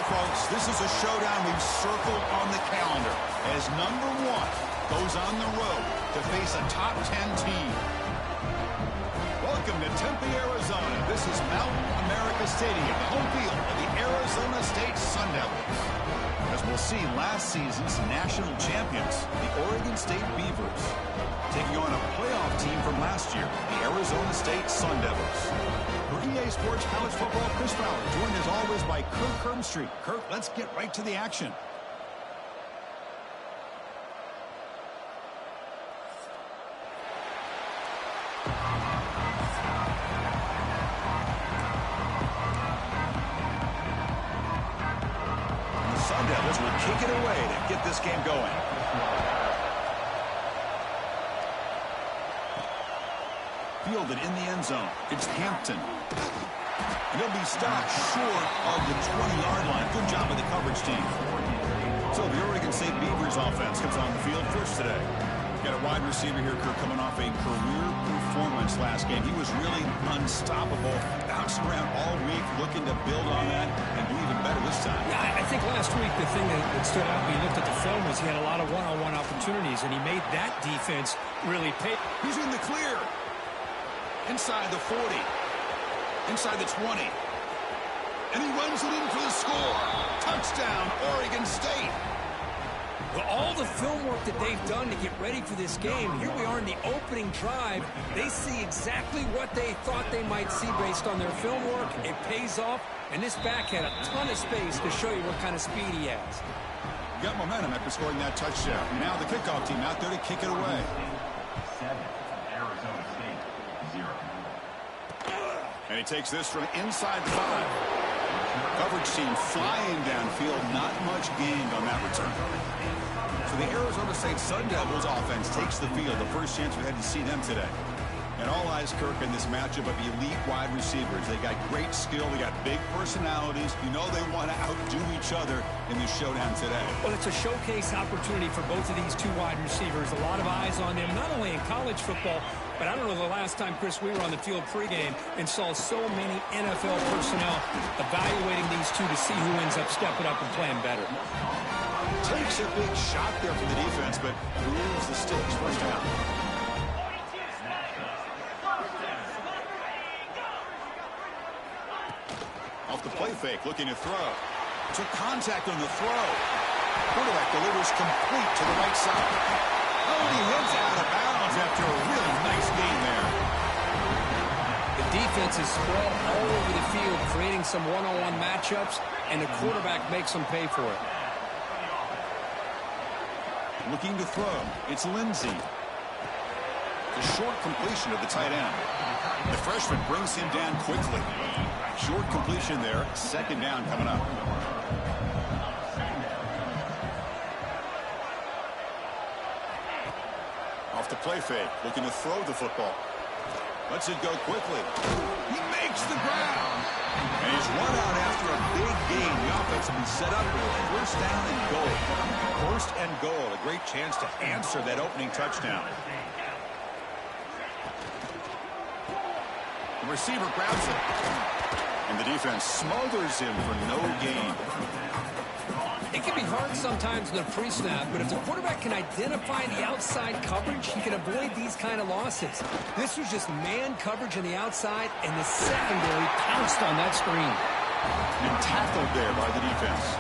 folks, this is a showdown we've circled on the calendar as number 1 goes on the road to face a top 10 team. Welcome to Tempe, Arizona. This is Mountain America Stadium, the home field of the Arizona State Sun Devils. As we'll see, last season's national champions, the Oregon State Beavers, taking on a playoff team from last year, the Arizona State Sun Devils. For EA Sports College Football, Chris Fowler, joined as always by Kirk Hermstreet. Kirk, let's get right to the action. The Sun Devils will kick it away to get this game going. Fielded in the end zone. It's Hampton. And he'll be stopped short of the 20-yard line. Good job by the coverage team. So the Oregon State Beavers offense comes on the field first today. Got a wide receiver here, Kirk, coming off a career performance last game. He was really unstoppable, bouncing around all week, looking to build on that and do even better this time. Yeah, I think last week the thing that stood out when you looked at the film was he had a lot of one-on-one opportunities, and he made that defense really pay. He's in the clear. Inside the 40. Inside the 20. And he runs it in for the score. Touchdown, Oregon State. Well, all the film work that they've done to get ready for this game, here we are in the opening drive. They see exactly what they thought they might see based on their film work. It pays off, and this back had a ton of space to show you what kind of speed he has. Got momentum after scoring that touchdown. Now the kickoff team out there to kick it away. 7, Arizona State, 0. And he takes this from inside the 5. Coverage team flying downfield. Not much gained on that return. So the Arizona State Sun Devils offense takes the field. The first chance we had to see them today. And all eyes, Kirk, in this matchup of elite wide receivers. They got great skill. They got big personalities. You know they want to outdo each other in this showdown today. Well, it's a showcase opportunity for both of these two wide receivers. A lot of eyes on them, not only in college football, but I don't know the last time, Chris, we were on the field pregame and saw so many NFL personnel evaluating these two to see who ends up stepping up and playing better. Takes a big shot there from the defense, but moves the sticks. First down. Off the play fake, looking to throw. Took contact on the throw. Quarterback delivers complete to the right side. Oh, he heads out of bounds after a really nice gain there. The defense is spread all over the field, creating some one-on-one matchups, and the quarterback makes them pay for it. Looking to throw. It's Lindsey. The short completion of the tight end. The freshman brings him down quickly. Short completion there. Second down coming up. Off the play fake. Looking to throw the football. Lets it go quickly. He makes the ground. And he's run out after a big gain. The offense will be set up with a first down and goal. First and goal. A great chance to answer that opening touchdown. The receiver grabs it. And the defense smothers him for no gain. It can be hard sometimes in the pre-snap, but if the quarterback can identify the outside coverage, he can avoid these kind of losses. This was just man coverage on the outside, and the secondary pounced on that screen. And tackled there by the defense.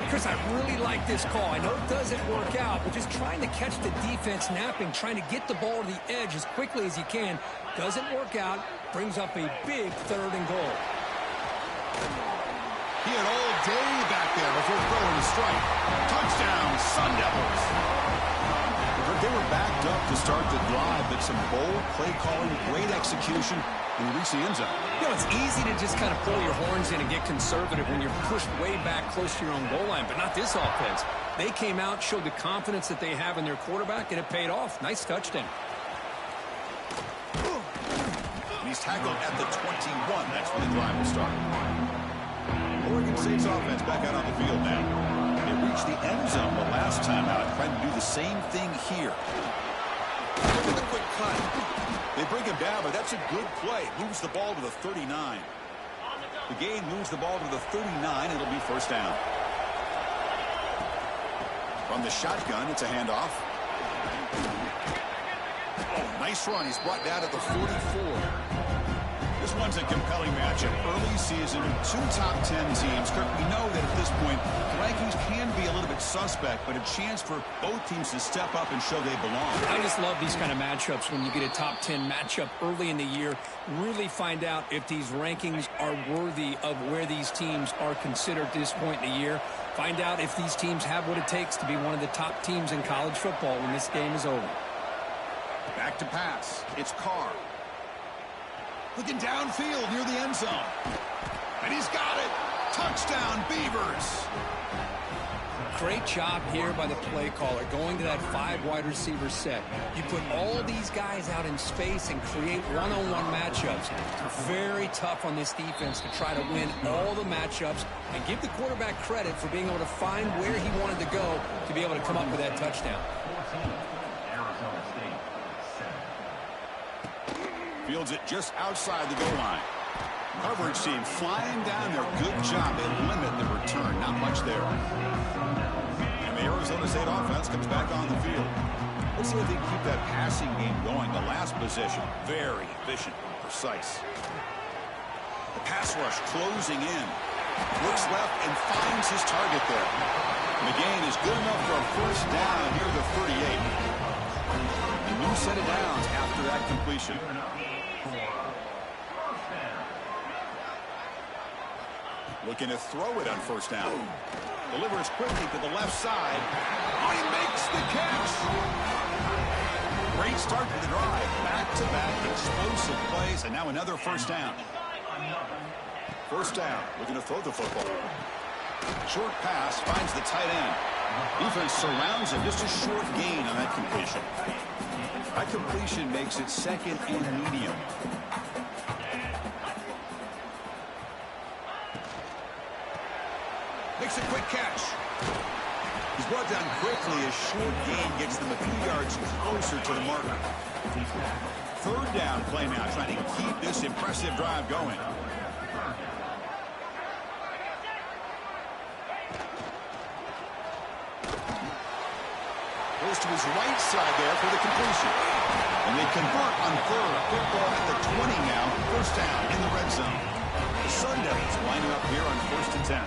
Chris, I really like this call. I know it doesn't work out, but just trying to catch the defense napping, trying to get the ball to the edge as quickly as you can. Doesn't work out. Brings up a big 3rd and goal. He had all day back there before throwing the strike. Touchdown, Sun Devils. They were backed up to start the drive, but some bold play calling, great execution, and reach the end zone. You know, it's easy to just kind of pull your horns in and get conservative when you're pushed way back close to your own goal line, but not this offense. They came out, showed the confidence that they have in their quarterback, and it paid off. Nice touchdown. And he's tackled at the 21. That's when the drive will start. Oregon State's offense back out on the field now. They reached the end zone the last time out, trying to do the same thing here. Look at the quick cut. They bring him down, but that's a good play. Moves the ball to the 39. The gain moves the ball to the 39. It'll be first down. From the shotgun, it's a handoff. Oh, nice run. He's brought down at the 44. This one's a compelling matchup. Early season, two top 10 teams. Kirk, we know that at this point, the rankings can be a little bit suspect, but a chance for both teams to step up and show they belong. I just love these kind of matchups when you get a top 10 matchup early in the year. Really find out if these rankings are worthy of where these teams are considered at this point in the year. Find out if these teams have what it takes to be one of the top teams in college football when this game is over. Back to pass. It's Carr. Looking downfield near the end zone. And he's got it. Touchdown, Beavers. Great job here by the play caller going to that 5 wide receiver set. You put all these guys out in space and create one-on-one matchups. Very tough on this defense to try to win all the matchups and give the quarterback credit for being able to find where he wanted to go to be able to come up with that touchdown. Fields it just outside the goal line. Coverage team flying down there. Good job. They limit the return. Not much there. And the Arizona State offense comes back on the field. Let's see if they can keep that passing game going. The last possession, very efficient and precise. The pass rush closing in. Looks left and finds his target there. And the gain is good enough for a first down near the 38. A new set of downs after that completion. Looking to throw it on first down. Delivers quickly to the left side. Oh, he makes the catch. Great start to the drive. Back-to-back explosive plays, and now another first down. First down. Looking to throw the football. Short pass finds the tight end. Defense surrounds him. Just a short gain on that completion. That completion makes it second and medium. Makes a quick catch. He's brought down quickly. A short gain gets them a few yards closer to the marker. Third down play now, trying to keep this impressive drive going. Goes to his right side there for the completion. And they convert on third. Football at the 20 now. First down in the red zone. The Sun Devils lining up here on 1st and 10.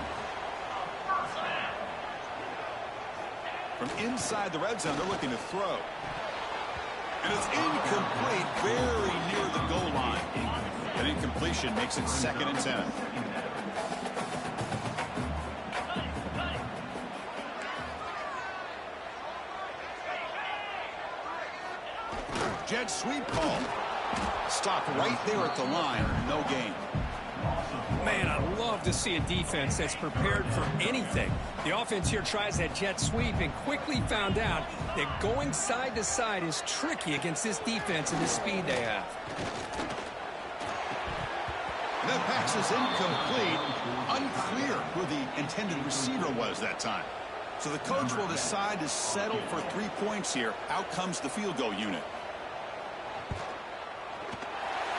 From inside the red zone, they're looking to throw. And it's incomplete, very near the goal line. That incompletion makes it 2nd and 10. Jet sweep call. Stop right there at the line. No gain. Man, I love to see a defense that's prepared for anything. The offense here tries that jet sweep and quickly found out that going side to side is tricky against this defense and the speed they have. That pass is incomplete. Unclear who the intended receiver was that time. So the coach will decide to settle for 3 points here. Out comes the field goal unit.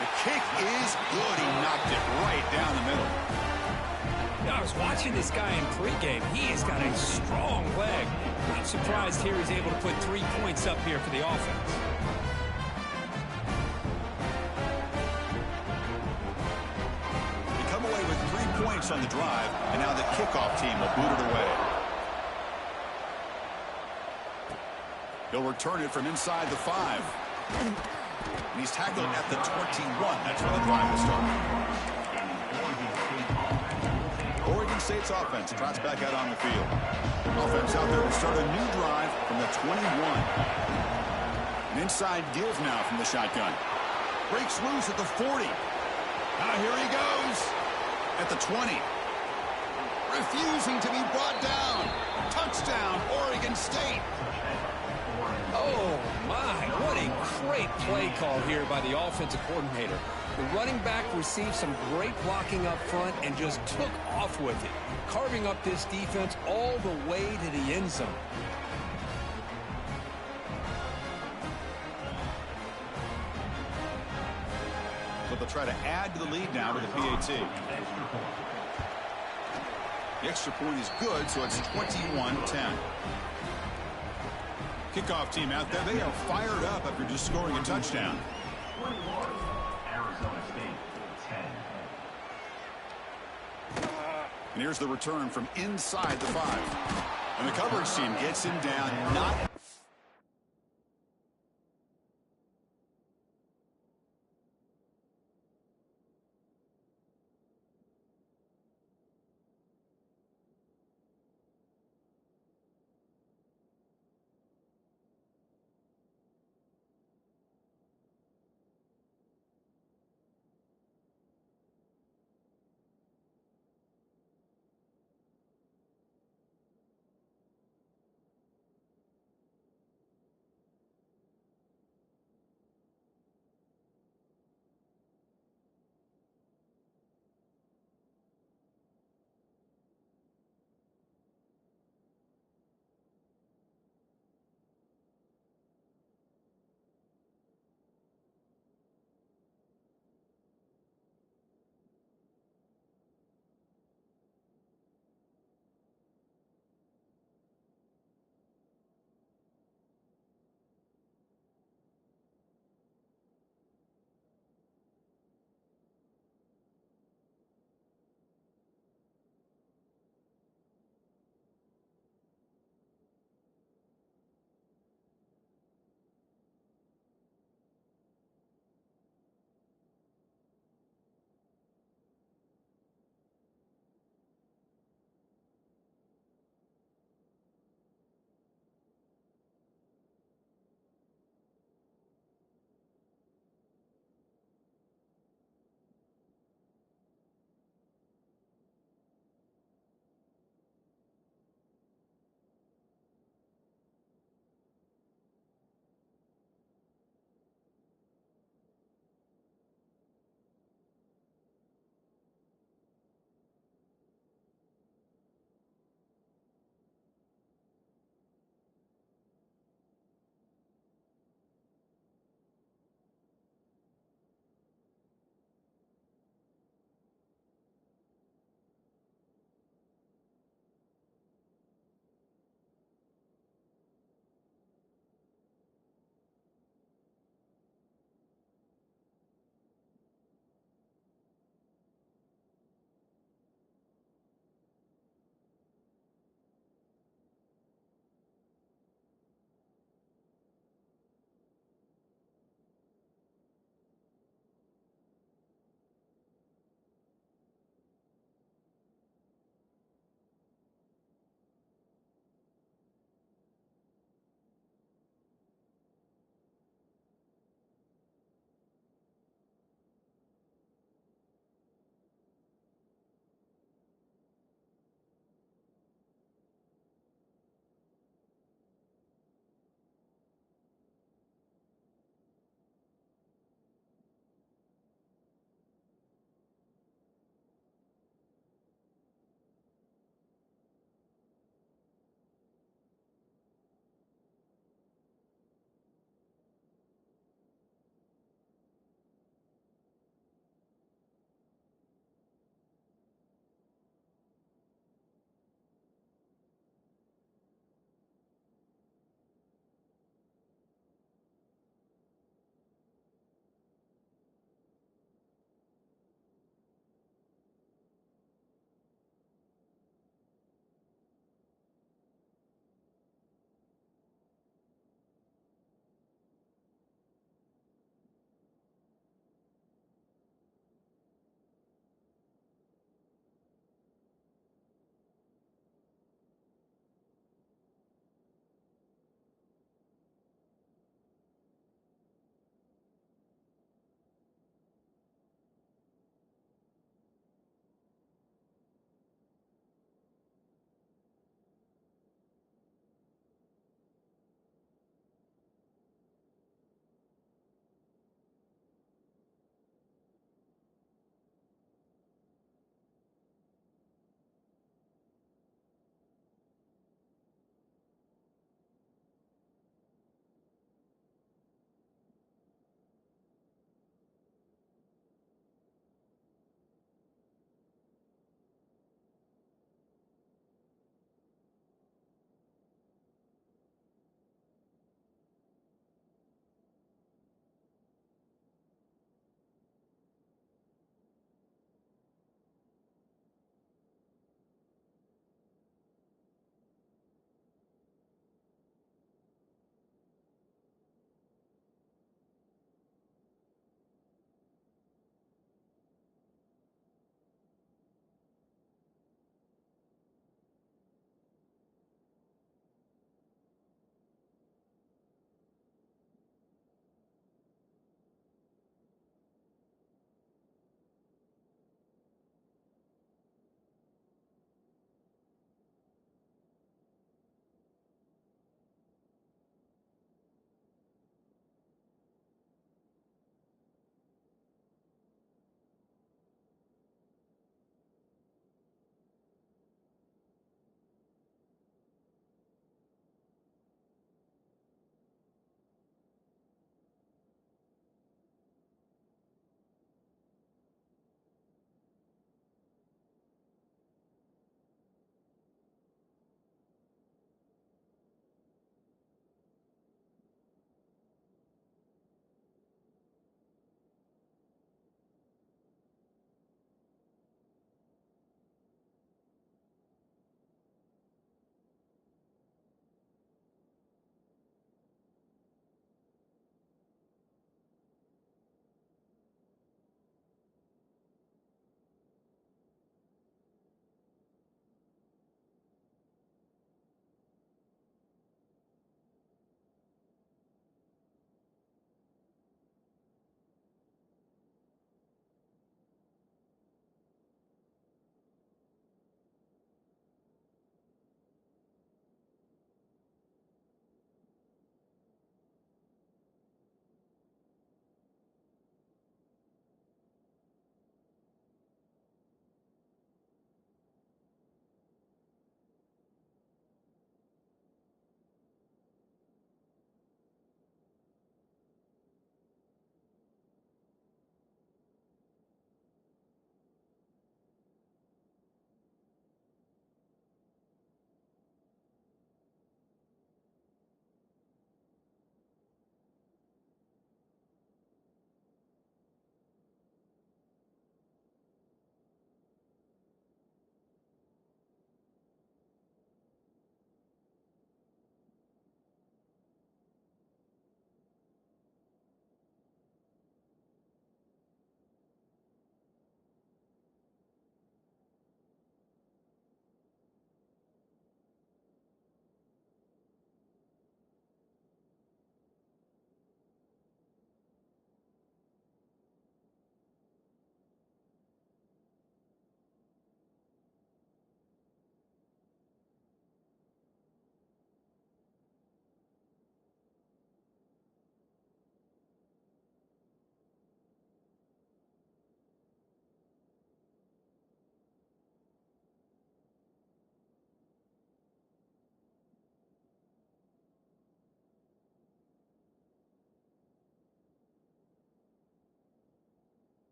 The kick is good. He knocked it right down the middle. I was watching this guy in pregame. He has got a strong leg. Not surprised here he's able to put 3 points up here for the offense. They come away with 3 points on the drive, and now the kickoff team will boot it away. He'll return it from inside the 5. And he's tackled at the 21. That's where the drive will start. Oregon State's offense trots back out on the field. Offense out there to start a new drive from the 21. An inside give now from the shotgun. Breaks loose at the 40. Now here he goes at the 20. Refusing to be brought down. Touchdown, Oregon State. Oh, my. What a great play call here by the offensive coordinator. The running back received some great blocking up front and just took off with it, carving up this defense all the way to the end zone. but they'll try to add to the lead now with a PAT. The extra point is good, so it's 21-10. Kickoff team out there, they are fired up after just scoring a touchdown. Arizona State, 10. And here's the return from inside the 5. And the coverage team gets him down, not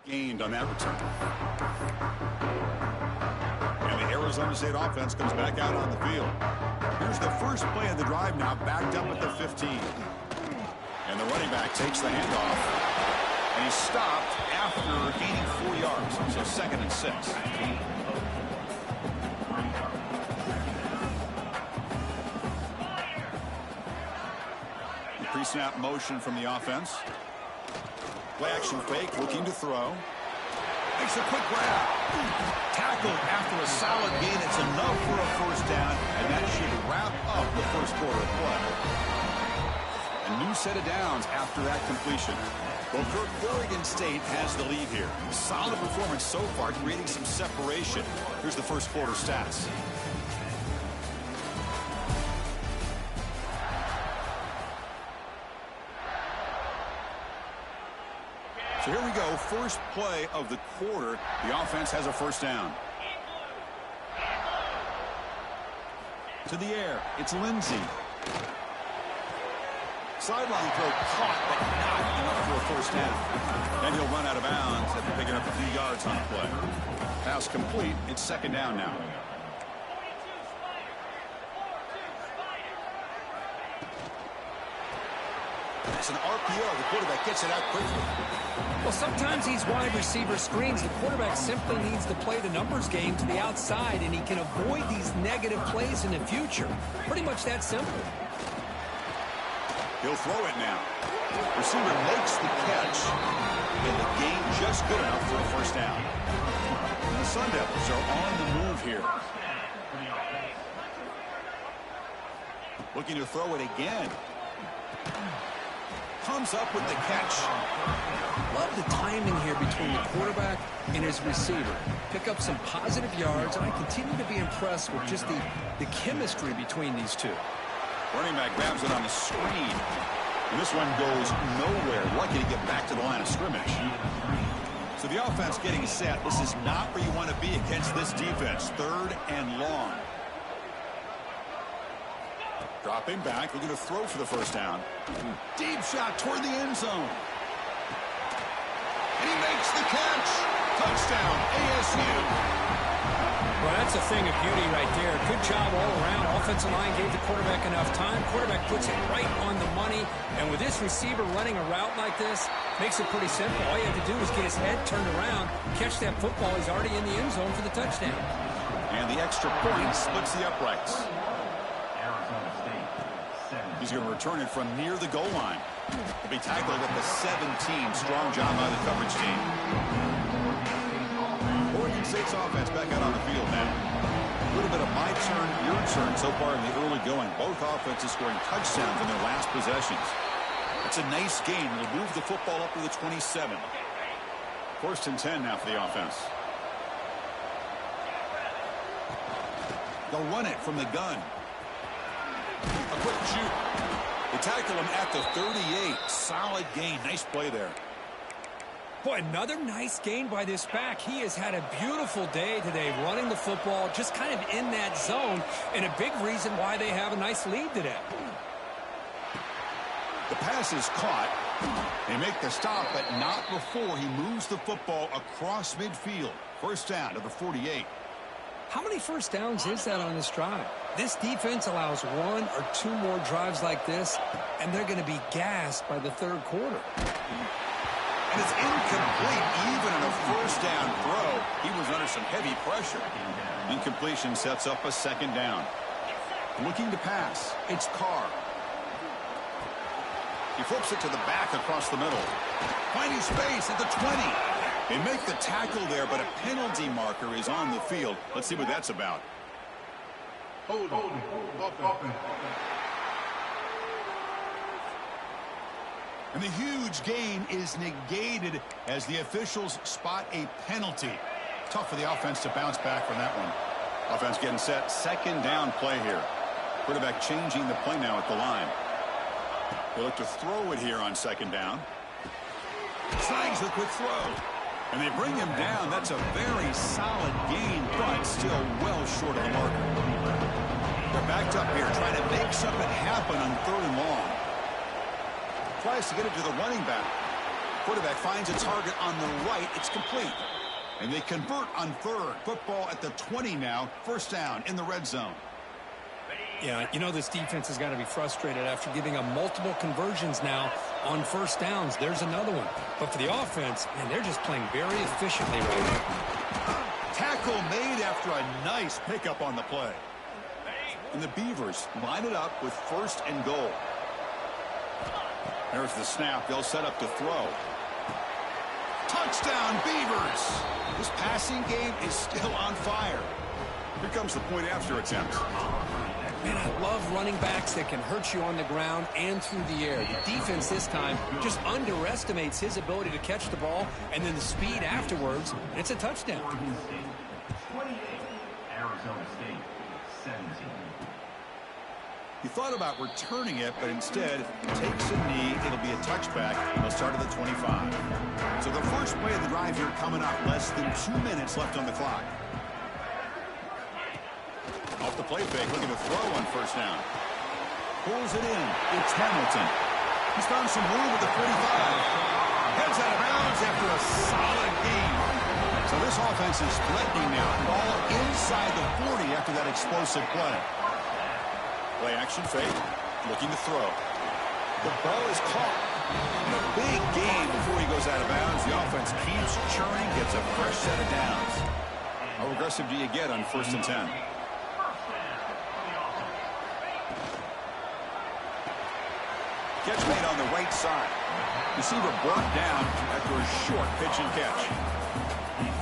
gained on that return. And the Arizona State offense comes back out on the field. Here's the first play of the drive now, backed up at the 15. And the running back takes the handoff. And he's stopped after gaining 4 yards. So 2nd and 6. The pre-snap motion from the offense. Play action fake, looking to throw. Makes a quick grab. Tackled after a solid gain. It's enough for a first down, and that should wrap up the first quarter of play. A new set of downs after that completion. Well, Kirk, Oregon State has the lead here. Solid performance so far, creating some separation. Here's the first quarter stats. So here we go, first play of the quarter. The offense has a first down. To the air, it's Lindsey. Sideline throw caught, but not enough for a first down. And he'll run out of bounds after picking up a few yards on the play. Pass complete, it's 2nd down now. It's an RPO. The quarterback gets it out quickly. Well, sometimes these wide receiver screens, the quarterback simply needs to play the numbers game to the outside, and he can avoid these negative plays in the future. Pretty much that simple. He'll throw it now. Receiver makes the catch, and the gain just good enough for a first down. And the Sun Devils are on the move here. Looking to throw it again. Comes up with the catch. Love the timing here between the quarterback and his receiver. Pick up some positive yards, and I continue to be impressed with just the chemistry between these two. Running back grabs it on the screen. And this one goes nowhere. Lucky to get back to the line of scrimmage. So the offense getting set. This is not where you want to be against this defense. 3rd and long. Dropping back, looking to throw for the first down. Deep shot toward the end zone. And he makes the catch. Touchdown, ASU. Well, that's a thing of beauty right there. Good job all around. Offensive line gave the quarterback enough time. Quarterback puts it right on the money. And with this receiver running a route like this, makes it pretty simple. All you have to do is get his head turned around, catch that football. He's already in the end zone for the touchdown. And the extra point splits the uprights. He's going to return it from near the goal line. He'll be tackled at the 17. Strong job by the coverage team. Oregon State's offense back out on the field now. A little bit of my turn, your turn so far in the early going. Both offenses scoring touchdowns in their last possessions. It's a nice game. We'll move the football up to the 27. 1st and 10 now for the offense. They'll run it from the gun. A quick shoot. They tackle him at the 38. Solid gain. Nice play there. Boy, another nice gain by this back. He has had a beautiful day today running the football, just kind of in that zone, and a big reason why they have a nice lead today. The pass is caught. They make the stop, but not before he moves the football across midfield. First down to the 48. How many first downs is that on this drive? This defense allows 1 or 2 more drives like this, and they're going to be gassed by the 3rd quarter. And it's incomplete, even on a first down throw. He was under some heavy pressure. Incompletion sets up a 2nd down. Looking to pass, it's Carr. He flips it to the back across the middle. Finding space at the 20. They make the tackle there, but a penalty marker is on the field. Let's see what that's about. Hold on. And the huge gain is negated as the officials spot a penalty. Tough for the offense to bounce back from that one. Offense getting set. 2nd down play here. Quarterback changing the play now at the line. They look to throw it here on 2nd down. Snags the quick throw. And they bring him down. That's a very solid gain, but still well short of the marker. They're backed up here trying to make something happen on 3rd and long. Tries to get it to the running back. Quarterback finds a target on the right. It's complete. And they convert on third. Football at the 20 now. First down in the red zone. Yeah, you know this defense has got to be frustrated after giving up multiple conversions now on first downs. There's another one. But for the offense, man, they're just playing very efficiently right now. Tackle made after a nice pickup on the play. And the Beavers line it up with first and goal. There's the snap. They'll set up to throw. Touchdown, Beavers! This passing game is still on fire. Here comes the point after attempt. Man, I love running backs that can hurt you on the ground and through the air. The defense this time just underestimates his ability to catch the ball, and then the speed afterwards, and it's a touchdown. 28, Arizona State, 17. He thought about returning it, but instead takes a knee. It'll be a touchback, and they'll start at the 25. So the first play of the drive here coming up. Less than 2 minutes left on the clock. Off the play fake, looking to throw on first down. Pulls it in. It's Hamilton. He's found some room at the 45. Heads out of bounds after a solid gain. So this offense is threatening now. Ball inside the 40 after that explosive play. Play action fake. Looking to throw. The ball is caught. And a big gain before he goes out of bounds. The offense keeps churning, gets a fresh set of downs. How aggressive do you get on first and 10? Catch made on the right side. Receiver brought down after a short pitch and catch.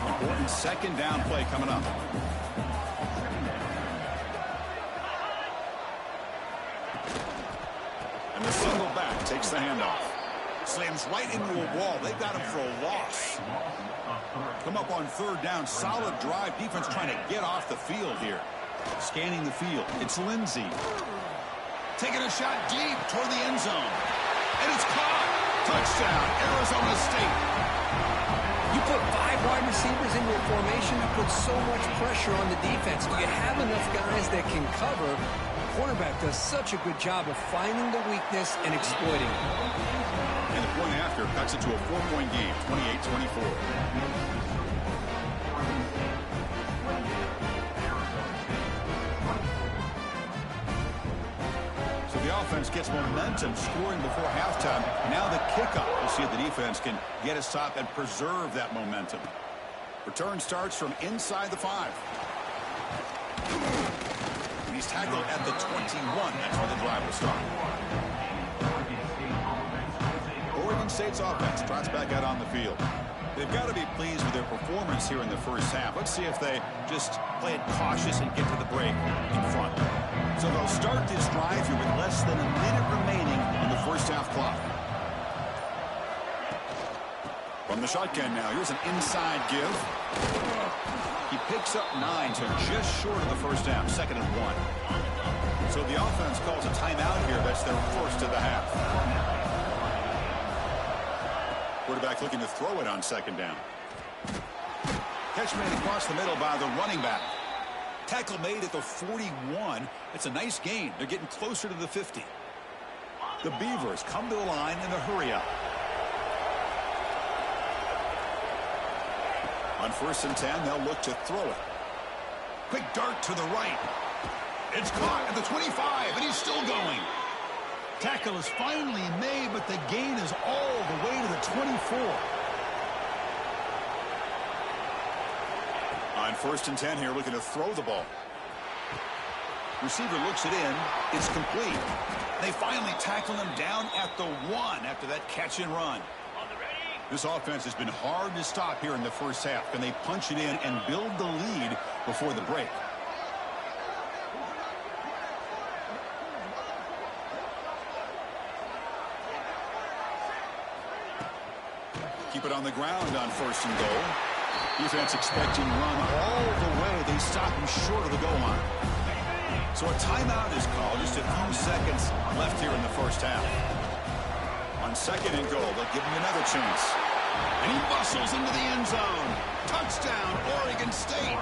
Important second down play coming up. And the single back takes the handoff. Slams right into a wall. They've got him for a loss. Come up on third down. Solid drive. Defense trying to get off the field here. Scanning the field. It's Lindsey. Taking a shot deep toward the end zone. And it's caught. Touchdown, Arizona State. You put 5 wide receivers into a formation, you put so much pressure on the defense. Do you have enough guys that can cover? The quarterback does such a good job of finding the weakness and exploiting it. And the point after cuts it to a 4-point game, 28-24. The offense gets momentum scoring before halftime. Now the kickoff. We'll see if the defense can get a stop and preserve that momentum. Return starts from inside the 5. And he's tackled at the 21. That's where the drive will start. Oregon State's offense trots back out on the field. They've got to be pleased with their performance here in the first half. Let's see if they just play it cautious and get to the break in front. So they'll start this drive here with less than a minute remaining on the first half clock. From the shotgun now, here's an inside give. He picks up 9, so just short of the first half, 2nd and 1. So the offense calls a timeout here. That's their first of the half. Quarterback looking to throw it on 2nd down. Catch made across the middle by the running back. Tackle made at the 41. It's a nice gain. They're getting closer to the 50. The Beavers come to the line in a hurry up. On 1st and 10, they'll look to throw it. Quick dart to the right. It's caught at the 25, and he's still going. Tackle is finally made, but the gain is all the way to the 24. On 1st and 10 here, looking to throw the ball. Receiver looks it in. It's complete. They finally tackle him down at the 1 after that catch and run. This offense has been hard to stop here in the first half. Can they punch it in and build the lead before the break? Keep it on the ground on 1st and goal. Defense expecting run all the way. They stop him short of the goal line. So a timeout is called. Just a few seconds left here in the first half. On 2nd and goal, they'll give him another chance. And he bustles into the end zone. Touchdown, Oregon State.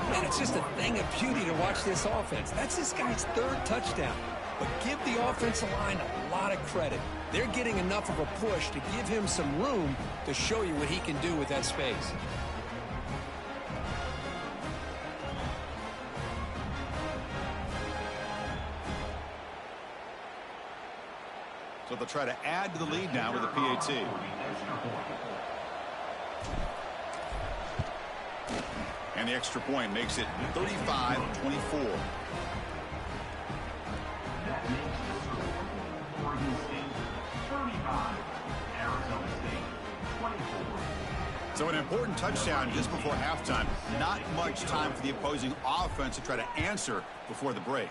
Man, it's just a thing of beauty to watch this offense. That's this guy's 3rd touchdown. but give the offensive line a lot of credit. They're getting enough of a push to give him some room to show you what he can do with that space. So they'll try to add to the lead now with a PAT. And the extra point makes it 35-24. That makes the score Oregon State 35, Arizona State 24. So an important touchdown just before halftime. Not much time for the opposing offense to try to answer before the break.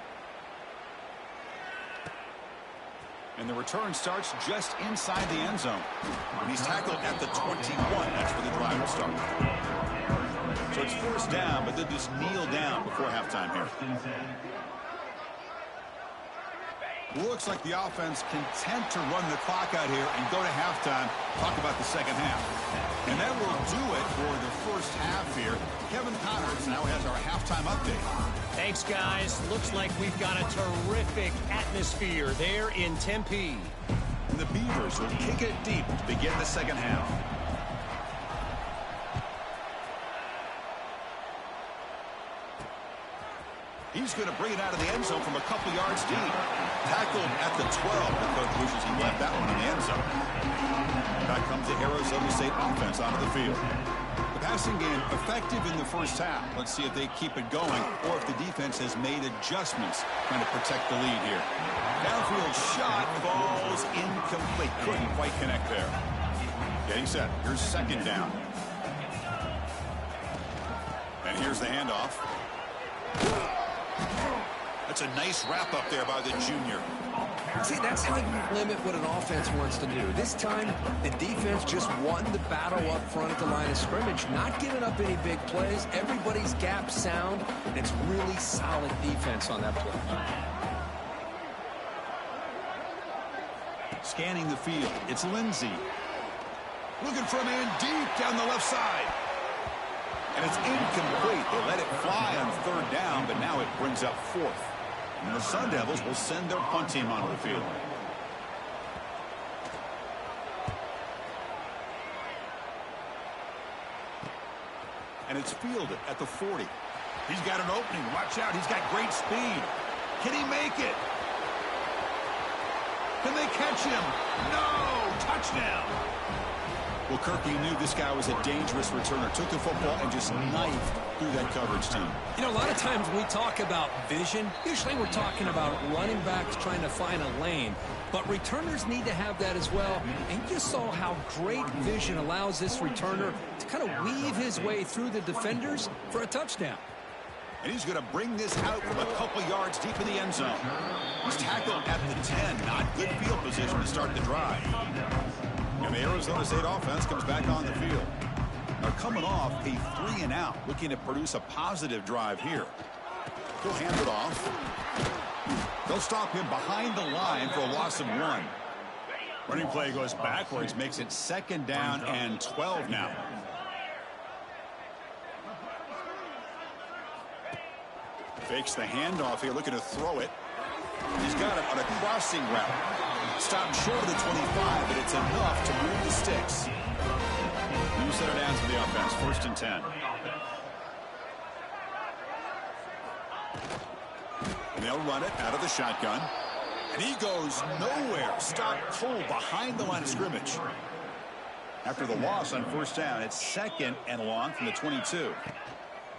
And the return starts just inside the end zone. And he's tackled at the 21. That's where the drive will start. So it's first down, but they'll just kneel down before halftime here. Looks like the offense content to run the clock out here and go to halftime. Talk about the second half. And that will do it for the first half here. Kevin Connors now has our halftime update. Thanks, guys. Looks like we've got a terrific atmosphere there in Tempe. And the Beavers will kick it deep to begin the second half. He's going to bring it out of the end zone from a couple yards deep. Tackled at the 12. The coach wishes he left that one in the end zone. Back comes the Arizona State offense onto the field. The passing game effective in the first half. Let's see if they keep it going or if the defense has made adjustments trying to protect the lead here. Downfield shot falls incomplete. Couldn't quite connect there. Getting set. Here's second down. And here's the handoff. That's a nice wrap up there by the junior. See, that's how you limit what an offense wants to do. This time, the defense just won the battle up front at the line of scrimmage, not giving up any big plays. Everybody's gap sound, and it's really solid defense on that play. Scanning the field, it's Lindsey. Looking for a man deep down the left side. And it's incomplete. They let it fly on third down, but now it brings up fourth. And the Sun Devils will send their punt team onto the field. And it's fielded at the 40. He's got an opening. Watch out. He's got great speed. Can he make it? Can they catch him? No! Touchdown! Well, Kirk, you knew this guy was a dangerous returner. Took the football and just knifed through that coverage team. You know, a lot of times when we talk about vision, usually we're talking about running backs trying to find a lane. But returners need to have that as well. And you saw how great vision allows this returner to kind of weave his way through the defenders for a touchdown. And he's going to bring this out from a couple yards deep in the end zone. He's tackled at the 10. Not good field position to start the drive. And the Arizona State offense comes back on the field. They're coming off a 3-and-out, looking to produce a positive drive here. He'll hand it off. They'll stop him behind the line for a loss of 1. Running play goes backwards, makes it second down and 12 now. Fakes the handoff here, looking to throw it. He's got it on a crossing route. Stopped short of the 25, but it's enough to move the sticks. New set of downs for the offense, 1st and 10. And they'll run it out of the shotgun. And he goes nowhere. Stopped cold behind the line of scrimmage. After the loss on 1st down, it's 2nd and long from the 22.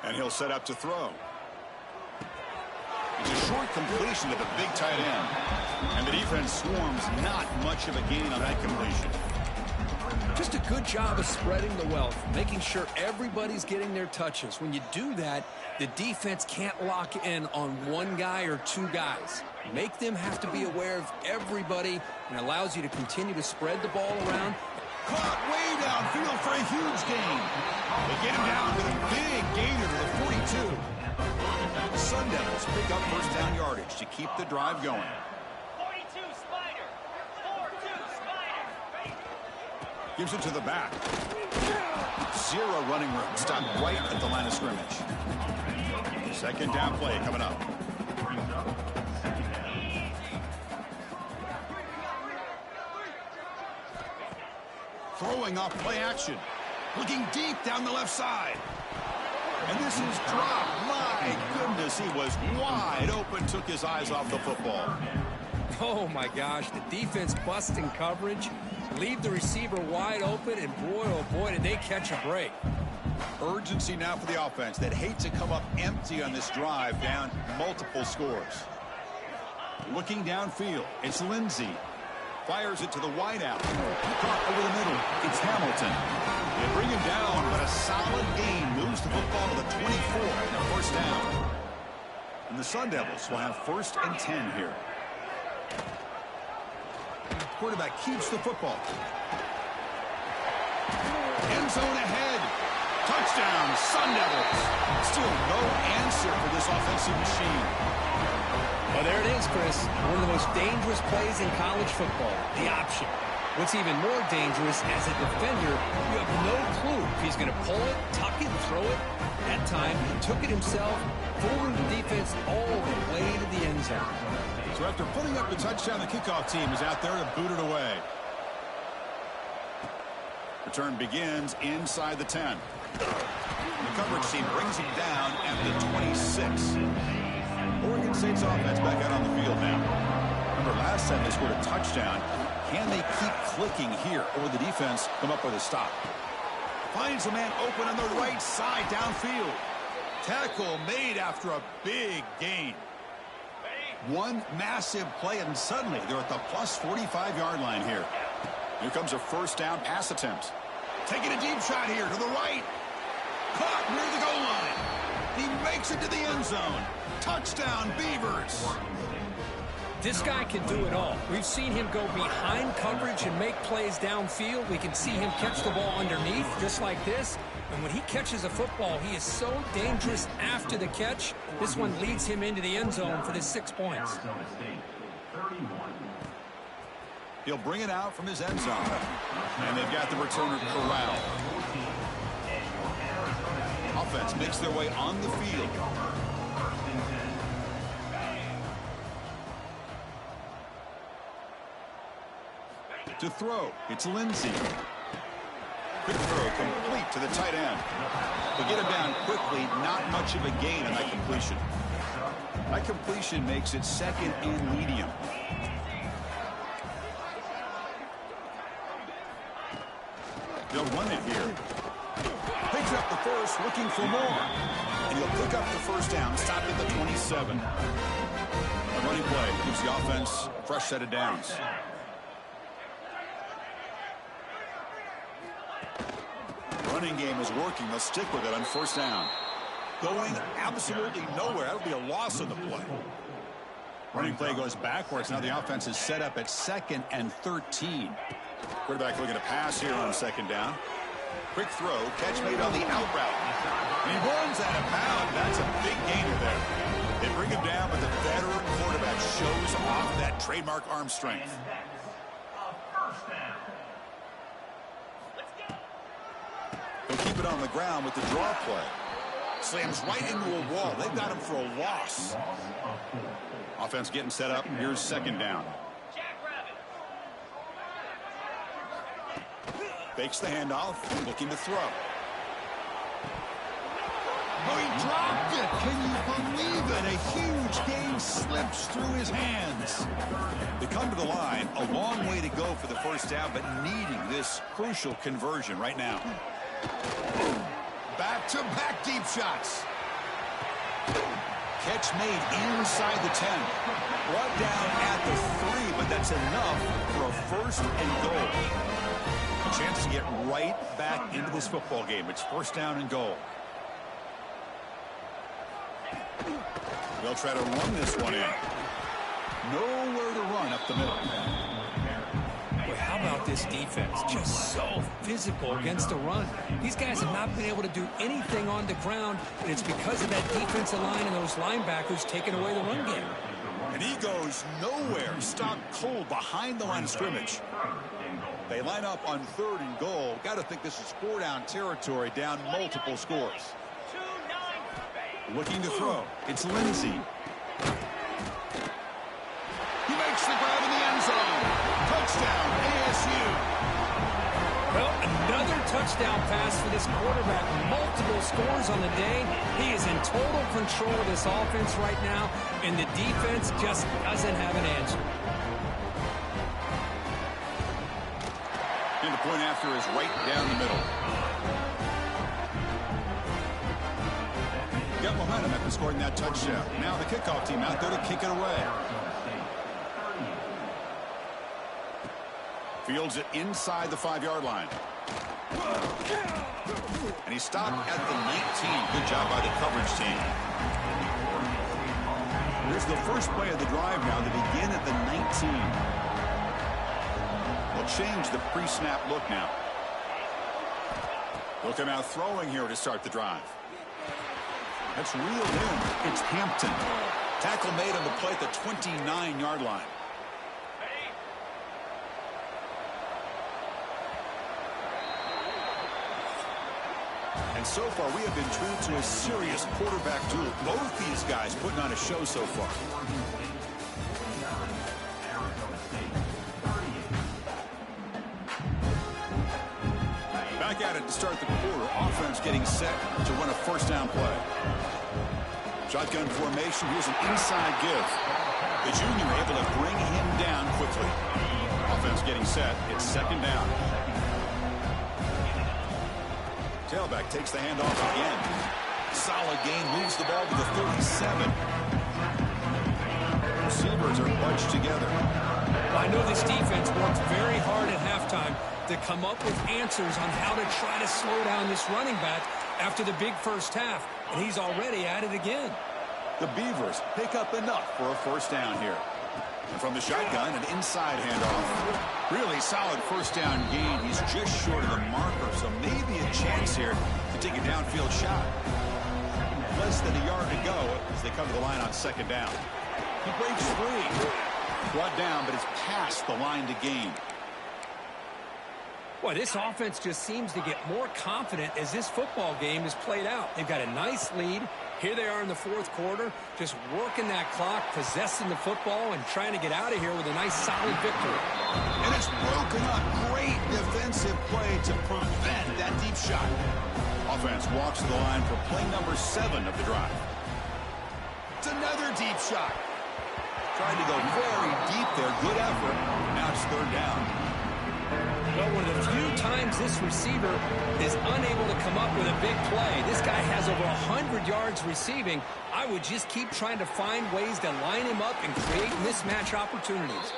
And he'll set up to throw. It's a short completion to the big tight end. And the defense swarms, not much of a gain on that completion. Just a good job of spreading the wealth, making sure everybody's getting their touches. When you do that, the defense can't lock in on one guy or two guys. Make them have to be aware of everybody, and allows you to continue to spread the ball around. Caught way downfield for a huge gain. They get him down with a big gainer to the 42. The Sun Devils pick up 1st down yardage to keep the drive going. 42 Spider. 4-2 Spider. Gives it to the back. 0 running room. Stopped right at the line of scrimmage. 2nd down play coming up. Throwing off play action. Looking deep down the left side. And this is dropped. My goodness, he was wide open, took his eyes off the football. Oh, my gosh, the defense busting coverage, leave the receiver wide open, and boy, oh boy, did they catch a break. Urgency now for the offense that hate to come up empty on this drive, down multiple scores. Looking downfield, it's Lindsey. Fires it to the wideout. Caught over the middle. It's Hamilton. They bring him down, but a solid gain moves the football to the 24 and a first down. And the Sun Devils will have 1st and 10 here. Quarterback keeps the football. End zone ahead. Touchdown, Sun Devils. Still no answer for this offensive machine. Well, there it is, Chris. One of the most dangerous plays in college football, the option. What's even more dangerous, as a defender, you have no clue if he's going to pull it, tuck it, throw it. That time, he took it himself, fooling the defense all the way to the end zone. So after putting up the touchdown, the kickoff team is out there to boot it away. Return begins inside the 10. The coverage team brings him down at the 26. Oregon State's offense back out on the field now. Remember, last time they scored a touchdown. Can they keep clicking here, or will the defense come up with a stop? Finds a man open on the right side downfield. Tackle made after a big gain. One massive play, and suddenly they're at the plus 45-yard line here. Here comes a first down pass attempt. Taking a deep shot here to the right. Caught near the goal line. He makes it to the end zone. Touchdown, Beavers. This guy can do it all. We've seen him go behind coverage and make plays downfield. We can see him catch the ball underneath, just like this. And when he catches a football, he is so dangerous after the catch. This one leads him into the end zone for the 6 points. He'll bring it out from his end zone. And they've got the returner corralled. Offense makes their way on the field. To throw, it's Lindsey. Quick throw complete to the tight end. They get him down quickly, not much of a gain on that completion. That completion makes it 2nd and medium. They'll run it here. Picks up the first, looking for more. And he'll pick up the first down, stop at the 27. A running play gives the offense a fresh set of downs. Running game is working. They'll stick with it on first down. Going absolutely nowhere. That'll be a loss on the play. Running play goes backwards. Now the offense is set up at 2nd and 13. Quarterback looking to pass here on 2nd down. Quick throw. Catch made on the out route. And he runs out of bounds. That's a big gainer there. They bring him down, but the veteran quarterback shows off that trademark arm strength. They'll keep it on the ground with the draw play. Slams right into a wall. They've got him for a loss. Offense getting set up. Here's 2nd down. Fakes the handoff. Looking to throw. Oh, he dropped it. Can you believe it? A huge gain slips through his hands. They come to the line. A long way to go for the first down, but needing this crucial conversion right now. Back-to-back deep shots. Catch made inside the 10. Brought down at the 3, but that's enough for a 1st and goal. A chance to get right back into this football game. It's 1st down and goal. They'll try to run this one in. Nowhere to run up the middle. Boy, how about this defense? Just so physical against the run. These guys have not been able to do anything on the ground, and it's because of that defensive line and those linebackers taking away the run game. And he goes nowhere. Stopped cold behind the line of scrimmage. They line up on 3rd and goal. Got to think this is 4-down territory, down multiple scores. Looking to throw. It's Lindsey. He makes the grab in the end zone. Touchdown, ASU. Well, touchdown pass for this quarterback. Multiple scores on the day. He is in total control of this offense right now, and the defense just doesn't have an answer. And the point after is right down the middle. Got momentum after scoring that touchdown. Now the kickoff team out there to kick it away. Fields it inside the 5-yard line. And he stopped at the 19. Good job by the coverage team. Here's the first play of the drive now. They begin at the 19. They'll change the pre-snap look now. They'll come out throwing here to start the drive. That's reeled in. It's Hampton. Tackle made on the play at the 29-yard line. And so far, we have been treated to a serious quarterback duel. Both these guys putting on a show so far. Back at it to start the quarter. Offense getting set to run a first down play. Shotgun formation. Here's an inside give. The junior able to bring him down quickly. Offense getting set. It's second down. Tailback takes the handoff again. Solid gain. Moves the ball to the 37. Receivers are bunched together. Well, I know this defense worked very hard at halftime to come up with answers on how to try to slow down this running back after the big first half, and he's already at it again. The Beavers pick up enough for a first down here. And from the shotgun, an inside handoff. Really solid first down gain. He's just short of the marker, so maybe a chance here to take a downfield shot. Less than a yard to go as they come to the line on second down. He breaks free. Brought down, but it's past the line to gain. Boy, this offense just seems to get more confident as this football game is played out. They've got a nice lead. Here they are in the fourth quarter, just working that clock, possessing the football, and trying to get out of here with a nice, solid victory. And it's broken up. Great defensive play to prevent that deep shot. Offense walks to the line for play number 7 of the drive. It's another deep shot. Tried to go very deep there. Good effort. Now it's third down. Well, one of the few times this receiver is unable to come up with a big play. This guy has over 100 yards receiving. I would just keep trying to find ways to line him up and create mismatch opportunities.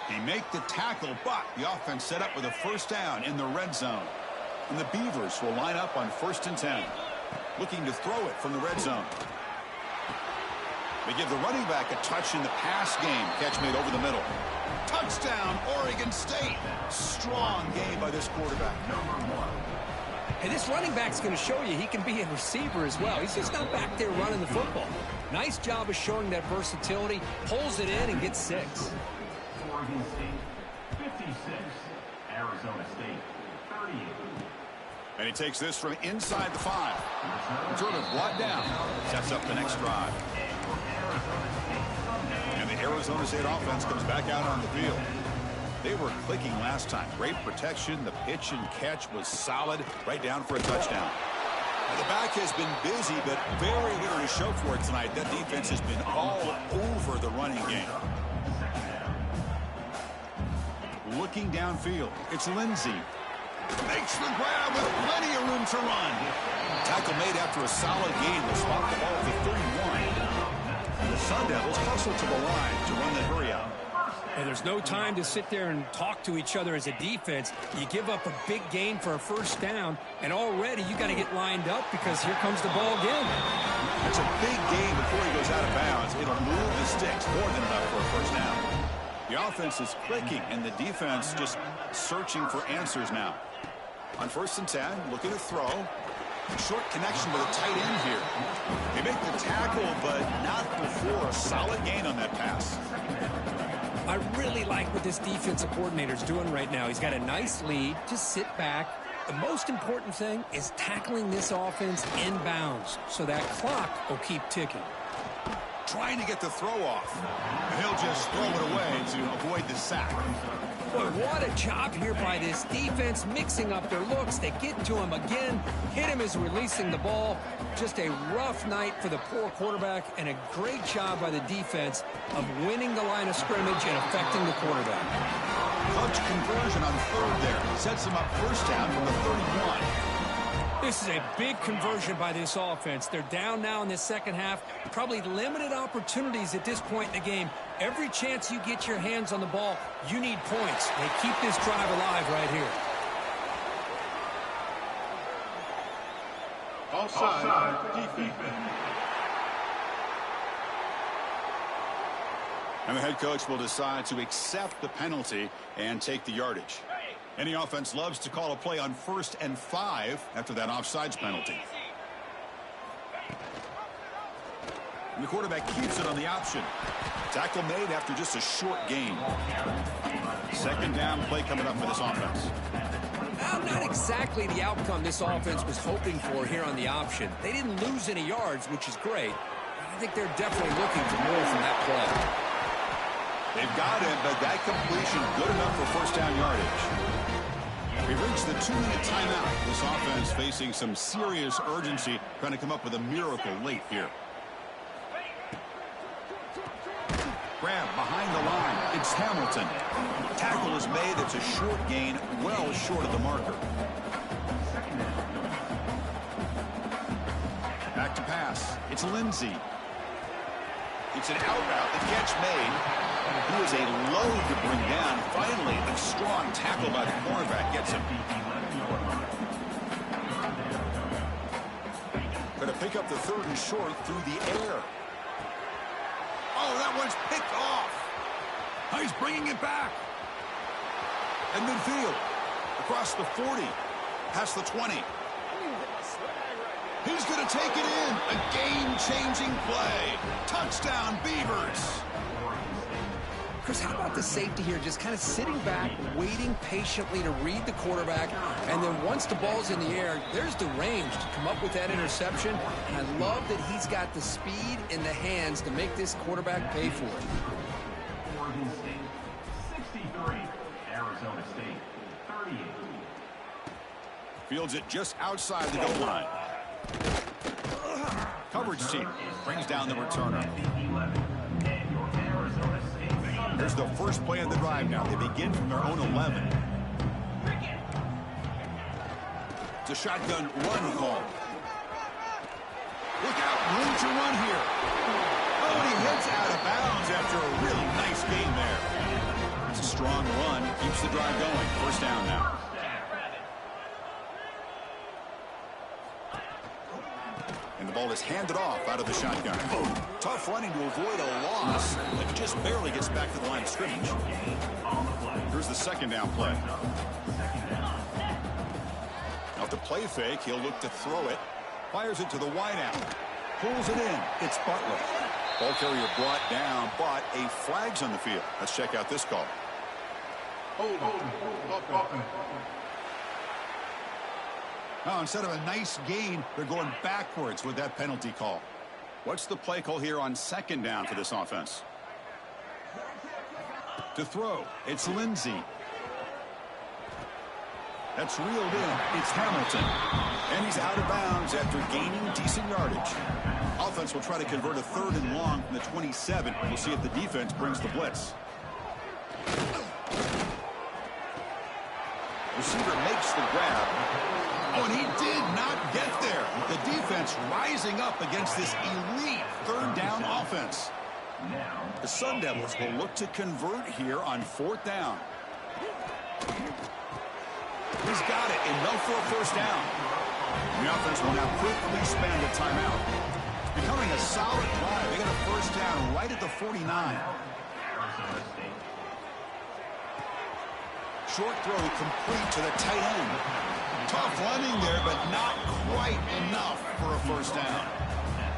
He make the tackle, but the offense set up with a first down in the red zone. And the Beavers will line up on 1st and 10. Looking to throw it from the red zone. They give the running back a touch in the pass game. Catch made over the middle. Touchdown, Oregon State. Strong game by this quarterback. Hey, this running back's going to show you he can be a receiver as well. He's just not back there running the football. Nice job of showing that versatility. Pulls it in and gets 6. Oregon State 56. Arizona State 38. And he takes this from inside the 5. Sort of brought down. Sets up the next drive. And the Arizona State offense comes back out on the field. They were clicking last time. Great protection. The pitch and catch was solid. Right down for a touchdown. Now, the back has been busy, but very little to show for it tonight. That defense has been all over the running game. Looking downfield. It's Lindsey. Makes the grab with plenty of room to run. Tackle made after a solid gain. They'll spot the ball at the 31. And the Sun Devils hustle to the line to run the hurry out. And there's no time to sit there and talk to each other as a defense. You give up a big gain for a first down, and already you got to get lined up because here comes the ball again. It's a big gain before he goes out of bounds. It'll move the sticks more than enough for a first down. The offense is clicking, and the defense just searching for answers now. On 1st and 10, looking to throw. Short connection with a tight end here. They make the tackle, but not before a solid gain on that pass. I really like what this defensive coordinator's doing right now. He's got a nice lead. Just sit back. The most important thing is tackling this offense in bounds, so that clock will keep ticking. trying to get the throw off. And he'll just throw it away to avoid the sack. Boy, what a job here by this defense, mixing up their looks. They get to him again, hit him as releasing the ball. Just a rough night for the poor quarterback, and a great job by the defense of winning the line of scrimmage and affecting the quarterback. Clutch conversion on third there. Sets him up first down from the 31. This is a big conversion by this offense. They're down now in the second half. Probably limited opportunities at this point in the game. Every chance you get your hands on the ball, you need points. They keep this drive alive right here. Offside, defense. And the head coach will decide to accept the penalty and take the yardage. Any offense loves to call a play on 1st and 5 after that offsides penalty. And the quarterback keeps it on the option. Tackle made after just a short gain. Second down play coming up for this offense. Well, not exactly the outcome this offense was hoping for here on the option. They didn't lose any yards, which is great. I think they're definitely looking for more from that play. They've got it, but that completion good enough for first down yardage. We've reached the 2-minute timeout. This offense facing some serious urgency, trying to come up with a miracle late here. Grab behind the line. It's Hamilton. Tackle is made. It's a short gain, well short of the marker. Back to pass. It's Lindsey. It's an out route. The catch made. He is a load to bring down. Finally, a strong tackle by the cornerback gets him. Going to pick up the 3rd and short through the air. Oh, that one's picked off. He's bringing it back. And midfield. Across the 40. Past the 20. He's going to take it in. A game-changing play. Touchdown, Beavers. Chris, how about the safety here? Just kind of sitting back, waiting patiently to read the quarterback. And then once the ball's in the air, there's the range to come up with that interception. And I love that he's got the speed in the hands to make this quarterback pay for it. Oregon State, 63. Arizona State, 38. Fields it just outside the goal line. Coverage team brings down the returner. Here's the first play of the drive now. They begin from their own 11. It's a shotgun run call. Look out, room to run here. Oh, and he heads out of bounds after a really nice game there. It's a strong run, keeps the drive going. First down now. And the ball is handed off out of the shotgun. Oh, tough running to avoid a loss, but just barely gets back to the line of scrimmage. Here's the second down play. Now, the play fake, he'll look to throw it. Fires it to the wideout. Pulls it in. It's Butler. Ball carrier brought down, but a flag's on the field. Let's check out this call. Now, instead of a nice gain, they're going backwards with that penalty call. What's the play call here on second down for this offense? To throw, it's Lindsey. That's reeled in. It's Hamilton. And he's out of bounds after gaining decent yardage. Offense will try to convert a 3rd and long from the 27. We'll see if the defense brings the blitz. Receiver makes the grab. Oh, and he did not get there. The defense rising up against this elite 3rd down offense. The Sun Devils will look to convert here on 4th down. He's got it, enough for a first down. The offense will now quickly spend a timeout. Becoming a solid drive. They got a first down right at the 49. Short throw complete to the tight end. Tough running there, but not quite enough for a first down.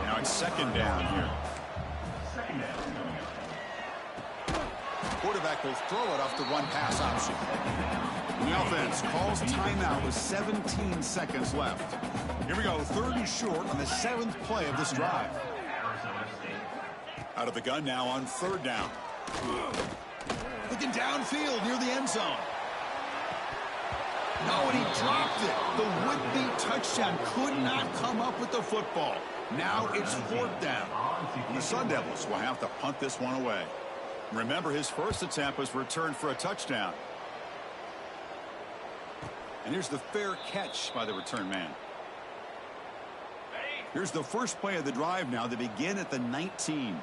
Now it's second down here. Quarterback will throw it off the one pass option. And the offense calls timeout with 17 seconds left. Here we go, 3rd and short on the 7th play of this drive. Out of the gun now on 3rd down. Looking downfield near the end zone. No, and he dropped it. The would-be touchdown could not come up with the football. Now it's 4th down. And the Sun Devils will have to punt this one away. Remember, his first attempt was returned for a touchdown. And here's the fair catch by the return man. Here's the first play of the drive now. They begin at the 19.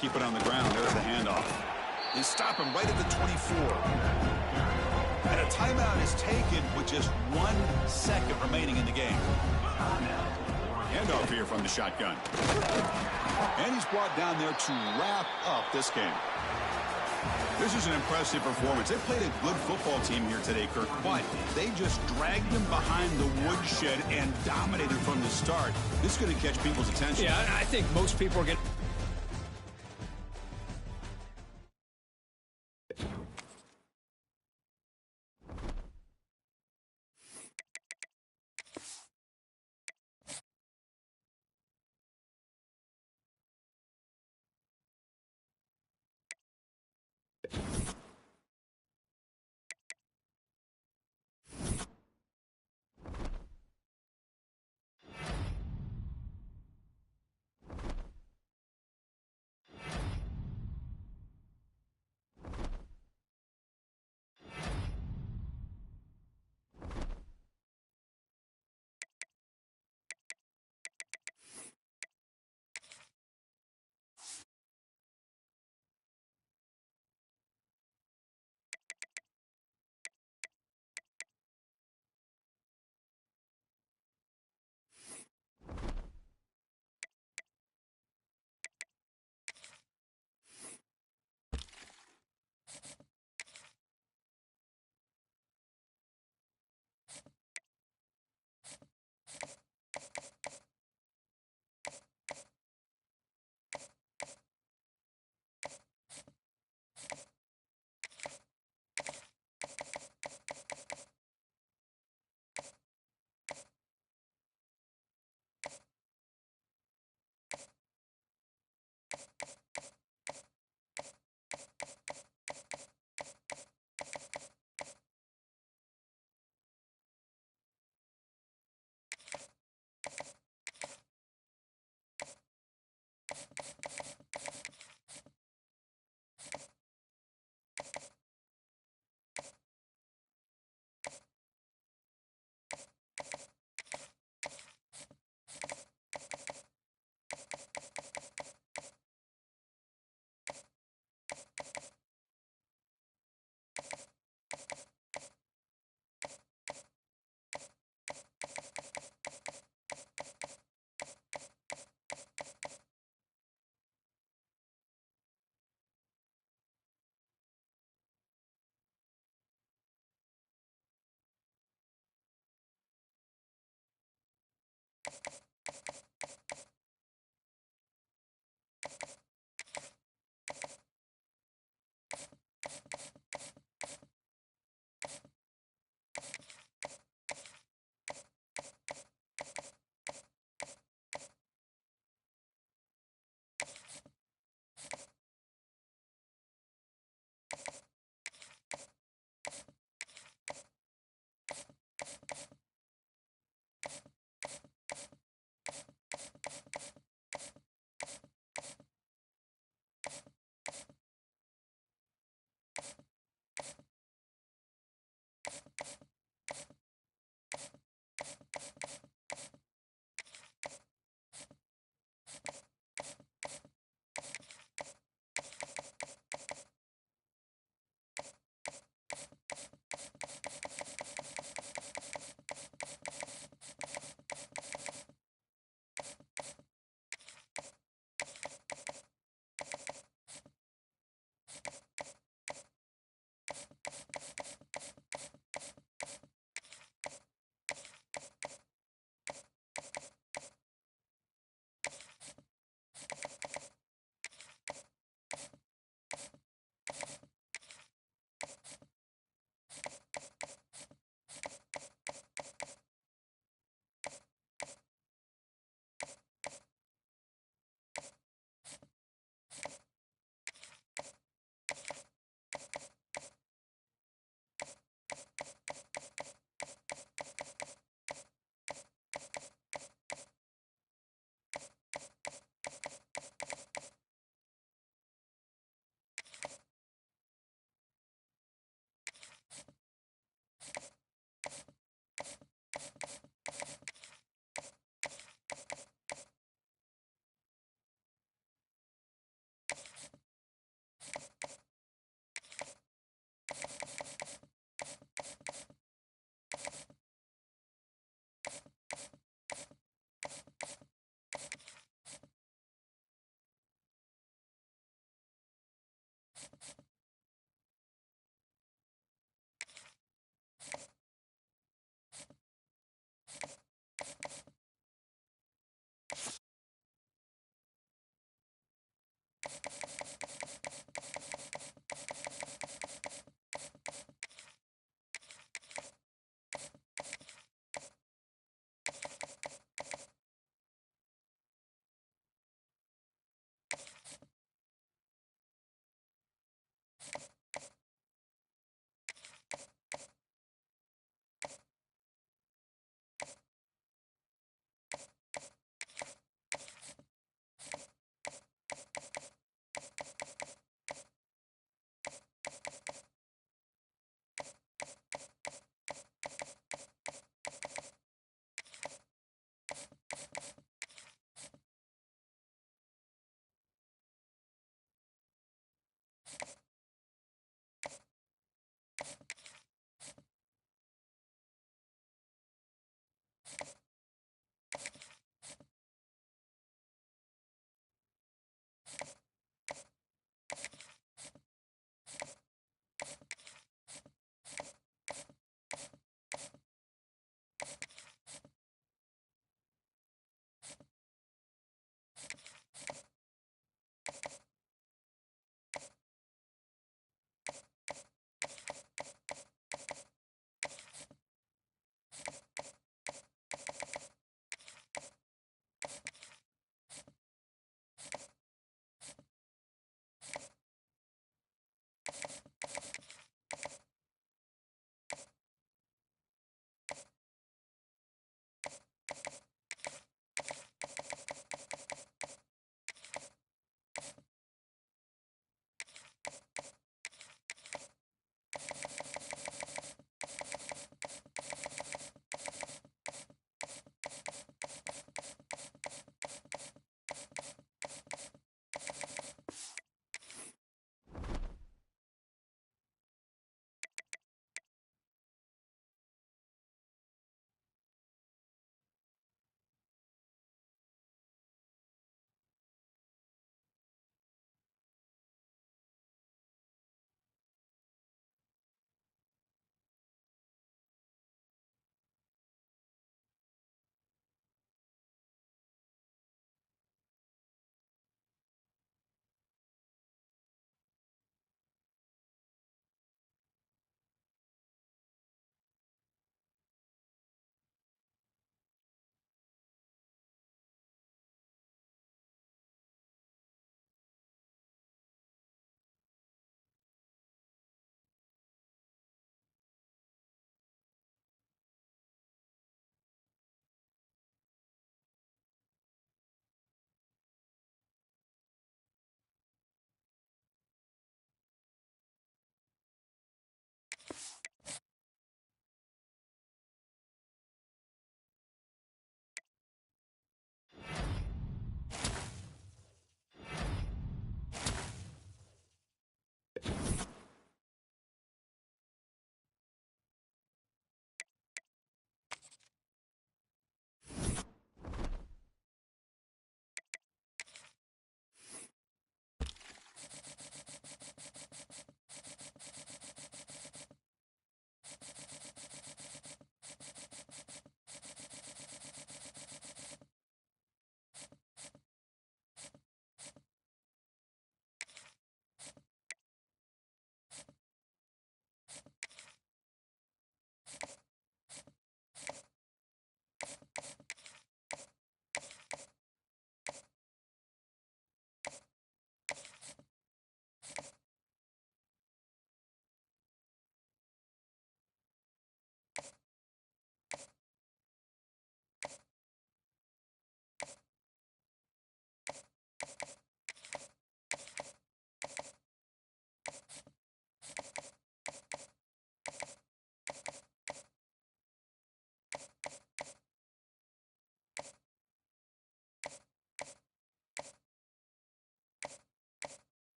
Keep it on the ground. There's the handoff. They stop him right at the 24. And a timeout is taken with just 1 second remaining in the game. Handoff here from the shotgun. And he's brought down there to wrap up this game. This is an impressive performance. They played a good football team here today, Kirk, but they just dragged them behind the woodshed and dominated from the start. This is going to catch people's attention. Yeah, I think most people are going to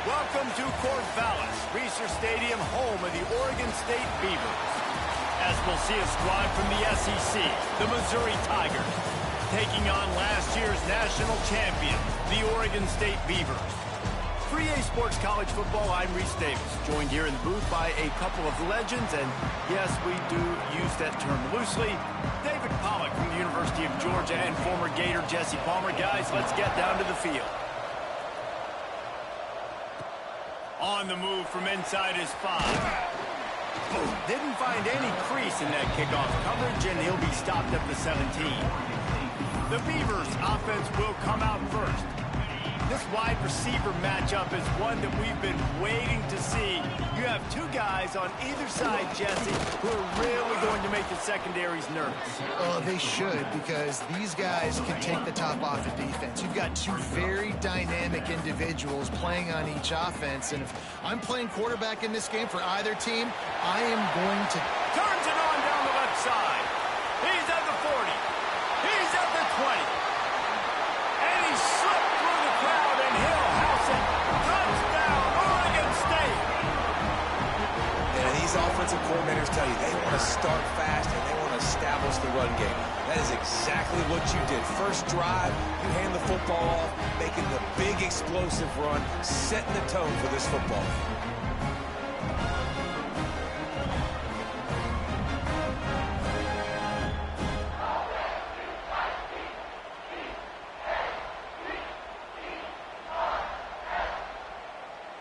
Welcome to Corvallis, Reser Stadium, home of the Oregon State Beavers. As we'll see a squad from the SEC, the Missouri Tigers, taking on last year's national champion, the Oregon State Beavers. For EA Sports College Football, I'm Reese Davis, joined here in the booth by a couple of legends, and yes, we do use that term loosely. David Pollock from the University of Georgia and former Gator Jesse Palmer. Guys, let's get down to the field. On the move from inside his 5. Didn't find any crease in that kickoff coverage, and he'll be stopped at the 17. The Beavers offense will come out first. This wide receiver matchup is one that we've been waiting to see. You have two guys on either side, Jesse, who are really going to make the secondaries nervous. Oh, they should, because these guys can take the top off the defense. You've got two very dynamic individuals playing on each offense, and if I'm playing quarterback in this game for either team, I am going to... Turns it on down the left side. He's at the 40. He's at the 20. And he slipped through the crowd, and he'll house it. Touchdown, Oregon State. And these offensive coordinators tell you they want to start fast and they want to establish the run game. That is exactly what you did. First drive, you hand the football off, making the big explosive run, setting the tone for this football game.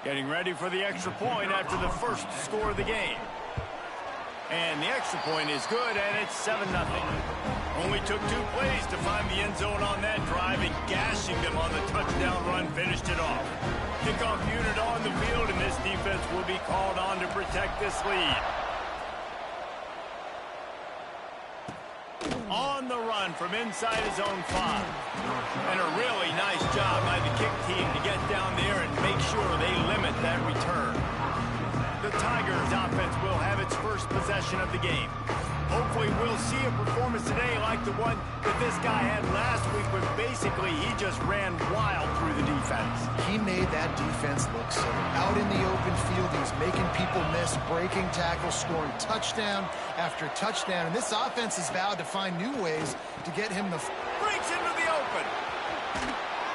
Getting ready for the extra point after the first score of the game. And the extra point is good, and it's 7-0. Only took 2 plays to find the end zone on that drive, and gashing them on the touchdown run finished it off. Kickoff unit on the field, and this defense will be called on to protect this lead. On the run from inside his own 5. And a really nice job by the kick team to get down there and make sure they limit that return. The Tigers offense will have its first possession of the game. Hopefully we'll see a performance today like the one that this guy had last week, where basically he just ran wild through the defense. He made that defense look silly. Out in the open field, he's making people miss, breaking tackles, scoring touchdown after touchdown. And this offense has vowed to find new ways to get him the... Breaks into the open.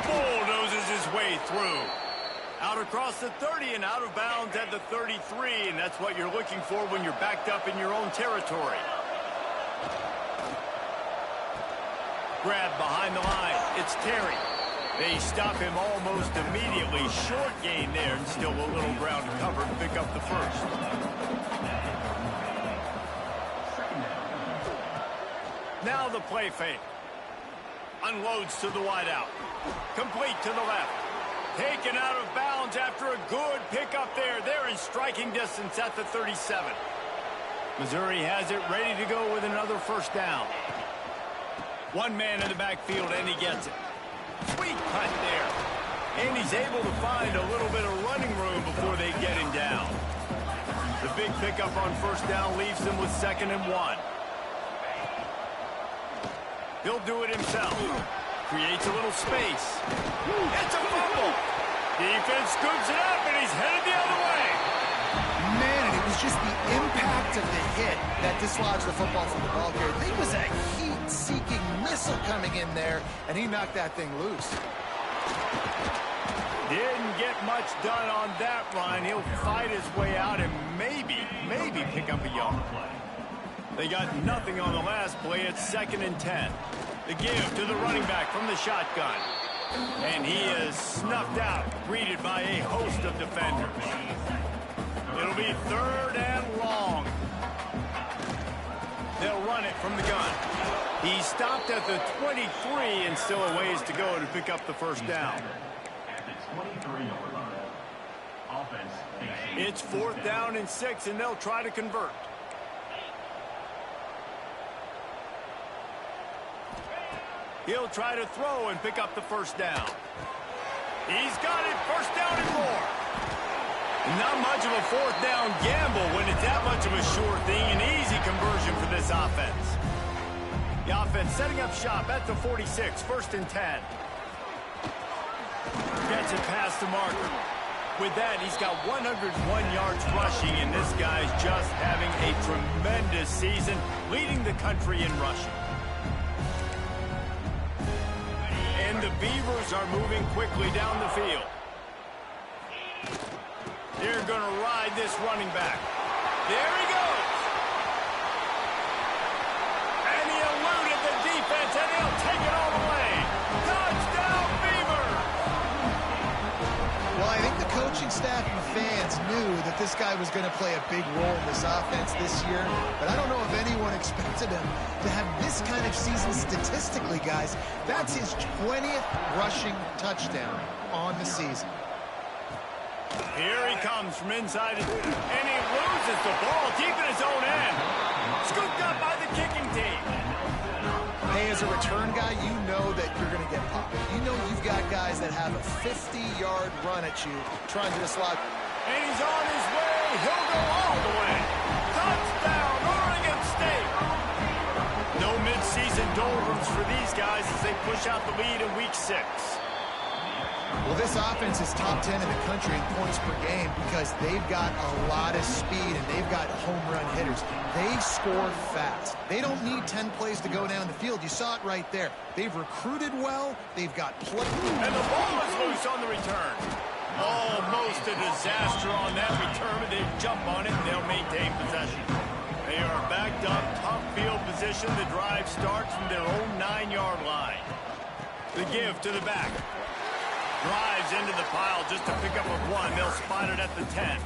Bulldozes his way through. Out across the 30 and out of bounds at the 33, and that's what you're looking for when you're backed up in your own territory. Grab behind the line. It's Terry. They stop him almost immediately. Short gain there, and still a little ground to cover to pick up the first. Now the play fake. Unloads to the wideout. Complete to the left. Taken out of bounds after a good pickup there. They're in striking distance at the 37. Missouri has it ready to go with another first down. One man in the backfield, and he gets it. Sweet cut there. And he's able to find a little bit of running room before they get him down. The big pickup on first down leaves them with 2nd and 1. He'll do it himself. Creates a little space. It's a fumble. Defense scoops it up, and he's headed the other way. Man, it was just the impact of the hit that dislodged the football from the ball carrier. There was a heat-seeking missile coming in there, and he knocked that thing loose. Didn't get much done on that run. He'll fight his way out and maybe pick up a yard. They got nothing on the last play. It's 2nd and 10. The give to the running back from the shotgun. And he is snuffed out, greeted by a host of defenders. It'll be 3rd and long. They'll run it from the gun. He stopped at the 23 and still a ways to go to pick up the first down. At the 23-yard line. Offense facing... It's 4th down and 6, and they'll try to convert. He'll try to throw and pick up the first down. He's got it. First down and more. Not much of a 4th down gamble when it's that much of a sure thing. An easy conversion for this offense. The offense setting up shop at the 46. 1st and 10. Gets it past the marker. With that, he's got 101 yards rushing, and this guy's just having a tremendous season, leading the country in rushing. And the Beavers are moving quickly down the field. They're going to ride this running back. There he goes. And he eluded the defense, and he'll take it all the way. Touchdown, Beavers! Well, I think the coaching staff and the fans knew that this guy was going to play a big role in this offense this year, but I don't know if anyone expected him to have this kind of season statistically, guys. That's his 20th rushing touchdown on the season. Here he comes from inside, and he loses the ball deep in his own end. Scooped up by the kicking team. Hey, as a return guy, you know that you're going to get popped. You know you've got guys that have a 50-yard run at you trying to slot. And he's on his way. He'll go all the way. Touchdown, Oregon State. No midseason doldrums for these guys as they push out the lead in Week 6. Well, this offense is top 10 in the country in points per game because they've got a lot of speed and they've got home run hitters. They score fast. They don't need 10 plays to go down the field. You saw it right there. They've recruited well. They've got play. And the ball is loose on the return. Almost a disaster on that return, but they jump on it and they'll maintain possession. They are backed up, top field position. The drive starts from their own 9-yard line. The give to the back. Drives into the pile just to pick up a 1. They'll spot it at the 10.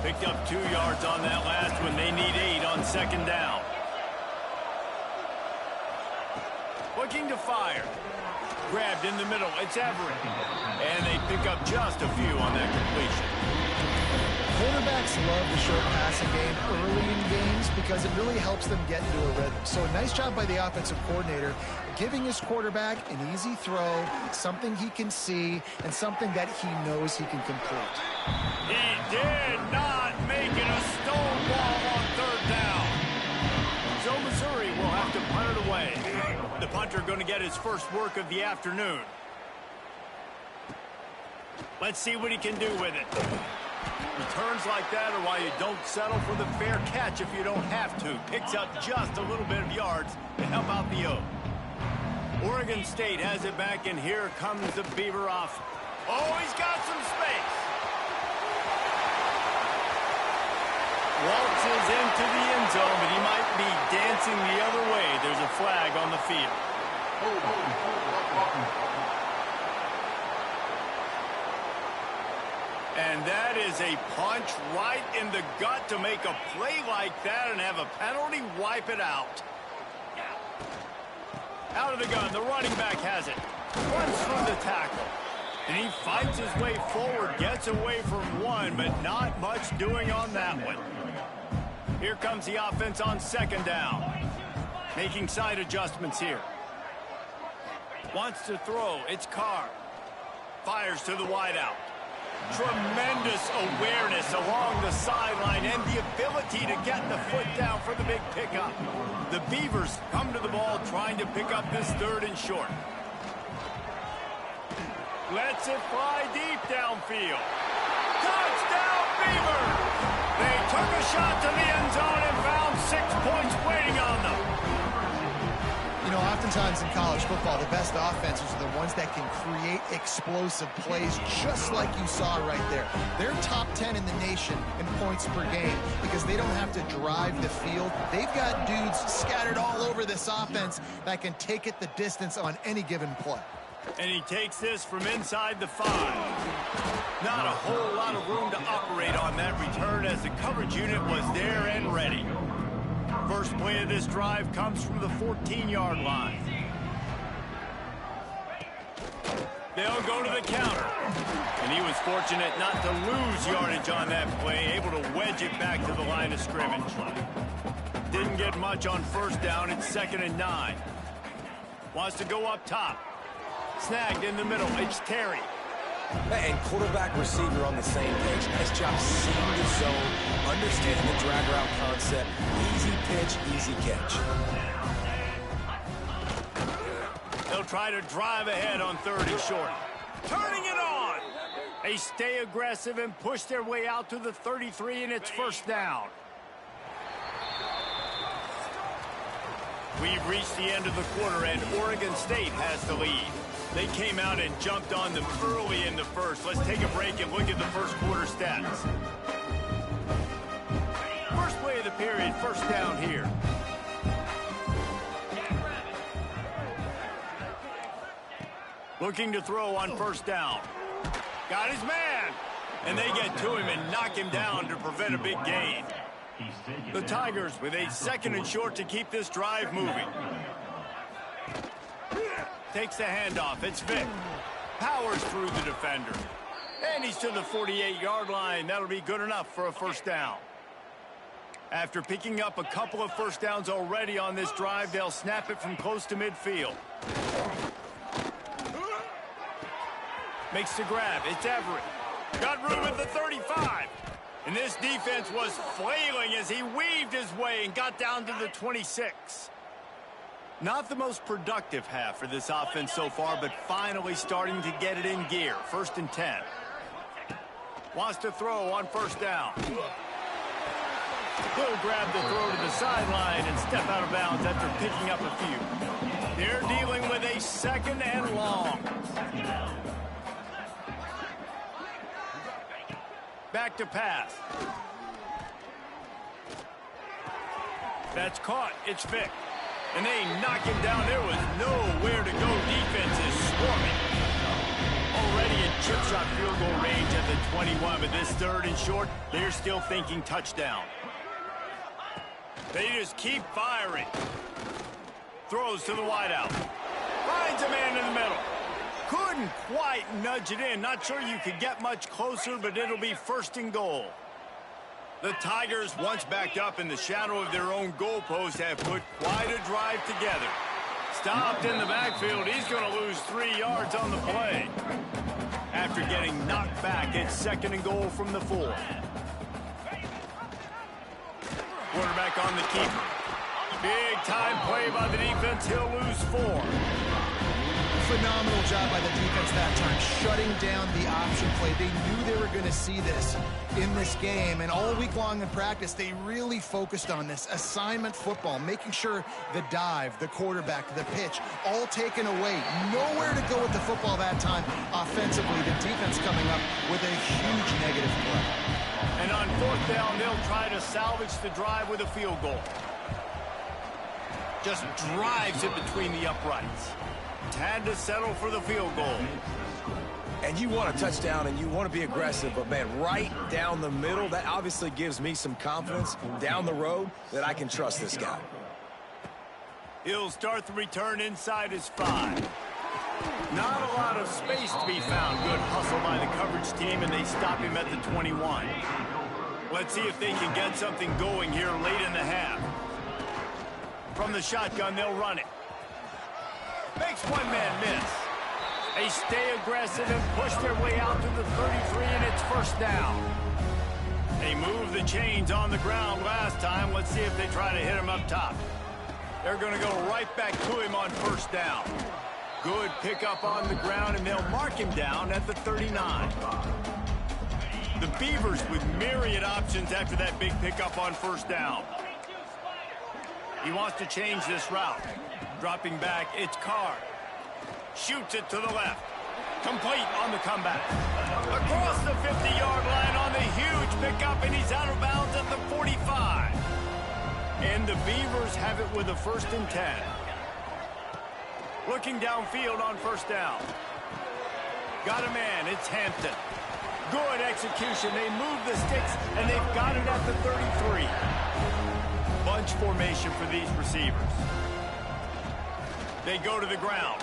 Picked up 2 yards on that last one. They need 8 on second down. Looking to fire. Grabbed in the middle. It's Everett. And they pick up just a few on that completion. Quarterbacks love the short passing game early in games because it really helps them get into a rhythm. So a nice job by the offensive coordinator giving his quarterback an easy throw, something he can see, and something that he knows he can complete. He did not make it a stonewall on third down. So Missouri will have to punt it away. The punter going to get his first work of the afternoon. Let's see what he can do with it. Returns like that are why you don't settle for the fair catch if you don't have to. Picks up just a little bit of yards to help out the O. Oregon State has it back, and here comes the Beaver off. Oh, he's got some space. Waltzes into the end zone, but he might be dancing the other way. There's a flag on the field. And that is a punch right in the gut to make a play like that and have a penalty wipe it out. Out of the gun, the running back has it. Runs through the tackle. And he fights his way forward, gets away from one, but not much doing on that one. Here comes the offense on second down. Making side adjustments here. Wants to throw, it's Carr. Fires to the wideout. Tremendous awareness along the sideline and the ability to get the foot down for the big pickup. The Beavers come to the ball trying to pick up this third and short. Lets it fly deep downfield. Touchdown, Beavers! They took a shot to the end zone and found 6 points waiting on them. You know, oftentimes in college football, the best offenses are the ones that can create explosive plays just like you saw right there. They're top 10 in the nation in points per game because they don't have to drive the field. They've got dudes scattered all over this offense that can take it the distance on any given play. And he takes this from inside the 5. Not a whole lot of room to operate on that return as the coverage unit was there and ready. First play of this drive comes from the 14-yard line. They'll go to the counter. And he was fortunate not to lose yardage on that play, able to wedge it back to the line of scrimmage. Didn't get much on first down. It's 2nd and 9. Wants to go up top. Snagged in the middle. It's Terry. And quarterback receiver on the same page. Nice job seeing the zone, understanding the drag route concept. Easy pitch, easy catch. They'll try to drive ahead on 3rd and short. Turning it on. They stay aggressive and push their way out to the 33, and it's first down. We've reached the end of the quarter, and Oregon State has the lead. They came out and jumped on them early in the first. Let's take a break and look at the first quarter stats. First play of the period, first down here. Looking to throw on first down. Got his man. And they get to him and knock him down to prevent a big gain. The Tigers with a 2nd and short to keep this drive moving. Takes the handoff. It's Vick. Powers through the defender. And he's to the 48-yard line. That'll be good enough for a first down. After picking up a couple of first downs already on this drive, they'll snap it from close to midfield. Makes the grab. It's Everett. Got room at the 35. And this defense was flailing as he weaved his way and got down to the 26. Not the most productive half for this offense so far, but finally starting to get it in gear. 1st and 10. Wants to throw on first down. He'll grab the throw to the sideline and step out of bounds after picking up a few. They're dealing with a 2nd and long. Back to pass. That's caught. It's Vick. And they knock him down. There was nowhere to go. Defense is swarming. Already in chip shot field goal range at the 21, but this 3rd and short, they're still thinking touchdown. They just keep firing. Throws to the wideout. Finds a man in the middle. Couldn't quite nudge it in. Not sure you could get much closer, but it'll be 1st and goal. The Tigers, once backed up in the shadow of their own goalpost, have put quite a drive together. Stopped in the backfield. He's going to lose 3 yards on the play. After getting knocked back, it's 2nd and goal from the 4. Quarterback on the keeper. Big time play by the defense. He'll lose 4. Phenomenal job by the defense that time, shutting down the option play. They knew they were going to see this in this game, and all week long in practice, they really focused on this assignment football, making sure the dive, the quarterback, the pitch, all taken away. Nowhere to go with the football that time offensively. The defense coming up with a huge negative play. And on 4th down, they'll try to salvage the drive with a field goal. Just drives it between the uprights. Had to settle for the field goal. And you want a touchdown and you want to be aggressive, but man, right down the middle, that obviously gives me some confidence down the road that I can trust this guy. He'll start the return inside his 5. Not a lot of space to be found. Good hustle by the coverage team, and they stop him at the 21. Let's see if they can get something going here late in the half. From the shotgun, they'll run it. Makes one man miss. They stay aggressive and push their way out to the 33, and it's 1st down. They moved the chains on the ground last time. Let's see if they try to hit him up top. They're going to go right back to him on 1st down. Good pickup on the ground, and they'll mark him down at the 39. The Beavers with myriad options after that big pickup on 1st down. He wants to change this route. Dropping back, it's Carr. Shoots it to the left. Complete on the comeback. Across the 50-yard line on the huge pickup, and he's out of bounds at the 45. And the Beavers have it with a 1st and 10. Looking downfield on 1st down. Got a man, it's Hampton. Good execution. They move the sticks, and they've got it at the 33. Bunch formation for these receivers. They go to the ground.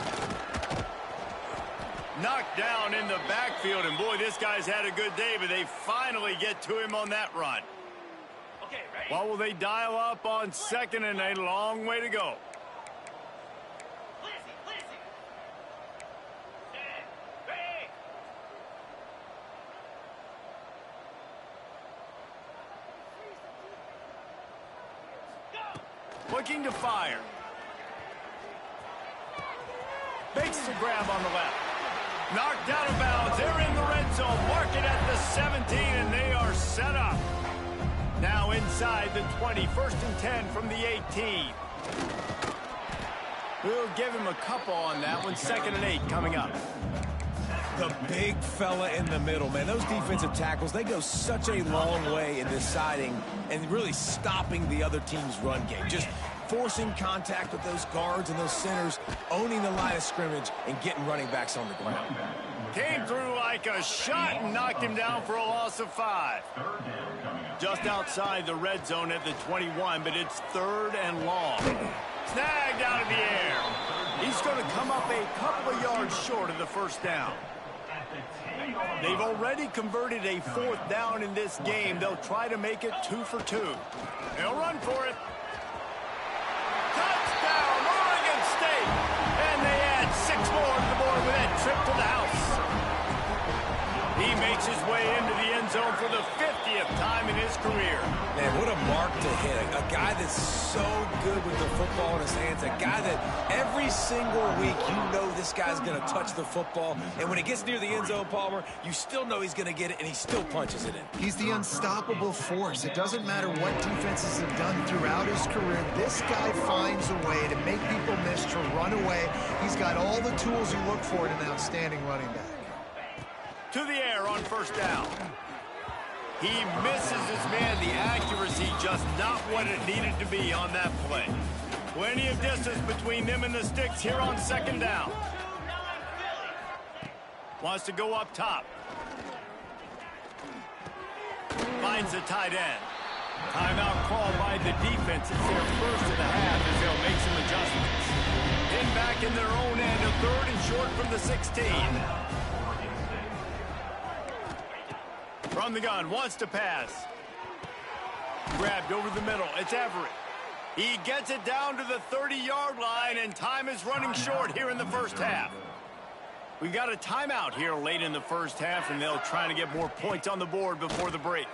Knocked down in the backfield, and boy, this guy's had a good day, but they finally get to him on that run. Okay, ready? What will they dial up on 2nd and a long way to go? Lizzie. Stand. Ready. Go. Looking to fire. Makes the grab on the left. Knocked out of bounds. They're in the red zone. Mark it at the 17, and they are set up. Now inside the 20. 1st and 10 from the 18. We'll give him a couple on that one. 2nd and 8 coming up. The big fella in the middle, man. Those defensive tackles, they go such a long way in deciding and really stopping the other team's run game. Just forcing contact with those guards and those centers, owning the line of scrimmage, and getting running backs on the ground. Came through like a shot and knocked him down for a loss of 5. Just outside the red zone at the 21, but it's 3rd and long. Snagged out of the air. He's going to come up a couple of yards short of the first down. They've already converted a 4th down in this game. They'll try to make it 2 for 2. They'll run for it. Touchdown, Oregon State! And they add 6 more to the board with that trip to the house. He makes his way into the end zone for the 50th time in his career. Man, what a mark to hit. A guy that's so good with the football in his hands. A guy that every single week you know this guy's going to touch the football. And when he gets near the end zone, Palmer, you still know he's going to get it, and he still punches it in. He's the unstoppable force. It doesn't matter what defenses have done throughout his career. This guy finds a way to make people miss, to run away. He's got all the tools you look for in an outstanding running back. To the air on first down. He misses his man. The accuracy just not what it needed to be on that play. Plenty of distance between them and the sticks here on 2nd down. Wants to go up top. Finds the tight end. Timeout called by the defense. It's their first of the half as they'll make some adjustments. In back in their own end, a 3rd and short from the 16. From the gun, wants to pass. Grabbed over the middle, it's Everett. He gets it down to the 30-yard line, and time is running short here in the first half. We've got a timeout here late in the first half, and they'll try to get more points on the board before the break.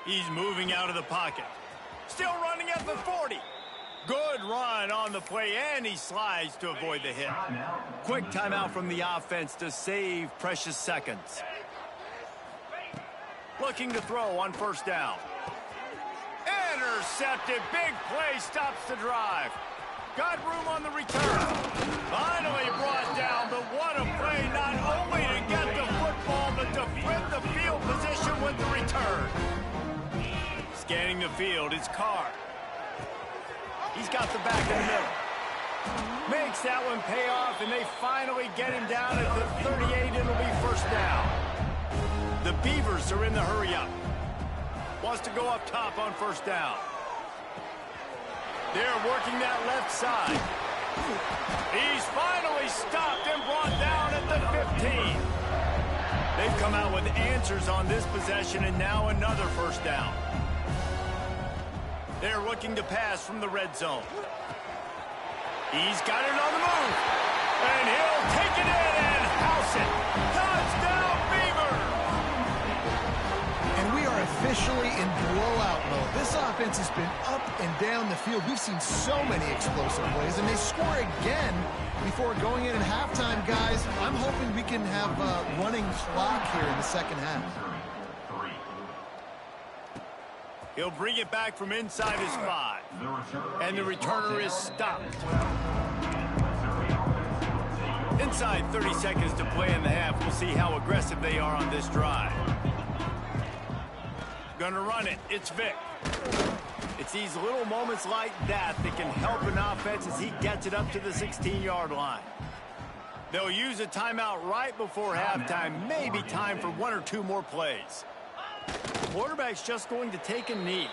He's moving out of the pocket. Still running at the 40. Good run on the play, and he slides to avoid the hit. Quick timeout from the offense to save precious seconds. Looking to throw on first down. Intercepted. Big play stops the drive. Got room on the return. Finally brought down, but what a play, not only to get the football, but to flip the field position with the return. Scanning the field, it's Carr. He's got the back in the middle. Makes that one pay off, and they finally get him down at the 38. It'll be first down. The Beavers are in the hurry-up. Wants to go up top on first down. They're working that left side. He's finally stopped and brought down at the 15. They've come out with answers on this possession, and now another first down. They're looking to pass from the red zone. He's got it on the move. And he'll take it in and house it. Touchdown, Beaver! And we are officially in blowout mode. This offense has been up and down the field. We've seen so many explosive plays, and they score again before going in at halftime, guys. I'm hoping we can have a running clock here in the second half. He'll bring it back from inside his 5. And the returner is stopped. Inside 30 seconds to play in the half. We'll see how aggressive they are on this drive. Gonna run it. It's Vic. It's these little moments like that that can help an offense as he gets it up to the 16-yard line. They'll use a timeout right before halftime. Maybe time for 1 or 2 more plays. Quarterback's just going to take a knee.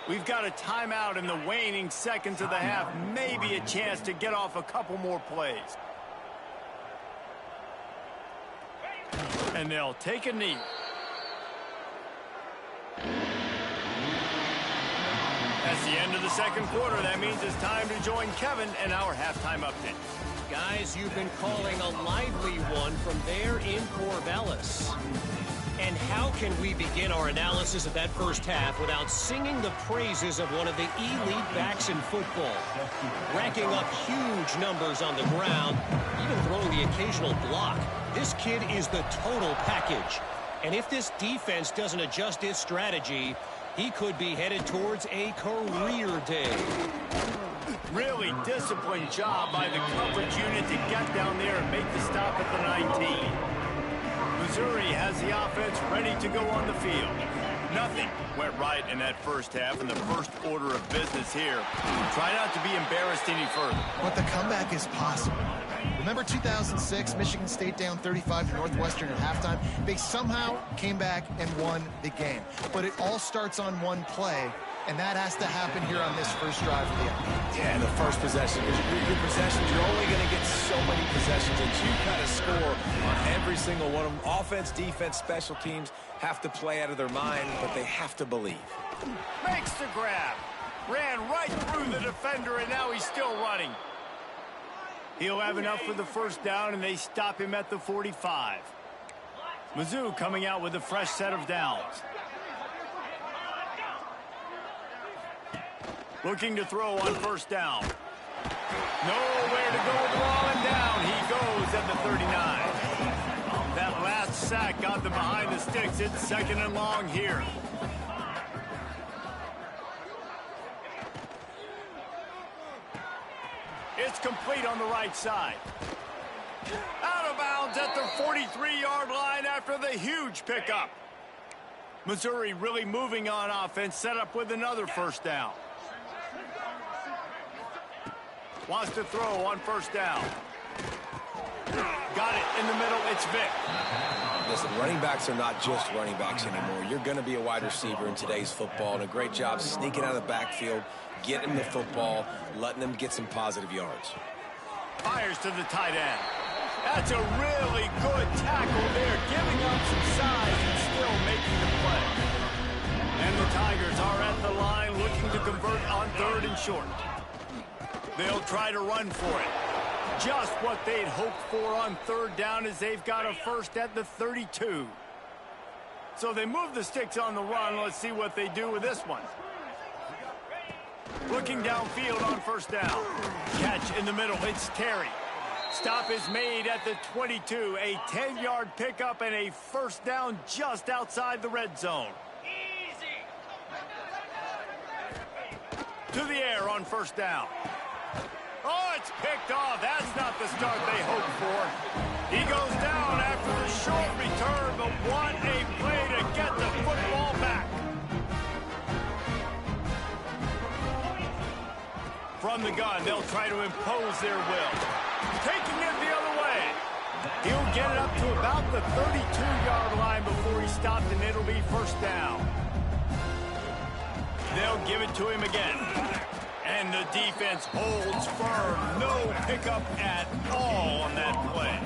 We've got a timeout in the waning seconds of the half. Maybe a chance to get off a couple more plays. And they'll take a knee. That's the end of the second quarter. That means it's time to join Kevin and our halftime update. Guys, you've been calling a lively one from there in Corvallis. And how can we begin our analysis of that first half without singing the praises of one of the elite backs in football? Racking up huge numbers on the ground, even throwing the occasional block. This kid is the total package. And if this defense doesn't adjust its strategy, he could be headed towards a career day. Really disciplined job by the coverage unit to get down there and make the stop at the 19. Missouri has the offense ready to go on the field. Nothing went right in that first half, and the first order of business here. Try not to be embarrassed any further. But the comeback is possible. Remember 2006, Michigan State down 35 to Northwestern at halftime? They somehow came back and won the game. But it all starts on one play, and that has to happen here on this first drive of the offense. Yeah, the first possession. Your possessions, you're only going to get so many possessions, and you got to score on every single one of them. Offense, defense, special teams have to play out of their mind, but they have to believe. Makes the grab. Ran right through the defender, and now he's still running. He'll have enough for the first down, and they stop him at the 45. Mizzou coming out with a fresh set of downs. Looking to throw on first down. Nowhere to go with the ball, and down he goes at the 39. That last sack got them behind the sticks. It's second and long here. It's complete on the right side. Out of bounds at the 43-yard line after the huge pickup. Missouri really moving on offense, set up with another first down. Wants to throw on first down. Got it in the middle. It's Vic. Listen, running backs are not just running backs anymore. You're going to be a wide receiver in today's football, and a great job sneaking out of the backfield, getting the football, letting them get some positive yards. Fires to the tight end. That's a really good tackle there, giving up some size and still making the play. And the Tigers are at the line looking to convert on third and short. They'll try to run for it. Just what they'd hoped for on third down, as they've got a first at the 32. So they move the sticks on the run. Let's see what they do with this one. Looking downfield on first down. Catch in the middle. It's Terry. Stop is made at the 22. A 10-yard pickup and a first down just outside the red zone. Easy. To the air on first down. Oh, it's picked off. That's not the start they hoped for. He goes down after the short return, but what a play to get the football back. From the gun, they'll try to impose their will. Taking it the other way. He'll get it up to about the 32-yard line before he's stopped, and it'll be first down. They'll give it to him again. And the defense holds firm. No pickup at all on that play.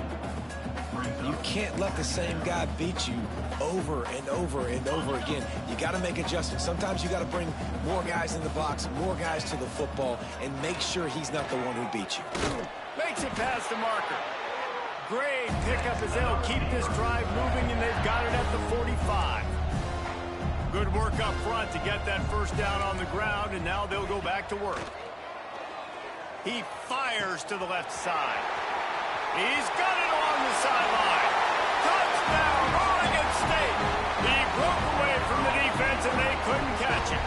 You can't let the same guy beat you over and over and over again. You got to make adjustments. Sometimes you got to bring more guys in the box, more guys to the football, and make sure he's not the one who beat you. Makes it past the marker. Great pickup as they'll keep this drive moving, and they've got it at the 45. Good work up front to get that first down on the ground, and now they'll go back to work. He fires to the left side. He's got it along the sideline. Touchdown, Oregon State. He broke away from the defense, and they couldn't catch him.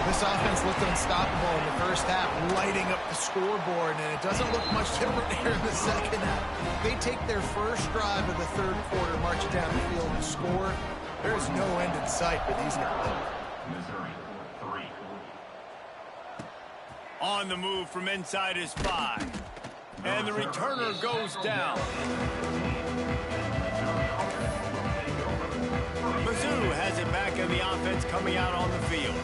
This offense looked unstoppable in the first half, lighting up the scoreboard, and it doesn't look much different here in the second half. They take their first drive of the third quarter, march it down the field, and score. There's no end in sight for these guys. Missouri, 3. On the move from inside his 5. And the returner goes down. Mizzou has it back in the offense coming out on the field.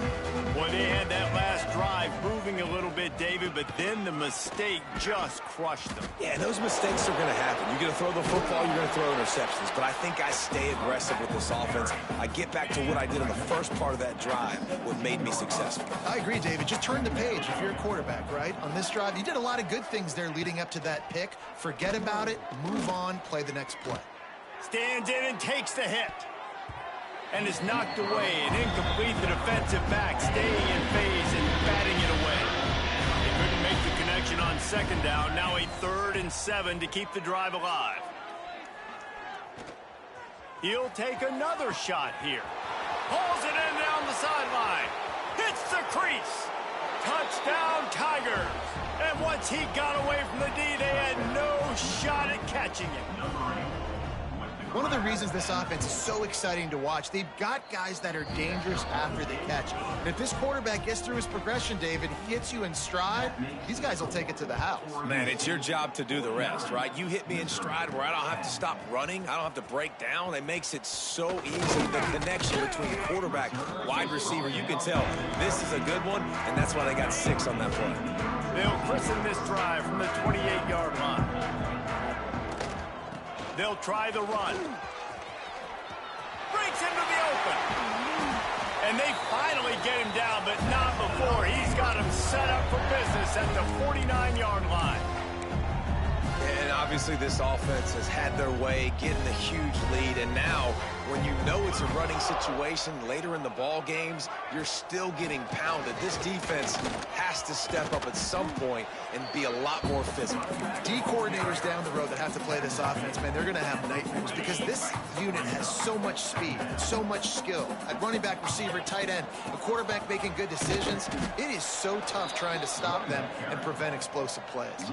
Boy, they had that last drive moving a little bit, David, but then the mistake just crushed them. Yeah, those mistakes are going to happen. You're going to throw the football, you're going to throw interceptions. But I think I stay aggressive with this offense. I get back to what I did in the first part of that drive, what made me successful. I agree, David. Just turn the page if you're a quarterback, right? On this drive, you did a lot of good things there leading up to that pick. Forget about it, move on, play the next play. Stands in and takes the hit. And is knocked away and incomplete. The defensive back staying in phase and batting it away. They couldn't make the connection on second down. Now a 3rd and 7 to keep the drive alive. He'll take another shot here. Pulls it in down the sideline. Hits the crease. Touchdown, Tigers. And once he got away from the D, they had no shot at catching him. One of the reasons this offense is so exciting to watch, they've got guys that are dangerous after the catch. And if this quarterback gets through his progression, David, gets you in stride, these guys will take it to the house. Man, it's your job to do the rest, right? You hit me in stride where I don't have to stop running. I don't have to break down. It makes it so easy. The connection between the quarterback, wide receiver, you can tell this is a good one, and that's why they got 6 on that play. They'll christen this drive from the 28-yard line. They'll try the run. Breaks into the open. And they finally get him down, but not before. He's got him set up for business at the 49-yard line. And obviously this offense has had their way, getting a huge lead. And now, when you know it's a running situation later in the ball games, you're still getting pounded. This defense has to step up at some point and be a lot more physical. D coordinators down the road that have to play this offense, man, they're going to have nightmares because this unit has so much speed, so much skill. At running back, receiver, tight end, a quarterback making good decisions, it is so tough trying to stop them and prevent explosive plays.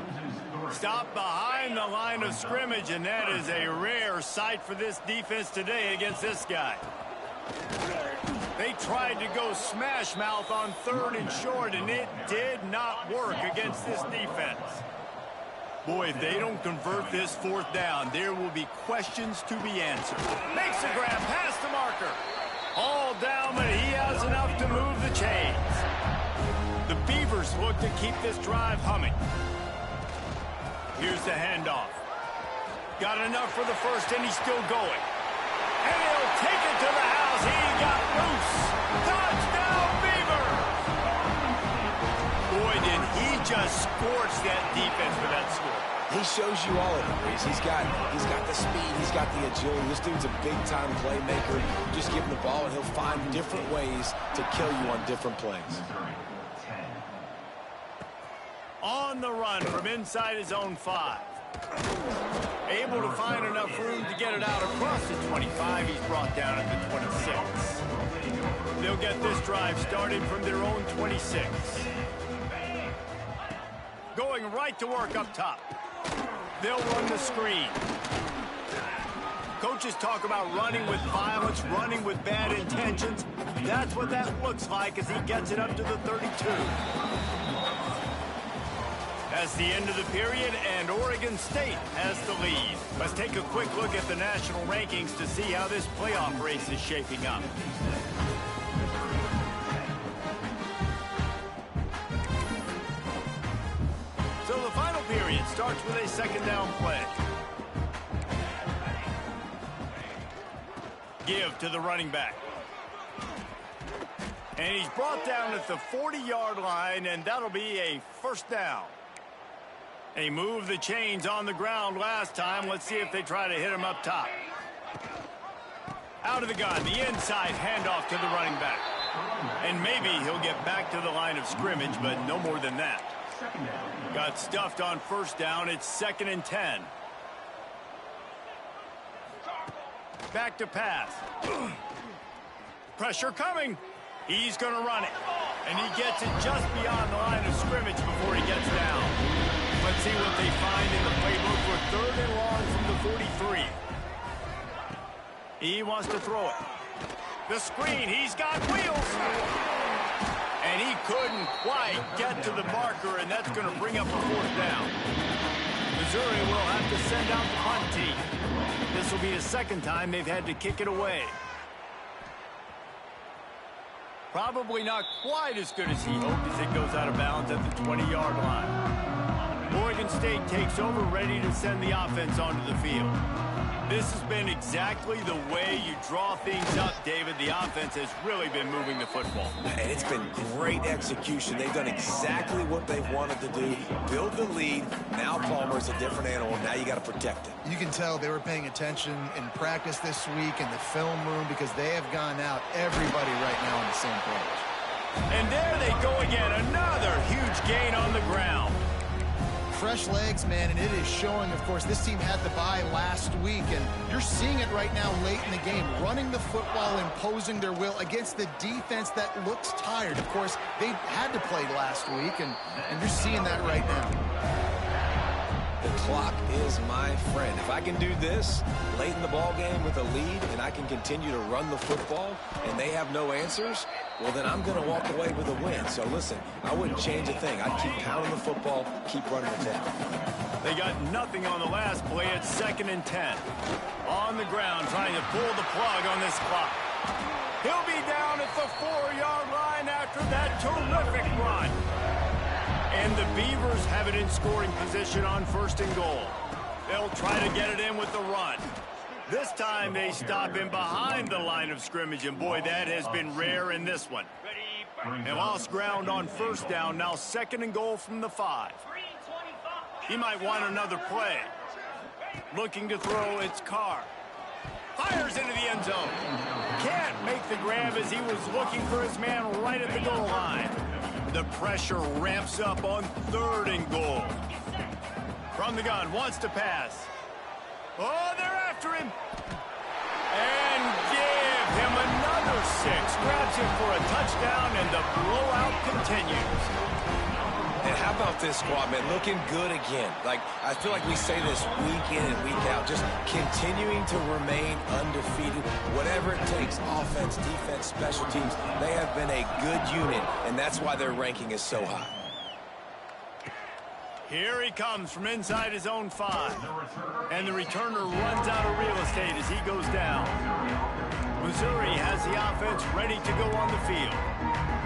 Stop behind the line of scrimmage, and that is a rare sight for this defense today against this guy. They tried to go smash mouth on 3rd and short, and it did not work against this defense. Boy, if they don't convert this 4th down, there will be questions to be answered. Makes a grab past the marker. All down, but he has enough to move the chains. The Beavers look to keep this drive humming. Here's the handoff. Got enough for the first, and he's still going. And he'll take it to the house. He got loose. Touchdown, Beaver! Boy, did he just scorch that defense for that score. He shows you all of it, Reese. He's got the speed, he's got the agility. This dude's a big-time playmaker. Just give him the ball, and he'll find different ways to kill you on different plays. On the run from inside his own 5. Able to find enough room to get it out across the 25. He's brought down at the 26. They'll get this drive started from their own 26. Going right to work up top. They'll run the screen. Coaches talk about running with violence, running with bad intentions. That's what that looks like as he gets it up to the 32. That's the end of the period, and Oregon State has the lead. Let's take a quick look at the national rankings to see how this playoff race is shaping up. So the final period starts with a 2nd down play. Give to the running back. And he's brought down at the 40-yard line, and that'll be a 1st down. They moved the chains on the ground last time. Let's see if they try to hit him up top. Out of the gun, the inside handoff to the running back. And maybe he'll get back to the line of scrimmage, but no more than that. Got stuffed on 1st down. It's 2nd and 10. Back to pass. Pressure coming. He's going to run it. And he gets it just beyond the line of scrimmage before he gets down. Let's see what they find in the playbook for 3rd and long from the 43. He wants to throw it. The screen, he's got wheels. And he couldn't quite get to the marker, and that's going to bring up a 4th down. Missouri will have to send out the punt team. This will be the 2nd time they've had to kick it away. Probably not quite as good as he hoped as it goes out of bounds at the 20-yard line. Oregon State takes over, ready to send the offense onto the field. This has been exactly the way you draw things up, David. The offense has really been moving the football. And it's been great execution. They've done exactly what they've wanted to do. Build the lead. Now Palmer's a different animal. Now you got to protect it. You can tell they were paying attention in practice this week in the film room because they have gone out, everybody right now on the same page. And there they go again. Another huge gain on the ground. Fresh legs, man, and it is showing, of course, this team had the bye last week, and you're seeing it right now late in the game, running the football, imposing their will against the defense that looks tired. Of course, they had to play last week, and you're seeing that right now. The clock is my friend. If I can do this late in the ball game with a lead and I can continue to run the football and they have no answers, well, then I'm going to walk away with a win. So, listen, I wouldn't change a thing. I'd keep pounding the football, keep running it down. They got nothing on the last play at 2nd and 10. On the ground, trying to pull the plug on this clock. He'll be down at the 4-yard line after that terrific run. And the Beavers have it in scoring position on 1st and goal. They'll try to get it in with the run. This time they stop him behind the line of scrimmage, and boy, that has been rare in this one. And lost ground on 1st down, now 2nd and goal from the 5. He might want another play. Looking to throw, it's Carr. Fires into the end zone. Can't make the grab as he was looking for his man right at the goal line. The pressure ramps up on 3rd and goal. From the gun, wants to pass. Oh, they're after him. And give him another 6. Grabs him for a touchdown, and the blowout continues. And how about this squad, man? Looking good again. Like, I feel like we say this week in and week out, just continuing to remain undefeated. Whatever it takes, offense, defense, special teams, they have been a good unit, and that's why their ranking is so high. Here he comes from inside his own 5. And the returner runs out of real estate as he goes down. Missouri has the offense ready to go on the field.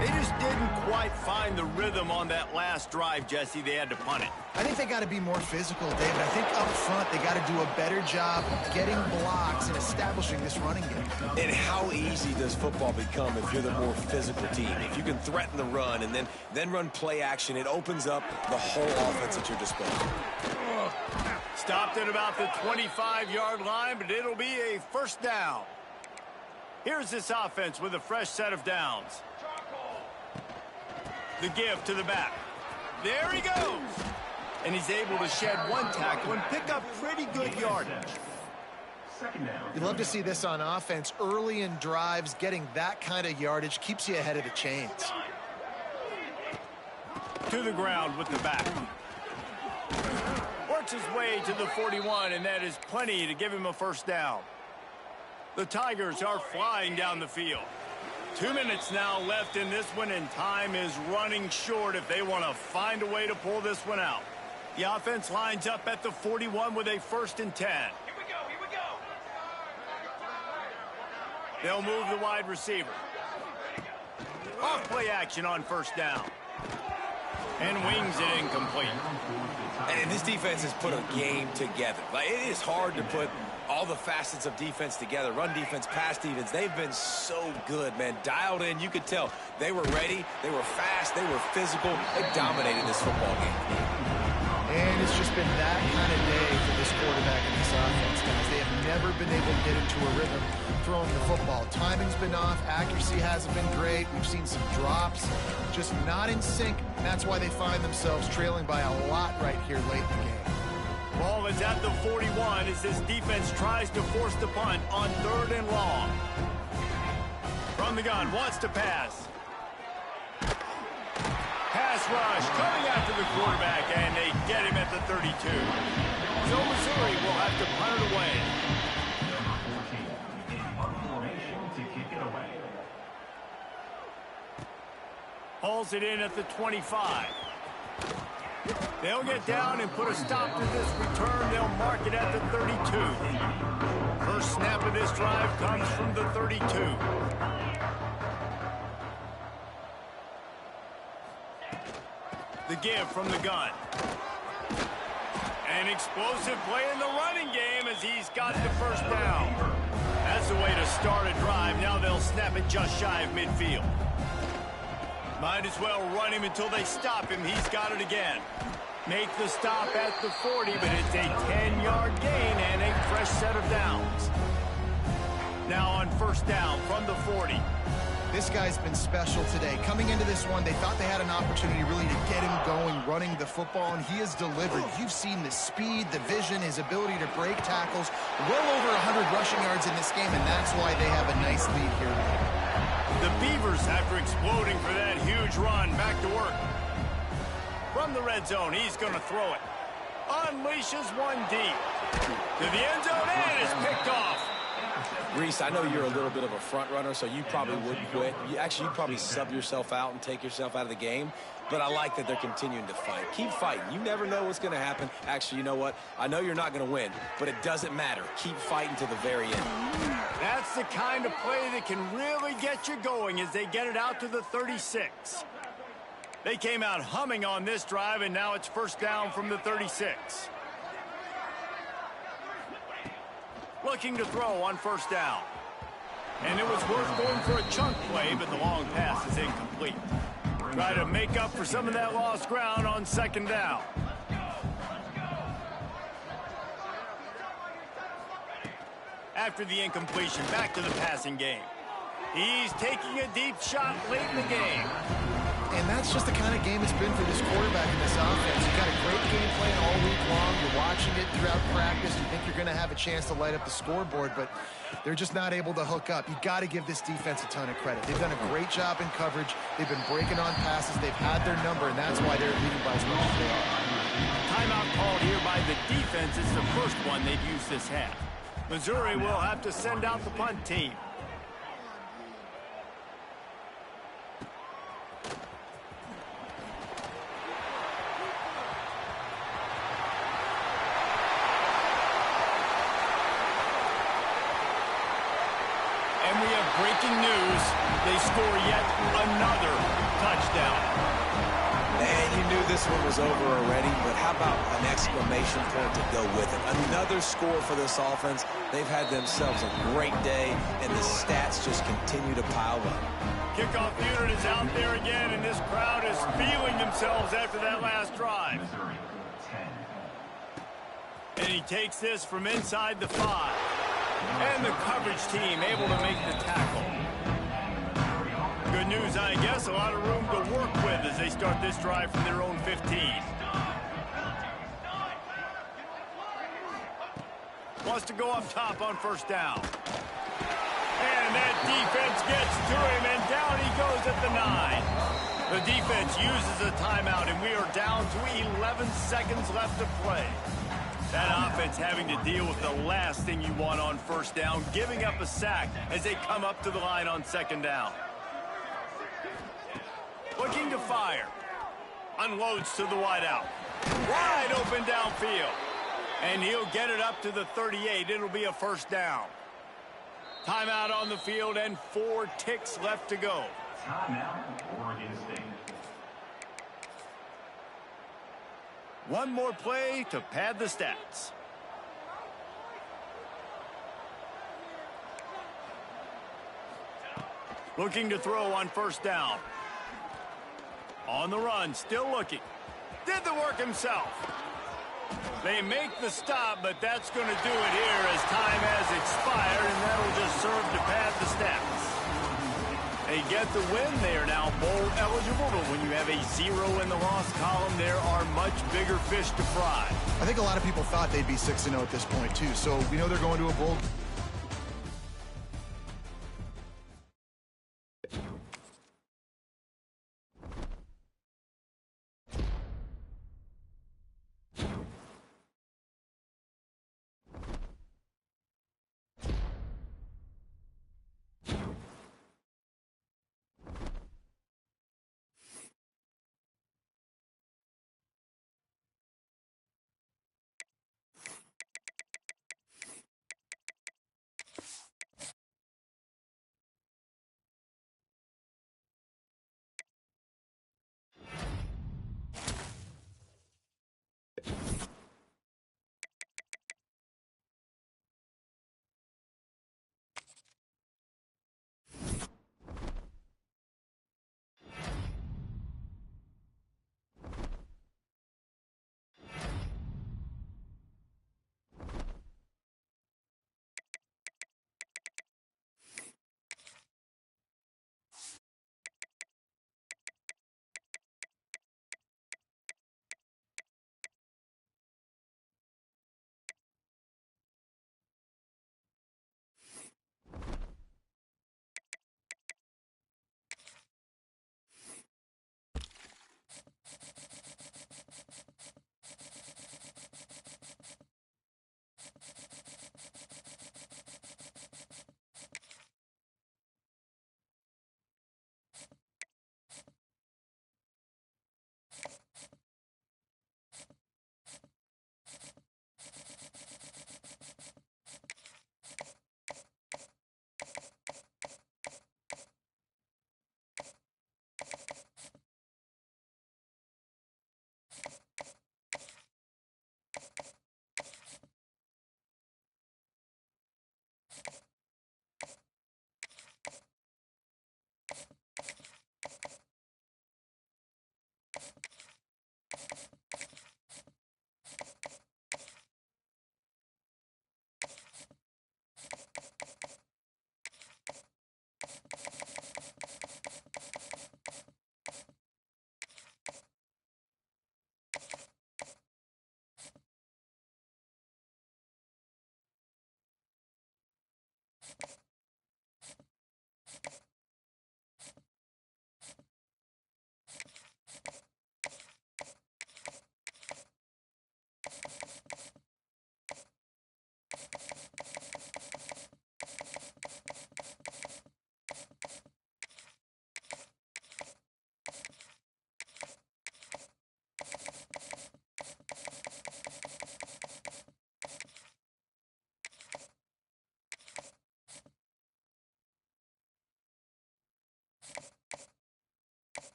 They just didn't quite find the rhythm on that last drive, Jesse. They had to punt it. I think they got to be more physical, David. I think up front they got to do a better job getting blocks and establishing this running game. And how easy does football become if you're the more physical team? If you can threaten the run and then run play action, it opens up the whole offense at your disposal. Stopped at about the 25-yard line, but it'll be a 1st down. Here's this offense with a fresh set of downs. The give to the back. There he goes. And he's able to shed 1 tackle and pick up pretty good yardage. You'd love to see this on offense. Early in drives, getting that kind of yardage keeps you ahead of the chains. To the ground with the back. Works his way to the 41, and that is plenty to give him a 1st down. The Tigers are flying down the field. 2 minutes now left in this one, and time is running short if they want to find a way to pull this one out. The offense lines up at the 41 with a 1st and 10. Here we go, here we go. They'll move the wide receiver. Off play action on 1st down. And wings it incomplete. And this defense has put a game together. Like, it is hard to put all the facets of defense together. Run defense, pass defense. They've been so good, man. Dialed in. You could tell they were ready. They were fast. They were physical. They dominated this football game. And it's just been that kind of day for this quarterback and this offense, guys. They have never been able to get into a rhythm throwing the football. Timing's been off. Accuracy hasn't been great. We've seen some drops. Just not in sync. And that's why they find themselves trailing by a lot right here late in the game. Ball is at the 41 as this defense tries to force the punt on 3rd and long. From the gun, wants to pass. Pass rush coming after the quarterback, and they get him at the 32. So Missouri will have to punt it away. Hauls it in at the 25. They'll get down and put a stop to this return. They'll mark it at the 32. First snap of this drive comes from the 32. The give from the gun. An explosive play in the running game as he's got the 1st down. That's the way to start a drive. Now they'll snap it just shy of midfield. Might as well run him until they stop him. He's got it again. Make the stop at the 40, but it's a 10-yard gain and a fresh set of downs. Now on 1st down from the 40. This guy's been special today. Coming into this one, they thought they had an opportunity really to get him going, running the football, and he has delivered. You've seen the speed, the vision, his ability to break tackles. Well over 100 rushing yards in this game, and that's why they have a nice lead here today. The Beavers, after exploding for that huge run, back to work. From the red zone, he's going to throw it. unleashes one deep. To the end zone and is picked off. Reese, I know you're a little bit of a front runner, so you probably wouldn't quit. You'd probably sub yourself out and take yourself out of the game. But I like that they're continuing to fight. Keep fighting. You never know what's going to happen. Actually, you know what? I know you're not going to win, but it doesn't matter. Keep fighting to the very end. That's the kind of play that can really get you going as they get it out to the 36. They came out humming on this drive, and now it's first down from the 36. Looking to throw on first down. And it was worth going for a chunk play, but the long pass is incomplete. Try to make up for some of that lost ground on second down. After the incompletion, back to the passing game. He's taking a deep shot late in the game. And that's just the kind of game it's been for this quarterback in this offense. You've got a great game plan all week long. You're watching it throughout practice. You think you're going to have a chance to light up the scoreboard, but they're just not able to hook up. You've got to give this defense a ton of credit. They've done a great job in coverage. They've been breaking on passes. They've had their number, and that's why they're leading by as much as they are. Timeout called here by the defense. It's the first one they've used this half. Missouri will have to send out the punt team. And we have breaking news. They score yet another touchdown. Man, you knew this one was over already, but how about an exclamation point to go with it? Another score for this offense. They've had themselves a great day, and the stats just continue to pile up. Kickoff unit is out there again, and this crowd is feeling themselves after that last drive. Missouri, 10. And he takes this from inside the 5. And the coverage team able to make the tackle. Good news, I guess, a lot of room to work with as they start this drive from their own 15. Wants to go up top on first down. And that defense gets to him, and down he goes at the 9. The defense uses a timeout, and we are down to 11 seconds left to play. That offense having to deal with the last thing you want on first down, giving up a sack as they come up to the line on second down. Looking to fire. Unloads to the wideout. Wide open downfield. And he'll get it up to the 38. It'll be a first down. Timeout on the field and 4 ticks left to go. Timeout, Oregon State. One more play to pad the stats. Looking to throw on first down. On the run, still looking. Did the work himself. They make the stop, but that's going to do it here as time has expired, and that'll just serve to pad the stats. They get the win. They are now bowl eligible, but when you have a 0 in the loss column, there are much bigger fish to fry. I think a lot of people thought they'd be 6-0 at this point, too. So we know they're going to a bowl.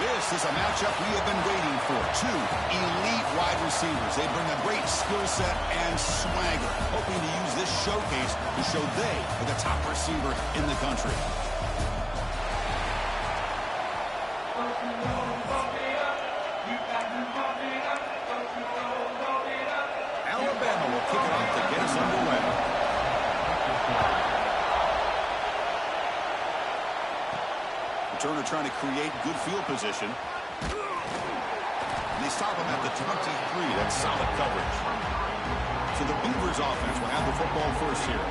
This is a matchup we have been waiting for. Two elite wide receivers. They bring a great skill set and swagger, hoping to use this showcase to show they are the top receiver in the country. Alabama will kick it off to get us underway. Returner trying to create good field position. And they stop him at the 23. That's solid coverage. So the Beavers offense will have the football first here.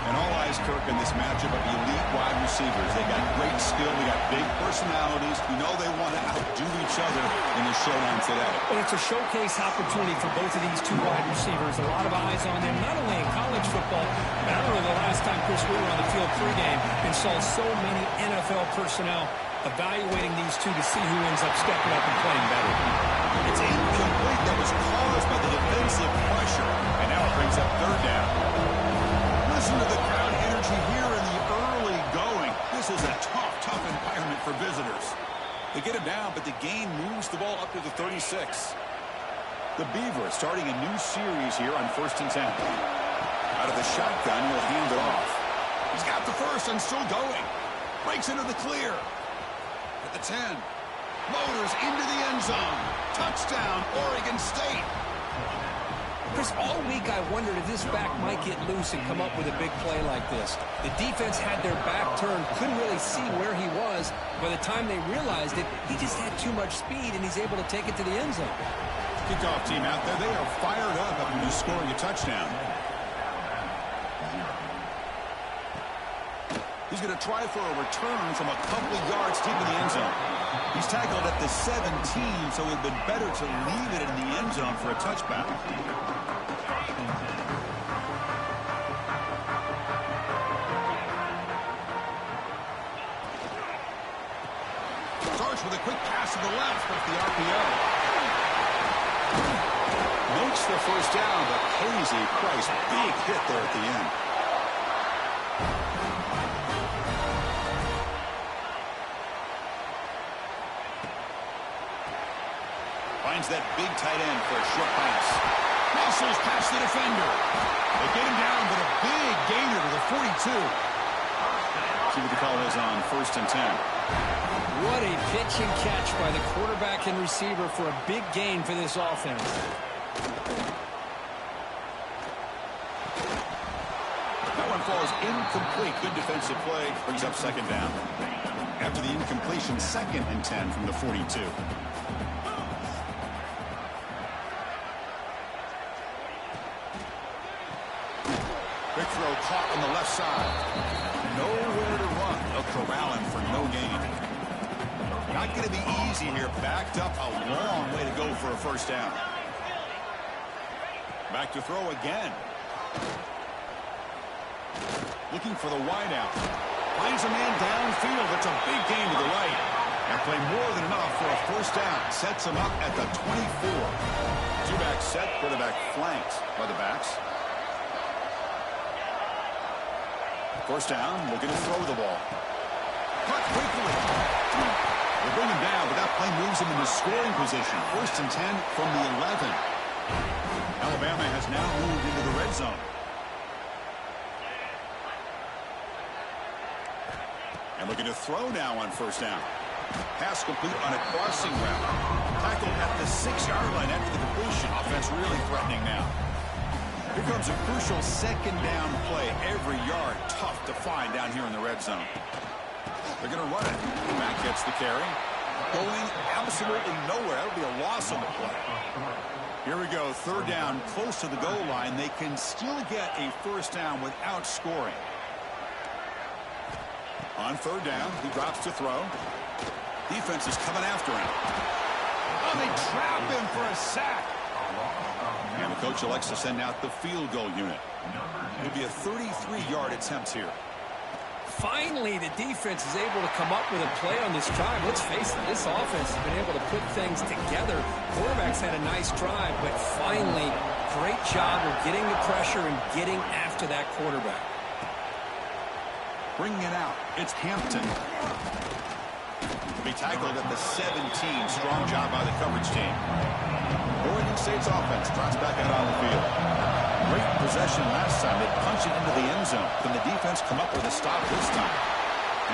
And all eyes, Kirk, in this matchup of the elite wide receivers. They got great skill. They got big personalities. You know they want to outdo each other in the showdown today. And it's a showcase opportunity for both of these two wide receivers. A lot of eyes on them, not only in college football, but I remember the last time, Chris, we were on the field pregame and saw so many NFL personnel evaluating these two to see who ends up stepping up and playing better. It's incomplete. That was caused by the defensive pressure. And now it brings up third down. Listen to the crowd energy here in the early going. This is a tough environment for visitors. They get it down, but the gain moves the ball up to the 36. The Beavers starting a new series here on 1st and 10. Out of the shotgun, he'll hand it off. He's got the first and still going. Breaks into the clear. At the 10. Motors into the end zone. Touchdown, Oregon State. Chris, all week I wondered if this back might get loose and come up with a big play like this. The defense had their back turned, couldn't really see where he was. By the time they realized it, he just had too much speed, and he's able to take it to the end zone. Kickoff team out there, they are fired up after just scoring a touchdown. He's going to try for a return from a couple of yards deep in the end zone. He's tackled at the 17, so it would have been better to leave it in the end zone for a touchback. Starts with a quick pass to the left off the RPO. Makes the first down, but pays a price. Big hit there at the end. Finds that big tight end for a short pass. Muscles past the defender. They get him down, but a big gainer to the 42. See what the call is on 1st and 10. What a pitch and catch by the quarterback and receiver for a big gain for this offense. That one falls incomplete. Good defensive play. Brings up 2nd down. After the incompletion, 2nd and 10 from the 42. Quick throw caught on the left side. Nowhere to run. They'll corral him for no gain. Not going to be easy here. Backed up a long way to go for a first down. Back to throw again. Looking for the wideout. Finds a man downfield. It's a big gain to the right. That play more than enough for a first down. Sets him up at the 24. Two-back set. Quarterback flanked by the backs. First down, looking to throw the ball. Cut quickly. They bring him down, but that play moves him into scoring position. First and 10 from the 11. Alabama has now moved into the red zone. And looking to throw now on first down. Pass complete on a crossing route. Tackled at the 6-yard line after the completion. Offense really threatening now. Here comes a crucial second down play. Every yard tough to find down here in the red zone. They're going to run it. Back gets the carry. Going absolutely nowhere. That'll be a loss on the play. Here we go. Third down, close to the goal line. They can still get a first down without scoring. On third down, he drops to throw. Defense is coming after him. Oh, they trap him for a sack. And the coach elects to send out the field goal unit. It'll be a 33-yard attempt here. Finally, the defense is able to come up with a play on this drive. Let's face it, this offense has been able to put things together. Quarterback's had a nice drive, but finally, great job of getting the pressure and getting after that quarterback. Bringing it out, it's Hampton. Be tackled at the 17. Strong job by the coverage team. Oregon State's offense drops back out on the field. Great possession last time. They punch it into the end zone. Can the defense come up with a stop this time?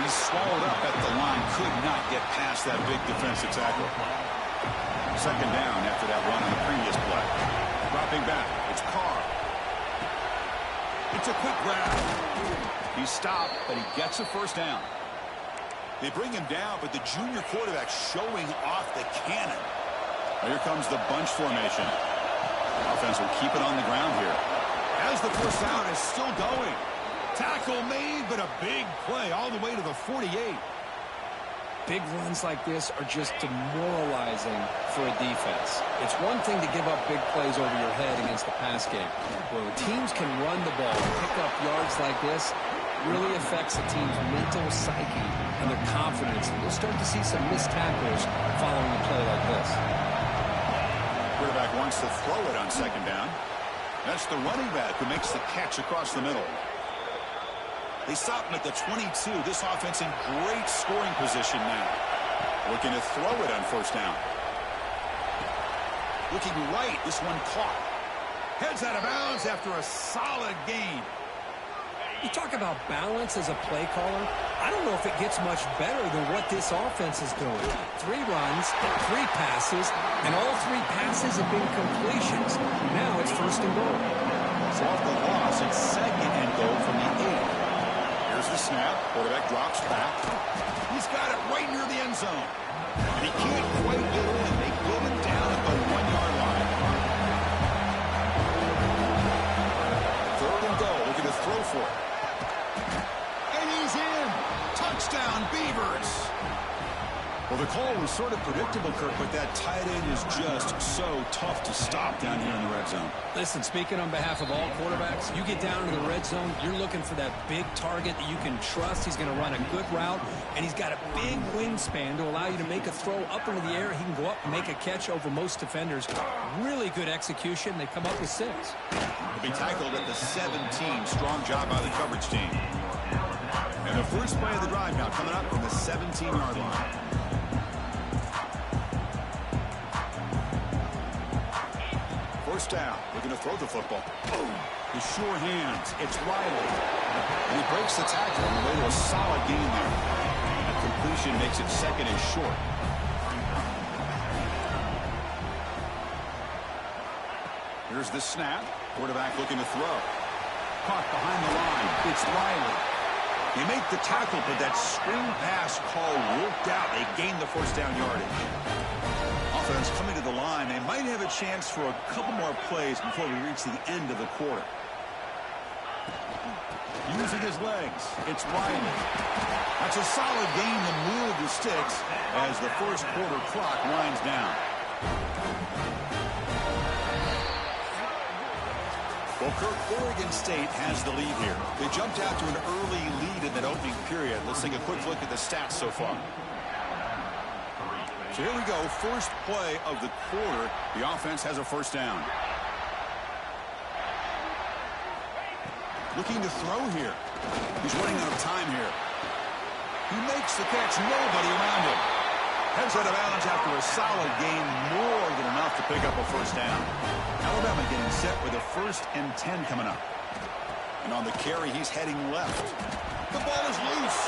He's swallowed up at the line. Could not get past that big defensive tackle. Second down after that run on the previous play. Dropping back. It's Carr. It's a quick grab. He stopped, but he gets a first down. They bring him down, but the junior quarterback showing off the cannon. Here comes the bunch formation. Offense will keep it on the ground here. As the first down is still going. Tackle made, but a big play all the way to the 48. Big runs like this are just demoralizing for a defense. It's one thing to give up big plays over your head against the pass game. Where teams can run the ball and pick up yards like this, really affects a team's mental psyche and their confidence. And you'll start to see some missed tackles following a play like this. Quarterback wants to throw it on second down. That's the running back who makes the catch across the middle. They stop him at the 22. This offense in great scoring position now. Looking to throw it on first down. Looking right. This one caught. Heads out of bounds after a solid gain. You talk about balance as a play caller. I don't know if it gets much better than what this offense is doing. 3 runs, 3 passes, and all 3 passes have been completions. Now it's first and goal. So off the loss, it's second and goal from the 8. Here's the snap. Quarterback drops back. He's got it right near the end zone. And he can't quite get in. They get him down at the 1-yard line. Third and goal. Looking to throw for it. And he's in. Touchdown, Beavers. Well, the call was sort of predictable, Kirk, but that tight end is just so tough to stop down here in the red zone. Listen, speaking on behalf of all quarterbacks, you get down to the red zone, you're looking for that big target that you can trust. He's going to run a good route, and he's got a big wingspan to allow you to make a throw up into the air. He can go up and make a catch over most defenders. Really good execution. They come up with 6. He'll be tackled at the 17. Strong job by the coverage team. And the first play of the drive now coming up from the 17-yard line. First down. Looking to throw the football. Boom. With sure hands. It's Riley. And he breaks the tackle on the way to a solid gain there. That completion makes it second and short. Here's the snap. Quarterback looking to throw. Caught behind the line. It's Riley. They make the tackle, but that screen pass call worked out. They gained the first down yardage. Offense coming to the line. They might have a chance for a couple more plays before we reach the end of the quarter. Using his legs, it's Riley. That's a solid gain to move the sticks as the first quarter clock winds down. Well, Kirk, Oregon State has the lead here. They jumped out to an early lead in that opening period. Let's take a quick look at the stats so far. So here we go, first play of the quarter. The offense has a first down. Looking to throw here. He's running out of time here. He makes the catch, nobody around him. Heads out of bounds after a solid gain, more than enough to pick up a first down. Alabama getting set with a 1st and 10 coming up. And on the carry, he's heading left. The ball is loose.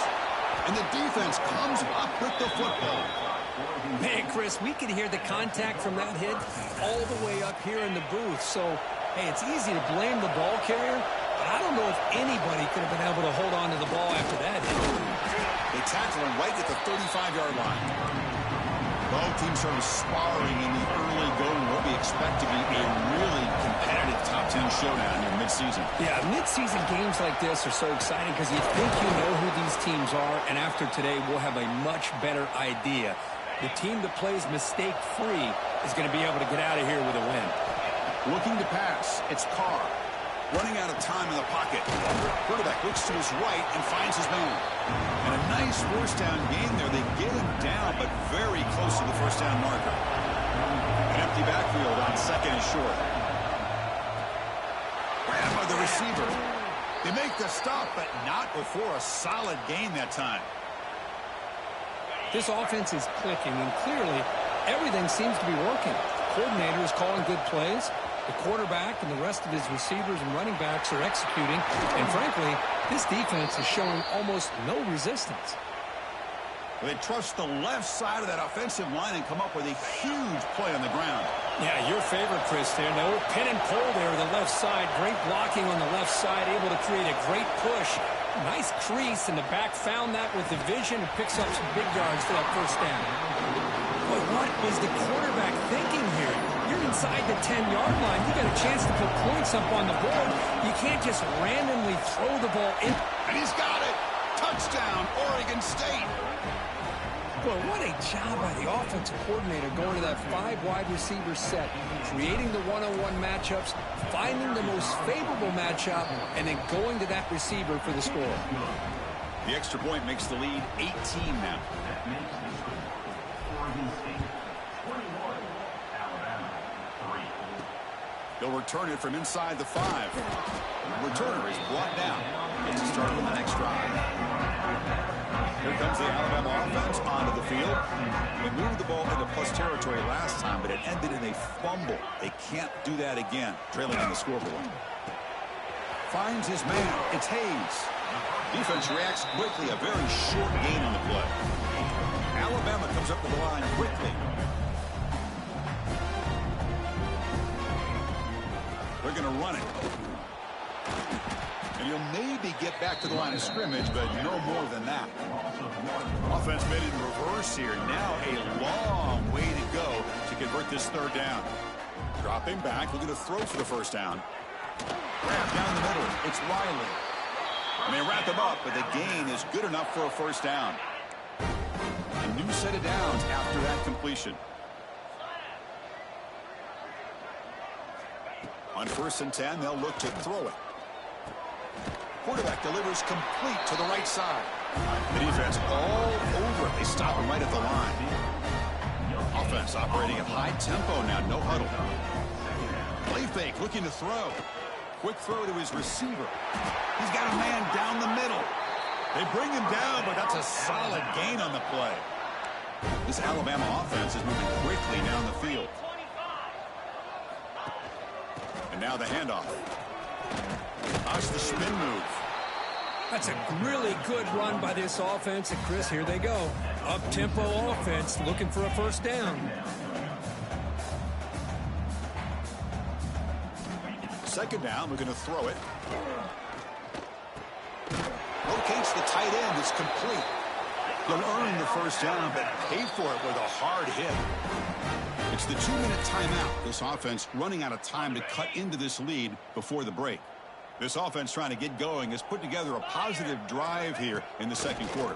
And the defense comes up with the football. Man, Chris, we could hear the contact from that hit all the way up here in the booth. So, hey, it's easy to blame the ball carrier, but I don't know if anybody could have been able to hold on to the ball after that hit. They tackle him right at the 35-yard line. Both teams sort of sparring in the early going. What we expect to be a really competitive top 10 showdown in mid-season. Yeah, mid-season games like this are so exciting because you think you know who these teams are, and after today, we'll have a much better idea. The team that plays mistake-free is going to be able to get out of here with a win. Looking to pass, it's Carr. Running out of time in the pocket. Quarterback looks to his right and finds his man. And a nice first down gain there. They get him down, but very close to the first down marker. An empty backfield on 2nd and short. Grabbed by the receiver. They make the stop, but not before a solid gain that time. This offense is clicking, and clearly everything seems to be working. The coordinator is calling good plays. The quarterback and the rest of his receivers and running backs are executing. And frankly, this defense is showing almost no resistance. They trust the left side of that offensive line and come up with a huge play on the ground. Yeah, your favorite, Chris, there. No pin and pull there on the left side. Great blocking on the left side, able to create a great push. Nice crease, and the back found that with the vision and picks up some big yards for that first down. But what was the quarterback thinking here? You're inside the 10-yard line. You got a chance to put points up on the board. You can't just randomly throw the ball in. And he's got it. Touchdown, Oregon State. Well, what a job by the offensive coordinator going to that 5-wide receiver set, creating the one-on-one matchups, finding the most favorable matchup, and then going to that receiver for the score. The extra point makes the lead 18 now. They'll return it from inside the 5. Returner is brought down. Gets to start on the next drive. Here comes the Alabama offense onto the field. They moved the ball into plus territory last time, but it ended in a fumble. They can't do that again, trailing on the scoreboard. Finds his man. It's Hayes. Defense reacts quickly. A very short gain on the play. Alabama comes up to the line quickly. They're going to run it. And you'll maybe get back to the line of scrimmage, but no more than that. Offense made it in reverse here. Now a long way to go to convert this 3rd down. Dropping back, looking to throw for the first down. Grab down the middle. It's Riley. And they wrap him up, but the gain is good enough for a first down. A new set of downs after that completion. On 1st and 10, they'll look to throw it. Quarterback delivers complete to the right side. The defense all over it. They stop him right at the line. Offense operating at high tempo now. No huddle. Play fake, looking to throw. Quick throw to his receiver. He's got a man down the middle. They bring him down, but that's a solid gain on the play. This Alabama offense is moving quickly down the field. And now the handoff. Watch the spin move. That's a really good run by this offense. And, Chris, here they go. Up-tempo offense looking for a first down. Second down, we're going to throw it. Locates the tight end. It's complete. You'll earn the first down, but pay for it with a hard hit. It's the 2-minute timeout. This offense running out of time to cut into this lead before the break. This offense trying to get going has put together a positive drive here in the second quarter.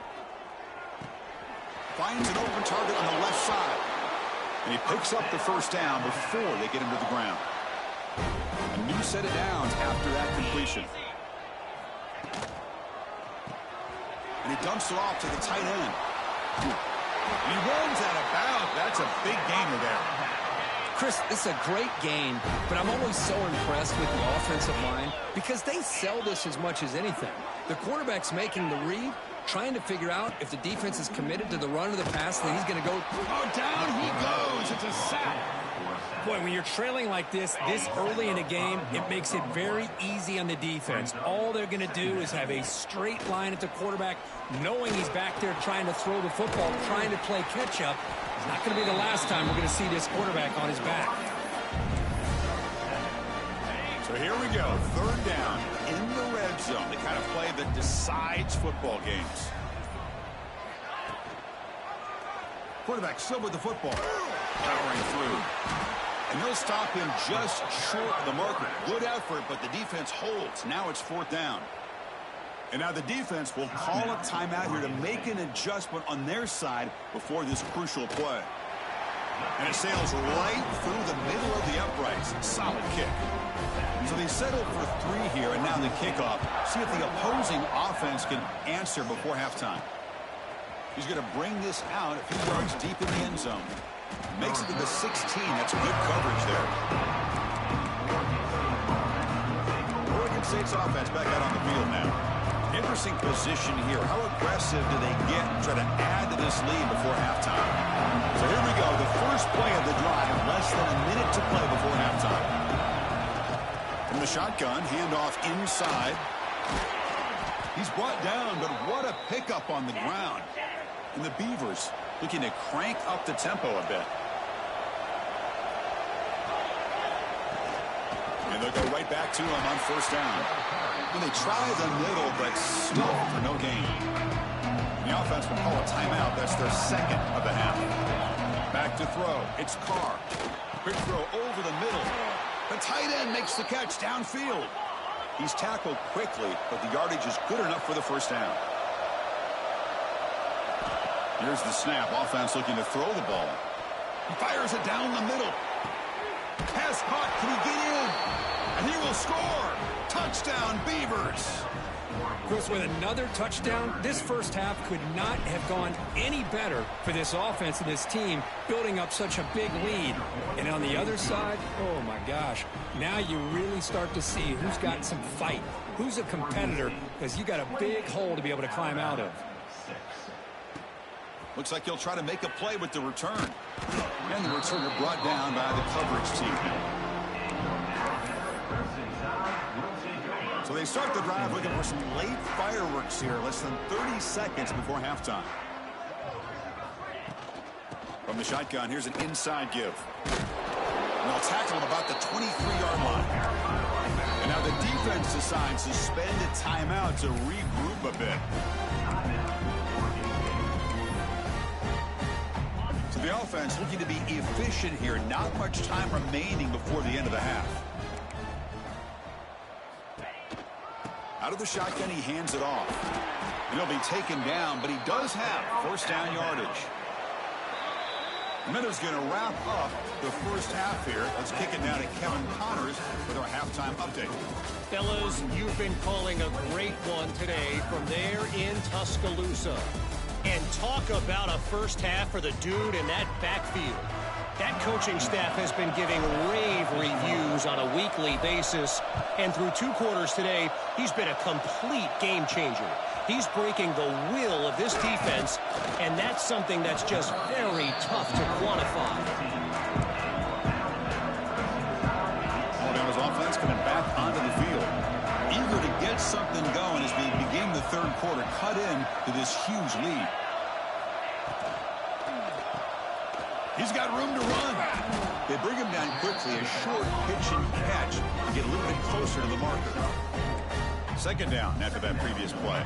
Finds an open target on the left side. And he picks up the first down before they get him to the ground. A new set of downs after that completion. And he dumps it off to the tight end. And he runs out of bounds. That's a big gainer there. Chris, this is a great game, but I'm always so impressed with the offensive line because they sell this as much as anything. The quarterback's making the read, trying to figure out if the defense is committed to the run or the pass, then he's going to go. Oh, down he goes. It's a sack. Boy, when you're trailing like this early in a game, it makes it very easy on the defense. All they're going to do is have a straight line at the quarterback, knowing he's back there trying to throw the football, trying to play catch-up. It's not going to be the last time we're going to see this quarterback on his back. So here we go, third down in the red zone, the kind of play that decides football games. Quarterback still with the football, powering through. And they'll stop him just short of the marker. Good effort, but the defense holds. Now it's fourth down. And now the defense will call a timeout here to make an adjustment on their side before this crucial play. And it sails right through the middle of the uprights. Solid kick. So they settled for 3 here, and now the kickoff. See if the opposing offense can answer before halftime. He's going to bring this out a few yards deep in the end zone. Makes it to the 16. That's good coverage there. Oregon State's offense back out on the field now. Interesting position here. How aggressive do they get and try to add to this lead before halftime? So here we go. The first play of the drive. Less than a minute to play before halftime. From the shotgun, handoff inside. He's brought down, but what a pickup on the ground. And the Beavers looking to crank up the tempo a bit. And they'll go right back to him on first down. And they try the middle, but still for no gain. The offense will call a timeout. That's their second of the half. Back to throw. It's Carr. Quick throw over the middle. The tight end makes the catch downfield. He's tackled quickly, but the yardage is good enough for the first down. Here's the snap. Offense looking to throw the ball. He fires it down the middle. Pass caught. Can he get in? And he will score. Touchdown, Beavers. Chris, with another touchdown, this first half could not have gone any better for this offense and this team, building up such a big lead. And on the other side, oh my gosh, now you really start to see who's got some fight, who's a competitor, because you got a big hole to be able to climb out of. Looks like he'll try to make a play with the return. And the returner brought down by the coverage team. So they start the drive looking for some late fireworks here, less than 30 seconds before halftime. From the shotgun, here's an inside give. And they'll tackle him about the 23-yard line. And now the defense decides to spend a timeout to regroup a bit. So the offense looking to be efficient here. Not much time remaining before the end of the half. Out of the shotgun, he hands it off. And he'll be taken down, but he does have first down yardage. And then he's going to wrap up the first half here. Let's kick it down to Kevin Connors with our halftime update. Fellas, you've been calling a great one today from there in Tuscaloosa. And talk about a first half for the dude in that backfield. That coaching staff has been giving rave reviews on a weekly basis. And through 2 quarters today, he's been a complete game changer. He's breaking the will of this defense, and that's something that's just very tough to quantify. Alabama's offense coming back onto the field. Eager to get something going as we begin the third quarter. Cut in to this huge lead. He's got room to run. They bring him down quickly. A short pitch and catch to get a little bit closer to the marker. Second down after that previous play.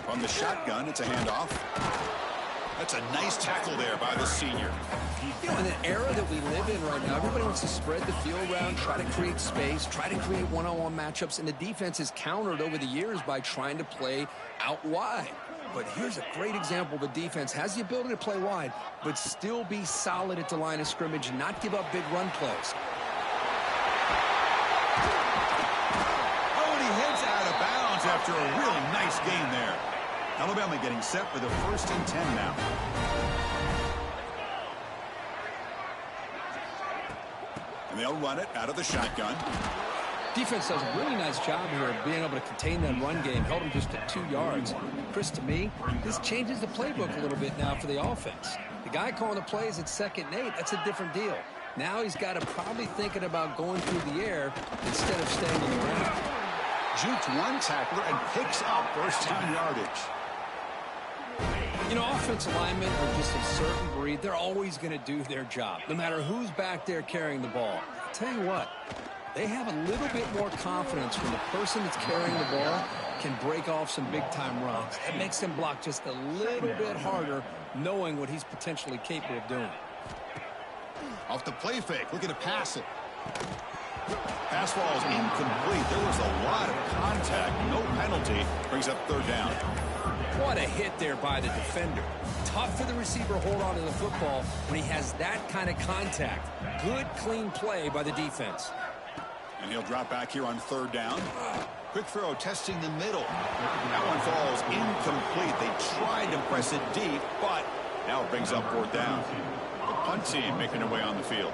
From the shotgun, it's a handoff. That's a nice tackle there by the senior. You know, in an era that we live in right now, everybody wants to spread the field around, try to create space, try to create one-on-one matchups, and the defense is countered over the years by trying to play out wide. But here's a great example. The defense has the ability to play wide, but still be solid at the line of scrimmage and not give up big run plays. Oh, and he heads out of bounds after a really nice gain there. Alabama getting set for the 1st and 10 now. And they'll run it out of the shotgun. Defense does a really nice job here of being able to contain that run game. Held him just at 2 yards. Chris, to me, this changes the playbook a little bit now for the offense. The guy calling the plays at 2nd and 8, that's a different deal. Now he's got to probably thinking about going through the air instead of staying on the ground. Juked one tackler and picks up 1st down yardage. You know, offensive linemen are just a certain breed. They're always going to do their job, no matter who's back there carrying the ball. I'll tell you what, they have a little bit more confidence when the person that's carrying the ball can break off some big-time runs. That makes them block just a little bit harder, knowing what he's potentially capable of doing. Off the play fake, looking to pass it. Pass ball is incomplete. There was a lot of contact, no penalty. Brings up 3rd down. What a hit there by the defender. Tough for the receiver to hold on to the football when he has that kind of contact. Good, clean play by the defense. And he'll drop back here on 3rd down. Quick throw testing the middle. That one falls incomplete. They tried to press it deep, but now it brings up 4th down. The punt team making their way on the field.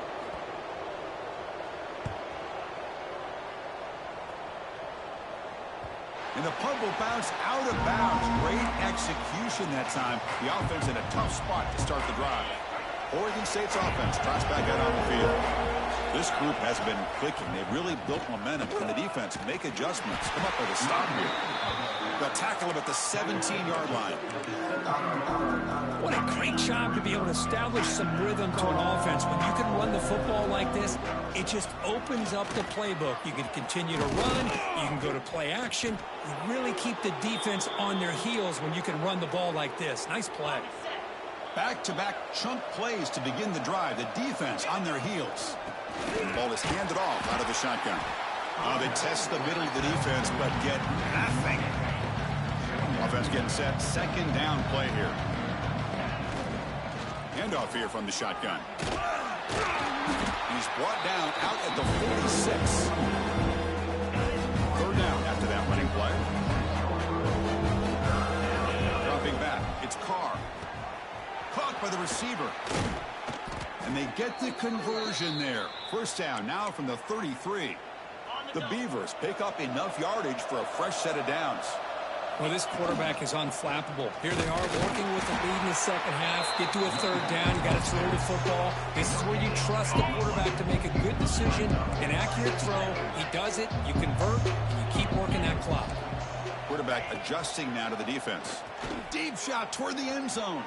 And the punt will bounce out of bounds. Great execution that time. The offense in a tough spot to start the drive. Oregon State's offense tries back out on the field. This group has been clicking. They've really built momentum. Can the defense make adjustments? Come up with a stop here. They'll tackle him at the 17-yard line. What a great job to be able to establish some rhythm to an offense. When you can run the football like this, it just opens up the playbook. You can continue to run. You can go to play action. You really keep the defense on their heels when you can run the ball like this. Nice play. Back-to-back chunk plays to begin the drive. The defense on their heels. The ball is handed off out of the shotgun. They test the middle of the defense, but get nothing. Offense getting set. 2nd down play here. Handoff here from the shotgun. He's brought down out at the 46. 3rd down after that running play. Dropping back. It's Carr. Caught by the receiver. And they get the conversion there. 1st down now from the 33. The Beavers pick up enough yardage for a fresh set of downs. Well, this quarterback is unflappable. Here they are working with the lead in the 2nd half. Get to a 3rd down. You got to throw the football. This is where you trust the quarterback to make a good decision, an accurate throw. He does it. You convert, and you keep working that clock. Quarterback adjusting now to the defense. Deep shot toward the end zone.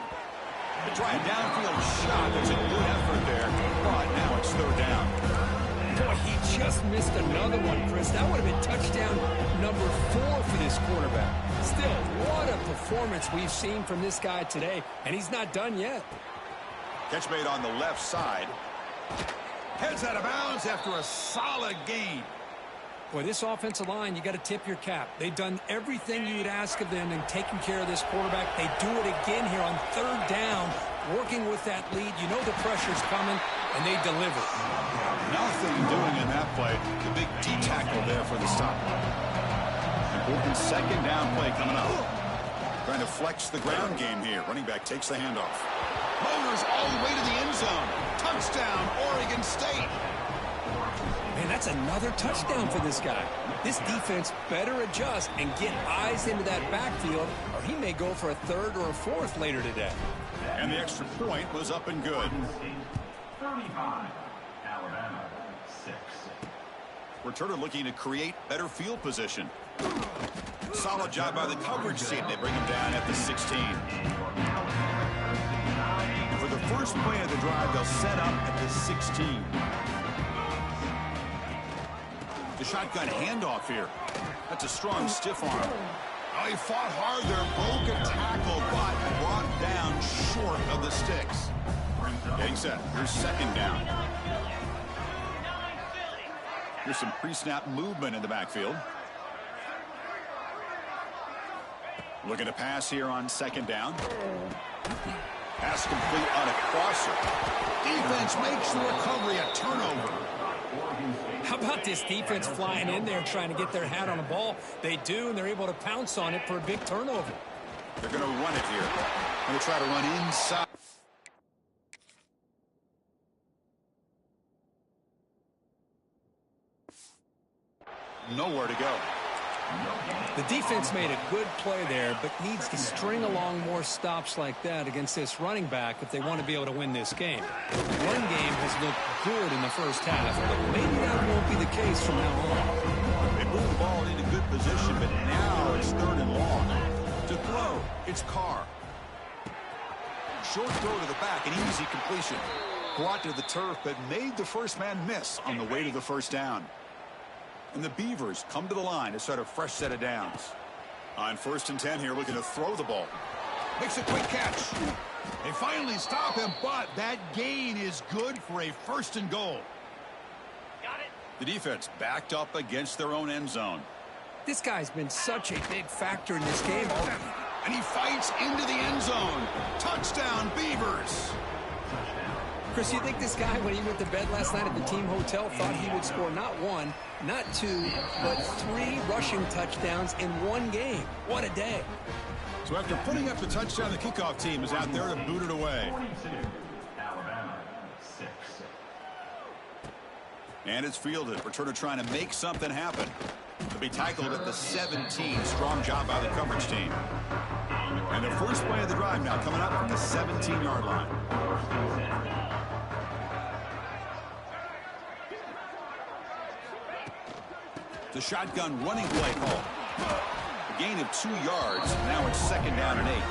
They try a downfield shot. There's a good effort there, but now it's 3rd down. Boy, he just missed another one, Chris. That would have been touchdown number 4 for this quarterback. Still, what a performance we've seen from this guy today, and he's not done yet. Catch made on the left side. Heads out of bounds after a solid gain. Boy, this offensive line, you got to tip your cap. They've done everything you'd ask of them in taking care of this quarterback. They do it again here on 3rd down, working with that lead. You know the pressure's coming, and they deliver. Nothing doing in that play. The big D tackle there for the stop. Important 2nd down play coming up. Trying to flex the ground game here. Running back takes the handoff. Motors all the way to the end zone. Touchdown, Oregon State. Man, that's another touchdown for this guy. This defense better adjust and get eyes into that backfield, or he may go for a 3rd or a 4th later today. And the extra point was up and good. 35, Alabama 6. Returner looking to create better field position. Solid job by the coverage team. They bring him down at the 16. And for the first play of the drive, they'll set up at the 16. The shotgun handoff here. That's a strong stiff arm. Oh, he fought hard there. Broke a tackle, but brought down short of the sticks. Getting set. Here's second down. Here's some pre-snap movement in the backfield. Looking to pass here on second down. Pass complete on a crosser. Defense makes the recovery a turnover. How about this defense flying in there trying to get their hat on the ball? They do, and they're able to pounce on it for a big turnover. They're going to run it here. Going to try to run inside. Nowhere to go. The defense made a good play there, but needs to string along more stops like that against this running back if they want to be able to win this game. The run game has looked good in the first half, but maybe that won't be the case from now on. They move the ball into good position, but now it's third and long. To throw, it's Carr. Short throw to the back, an easy completion. Brought to the turf, but made the first man miss on the way to the first down. And the Beavers come to the line to start a fresh set of downs. On 1st and 10 here, looking to throw the ball. Makes a quick catch. They finally stop him, but that gain is good for a 1st and goal. Got it. The defense backed up against their own end zone. This guy's been such a big factor in this game already. And he fights into the end zone. Touchdown, Beavers. Chris, you think this guy, when he went to bed last night at the team hotel, thought he would score not 1, not 2, but 3 rushing touchdowns in one game? What a day. So after putting up the touchdown, the kickoff team is out there to boot it away. 22, Alabama 6. And it's fielded. Returner trying to make something happen. To be tackled at the 17. Strong job by the coverage team. And the first play of the drive now coming up from the 17-yard line. The shotgun running play call. A gain of 2 yards. Now it's 2nd down and 8.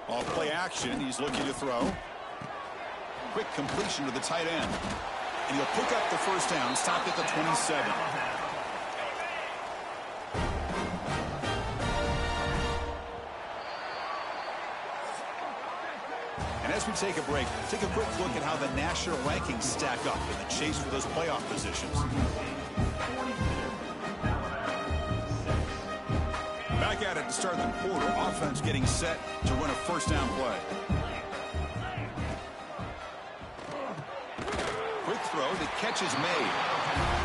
Off play action. He's looking to throw. Quick completion to the tight end. And he'll pick up the first down. Stopped at the 27. As we take a break, take a quick look at how the national rankings stack up in the chase for those playoff positions. Back at it to start the quarter. Offense getting set to run a first down play. Quick throw. The catch is made.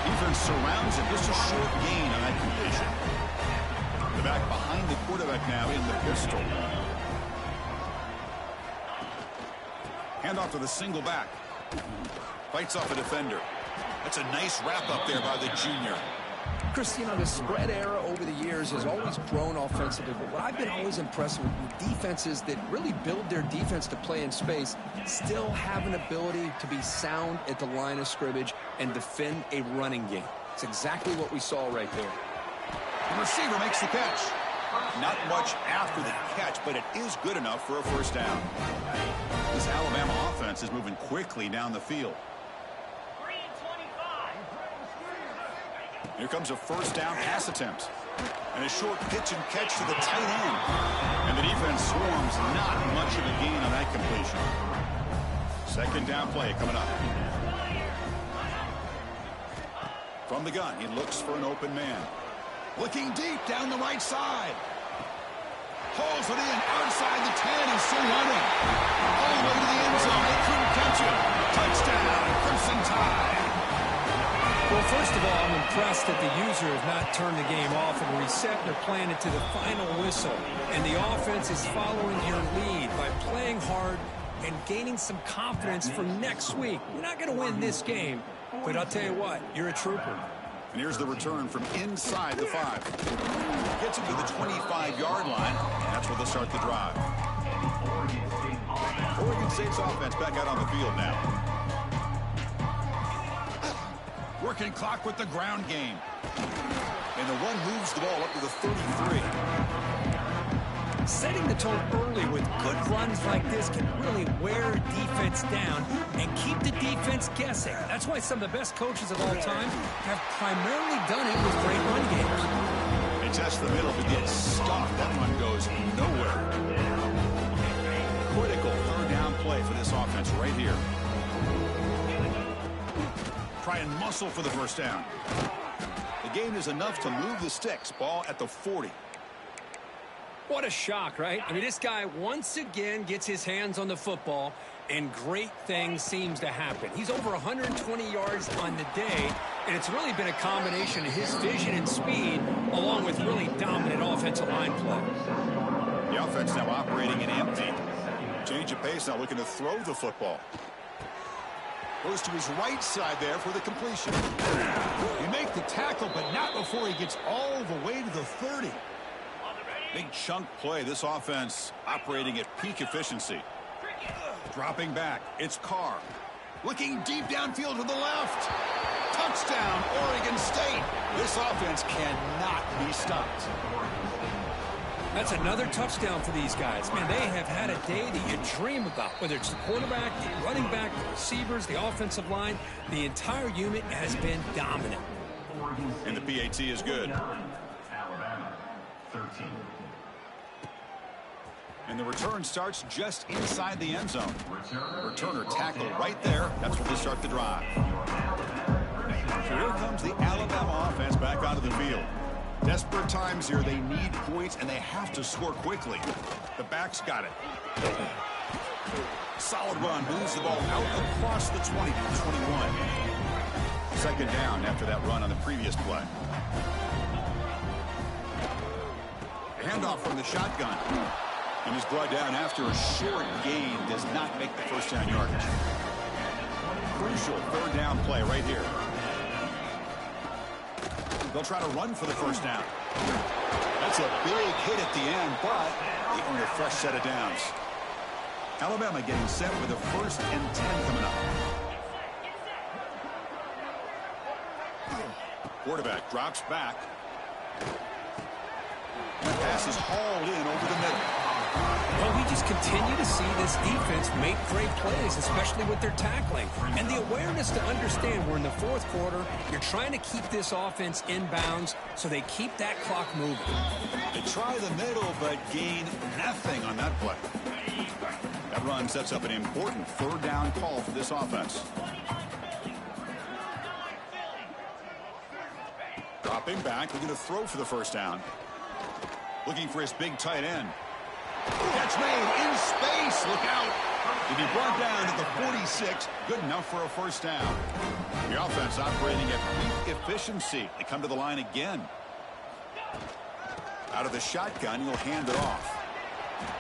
Defense surrounds him. Just a short gain on that completion. The back behind the quarterback now in the pistol. Handoff to the single back. Fights off a defender. That's a nice wrap up there by the junior. Chris, you know, the spread era over the years has always grown offensively, but what I've been always impressed with defenses that really build their defense to play in space still have an ability to be sound at the line of scrimmage and defend a running game. It's exactly what we saw right there. The receiver makes the catch. Not much after the catch, but it is good enough for a first down. This Alabama offense is moving quickly down the field. 3-25. Here comes a first down pass attempt. And a short pitch and catch to the tight end. And the defense swarms. Not much of a gain on that completion. 2nd down play coming up. From the gun, he looks for an open man. Looking deep down the right side. Pulls it in outside the 10. He's still running. All the way to the end zone. They couldn't catch him. Touchdown, Crimson Tide. Well, first of all, I'm impressed that the user has not turned the game off and reset. They're playing it to the final whistle. And the offense is following your lead by playing hard and gaining some confidence for next week. You're not going to win this game, but I'll tell you what, you're a trooper. And here's the return from inside the 5. Gets him to the 25-yard line. And that's where they'll start the drive. Oregon State's offense back out on the field now. Working clock with the ground game. And the run moves the ball up to the 33. Setting the tone early with good runs like this can really wear a defense down and keep the defense guessing. That's why some of the best coaches of all time have primarily done it with great run games. They test the middle to get stopped. That run goes nowhere. Critical third down play for this offense right here. Try and muscle for the first down. The gain is enough to move the sticks. Ball at the 40. What a shock, right? I mean, this guy once again gets his hands on the football, and great things seems to happen. He's over 120 yards on the day, and it's really been a combination of his vision and speed, along with really dominant offensive line play. The offense now operating in empty. Change of pace, now looking to throw the football. Goes to his right side there for the completion. He makes the tackle, but not before he gets all the way to the 30. Big chunk play. This offense operating at peak efficiency. Dropping back. It's Carr. Looking deep downfield to the left. Touchdown, Oregon State. This offense cannot be stopped. That's another touchdown for these guys. Man, they have had a day that you dream about. Whether it's the quarterback, the running back, the receivers, the offensive line, the entire unit has been dominant. And the PAT is good. Alabama, 13. And the return starts just inside the end zone. Returner tackle right there. That's where they start the drive. So here comes the Alabama offense back onto the field. Desperate times here. They need points, and they have to score quickly. The back's got it. Solid run. Moves the ball out across the 20 to the 21. Second down after that run on the previous play. Handoff from the shotgun. And is brought down after a short gain. Does not make the first down yardage. Crucial third down play right here. They'll try to run for the first down. That's a big hit at the end, but they earn a fresh set of downs. Alabama getting set with a 1st and 10 coming up. Quarterback drops back. The pass is hauled in over the middle. Well, we just continue to see this defense make great plays, especially with their tackling. And the awareness to understand we're in the fourth quarter, you're trying to keep this offense in bounds so they keep that clock moving. They try the middle, but gain nothing on that play. That run sets up an important third down call for this offense. Dropping back, looking to throw for the first down. Looking for his big tight end. Catch made in space. Look out. To be brought down to the 46. Good enough for a first down. The offense operating at peak efficiency. They come to the line again. Out of the shotgun, he'll hand it off.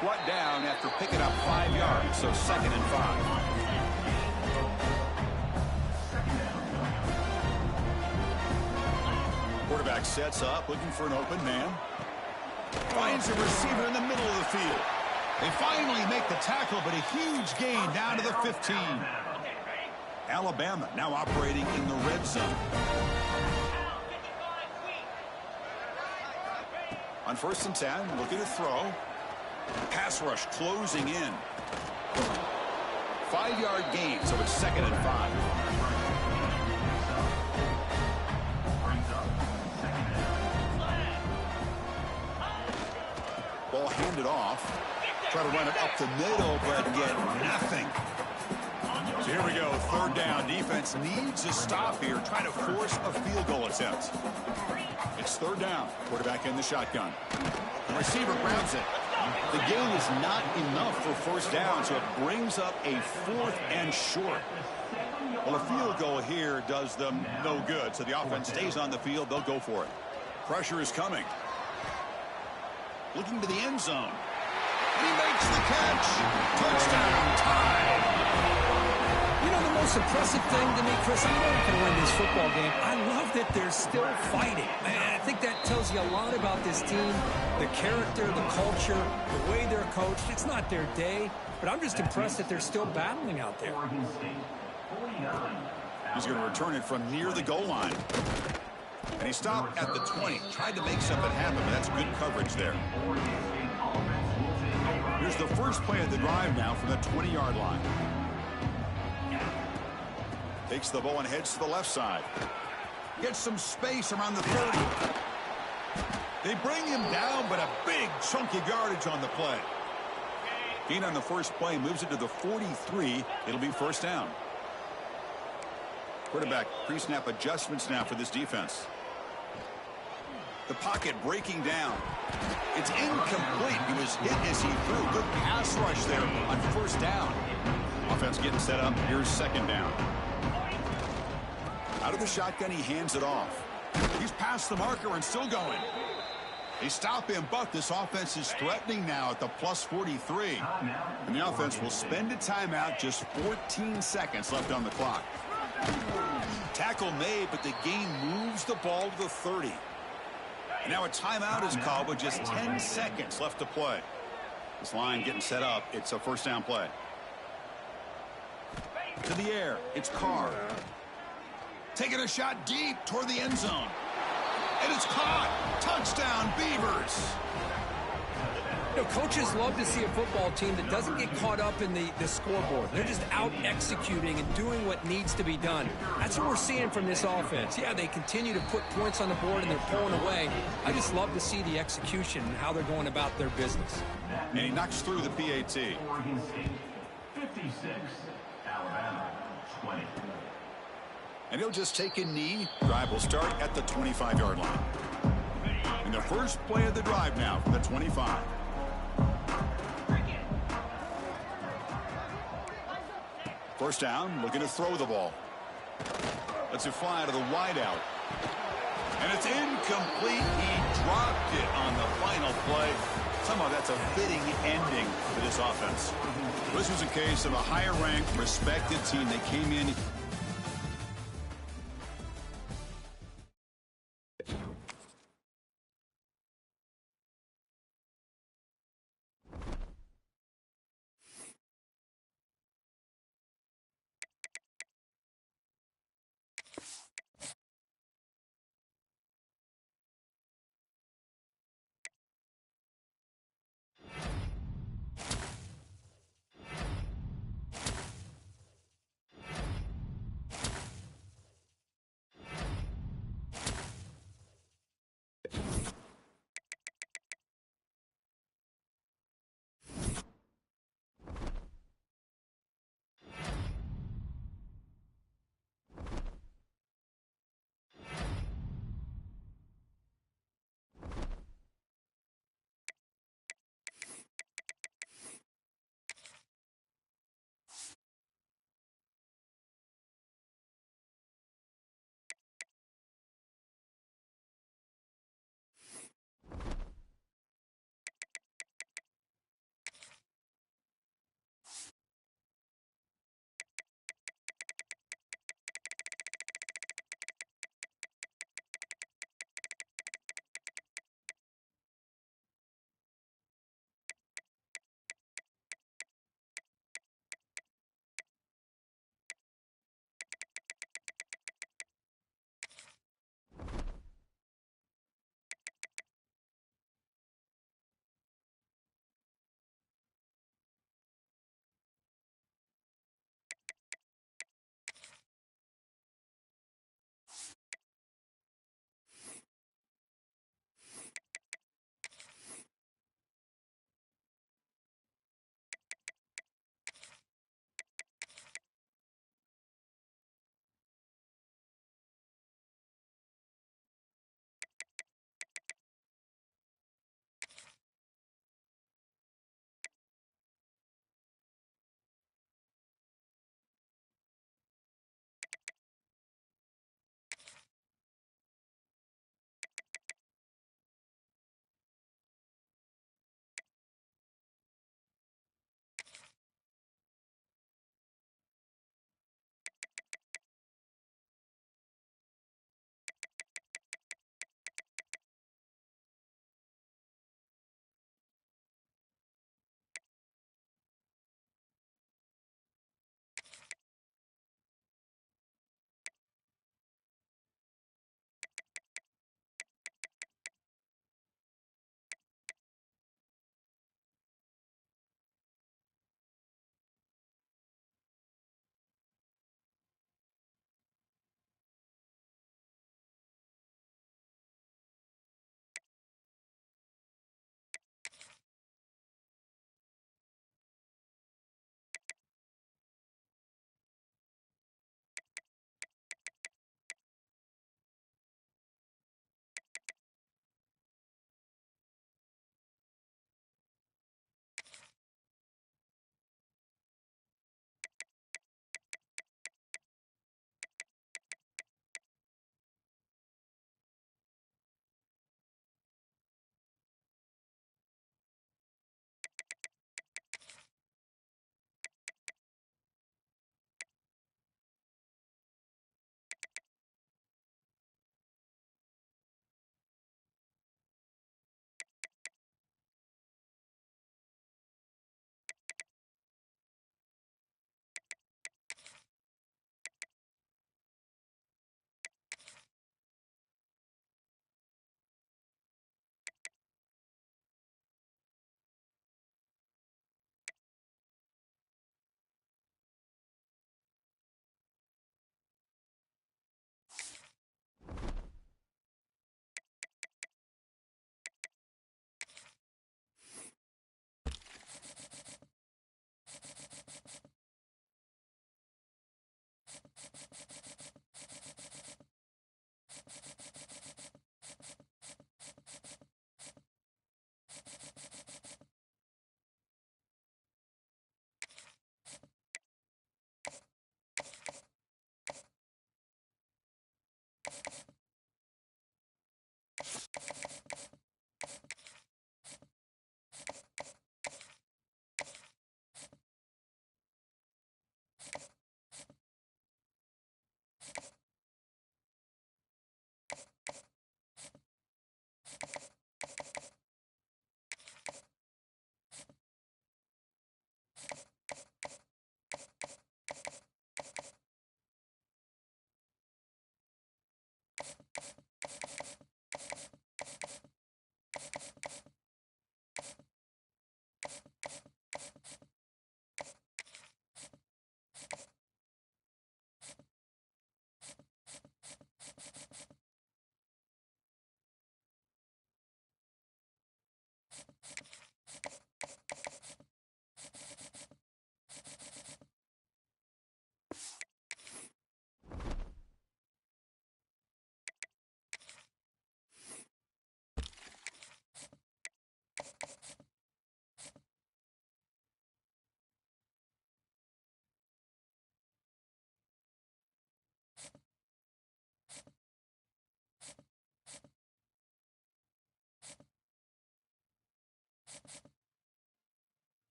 Brought down after picking up 5 yards, so 2nd and 5. Quarterback sets up, looking for an open man. Finds a receiver in the middle of the field. They finally make the tackle, but a huge gain down to the 15. Alabama now operating in the red zone. On 1st and 10, looking to throw. Pass rush closing in. 5-yard gain, so it's 2nd and 5. Ball handed off. Try to run it up the middle, but get nothing. So here we go, 3rd down. Defense needs a stop here, trying to force a field goal attempt. It's 3rd down. Quarterback in the shotgun. The receiver grabs it. The gain is not enough for first down, so it brings up a 4th and short. Well, a field goal here does them no good, so the offense stays on the field. They'll go for it. Pressure is coming. Looking to the end zone. And he makes the catch. Touchdown, tie. You know, the most impressive thing to me, Chris, I know they're going to win this football game. I love that they're still fighting. I think that tells you a lot about this team, the character, the culture, the way they're coached. It's not their day, but I'm just impressed that they're still battling out there. He's going to return it from near the goal line. And he stopped at the 20. Tried to make something happen, but that's good coverage there. Here's the first play of the drive now from the 20-yard line. Takes the ball and heads to the left side. Gets some space around the 30. They bring him down, but a big chunk of yardage on the play. Gain on the first play moves it to the 43. It'll be first down. Quarterback pre-snap adjustments now for this defense. The pocket breaking down. It's incomplete. He was hit as he threw. Good pass rush there on first down. Offense getting set up. Here's second down. Out of the shotgun, he hands it off. He's past the marker and still going. They stop him, but this offense is threatening now at the plus 43. And the offense will spend a timeout, just 14 seconds left on the clock. Tackle made, but the gain moves the ball to the 30. And now a timeout is called with just 10 seconds left to play. This line getting set up. It's a first down play. To the air, it's Carr. Taking a shot deep toward the end zone. And it's caught. Touchdown, Beavers. You know, coaches love to see a football team that doesn't get caught up in the scoreboard. They're just out executing and doing what needs to be done. That's what we're seeing from this offense. Yeah, they continue to put points on the board and they're pulling away. I just love to see the execution and how they're going about their business. And he knocks through the PAT. Oregon State, 56. Alabama, 20. And he'll just take a knee. Drive will start at the 25-yard line. And the first play of the drive now from the 25. First down, looking to throw the ball. Lets it fly to the wideout. And it's incomplete. He dropped it on the final play. Somehow that's a fitting ending for this offense. This was a case of a higher-ranked, respected team that came in.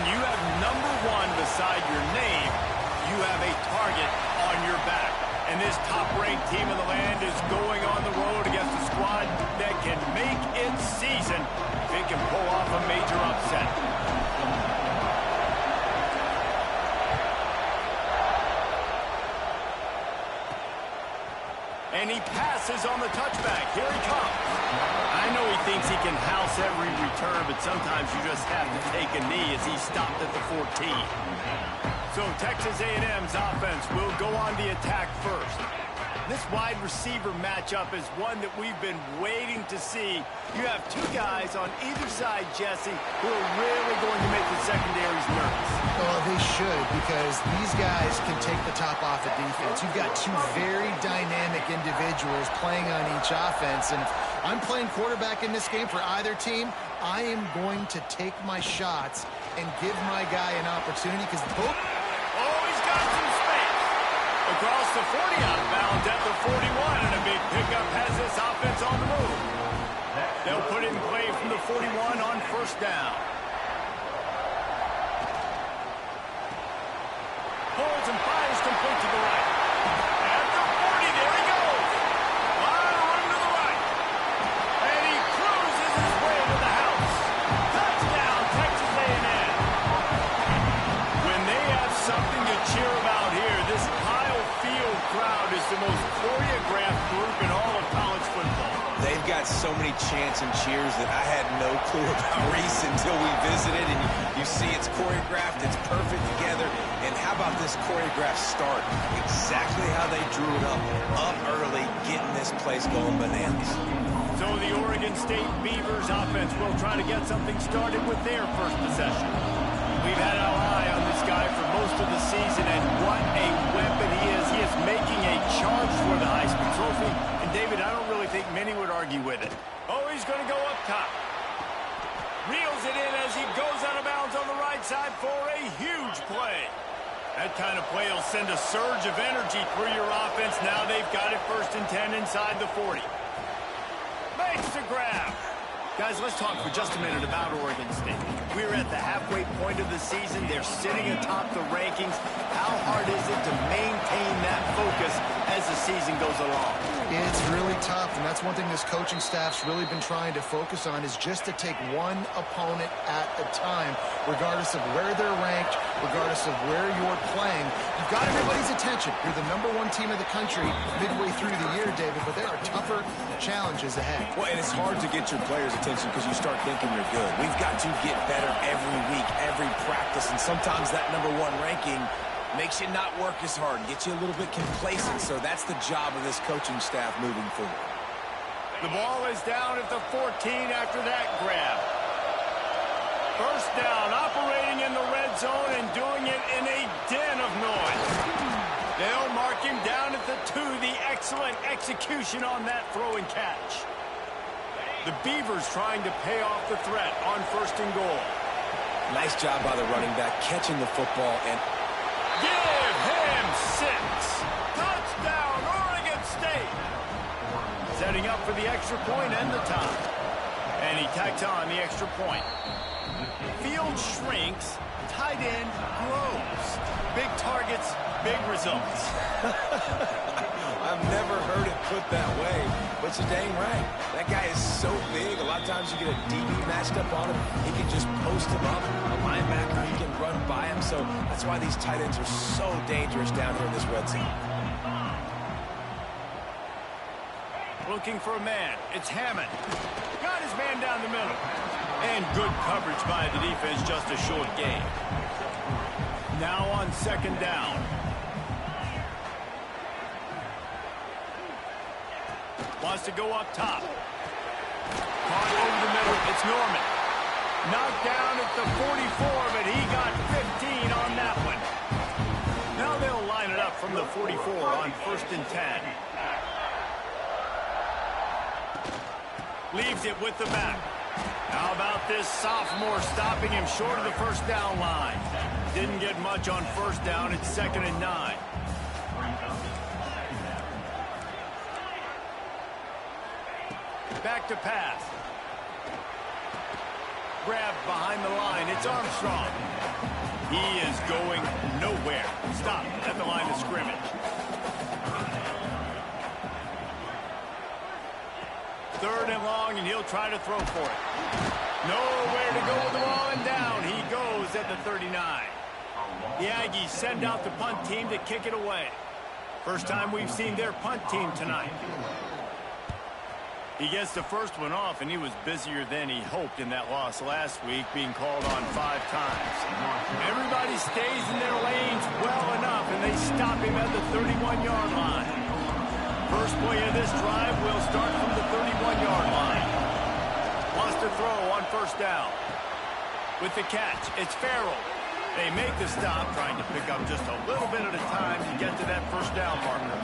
you have number 1 beside your name, you have a target on your back. And this top-ranked team in the land is going on the road against a squad that can make its season if it can pull off a major upset. And he passes on the touchback. Here he comes. I know he thinks he can house every return, but sometimes you just have to take a knee as he stopped at the 14. So Texas A&M's offense will go on the attack first. This wide receiver matchup is one that we've been waiting to see. You have 2 guys on either side, Jesse, who are really going to make the secondaries nervous. Well, they should, because these guys can take the top off the defense. You've got 2 very dynamic individuals playing on each offense, and if I'm playing quarterback in this game for either team, I am going to take my shots and give my guy an opportunity, because both... Oh, he's got some space. Across the 40 out of bounds at the 41, and a big pickup has this offense on the move. They'll put it in play from the 41 on first down. Pulls and fires complete to the right. At the 40, there he goes. Lot of room to the right. And he cruises his way to the house. Touchdown, Texas A&M. When they have something to cheer about here, this Kyle Field crowd is the most choreographed group in all of college football. They've got so many chants and cheers that I had no clue about Reese until we visited. And you see it's choreographed, it's perfect together. And how about this choreographed start? Exactly how they drew it up early, getting this place going bananas. So the Oregon State Beavers offense will try to get something started with their first possession. We've had our eye on this guy for most of the season, and what a weapon he is. He is making a charge for the Heisman Trophy. And, David, I don't really think many would argue with it. Oh, he's going to go up top. Reels it in as he goes out of bounds on the right side for a huge play. That kind of play will send a surge of energy through your offense. Now they've got it 1st and 10 inside the 40. Makes the grab. Guys, let's talk for just a minute about Oregon State. We're at the halfway point of the season. They're sitting atop the rankings. How hard is it to maintain that focus as the season goes along? It's really tough, and that's one thing this coaching staff's really been trying to focus on, is just to take one opponent at a time, regardless of where they're ranked, regardless of where you're playing. You've got everybody's attention. You're the #1 team in the country midway through the year, David, but there are tougher challenges ahead. Well, and it's hard to get your players' attention because you start thinking you're good. We've got to get better every week, every practice, and sometimes that #1 ranking makes you not work as hard, gets you a little bit complacent. So that's the job of this coaching staff moving forward. The ball is down at the 14 after that grab. First down, operating in the red zone and doing it in a den of noise. They'll mark him down at the 2. The excellent execution on that throw and catch. The Beavers trying to pay off the threat on 1st and goal. Nice job by the running back catching the football and... Give him 6. Touchdown, Oregon State. Setting up for the extra point and the tie. And he tacks on the extra point. Field shrinks, tight end grows. Big targets, big results. I've never heard it put that way, but you're dang right. That guy is so big. A lot of times you get a DB matched up on him. He can just post him up. A linebacker, he can run by him. So that's why these tight ends are so dangerous down here in this red zone. Looking for a man. It's Hammond. Got his man down the middle. And good coverage by the defense, just a short gain. Now on 2nd down. Wants to go up top. Caught over the middle. It's Norman. Knocked down at the 44, but he got 15 on that one. Now they'll line it up from the 44 on 1st and 10. Leaves it with the back. How about this sophomore stopping him short of the 1st down line? Didn't get much on 1st down. It's 2nd and 9. Back to pass. grabbed behind the line. It's Armstrong. He is going nowhere. Stop at the line of scrimmage. Third and long, and he'll try to throw for it. Nowhere to go with the ball, and down he goes at the 39. The Aggies send out the punt team to kick it away. First time we've seen their punt team tonight. He gets the first one off, and he was busier than he hoped in that loss last week, being called on 5 times. Everybody stays in their lanes well enough, and they stop him at the 31-yard line. First play of this drive will start from the 31-yard line. Wants to throw on first down. With the catch, it's Farrell. They make the stop, trying to pick up just a little bit at a time to get to that first down marker.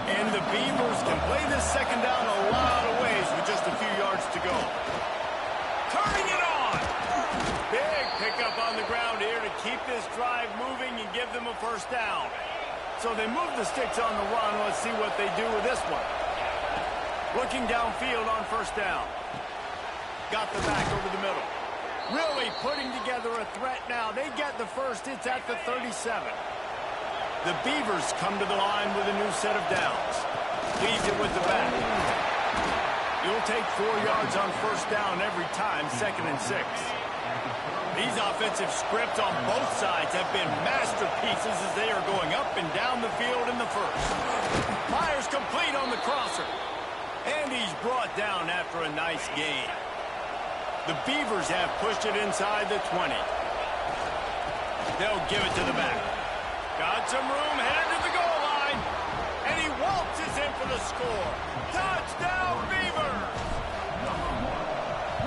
And the Beavers can play this second down a lot of ways with just a few yards to go. Turning it on! Big pickup on the ground here to keep this drive moving and give them a first down. So they move the sticks on the run. Let's see what they do with this one. Looking downfield on first down. Got the back over the middle. Really putting together a threat now. They get the first. It's at the 37. The Beavers come to the line with a new set of downs. Leads it with the back. You'll take 4 yards on first down every time, 2nd and 6. These offensive scripts on both sides have been masterpieces as they are going up and down the field in the first. Myers complete on the crosser. And he's brought down after a nice gain. The Beavers have pushed it inside the 20. They'll give it to the back. Got some room, headed to the goal line. And he waltzes in for the score. Touchdown, Beavers!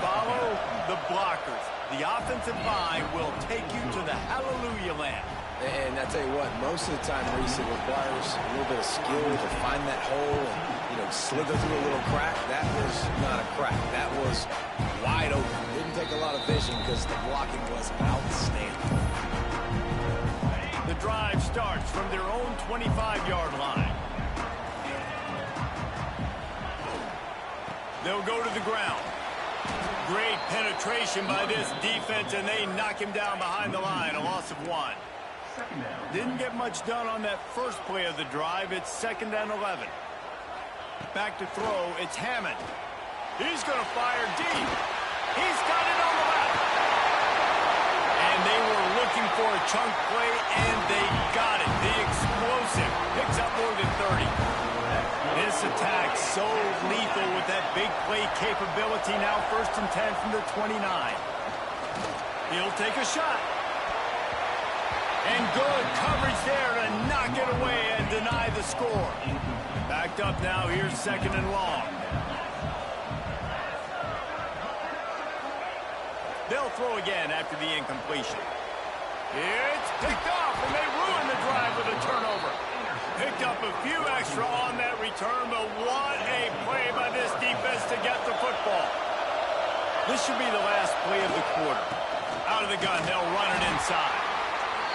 Follow the blockers. The offensive line will take you to the hallelujah land. And I tell you what, most of the time, Reese, it requires a little bit of skill to find that hole and, slither through a little crack. That was not a crack. That was wide open. Didn't take a lot of vision because the blocking was outstanding. The drive starts from their own 25-yard line. They'll go to the ground. Great penetration by this defense, and they knock him down behind the line, a loss of 1. Didn't get much done on that first play of the drive. It's 2nd and 11. Back to throw, it's Hammond. He's going to fire deep. He's got it on the left. And they were looking for a chunk play, and they got it. The explosive picks up more than 30. This attack so lethal with that big play capability. Now 1st and 10 from the 29. He'll take a shot. And good coverage there to knock it away and deny the score. Backed up now, here's 2nd and long. They'll throw again after the incompletion. It's picked off, and they ruin the drive with a turnover. Picked up a few extra on that return, but what a play by this defense to get the football. This should be the last play of the quarter. Out of the gun, they'll run it inside.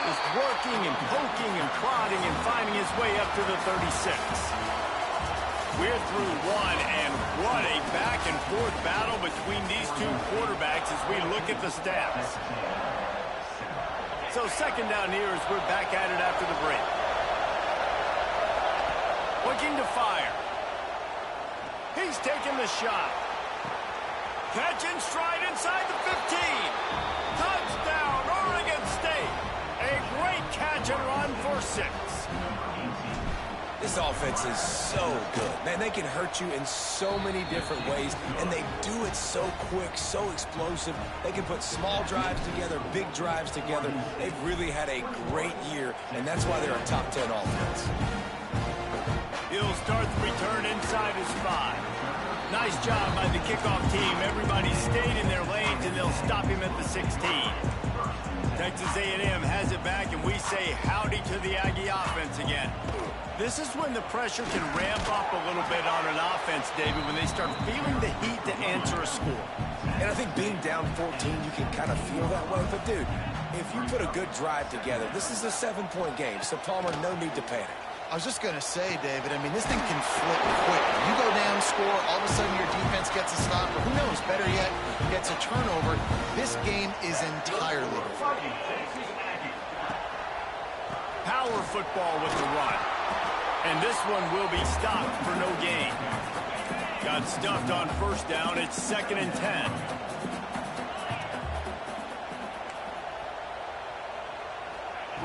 Just working and poking and prodding and finding his way up to the 36. We're through 1, and what a back-and-forth battle between these two quarterbacks as we look at the stats. So 2nd down here as we're back at it after the break. Looking to fire. He's taking the shot. Catch in stride inside the 15. Touchdown, Oregon State. A great catch and run for 6. This offense is so good. Man, they can hurt you in so many different ways, and they do it so quick, so explosive. They can put small drives together, big drives together. They've really had a great year, and that's why they're a top 10 offense. He'll start the return inside his 5. Nice job by the kickoff team. Everybody stayed in their lanes, and they'll stop him at the 16. Texas A&M has it back, and we say howdy to the Aggie offense again. This is when the pressure can ramp up a little bit on an offense, David, when they start feeling the heat to answer a score. And I think being down 14, you can kind of feel that way. But, dude, if you put a good drive together, this is a 7-point game, so, Palmer, no need to panic. I was just going to say, David, I mean, this thing can flip quick. You go down, score, all of a sudden your defense gets a stop, or who knows, better yet, gets a turnover. This game is entirely different. Power football with the run. And this one will be stopped for no gain. Got stuffed on first down. It's 2nd and 10.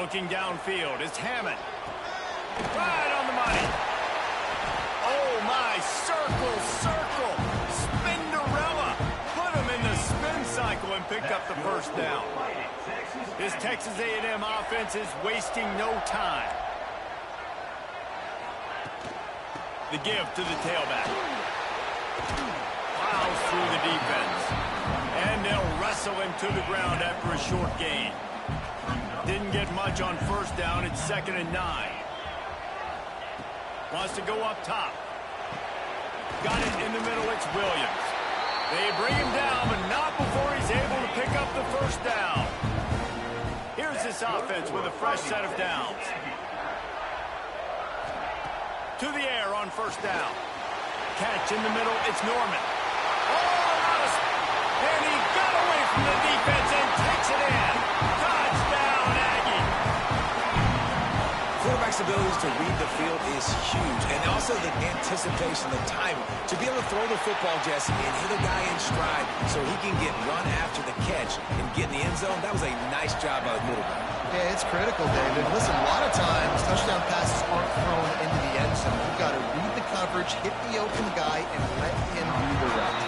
Looking downfield, it's Hammond. Right on the money. Oh, my. Circle, circle. Spinderella. Put him in the spin cycle and picked up the first down. This Texas A&M offense is wasting no time. The give to the tailback. Plows through the defense. And they'll wrestle him to the ground after a short gain. Didn't get much on first down. It's 2nd and 9. Wants to go up top. Got it in the middle. It's Williams. They bring him down, but not before he's able to pick up the first down. Here's this offense with a fresh set of downs. To the air on first down. Catch in the middle. It's Norman. Oh, and he got away from the defense and takes it in. Touchdown, Aggie. Quarterback's abilities to read the field is huge, and also the anticipation, the timing. To be able to throw the football, Jesse, and hit a guy in stride so he can get run after the catch and get in the end zone, that was a nice job by the quarterback. Yeah, it's critical, David. Listen, a lot of times, touchdown passes aren't thrown into the end zone. You've got to read the coverage, hit the open guy, and let him do the rest.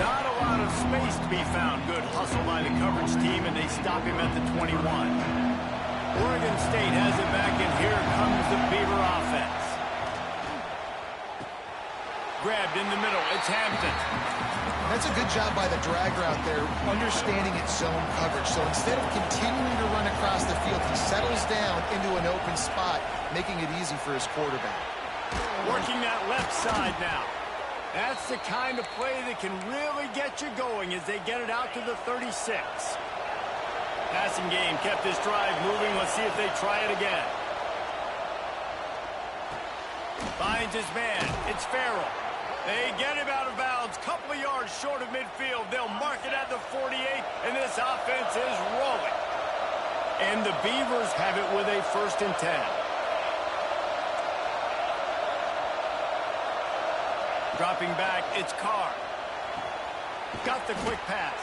Not a lot of space to be found. Good hustle by the coverage team, and they stop him at the 21. Oregon State has it back, and here comes the Beaver offense. Grabbed in the middle. It's Hampton. That's a good job by the drag route there, understanding its zone coverage. So instead of continuing to run across the field, he settles down into an open spot, making it easy for his quarterback. Working that left side now. That's the kind of play that can really get you going as they get it out to the 36. Passing game kept this drive moving. Let's see if they try it again. Finds his man. It's Farrell. They get him out of bounds. Couple of yards short of midfield. They'll mark it at the 48, and this offense is rolling. And the Beavers have it with a 1st and 10. Dropping back, it's Carr. Got the quick pass.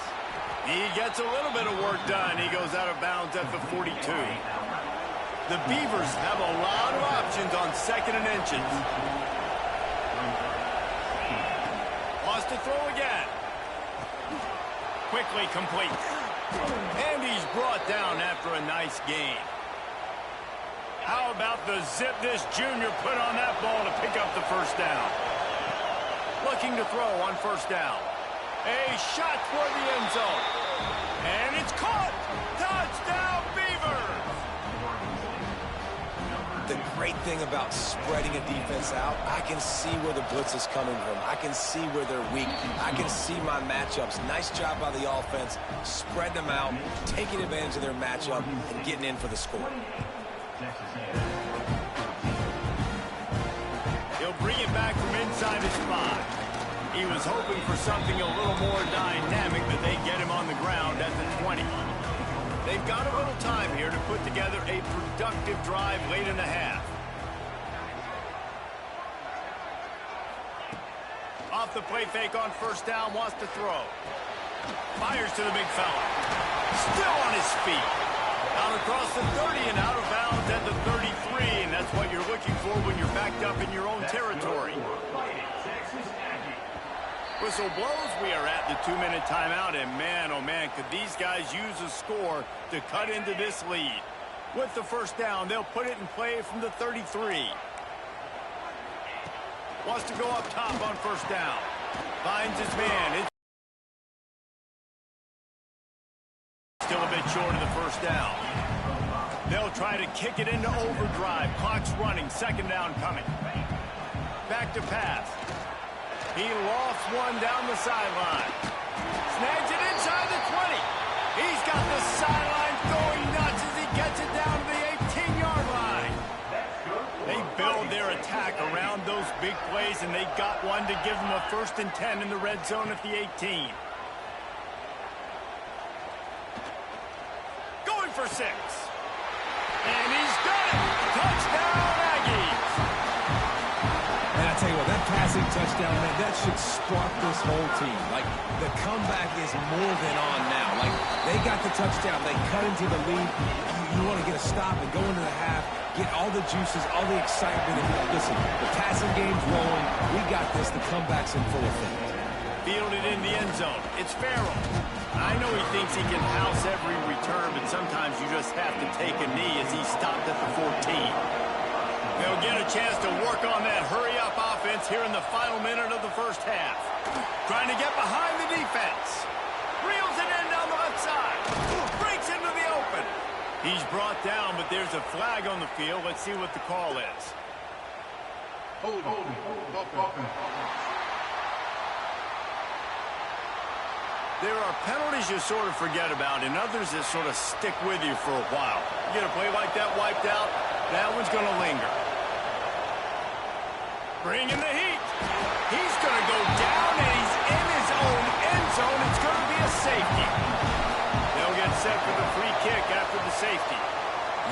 He gets a little bit of work done. He goes out of bounds at the 42. The Beavers have a lot of options on 2nd and inches. Wants to throw again. Quickly complete. And he's brought down after a nice gain. How about the zip this junior put on that ball to pick up the first down? Looking to throw on first down. A shot toward the end zone. And it's caught. Touchdown, Beavers! The great thing about spreading a defense out, I can see where the blitz is coming from. I can see where they're weak. I can see my matchups. Nice job by the offense, spreading them out, taking advantage of their matchup, and getting in for the score. He'll bring it back from inside his 5. He was hoping for something a little more dynamic, but they get him on the ground at the 20. They've got a little time here to put together a productive drive late in the half. Off the play fake on first down, wants to throw. Fires to the big fella. Still on his feet. Out across the 30 and out of bounds at the 33, and that's what you're looking for when you're backed up in your own territory. Whistle blows. We are at the 2-minute timeout, and man, oh man, could these guys use a score to cut into this lead. With the first down, they'll put it in play from the 33. Wants to go up top on first down. Finds his man. It's still a bit short of the first down. They'll try to kick it into overdrive. Clock's running. 2nd down coming. Back to pass. He lofts one down the sideline. Snags it inside the 20. He's got the sideline going nuts as he gets it down to the 18-yard line. They big plays, and they got one to give them a 1st and 10 in the red zone at the 18. Going for 6. And he's got it! Touchdown, Aggies! And I tell you what, that passing touchdown, man, that should spark this whole team. Like, the comeback is more than on now. Like, they got the touchdown. They cut into the lead. You want to get a stop and go into the half, get all the juices, all the excitement. And listen, the passing game's rolling. We got this. The comeback's in full effect. Fielded in the end zone. It's Farrell. I know he thinks he can house every return, but sometimes you just have to take a knee as he stopped at the 14. They'll get a chance to work on that hurry-up offense here in the final minute of the first half. Trying to get behind the defense. Reels it in down the left side. Breaks into the open. He's brought down, but there's a flag on the field. Let's see what the call is. Hold. There are penalties you sort of forget about and others that sort of stick with you for a while. You get a play like that wiped out, that one's going to linger. Bringing the heat. He's going to go down, and he's in his own end zone. It's going to be a safety. They'll get set for the free kick after the safety.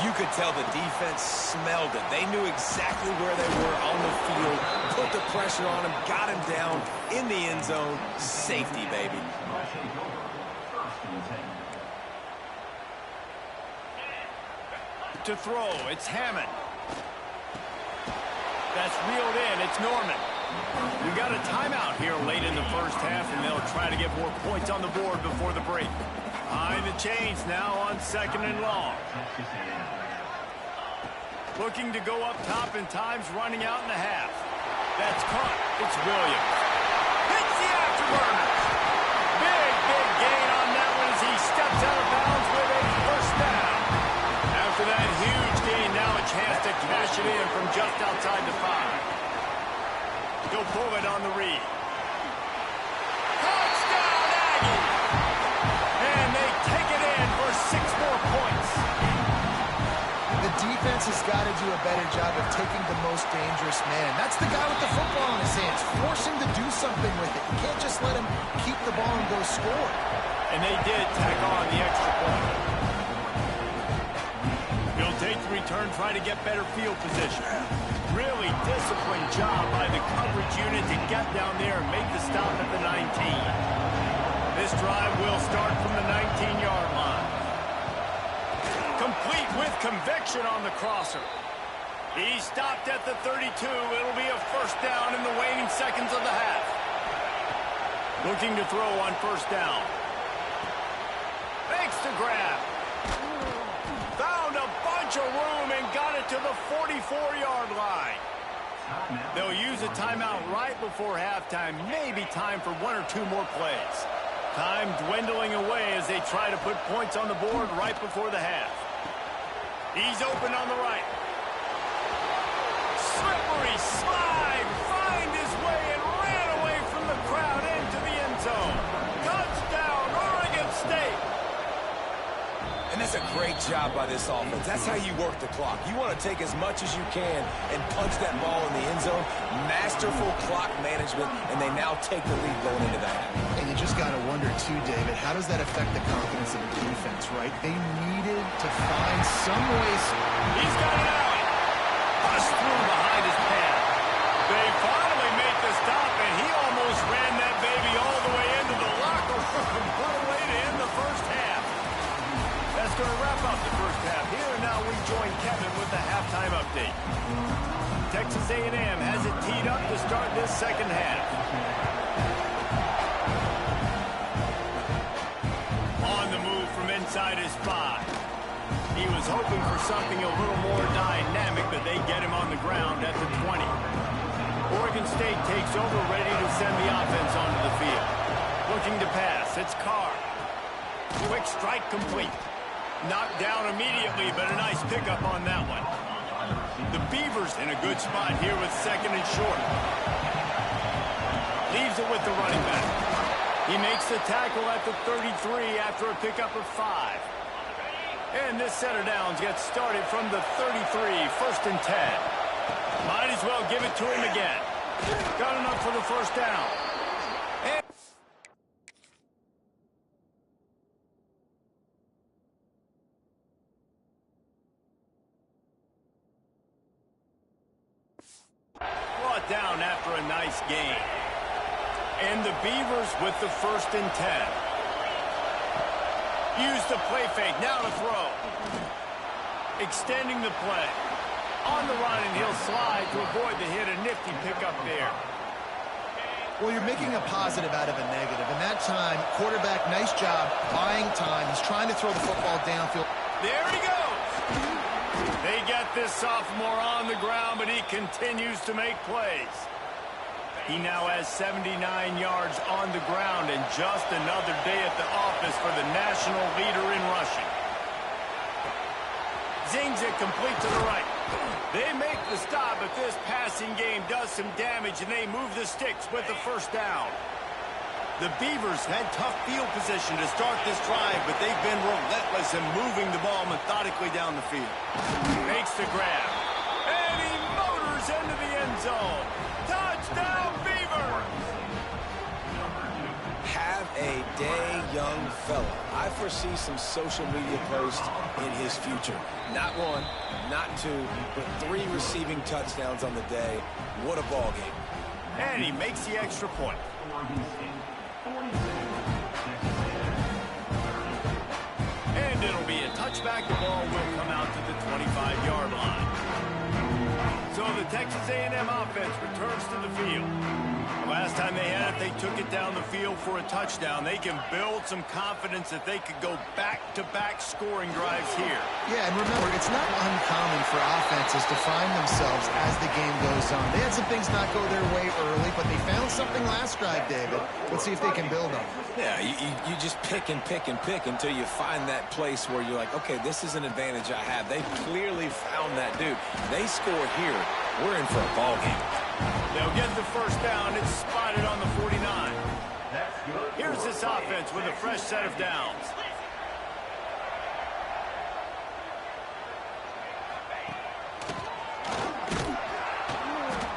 You could tell the defense smelled it. They knew exactly where they were on the field, put the pressure on him, got him down in the end zone. Safety, baby. To throw, it's Hammond. That's reeled in, it's Norman. We got a timeout here late in the first half, and they'll try to get more points on the board before the break. Behind the chains now on 2nd and long. Looking to go up top, and time's running out in the half. That's caught. It's Williams. Hits the afterburners. Big gain on that one as he steps out of bounds with a 1st down. After that huge gain, now a chance to cash it in from just outside the 5. He'll pull it on the read. Touchdown, Aggies! And they take it in for 6 more points. The defense has got to do a better job of taking the most dangerous man. That's the guy with the football in his hands. Force him to do something with it. You can't just let him keep the ball and go score. And they did tack on the extra point. He'll take the return, try to get better field position. Really disciplined job by the coverage unit to get down there and make the stop at the 19. This drive will start from the 19-yard line. Complete with conviction on the crosser. He stopped at the 32. It'll be a 1st down in the waning seconds of the half. Looking to throw on 1st down. Makes the grab. Found a bunch of room and got it to the 44-yard line. They'll use a timeout right before halftime. Maybe time for 1 or 2 more plays. Time dwindling away as they try to put points on the board right before the half. He's open on the right. Slippery slide. Find his way and ran away from the crowd into the end zone. Touchdown, Oregon State. And that's a great job by this offense. That's how you work the clock. You want to take as much as you can and punch that ball in the end zone. Masterful clock management, and they now take the lead going into that. And you just got to wonder, too, David, how does that affect the confidence of the defense, right? They needed to find some ways. He's got it out. Bust through behind his pad. They finally make the stop, and he almost ran that baby all the way into the locker room. What a way to end the first half. That's going to wrap up the first half here, and now we join Kevin with the halftime update. Texas A&M has it teed up to start this second half. On the move from inside his 5. He was hoping for something a little more dynamic, but they get him on the ground at the 20. Oregon State takes over, ready to send the offense onto the field. Looking to pass, it's Carr. Quick strike complete. Knocked down immediately, but a nice pickup on that one. The Beavers in a good spot here with 2nd and short. Leaves it with the running back. He makes the tackle at the 33 after a pickup of 5. And this set of downs gets started from the 33, 1st and 10. Might as well give it to him again. Got enough for the first down. Brought down after a nice gain. And the Beavers with the 1st and 10. Use the play fake, now to throw. Extending the play. On the run, and he'll slide to avoid the hit. A nifty pickup there. Well, you're making a positive out of a negative. And that time, quarterback, nice job buying time. He's trying to throw the football downfield. There he goes. They get this sophomore on the ground, but he continues to make plays. He now has 79 yards on the ground, and just another day at the office for the national leader in rushing. Zings it complete to the right. They make the stop, but this passing game does some damage, and they move the sticks with the first down. The Beavers had tough field position to start this drive, but they've been relentless in moving the ball methodically down the field. Makes the grab. And he motors into the end zone. Touchdown, Beavers! Have a day, young fella. I foresee some social media posts in his future. Not 1, not 2, but 3 receiving touchdowns on the day. What a ball game. And he makes the extra point. And it'll be a touchback. The ball will come out to the 25-yard line. So the Texas A&M offense returns to the field. Last time they had it, they took it down the field for a touchdown. They can build some confidence that they could go back-to-back scoring drives here. Yeah, and remember, it's not uncommon for offenses to find themselves as the game goes on. They had some things not go their way early, but they found something last drive, David. Let's see if they can build on it. Yeah, you just pick and pick and pick until you find that place where you're like, okay, this is an advantage I have. They clearly found that dude. They score here, we're in for a ball game. They'll get the first down. It's spotted on the 49. Here's this offense with a fresh set of downs.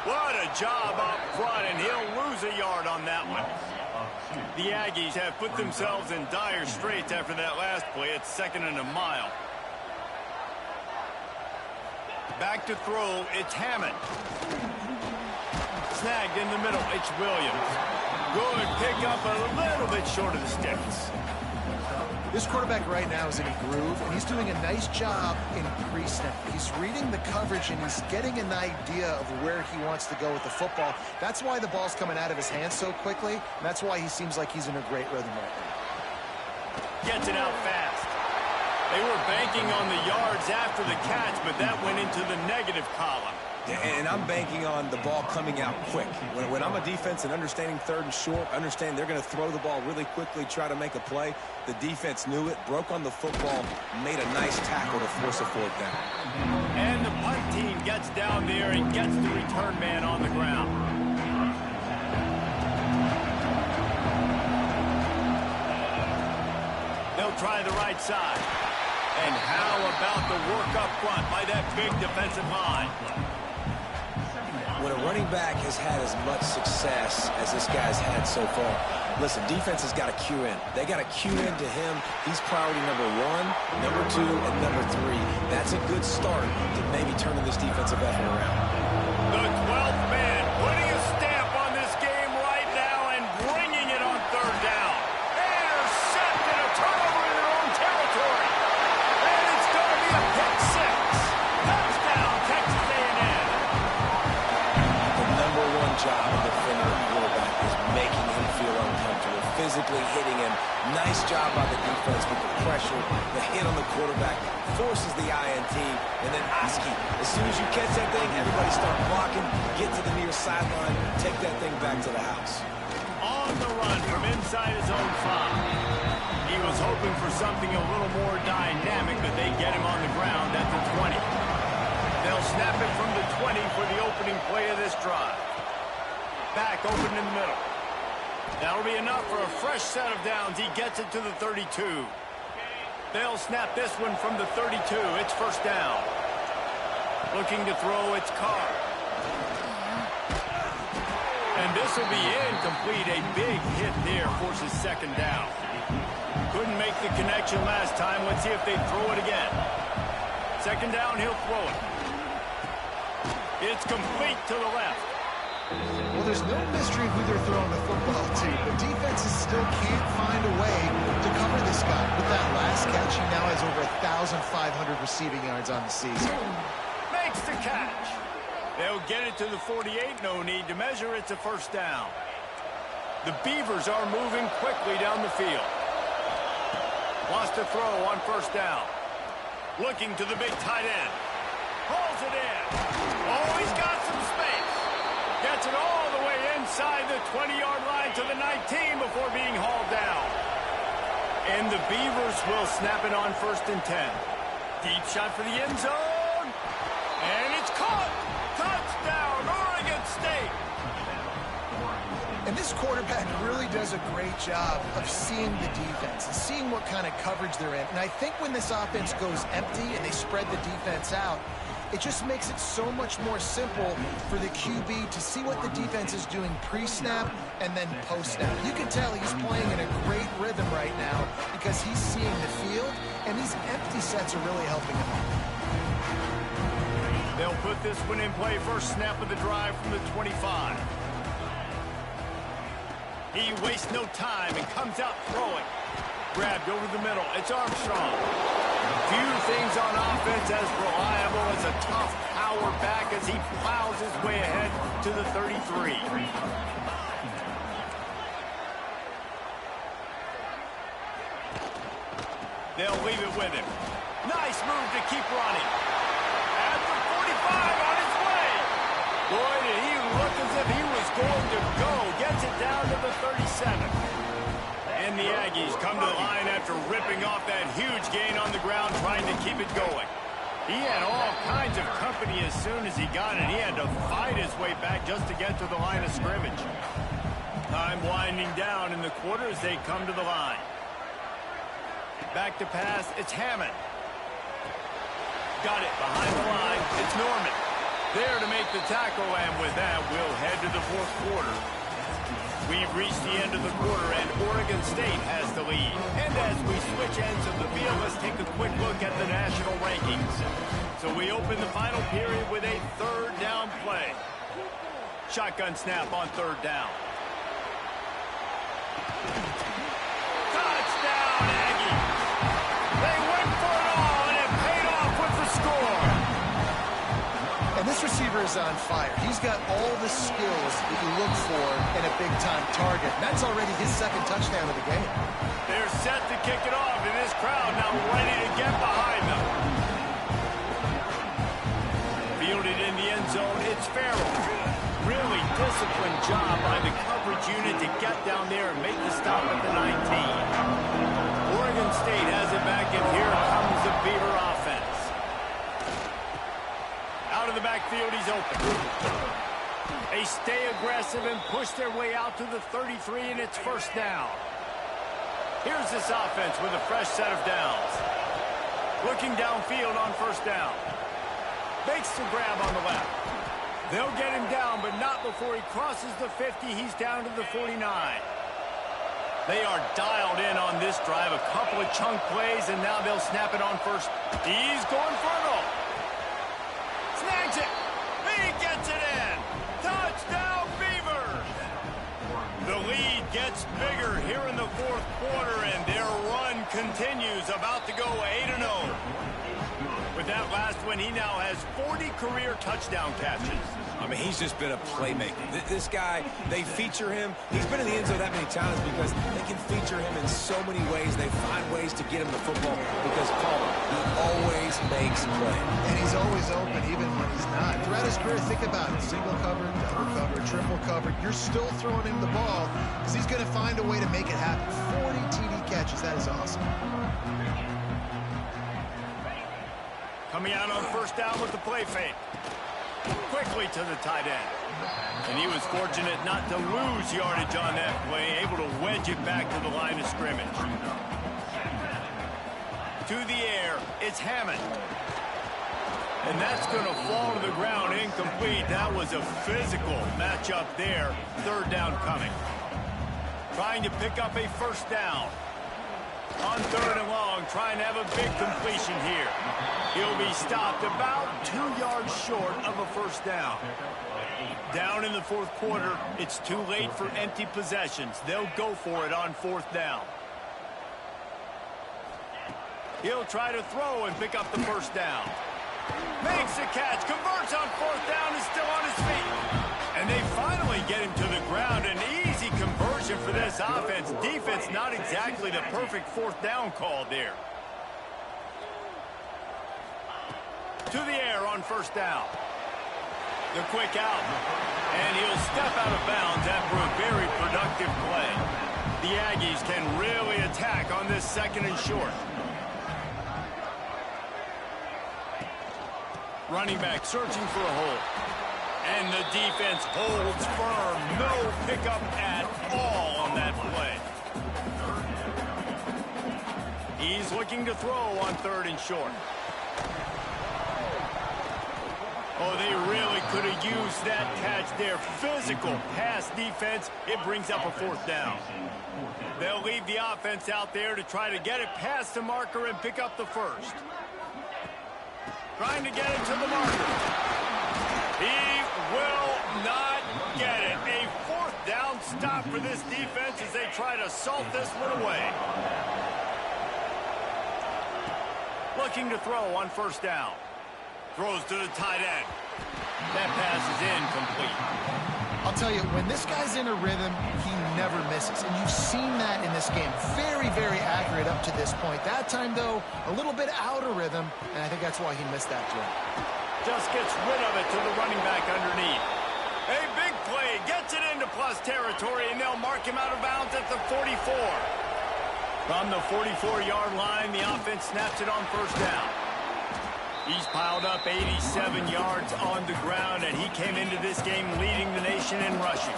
What a job up front, and he'll lose a yard on that one. The Aggies have put themselves in dire straits after that last play. It's 2nd and a mile. Back to throw. It's Hammond. Snagged in the middle. It's Williams. Good pick up a little bit short of the sticks. This quarterback right now is in a groove, and he's doing a nice job in pre-snap. He's reading the coverage, and he's getting an idea of where he wants to go with the football. That's why the ball's coming out of his hands so quickly, and that's why he seems like he's in a great rhythm right now. Gets it out fast. They were banking on the yards after the catch, but that went into the negative column. And I'm banking on the ball coming out quick. When I'm a defense and understanding 3rd and short, understand they're going to throw the ball really quickly, try to make a play. The defense knew it, broke on the football, made a nice tackle to force a 4th down. And the punt team gets down there and gets the return man on the ground. They'll try the right side. And how about the work up front by that big defensive line? When a running back has had as much success as this guy's had so far, listen, defense has got to cue in. They got to cue in to him. He's priority number 1, number 2, and number 3. That's a good start to maybe turning this defensive effort around. The 12th man putting a stamp on this game right now and bringing it on 3rd down. Intercepted, a turnover in their own territory. And it's going to be a pick 6. Touchdown, Texas A&M. Number 1 job of the defender quarterback is making him feel uncomfortable, physically hitting him. Nice job by the defense with the pressure, the hit on the quarterback, forces the INT, and then Oski, as soon as you catch that thing, everybody start blocking, get to the near sideline, take that thing back to the house. On the run from inside his own 5. He was hoping for something a little more dynamic, but they get him on the ground at the 20. They'll snap it from the 20 for the opening play of this drive. Back open in the middle. That'll be enough for a fresh set of downs. He gets it to the 32. They'll snap this one from the 32. It's 1st down. Looking to throw, it's Carr. And this will be incomplete. A big hit there forces second down. Couldn't make the connection last time. Let's see if they throw it again. Second down, he'll throw it. It's complete to the left. Well, there's no mystery who they're throwing the football to, but defenses still can't find a way to cover this guy. With that last catch, he now has over 1,500 receiving yards on the season. Makes the catch. They'll get it to the 48. No need to measure. It's a first down. The Beavers are moving quickly down the field. Wants to throw on first down. Looking to the big tight end. Pulls it in. Oh, he's got some space. Gets it all the way inside the 20-yard line to the 19 before being hauled down. And the Beavers will snap it on 1st and 10. Deep shot for the end zone. And it's caught. Touchdown, Oregon State. And this quarterback really does a great job of seeing the defense and seeing what kind of coverage they're in. And I think when this offense goes empty and they spread the defense out, it just makes it so much more simple for the QB to see what the defense is doing pre-snap and then post-snap. You can tell he's playing in a great rhythm right now because he's seeing the field, and these empty sets are really helping him. They'll put this one in play. First snap of the drive from the 25. He wastes no time and comes out throwing. Grabbed over the middle. It's Armstrong. Few things on offense as reliable as a tough power back as he plows his way ahead to the 33. They'll leave it with him. Nice move to keep running. At the 45 on his way. Boy, did he look as if he was going to go. Gets it down to the 37. And the Aggies come to the line after ripping off that huge gain on the ground, trying to keep it going. He had all kinds of company as soon as he got it. He had to fight his way back just to get to the line of scrimmage. Time winding down in the quarter as they come to the line. Back to pass, it's Hammond. Got it behind the line, it's Norman. There to make the tackle, and with that, we'll head to the 4th quarter. We've reached the end of the quarter, and Oregon State has the lead. And as we switch ends of the field, let's take a quick look at the national rankings. So we open the final period with a 3rd down play. Shotgun snap on 3rd down. Touchdown, Aggie! They went for it all, and it paid off with the score. And this receiver is on fire. He's got all the skills that you look for in a big-time target. That's already his 2nd touchdown of the game. They're set to kick it off, and this crowd now ready to get behind them. Fielded in the end zone, it's Farrell. Really disciplined job by the coverage unit to get down there and make the stop at the 19. Oregon State has it back, and here comes the Beaver offense. Out of the backfield, he's open. They stay aggressive and push their way out to the 33, and it's 1st down. Here's this offense with a fresh set of downs. Looking downfield on 1st down. Makes the grab on the left. They'll get him down, but not before he crosses the 50. He's down to the 49. They are dialed in on this drive. A couple of chunk plays, and now they'll snap it on 1st. He's going for it all. Snags it. He gets it in. Touchdown, Beavers. The lead gets bigger here in the 4th quarter, and their run continues. About to go 8-0. With that last one, he now has 40 career touchdown catches. I mean, he's just been a playmaker. This guy, they feature him. He's been in the end zone that many times because they can feature him in so many ways. They find ways to get him the football because, Paul, he always makes plays. And he's always open, even when he's not. Throughout his career, think about it. Single covered, double covered, triple covered. You're still throwing him the ball because he's going to find a way to make it happen. 40 TD catches. That is awesome. Coming out on 1st down with the play fake. Quickly to the tight end. And he was fortunate not to lose yardage on that play, able to wedge it back to the line of scrimmage. To the air, it's Hammond. And that's going to fall to the ground incomplete. That was a physical matchup there. Third down coming. Trying to pick up a first down. On third and long, trying to have a big completion here. He'll be stopped about 2 yards short of a first down. Down in the fourth quarter, it's too late for empty possessions. They'll go for it on fourth down. He'll try to throw and pick up the first down. Makes a catch, converts on fourth down, is still on his feet. And they finally get him to the ground. An easy conversion for this offense. Defense, not exactly the perfect fourth down call there. To the air on first down. The quick out. And he'll step out of bounds after a very productive play. The Aggies can really attack on this second and short. Running back searching for a hole. And the defense holds firm. No pickup at all on that play. He's looking to throw on third and short. Oh, they really could have used that catch there. Physical pass defense. It brings up a fourth down. They'll leave the offense out there to try to get it past the marker and pick up the first. Trying to get it to the marker. He will not get it. A fourth down stop for this defense as they try to salt this one away. Looking to throw on first down. Throws to the tight end. That pass is incomplete. I'll tell you, when this guy's in a rhythm, he never misses. And you've seen that in this game. Very, very accurate up to this point. That time, though, a little bit out of rhythm, and I think that's why he missed that throw. Just gets rid of it to the running back underneath. A big play, gets it into plus territory, and they'll mark him out of bounds at the 44. From the 44-yard line, the offense snaps it on first down. He's piled up 87 yards on the ground, and he came into this game leading the nation in rushing.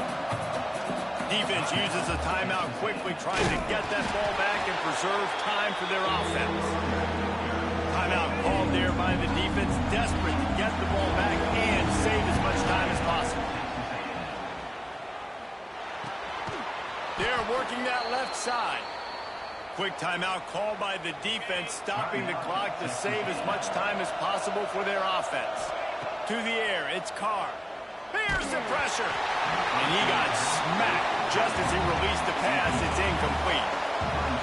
Defense uses a timeout quickly, trying to get that ball back and preserve time for their offense. Timeout called there by the defense, desperate to get the ball back and save as much time as possible. They're working that left side. Quick timeout called by the defense, stopping the clock to save as much time as possible for their offense. To the air, it's Carr. Here's the pressure. And he got smacked just as he released the pass. It's incomplete.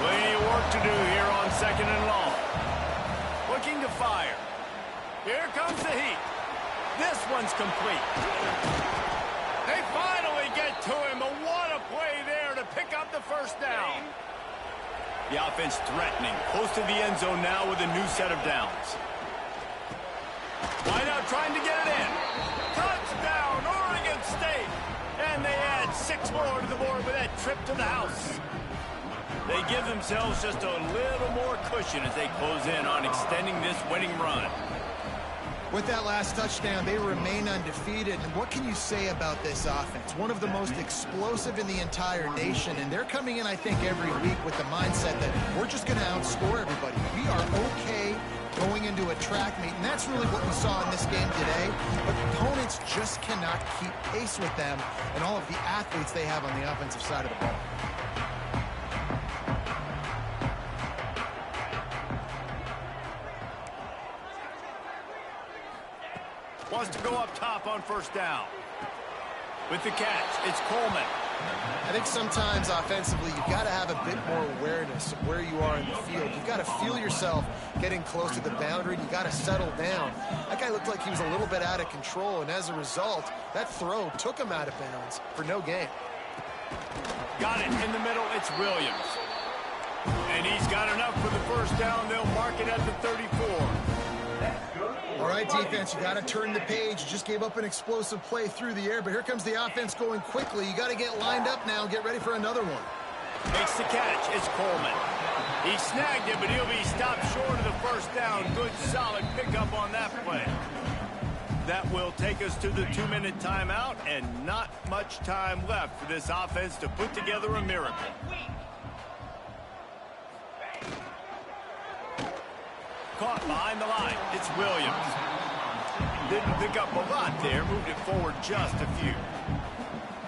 Plenty of work to do here on second and long. Looking to fire. Here comes the heat. This one's complete. They finally get to him. What a play there to pick up the first down. The offense threatening, close to the end zone now with a new set of downs. Wide out trying to get it in. Touchdown, Oregon State. And they add 6 more to the board with that trip to the house. They give themselves just a little more cushion as they close in on extending this winning run. With that last touchdown, they remain undefeated. And what can you say about this offense? One of the most explosive in the entire nation. And they're coming in, I think, every week with the mindset that we're just going to outscore everybody. We are okay going into a track meet. And that's really what we saw in this game today. But opponents just cannot keep pace with them and all of the athletes they have on the offensive side of the ball. Wants to go up top on first down. With the catch, it's Coleman. I think sometimes offensively you've got to have a bit more awareness of where you are in the field. You've got to feel yourself getting close to the boundary. You've got to settle down. That guy looked like he was a little bit out of control, and as a result, that throw took him out of bounds for no gain. Got it in the middle, it's Williams. And he's got enough for the first down. They'll mark it at the 34. All right, defense, you got to turn the page. You just gave up an explosive play through the air, but here comes the offense going quickly. You got to get lined up now and get ready for another one. Makes the catch. It's Coleman. He snagged it, but he'll be stopped short of the first down. Good, solid pickup on that play. That will take us to the 2-minute timeout, and not much time left for this offense to put together a miracle. Caught behind the line. It's Williams. Didn't pick up a lot there, moved it forward just a few.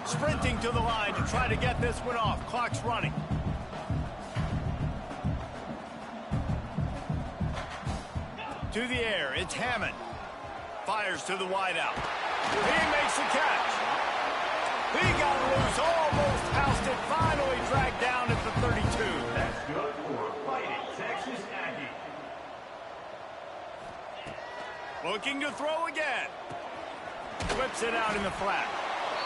Sprinting to the line to try to get this one off. Clock's running. To the air, it's Hammond. Fires to the wideout. He makes the catch. He got loose, almost housed it, finally dragged down at the 32. That's good for a fighting Texas Aggie. Looking to throw again. Whips it out in the flat.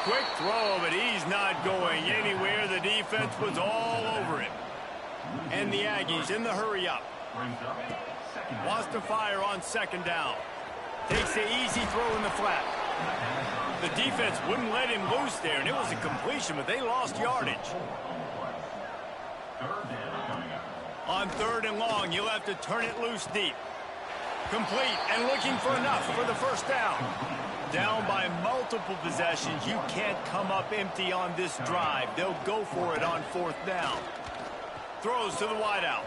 Quick throw, but he's not going anywhere. The defense was all over him. And the Aggies in the hurry up. Wants to fire on second down. Takes the easy throw in the flat. The defense wouldn't let him loose there, and it was a completion, but they lost yardage. On third and long, you'll have to turn it loose deep. Complete and looking for enough for the first down. Down by multiple possessions. You can't come up empty on this drive. They'll go for it on fourth down. Throws to the wideout.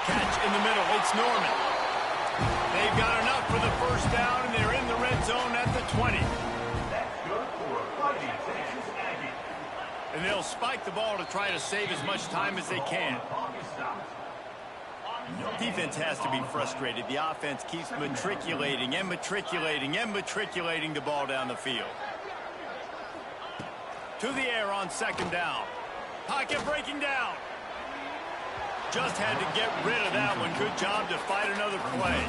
Catch in the middle. It's Norman. They've got enough for the first down, and they're in the red zone at the 20. That's good for a fighting Texas Aggie. And they'll spike the ball to try to save as much time as they can. Defense has to be frustrated. The offense keeps matriculating and matriculating and matriculating the ball down the field. To the air on second down. Pocket breaking down. Just had to get rid of that one. Good job to fight another play.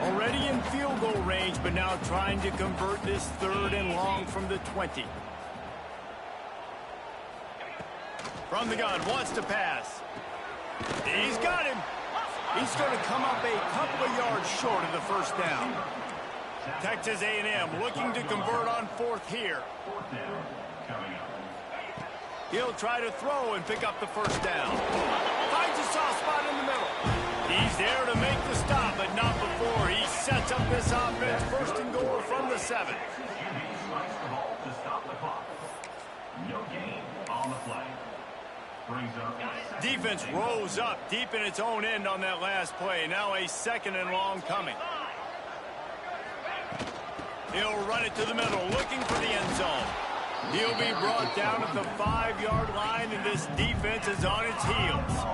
Already in field goal range, but now trying to convert this third and long from the 20. From the gun, wants to pass. He's got him. He's going to come up a couple of yards short of the first down. Texas A&M looking to convert on fourth here. He'll try to throw and pick up the first down. Finds a soft spot in the middle. He's there to make the stop, but not before he sets up this offense. First and goal from the 7. No gain on the play. Defense rose up deep in its own end on that last play. Now a second and long coming. He'll run it to the middle, looking for the end zone. He'll be brought down at the 5-yard line, and this defense is on its heels.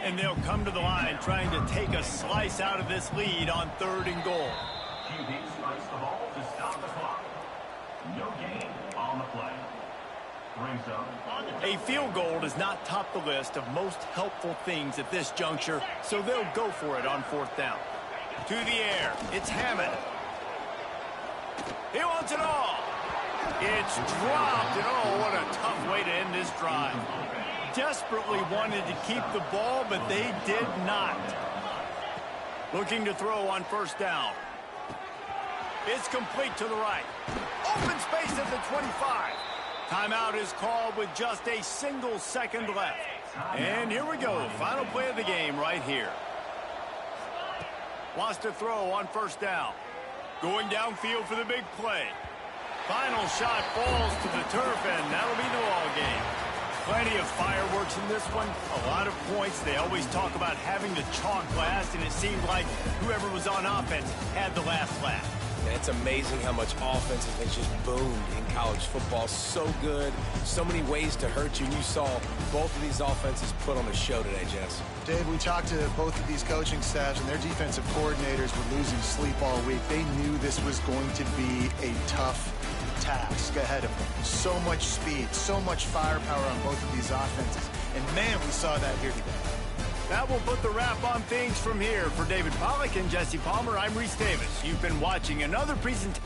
And they'll come to the line trying to take a slice out of this lead on third and goal. QB strikes the ball to stop the clock. No gain on the play. Brings up. A field goal does not top the list of most helpful things at this juncture, so they'll go for it on fourth down. To the air, it's Hammond. He wants it all. It's dropped, and oh, what a tough way to end this drive. Desperately wanted to keep the ball, but they did not. Looking to throw on first down. It's complete to the right. Open space at the 25. Timeout is called with just a single second left. And here we go. Final play of the game right here. Wants to throw on first down. Going downfield for the big play. Final shot falls to the turf, and that'll be the ball game. Plenty of fireworks in this one. A lot of points. They always talk about having the chalk last, and it seemed like whoever was on offense had the last laugh. And it's amazing how much offense has just boomed in college football. So good. So many ways to hurt you. And you saw both of these offenses put on a show today, Jess. Dave, we talked to both of these coaching staffs, and their defensive coordinators were losing sleep all week. They knew this was going to be a tough task ahead of them. So much speed, so much firepower on both of these offenses. And, man, we saw that here today. That will put the wrap on things from here. For David Pollack and Jesse Palmer, I'm Reese Davis. You've been watching another presentation.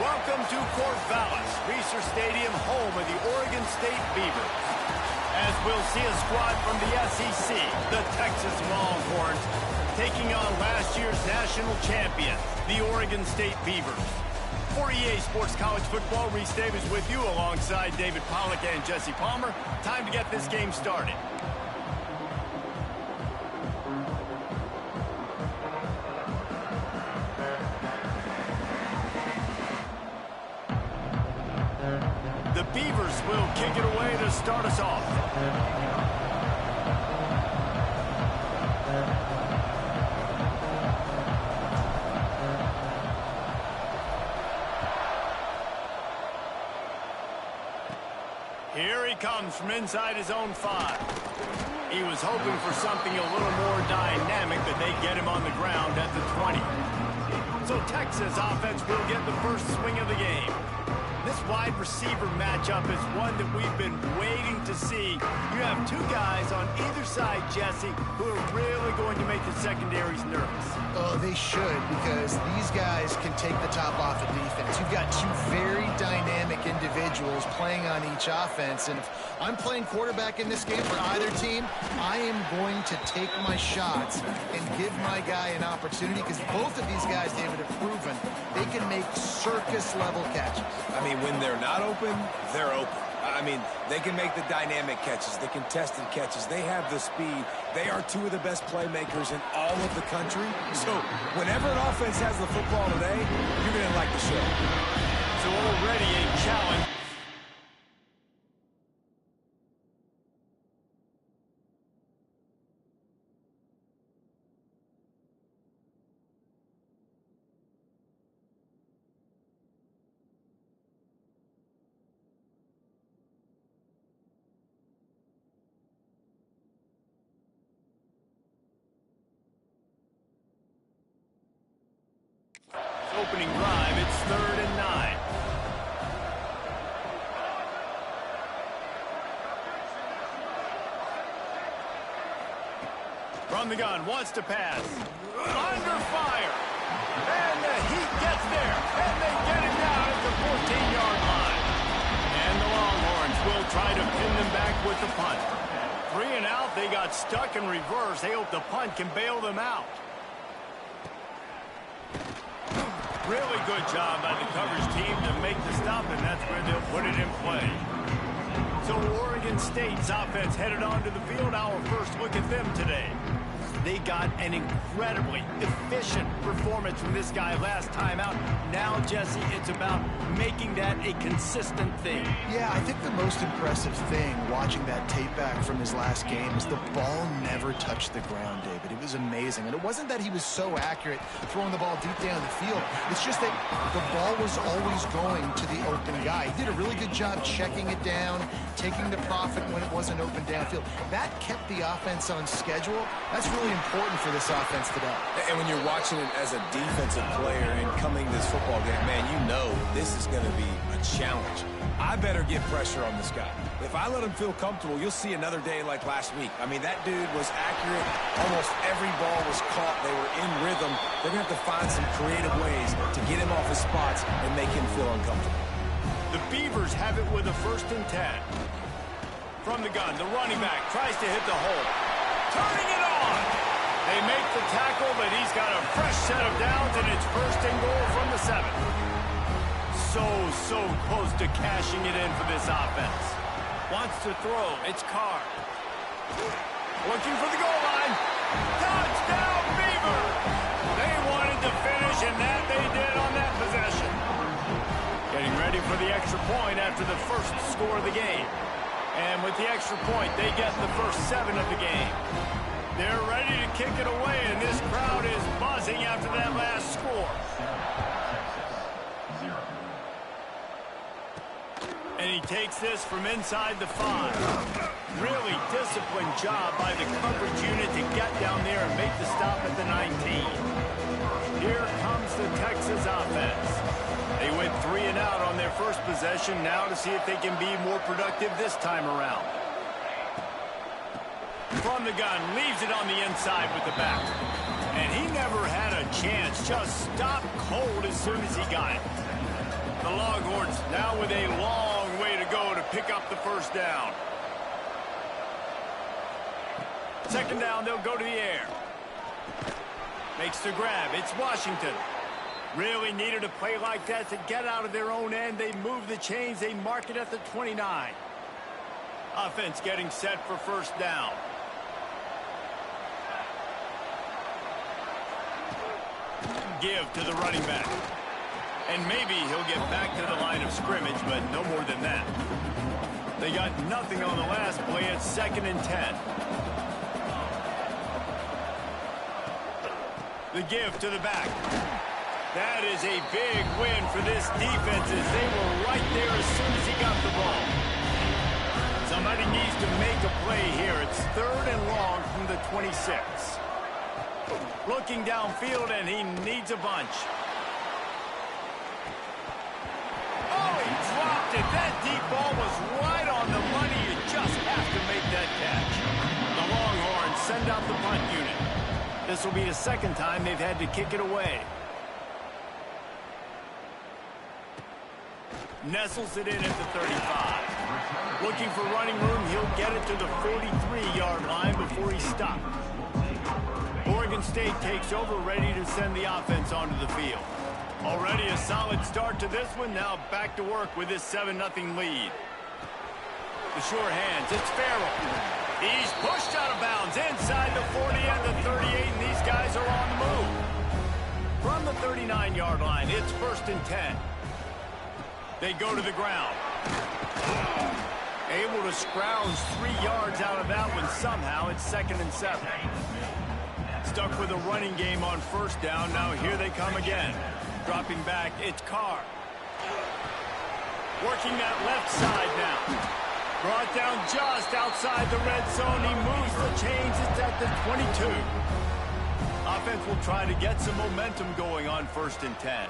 Welcome to Corvallis, Reser Stadium, home of the Oregon State Beavers. As we'll see a squad from the SEC, the Texas Longhorns, taking on last year's national champion, the Oregon State Beavers. For EA Sports College Football, Reese Davis with you alongside David Pollack and Jesse Palmer. Time to get this game started. The Beavers will kick it away to start us off. Here he comes from inside his own 5. He was hoping for something a little more dynamic, but they get him on the ground at the 20. So Texas offense will get the first swing of the game. This wide receiver matchup is one that we've been waiting to see. You have two guys on either side, Jesse, who are really going to make the secondaries nervous. Oh, they should, because these guys can take the top off of defense. You've got two very dynamic individuals playing on each offense, and if I'm playing quarterback in this game for either team, I am going to take my shots and give my guy an opportunity, because both of these guys, David, have proven they can make circus-level catches. I mean, when they're not open, they're open. I mean, they can make the dynamic catches, the contested catches. They have the speed. They are two of the best playmakers in all of the country. So whenever an offense has the football today, you're going to like the show. So already a challenge. Opening drive, it's 3rd and 9. From the gun, wants to pass. Under fire. And the Heat gets there. And they get him down at the 14-yard line. And the Longhorns will try to pin them back with the punt. 3 and out. They got stuck in reverse. They hope the punt can bail them out. Really good job by the coverage team to make the stop, and that's where they'll put it in play. So Oregon State's offense headed onto the field. Our first look at them today. They got an incredibly efficient performance from this guy last time out. Now, Jesse, it's about making that a consistent thing. Yeah, I think the most impressive thing watching that tape back from his last game is the ball never touched the ground, David. It was amazing. And it wasn't that he was so accurate throwing the ball deep down the field. It's just that the ball was always going to the open guy. He did a really good job checking it down, taking the profit when it wasn't open downfield. That kept the offense on schedule. That's really important for this offense today. And when you're watching it as a defensive player and coming to this football game, man, you know this is going to be a challenge. I better get pressure on this guy. If I let him feel comfortable, you'll see another day like last week. I mean, that dude was accurate. Almost every ball was caught. They were in rhythm. They're going to have to find some creative ways to get him off his spots and make him feel uncomfortable. The Beavers have it with a 1st and 10. From the gun, the running back tries to hit the hole. Turning it on. They make the tackle, but he's got a fresh set of downs, and it's 1st and goal from the 7. So close to cashing it in for this offense. Wants to throw. It's Carr. Looking for the goal line. Touchdown, Beavers! They wanted to finish, and that they did on that possession. Getting ready for the extra point after the first score of the game. And with the extra point, they get the first 7 of the game. They're ready to kick it away, and this crowd is buzzing after that last score. And he takes this from inside the 5. Really disciplined job by the coverage unit to get down there and make the stop at the 19. Here comes the Texas offense. They went 3 and out on their first possession. Now to see if they can be more productive this time around. From the gun, leaves it on the inside with the back. And he never had a chance. Just stopped cold as soon as he got it. The Longhorns now with a long way to go to pick up the first down. 2nd down, they'll go to the air. Makes the grab. It's Washington. Really needed a play like that to get out of their own end. They move the chains. They mark it at the 29. Offense getting set for 1st down. Give to the running back. And maybe he'll get back to the line of scrimmage, but no more than that. They got nothing on the last play. It's 2nd and 10. The give to the back. That is a big win for this defense as they were right there as soon as he got the ball. Somebody needs to make a play here. It's 3rd and long from the 26. Looking downfield, and he needs a bunch. Oh, he dropped it. That deep ball was right on the money. You just have to make that catch. The Longhorns send out the punt unit. This will be the 2nd time they've had to kick it away. Nestles it in at the 35. Looking for running room, he'll get it to the 43-yard line before he's stopped. Oregon State takes over, ready to send the offense onto the field. Already a solid start to this one. Now back to work with this 7-0 lead. The sure hands, it's Farrell. He's pushed out of bounds inside the 40 and the 38, and these guys are on the move. From the 39-yard line, it's 1st and 10. They go to the ground. Able to scrounge 3 yards out of that one somehow. It's 2nd and 7. Stuck with a running game on 1st down. Now here they come again. Dropping back, it's Carr. Working that left side now. Brought down just outside the red zone. He moves the chains. It's at the 22. Offense will try to get some momentum going on 1st and 10.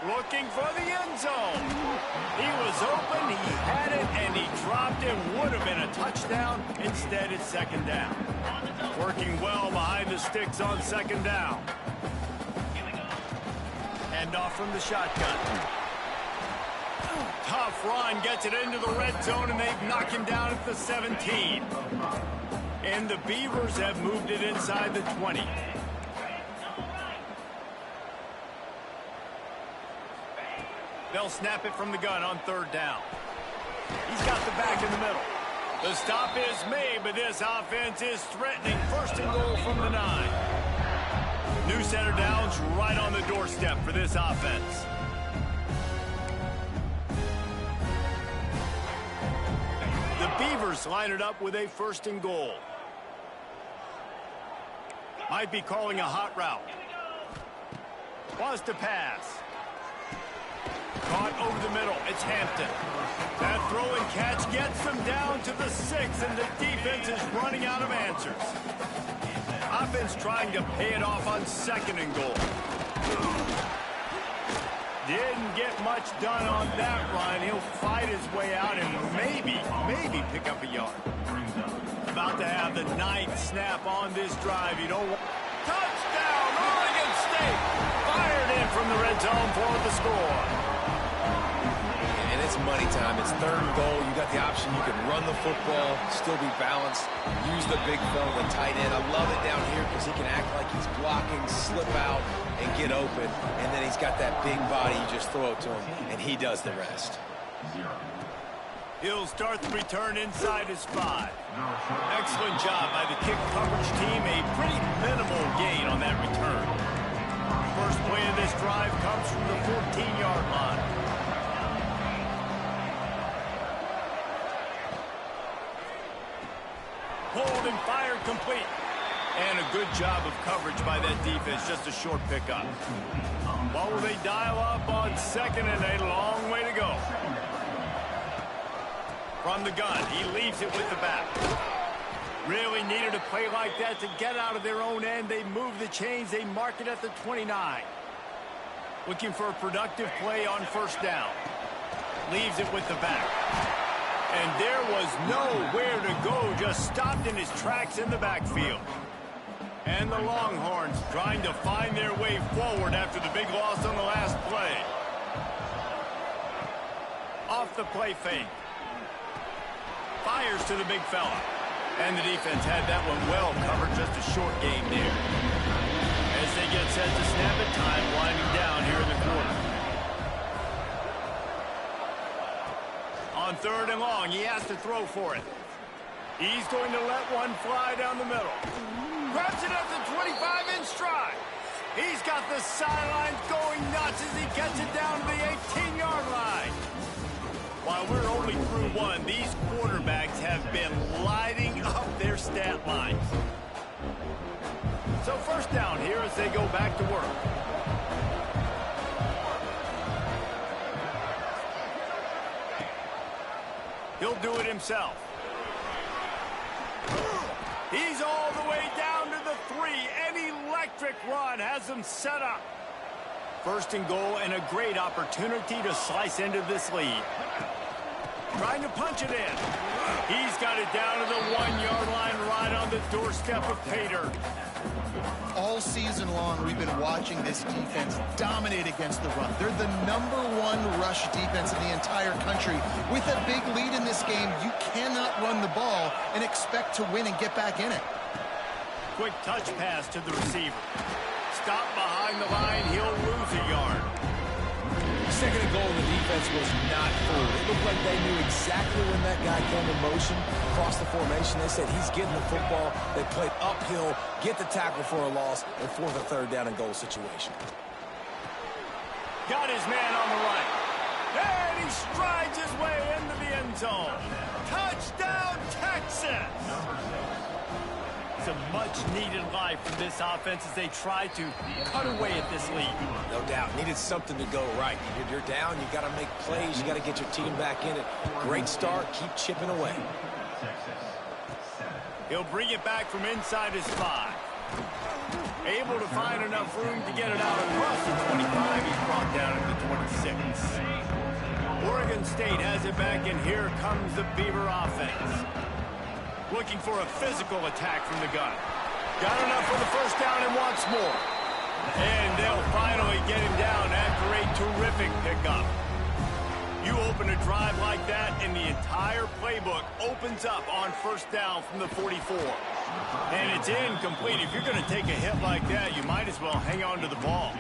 looking for the end zone. He was open, he had it, and he dropped it. Would have been a touchdown. Instead, it's second down. Working well behind the sticks on second down. Hand off from the shotgun. Tough run, gets it into the red zone, and they've knocked him down at the 17. And the Beavers have moved it inside the 20. They'll snap it from the gun on third down. He's got the back in the middle. The stop is made, but this offense is threatening. First and goal from the 9. New center downs right on the doorstep for this offense. The Beavers line it up with a first and goal. Might be calling a hot route. Wants to pass. Caught over the middle. It's Hampton. That throw and catch gets them down to the 6, and the defense is running out of answers. Offense trying to pay it off on second and goal. Didn't get much done on that run. He'll fight his way out and maybe pick up a yard. About to have the 9th snap on this drive. You know what? Touchdown, Oregon State! Fired in from the red zone for the score. And it's money time. It's third and goal. You got the option. You can run the football, still be balanced, use the big fella, the tight end. I love it down here because he can act like he's blocking, slip out, and get open. And then he's got that big body. You just throw it to him, and he does the rest. He'll start the return inside his 5. Excellent job by the kick coverage team. A pretty minimal gain on that return. First play of this drive comes from the 14-yard line. Pulled and fired complete. And a good job of coverage by that defense. Just a short pickup. What will they dial up on second, and a long way to go. From the gun, he leaves it with the back. Really needed a play like that to get out of their own end. They move the chains. They mark it at the 29. Looking for a productive play on first down. Leaves it with the back. And there was nowhere to go. Just stopped in his tracks in the backfield. And the Longhorns trying to find their way forward after the big loss on the last play. Off the play fake. Fires to the big fella. And the defense had that one well covered. Just a short game there. As they get set to snap it, time winding down here in the quarter. On third and long, he has to throw for it. He's going to let one fly down the middle. Grabs it at the 25 in stride. He's got the sidelines going nuts as he gets it down to the 18-yard line. While we're only through one, these quarterbacks have been lighting up their stat lines. So first down here as they go back to work. He'll do it himself. He's all the way down to the 3. An electric run has them set up. First and goal, and a great opportunity to slice into this lead. Trying to punch it in. He's got it down to the 1-yard line right on the doorstep of Pater. All season long, we've been watching this defense dominate against the run. They're the #1 rush defense in the entire country. With a big lead in this game, you cannot run the ball and expect to win and get back in it. Quick touch pass to the receiver. Stop behind the line. He'll lose a yard. Second and goal, the defense was not fooled. It looked like they knew exactly when that guy came in motion across the formation. They said he's getting the football. They played uphill, get the tackle for a loss, and force a third down and goal situation. Got his man on the right. And he strides his way into the end zone. Touchdown, Texas! It's a much-needed life for this offense as they try to cut away at this lead. No doubt. Needed something to go right. You're down. You got to make plays. You got to get your team back in it. Great start. Keep chipping away. He'll bring it back from inside his 5. Able to find enough room to get it out across the 25. He's brought down at the 20. State has it back, and here comes the Beaver offense. Looking for a physical attack from the gun. Got enough for the first down and wants more. And they'll finally get him down after a terrific pickup. You open a drive like that, and the entire playbook opens up on first down from the 44. And it's incomplete. If you're going to take a hit like that, you might as well hang on to the ball.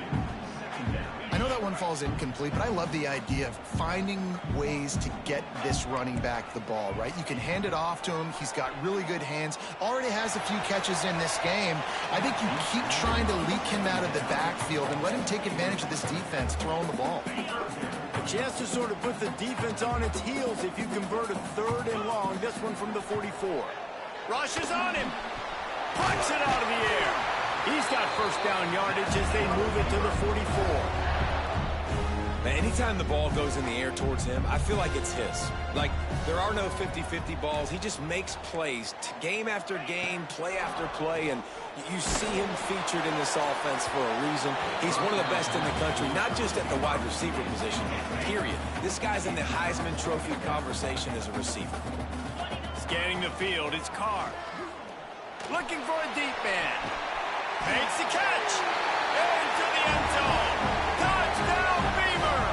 I know that one falls incomplete, but I love the idea of finding ways to get this running back the ball, right? You can hand it off to him. He's got really good hands. Already has a few catches in this game. I think you keep trying to leak him out of the backfield and let him take advantage of this defense throwing the ball. A chance to sort of put the defense on its heels if you convert a 3rd and long. This one from the 44. Rushes on him. Puts it out of the air. He's got first down yardage as they move it to the 44. Now, anytime the ball goes in the air towards him, I feel like it's his. Like, there are no 50-50 balls. He just makes plays, game after game, play after play, and you see him featured in this offense for a reason. He's one of the best in the country, not just at the wide receiver position, period. This guy's in the Heisman Trophy conversation as a receiver. Scanning the field, it's Carr. Looking for a deep man. Makes the catch. Into the end zone. Touchdown, Beaver!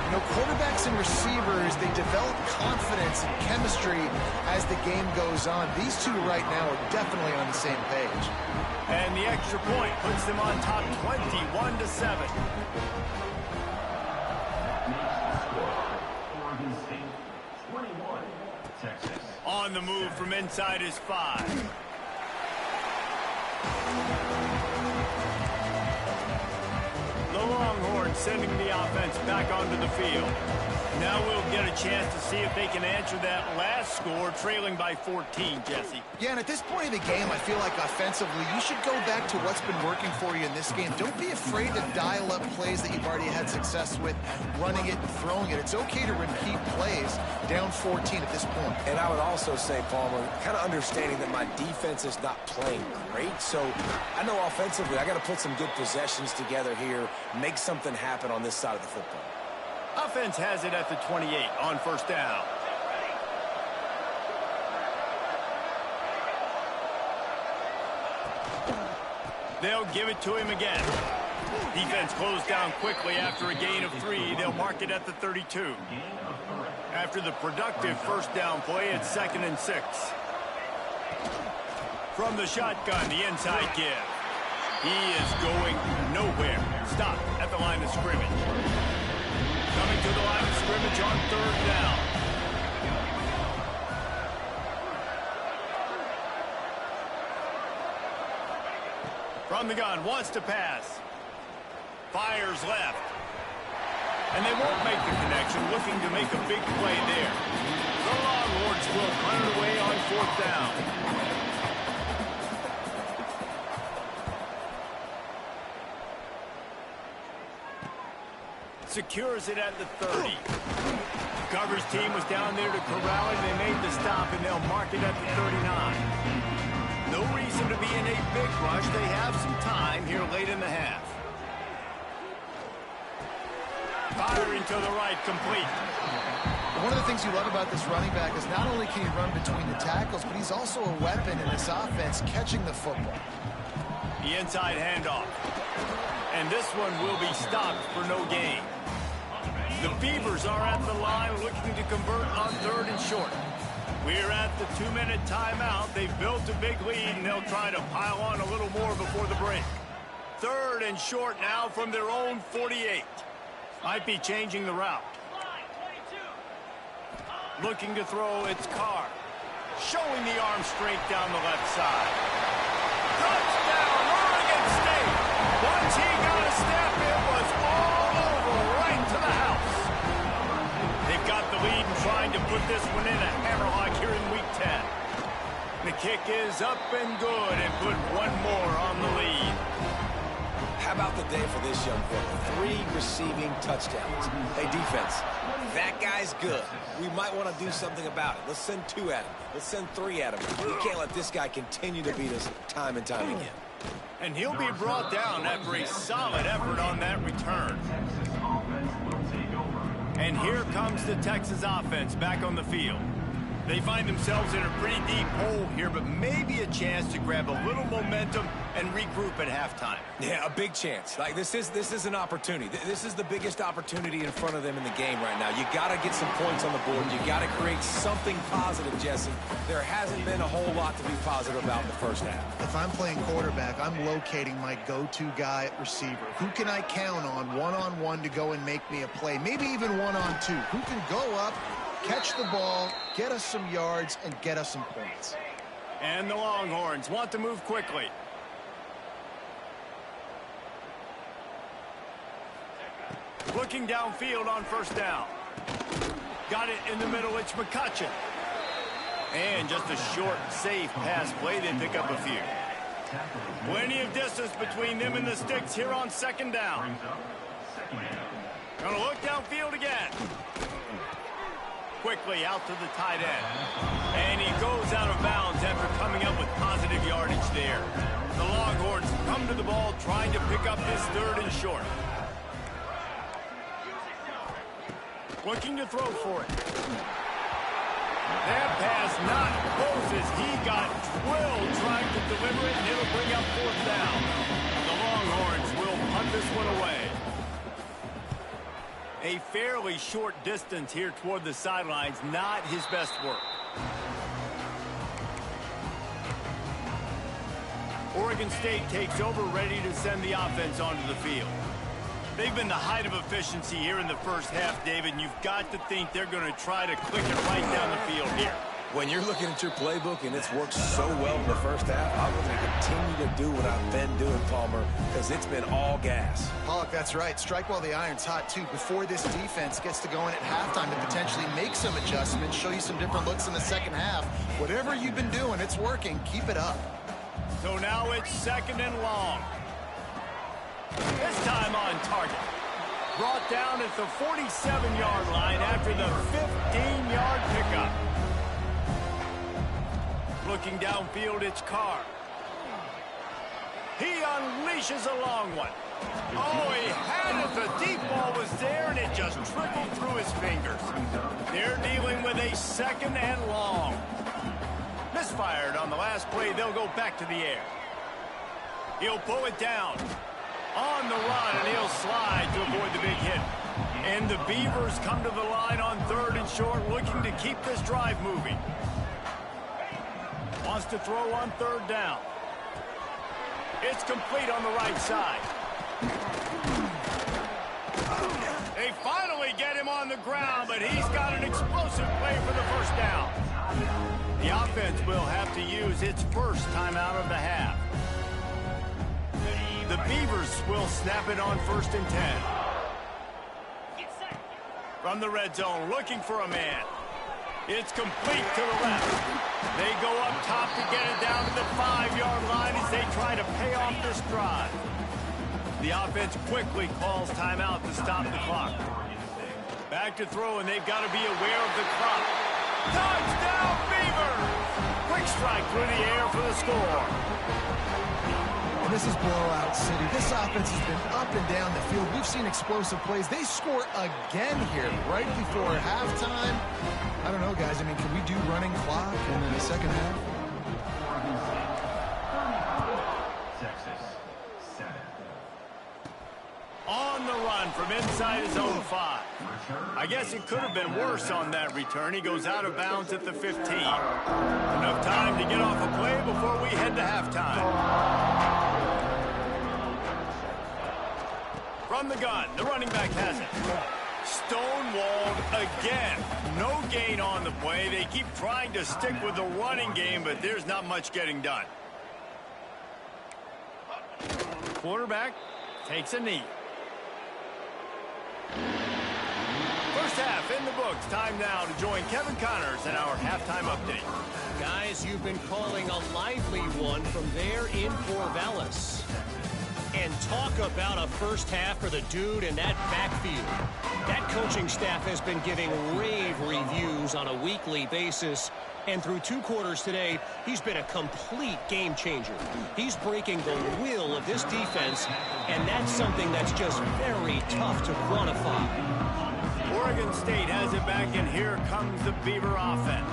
You know, quarterbacks and receivers, they develop confidence and chemistry as the game goes on. These two right now are definitely on the same page. And the extra point puts them on top 21-7. Oregon State, 21, Texas. On the move from inside his 5. The Longhorns sending the offense back onto the field. Now we'll get a chance to see if they can answer that last score, trailing by 14, Jesse. Yeah, and at this point of the game, I feel like offensively, you should go back to what's been working for you in this game. Don't be afraid to dial up plays that you've already had success with, running it and throwing it. It's okay to repeat plays down 14 at this point. And I would also say, Palmer, kind of understanding that my defense is not playing great, so I know offensively I got to put some good possessions together here, make something happen on this side of the football. Offense has it at the 28 on first down. They'll give it to him again. Defense closed down quickly after a gain of 3. They'll mark it at the 32. After the productive first down play, it's 2nd and 6. From the shotgun, the inside give. He is going nowhere. Stop at the line of scrimmage. Coming to the line of scrimmage on 3rd down. From the gun, wants to pass. Fires left. And they won't make the connection, looking to make a big play there. The Longhorns will punt it away on 4th down. Secures it at the 30. The coverage team was down there to corral it. They made the stop, and they'll mark it at the 39. No reason to be in a big rush. They have some time here late in the half. Firing to the right, complete. One of the things you love about this running back is not only can he run between the tackles, but he's also a weapon in this offense, catching the football. The inside handoff. And this one will be stopped for no gain. The Beavers are at the line looking to convert on 3rd and short. We're at the 2-minute timeout. They've built a big lead, and they'll try to pile on a little more before the break. 3rd and short now from their own 48. Might be changing the route. Looking to throw, it's Carr. Showing the arm straight down the left side. Touchdown, Oregon State! Once he got a step, it was all over, right to the house. They've got the lead and trying to put this one in a hammerlock here in Week 10. The kick is up and good and put one more on the lead. How about the day for this young fella? 3 receiving touchdowns. Hey, defense, that guy's good. We might want to do something about it. Let's send 2 at him. Let's send 3 at him. We can't let this guy continue to beat us time and time again. And he'll be brought down after a solid effort on that return. And here comes the Texas offense back on the field. They find themselves in a pretty deep hole here, but maybe a chance to grab a little momentum and regroup at halftime. Yeah, a big chance. Like, this is an opportunity. This is the biggest opportunity in front of them in the game right now. You got to get some points on the board. You got to create something positive, Jesse. There hasn't been a whole lot to be positive about in the first half. If I'm playing quarterback, I'm locating my go-to guy at receiver. Who can I count on one-on-one to go and make me a play? Maybe even one-on-two. Who can go up, catch the ball, get us some yards, and get us some points. And the Longhorns want to move quickly. Looking downfield on first down. Got it in the middle, it's McCutcheon. And just a short, safe pass play, they pick up a few. Plenty of distance between them and the sticks here on second down. Gonna look downfield again. Quickly out to the tight end. And he goes out of bounds after coming up with positive yardage there. The Longhorns come to the ball trying to pick up this third and short. Looking to throw for it. That pass not close as he got drilled trying to deliver it, and it'll bring up fourth down. The Longhorns will punt this one away. A fairly short distance here toward the sidelines, not his best work. Oregon State takes over, ready to send the offense onto the field. They've been the height of efficiency here in the first half, David, and you've got to think they're going to try to click it right down the field here. When you're looking at your playbook and it's worked so well in the first half, I'm going to continue to do what I've been doing, Palmer, because it's been all gas. Pollock, that's right. Strike while the iron's hot, too. Before this defense gets to going at halftime to potentially make some adjustments, show you some different looks in the second half. Whatever you've been doing, it's working. Keep it up. So now it's second and long. This time on target. Brought down at the 47-yard line after the 15-yard pickup. Looking downfield, it's Carr. He unleashes a long one. Oh, he had it. The deep ball was there, and it just trickled through his fingers. They're dealing with a second and long. Misfired on the last play. They'll go back to the air. He'll pull it down. On the run, and he'll slide to avoid the big hit. And the Beavers come to the line on third and short, looking to keep this drive moving. Wants to throw on third down. It's complete on the right side. They finally get him on the ground, but he's got an explosive play for the first down. The offense will have to use its first timeout of the half. The Beavers will snap it on first and 10. From the red zone, looking for a man. It's complete to the left. They go up top to get it down to the 5-yard line as they try to pay off this drive. The offense quickly calls timeout to stop the clock. Back to throw, and they've got to be aware of the clock. Touchdown, Beavers! Quick strike through the air for the score. And this is blowout city. This offense has been up and down the field. We've seen explosive plays. They score again here right before halftime. I don't know, guys. I mean, can we do running clock in the second half? Texas, 7. On the run from inside his own 5. I guess it could have been worse on that return. He goes out of bounds at the 15. Enough time to get off a play before we head to halftime. From the gun, the running back has it. Stonewalled again. No gain on the play. They keep trying to stick with the running game, but there's not much getting done. Quarterback takes a knee. First half in the books. Time now to join Kevin Connors in our halftime update. Guys, you've been calling a lively one from there in Corvallis. And talk about a first half for the dude in that backfield. That coaching staff has been giving rave reviews on a weekly basis. And through 2 quarters today, he's been a complete game changer. He's breaking the will of this defense, and that's something that's just very tough to quantify. Oregon State has it back, and here comes the Beaver offense.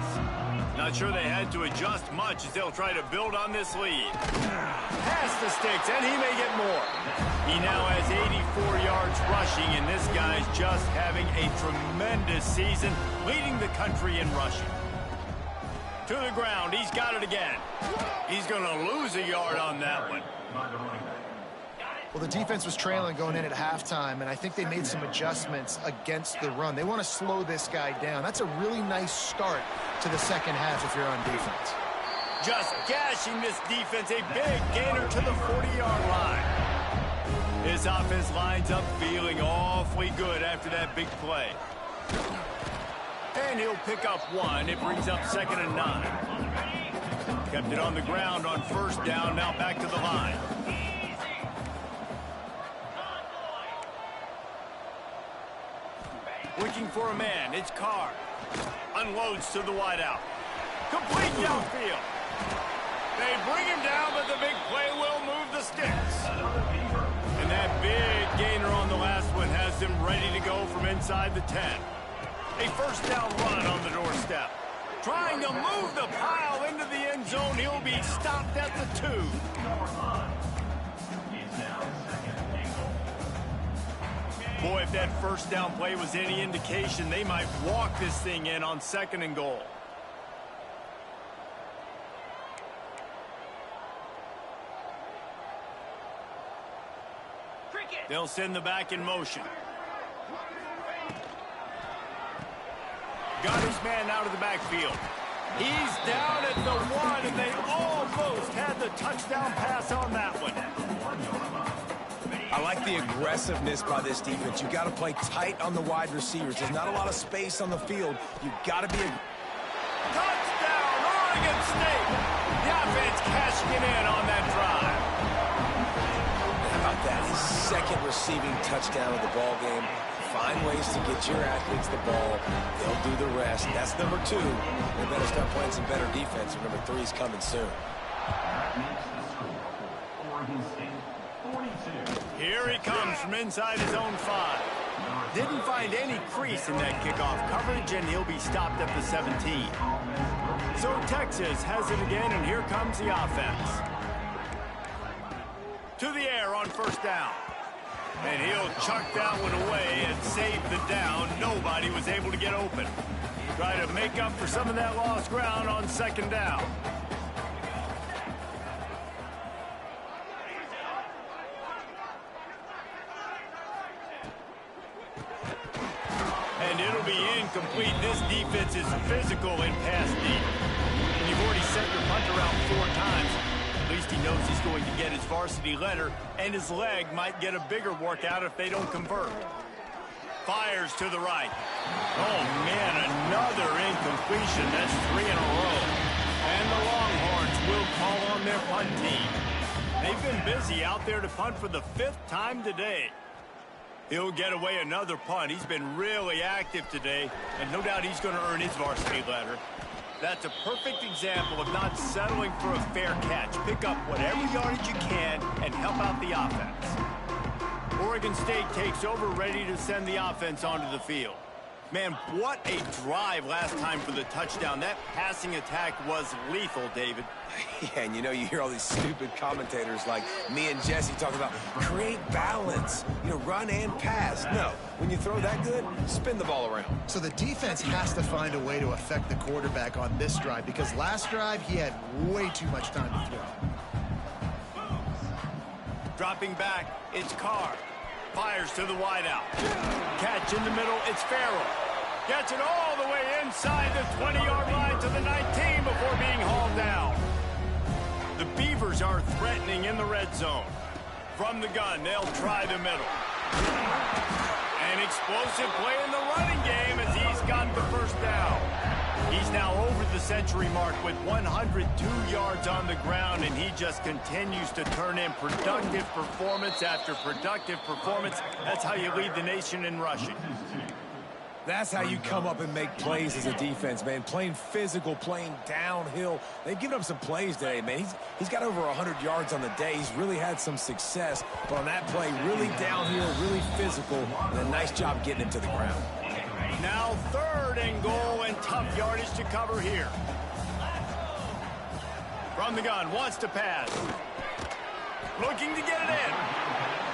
Not sure they had to adjust much as they'll try to build on this lead. Pass the sticks, and he may get more. He now has 84 yards rushing, and this guy's just having a tremendous season, leading the country in rushing. To the ground, he's got it again. He's going to lose a yard on that one. Well, the defense was trailing going in at halftime, and I think they made some adjustments against the run. They want to slow this guy down. That's a really nice start to the second half if you're on defense. Just gashing this defense, a big gainer to the 40-yard line. This offense lines up feeling awfully good after that big play. And he'll pick up 1. It brings up 2nd and 9. Kept it on the ground on 1st down, now back to the line. Looking for a man, it's Carr. Unloads to the wideout. Complete downfield. They bring him down, but the big play will move the sticks. And that big gainer on the last one has them ready to go from inside the 10. A 1st down run on the doorstep. Trying to move the pile into the end zone. He'll be stopped at the 2. Boy, if that 1st down play was any indication, they might walk this thing in on 2nd and goal. They'll send the back in motion. Got his man out of the backfield. He's down at the 1, and they almost had the touchdown pass on that one. I like the aggressiveness by this defense. You got to play tight on the wide receivers. There's not a lot of space on the field. You got to be touchdown, Oregon State. The offense cashing it in on that drive. How about that? His 2nd receiving touchdown of the ball game. Find ways to get your athletes the ball. They'll do the rest. That's number 2. They better start playing some better defense. Number 3 is coming soon. Here he comes from inside his own 5. Didn't find any crease in that kickoff coverage, and he'll be stopped at the 17. So Texas has it again, and here comes the offense. To the air on 1st down. And he'll chuck that one away and save the down. Nobody was able to get open. Try to make up for some of that lost ground on 2nd down. And it'll be incomplete. This defense is physical in pass deep. And you've already sent your punter out 4 times. At least he knows he's going to get his varsity letter, and his leg might get a bigger workout if they don't convert. Fires to the right. Oh, man, another incompletion. That's 3 in a row. And the Longhorns will call on their punt team. They've been busy out there to punt for the 5th time today. He'll get away another punt. He's been really active today, and no doubt he's going to earn his varsity letter. That's a perfect example of not settling for a fair catch. Pick up whatever yardage you can and help out the offense. Oregon State takes over, ready to send the offense onto the field. Man, what a drive last time for the touchdown. That passing attack was lethal, David. Yeah, and you hear all these stupid commentators like me and Jesse talking about create balance, run and pass. No, when you throw that good, spin the ball around. So the defense has to find a way to affect the quarterback on this drive, because last drive he had way too much time to throw. Dropping back, it's Carr. Fires to the wideout. Catch in the middle, it's Farrell. Gets it all the way inside the 20-yard line to the 19 before being hauled down. The Beavers are threatening in the red zone. From the gun, they'll try the middle. An explosive play in the running game as he's got the 1st down. He's now over the century mark with 102 yards on the ground, and he just continues to turn in productive performance after productive performance. That's how you lead the nation in rushing. That's how you come up and make plays as a defense, man. Playing physical, playing downhill. They've given up some plays today, man. He's got over 100 yards on the day. He's really had some success. But on that play, really downhill, really physical, and a nice job getting him to the ground. Now 3rd and goal, and tough yardage to cover here. From the gun, wants to pass. Looking to get it in.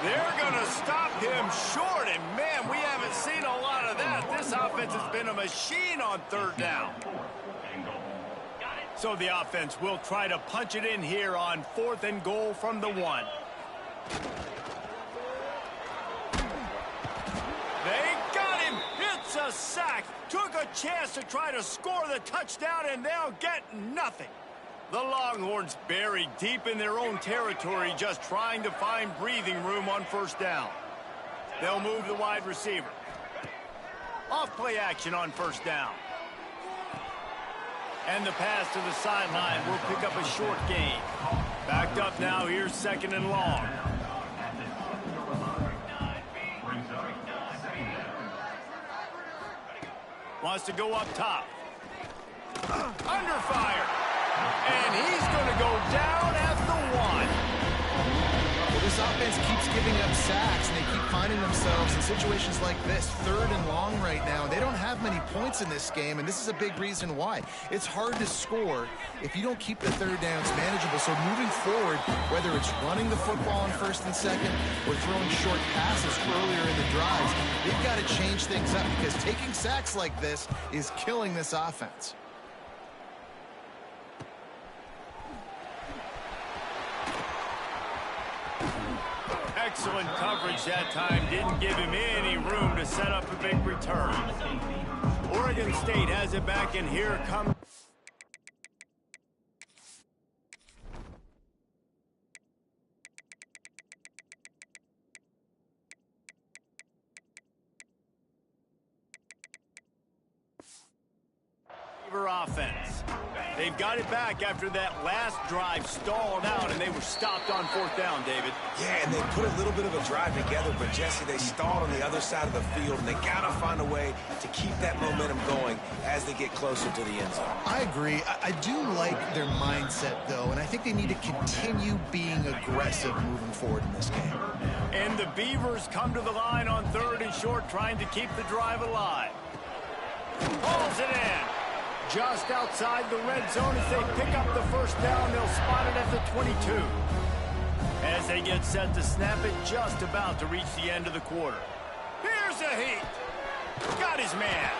They're going to stop him short, and man, we haven't seen a lot of that. This offense has been a machine on 3rd down. So the offense will try to punch it in here on 4th and goal from the 1. They got him. It's a sack. Took a chance to try to score the touchdown, and they'll get nothing. The Longhorns buried deep in their own territory, just trying to find breathing room on 1st down. They'll move the wide receiver. Off play action on 1st down. And the pass to the sideline will pick up a short gain. Backed up now, here's 2nd and long. Wants to go up top. Under fire. And he's going to go down at the 1. Well, this offense keeps giving up sacks, and they keep finding themselves in situations like this, 3rd and long right now. They don't have many points in this game, and this is a big reason why. It's hard to score if you don't keep the 3rd downs manageable. So moving forward, whether it's running the football on 1st and 2nd or throwing short passes earlier in the drives, they've got to change things up because taking sacks like this is killing this offense. Excellent coverage that time. Didn't give him any room to set up a big return. Oregon State has it back, and here comes... offense. They've got it back after that last drive stalled out, and they were stopped on 4th down, David. Yeah, and they put a little bit of a drive together, but, Jesse, they stalled on the other side of the field, and they got to find a way to keep that momentum going as they get closer to the end zone. I agree. I do like their mindset, though, and I think they need to continue being aggressive moving forward in this game. And the Beavers come to the line on 3rd and short, trying to keep the drive alive. Pulls it in. Just outside the red zone as they pick up the 1st down. They'll spot it at the 22. As they get set to snap it, just about to reach the end of the quarter. Here's a heat. Got his man.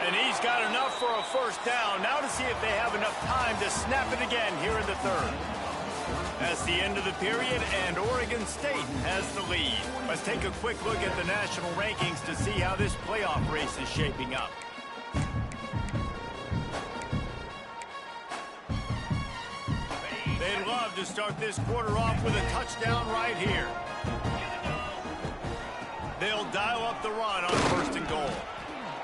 And he's got enough for a 1st down. Now to see if they have enough time to snap it again here in the 3rd. That's the end of the period, and Oregon State has the lead. Let's take a quick look at the national rankings to see how this playoff race is shaping up. They'd love to start this quarter off with a touchdown right here. They'll dial up the run on 1st and goal.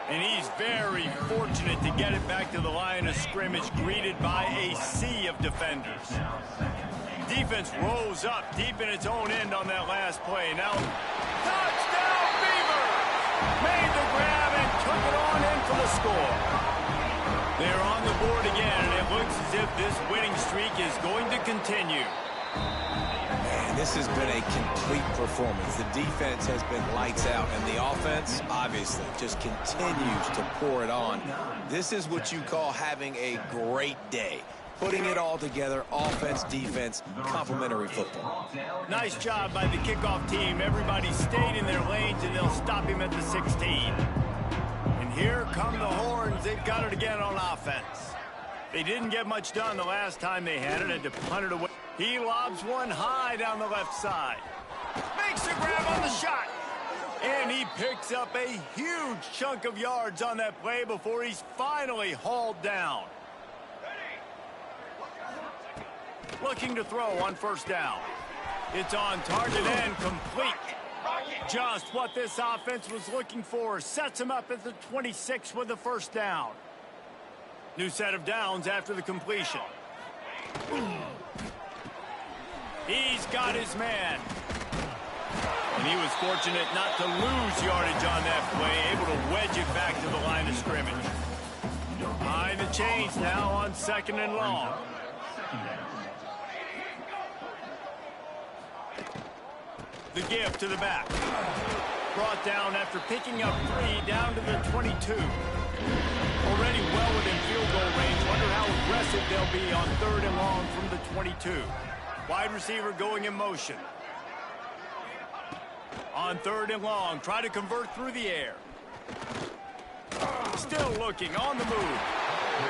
And he's very fortunate to get it back to the line of scrimmage, greeted by a sea of defenders. Defense rose up deep in its own end on that last play. Now, touchdown Beavers! Made the grab and took it on in for the score. They're on the board again, and it looks as if this winning streak is going to continue. Man, this has been a complete performance. The defense has been lights out, and the offense, obviously, just continues to pour it on. This is what you call having a great day. Putting it all together, offense, defense, complementary football. Nice job by the kickoff team. Everybody stayed in their lanes, and they'll stop him at the 16. Here come the Horns. They've got it again on offense. They didn't get much done the last time they had it, and to punt it away. He lobs one high down the left side. Makes a grab on the shot. And he picks up a huge chunk of yards on that play before he's finally hauled down. Looking to throw on 1st down. It's on target and complete. Just what this offense was looking for. Sets him up at the 26 with the 1st down. New set of downs after the completion. He's got his man. And he was fortunate not to lose yardage on that play, able to wedge it back to the line of scrimmage. Behind the chains now on 2nd and long. The give to the back. Brought down after picking up 3 down to the 22. Already well within field goal range. Wonder how aggressive they'll be on 3rd and long from the 22. Wide receiver going in motion. On 3rd and long, try to convert through the air. Still looking, on the move.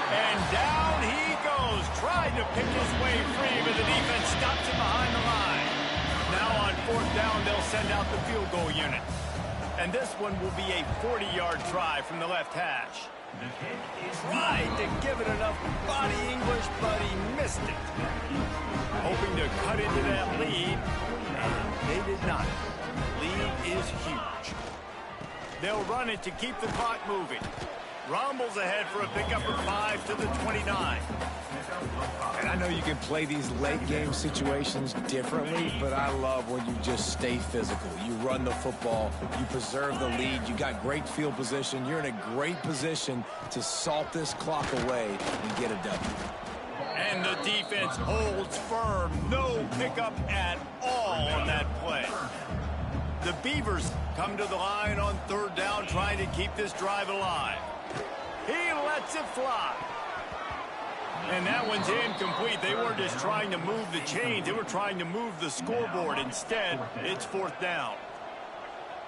And down he goes. Tried to pick his way free, but the defense stops him behind the line. Now on 4th down, they'll send out the field goal unit. And this one will be a 40-yard try from the left hash. Tried to give it enough body English, but he missed it. Hoping to cut into that lead, and they did not. Lead is huge. They'll run it to keep the clock moving. Rumbles ahead for a pickup of 5 to the 29. And I know you can play these late game situations differently, but I love when you just stay physical. You run the football, you preserve the lead, you got great field position, you're in a great position to salt this clock away and get a W. And the defense holds firm. No pickup at all on that play. The Beavers come to the line on 3rd down, trying to keep this drive alive. He lets it fly. And that one's incomplete. They weren't just trying to move the chains. They were trying to move the scoreboard. Instead, it's 4th down.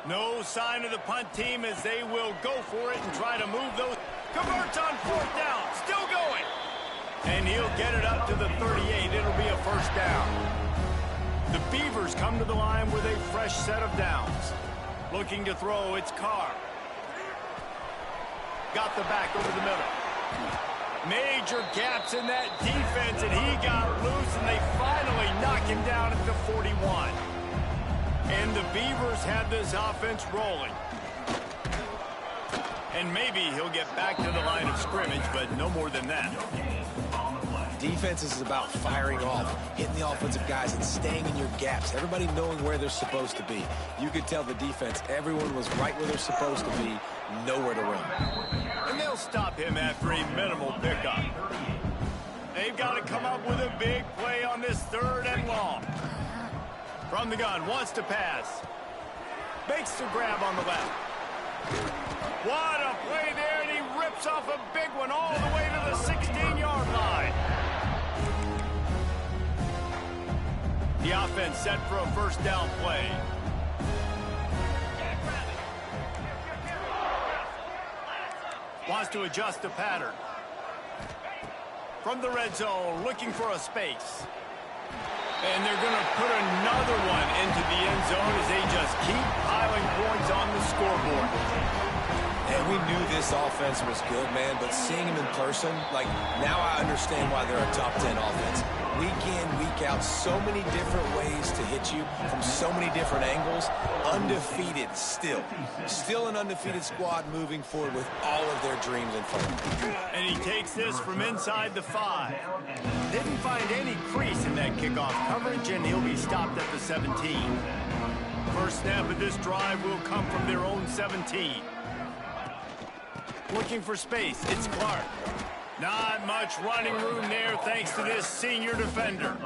No sign of the punt team as they will go for it and try to move those. Converts on 4th down. Still going. And he'll get it up to the 38. It'll be a 1st down. The Beavers come to the line with a fresh set of downs. Looking to throw, it's Carr. Got the back over the middle. Major gaps in that defense, and he got loose, and they finally knock him down at the 41. And the Beavers have this offense rolling. And maybe he'll get back to the line of scrimmage, but no more than that. Defense is about firing off, hitting the offensive guys and staying in your gaps. Everybody knowing where they're supposed to be. You could tell the defense, everyone was right where they're supposed to be, nowhere to run. And they'll stop him after a minimal pickup. They've got to come up with a big play on this 3rd and long. From the gun, wants to pass. Makes the grab on the left. What a play there, and he rips off a big one all the way to the 16-yard line. The offense set for a 1st down play. Wants to adjust the pattern. From the red zone, looking for a space. And they're going to put another one into the end zone as they just keep piling points on the scoreboard. And we knew this offense was good, man, but seeing them in person, like, now I understand why they're a top 10 offense. Week in, week out, so many different ways to hit you from so many different angles. Undefeated still. Still an undefeated squad moving forward with all of their dreams in front of them. And he takes this from inside the 5. Didn't find any crease in that kickoff coverage, and he'll be stopped at the 17. First snap of this drive will come from their own 17. Looking for space, it's Clark. Not much running room there thanks to this senior defender.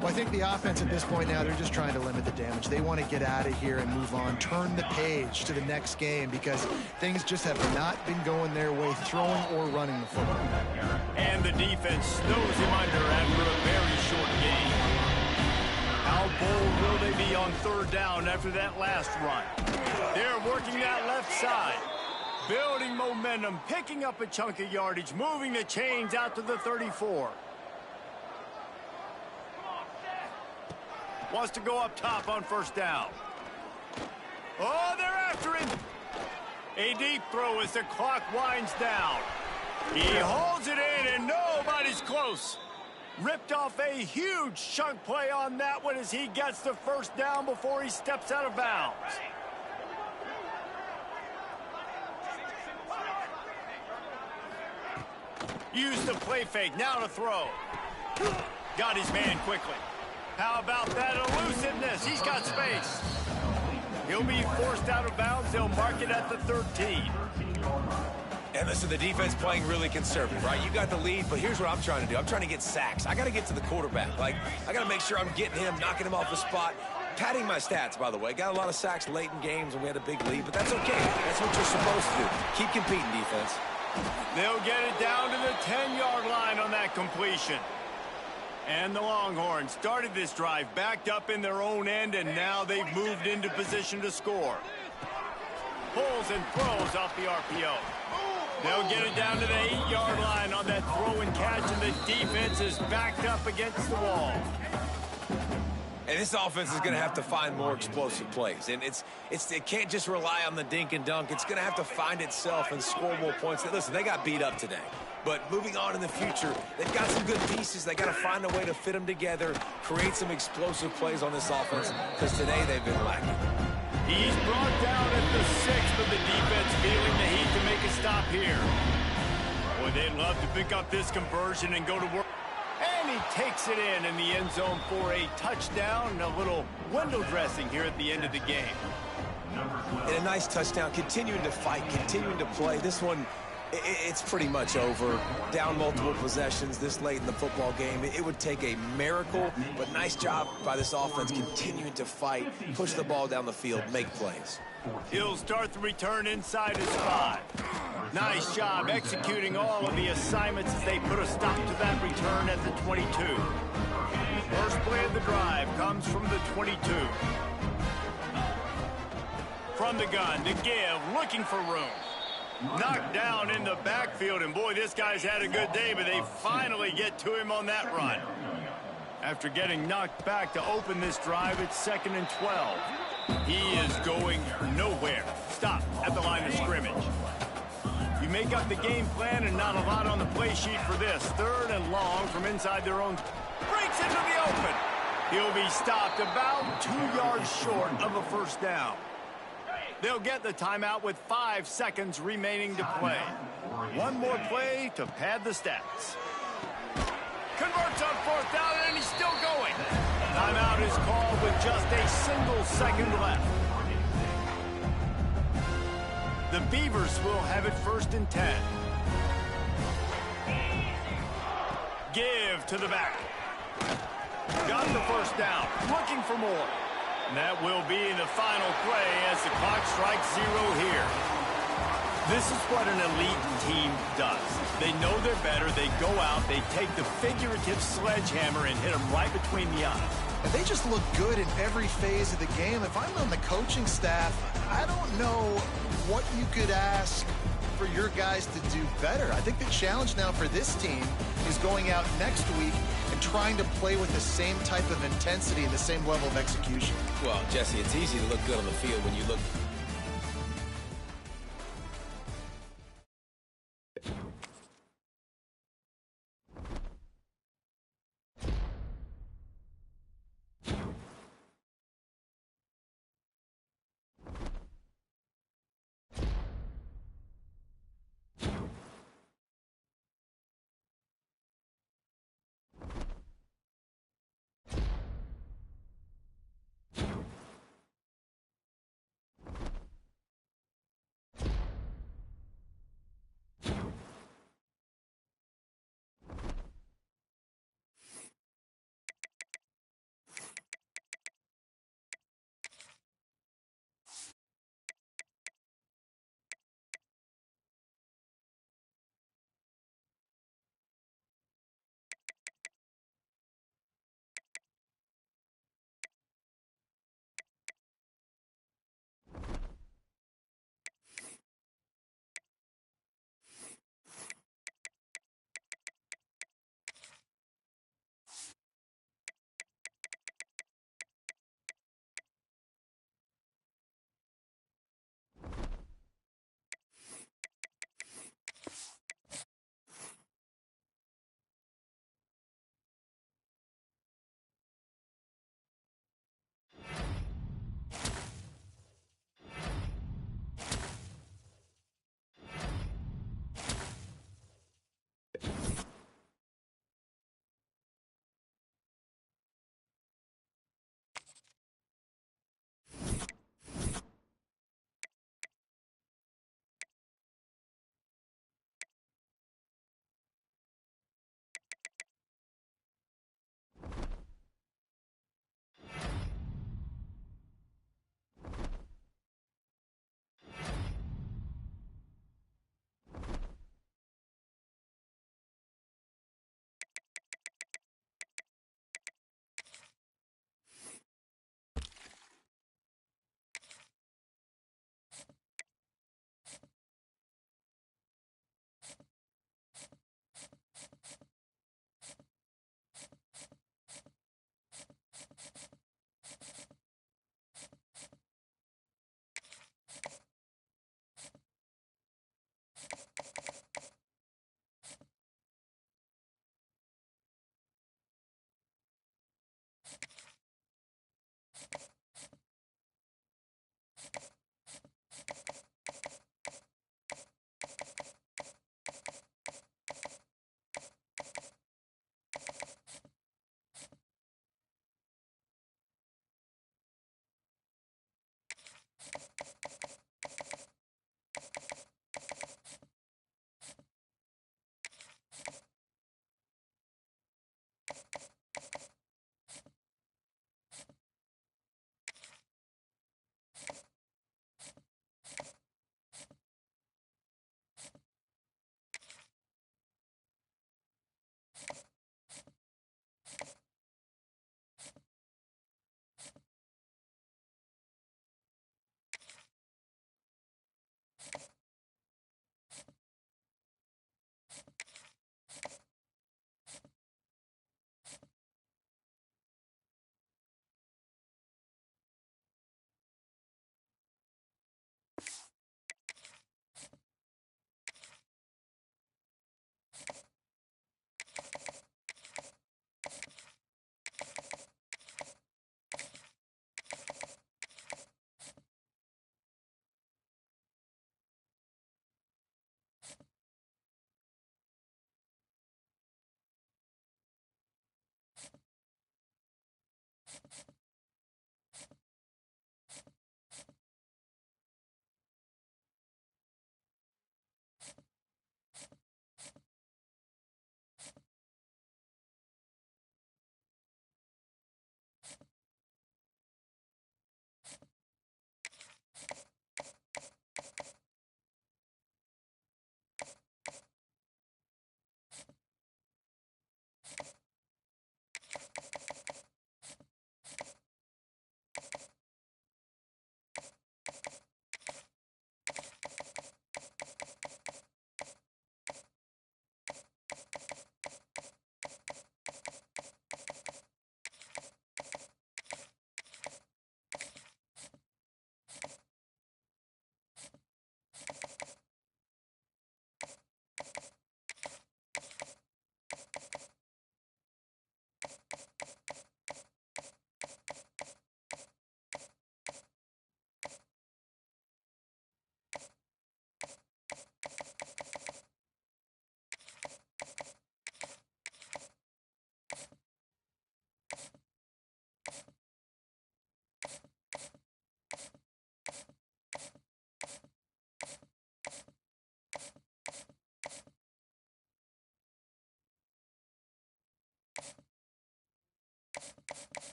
Well, I think the offense at this point now, they're just trying to limit the damage. They want to get out of here and move on, turn the page to the next game because things just have not been going their way, throwing or running the football. And the defense snows him under after a very short game. How bold will they be on 3rd down after that last run? They're working that left side. Building momentum, picking up a chunk of yardage, moving the chains out to the 34. Wants to go up top on 1st down. Oh, they're after him. A deep throw as the clock winds down. He holds it in, and nobody's close. Ripped off a huge chunk play on that one as he gets the 1st down before he steps out of bounds. Used the play fake, now to throw. Got his man quickly. How about that elusiveness? He's got space. He'll be forced out of bounds. They'll mark it at the 13. And listen, the defense playing really conservative, right? You got the lead, but here's what I'm trying to do. I'm trying to get sacks. I got to get to the quarterback. Like, I got to make sure I'm getting him, knocking him off the spot. Padding my stats, by the way. Got a lot of sacks late in games when we had a big lead, but that's okay. That's what you're supposed to do. Keep competing, defense. They'll get it down to the 10-yard line on that completion. And the Longhorns started this drive backed up in their own end, and now they've moved into position to score. Pulls and throws off the RPO. They'll get it down to the 8-yard line on that throw and catch, and the defense is backed up against the wall. And this offense is going to have to find more explosive plays. And it can't just rely on the dink and dunk. It's going to have to find itself and score more points. Listen, they got beat up today. But moving on in the future, they've got some good pieces. They got to find a way to fit them together, create some explosive plays on this offense, because today they've been lacking. He's brought down at the 6th, but the defense feeling the heat to make a stop here. Boy, they'd love to pick up this conversion and go to work. And he takes it in the end zone for a touchdown and a little window dressing here at the end of the game. And a nice touchdown, continuing to fight, continuing to play. This one, it's pretty much over. Down multiple possessions this late in the football game. It would take a miracle, but nice job by this offense continuing to fight, push the ball down the field, make plays. He'll start the return inside his 5. Nice job executing all of the assignments as they put a stop to that return at the 22. First play of the drive comes from the 22. From the gun to give, looking for room. Knocked down in the backfield, and boy, this guy's had a good day, but they finally get to him on that run. After getting knocked back to open this drive, it's 2nd and 12. He is going nowhere. Stop at the line of scrimmage. You make up the game plan and not a lot on the play sheet for this. 3rd and long from inside their own. Breaks into the open. He'll be stopped about 2 yards short of a first down. They'll get the timeout with 5 seconds remaining to play. One more play to pad the stats. Converts on 4th down, and he's still going. Timeout is called with just a single second left. The Beavers will have it 1st and 10. Give to the back. Got the first down. Looking for more. And that will be the final play as the clock strikes 0 here. This is what an elite team does. They know they're better. They go out. They take the figurative sledgehammer and hit them right between the eyes. And they just look good in every phase of the game. If I'm on the coaching staff, I don't know what you could ask for your guys to do better. I think the challenge now for this team is going out next week and trying to play with the same type of intensity and the same level of execution. Well, Jesse, it's easy to look good on the field when you look...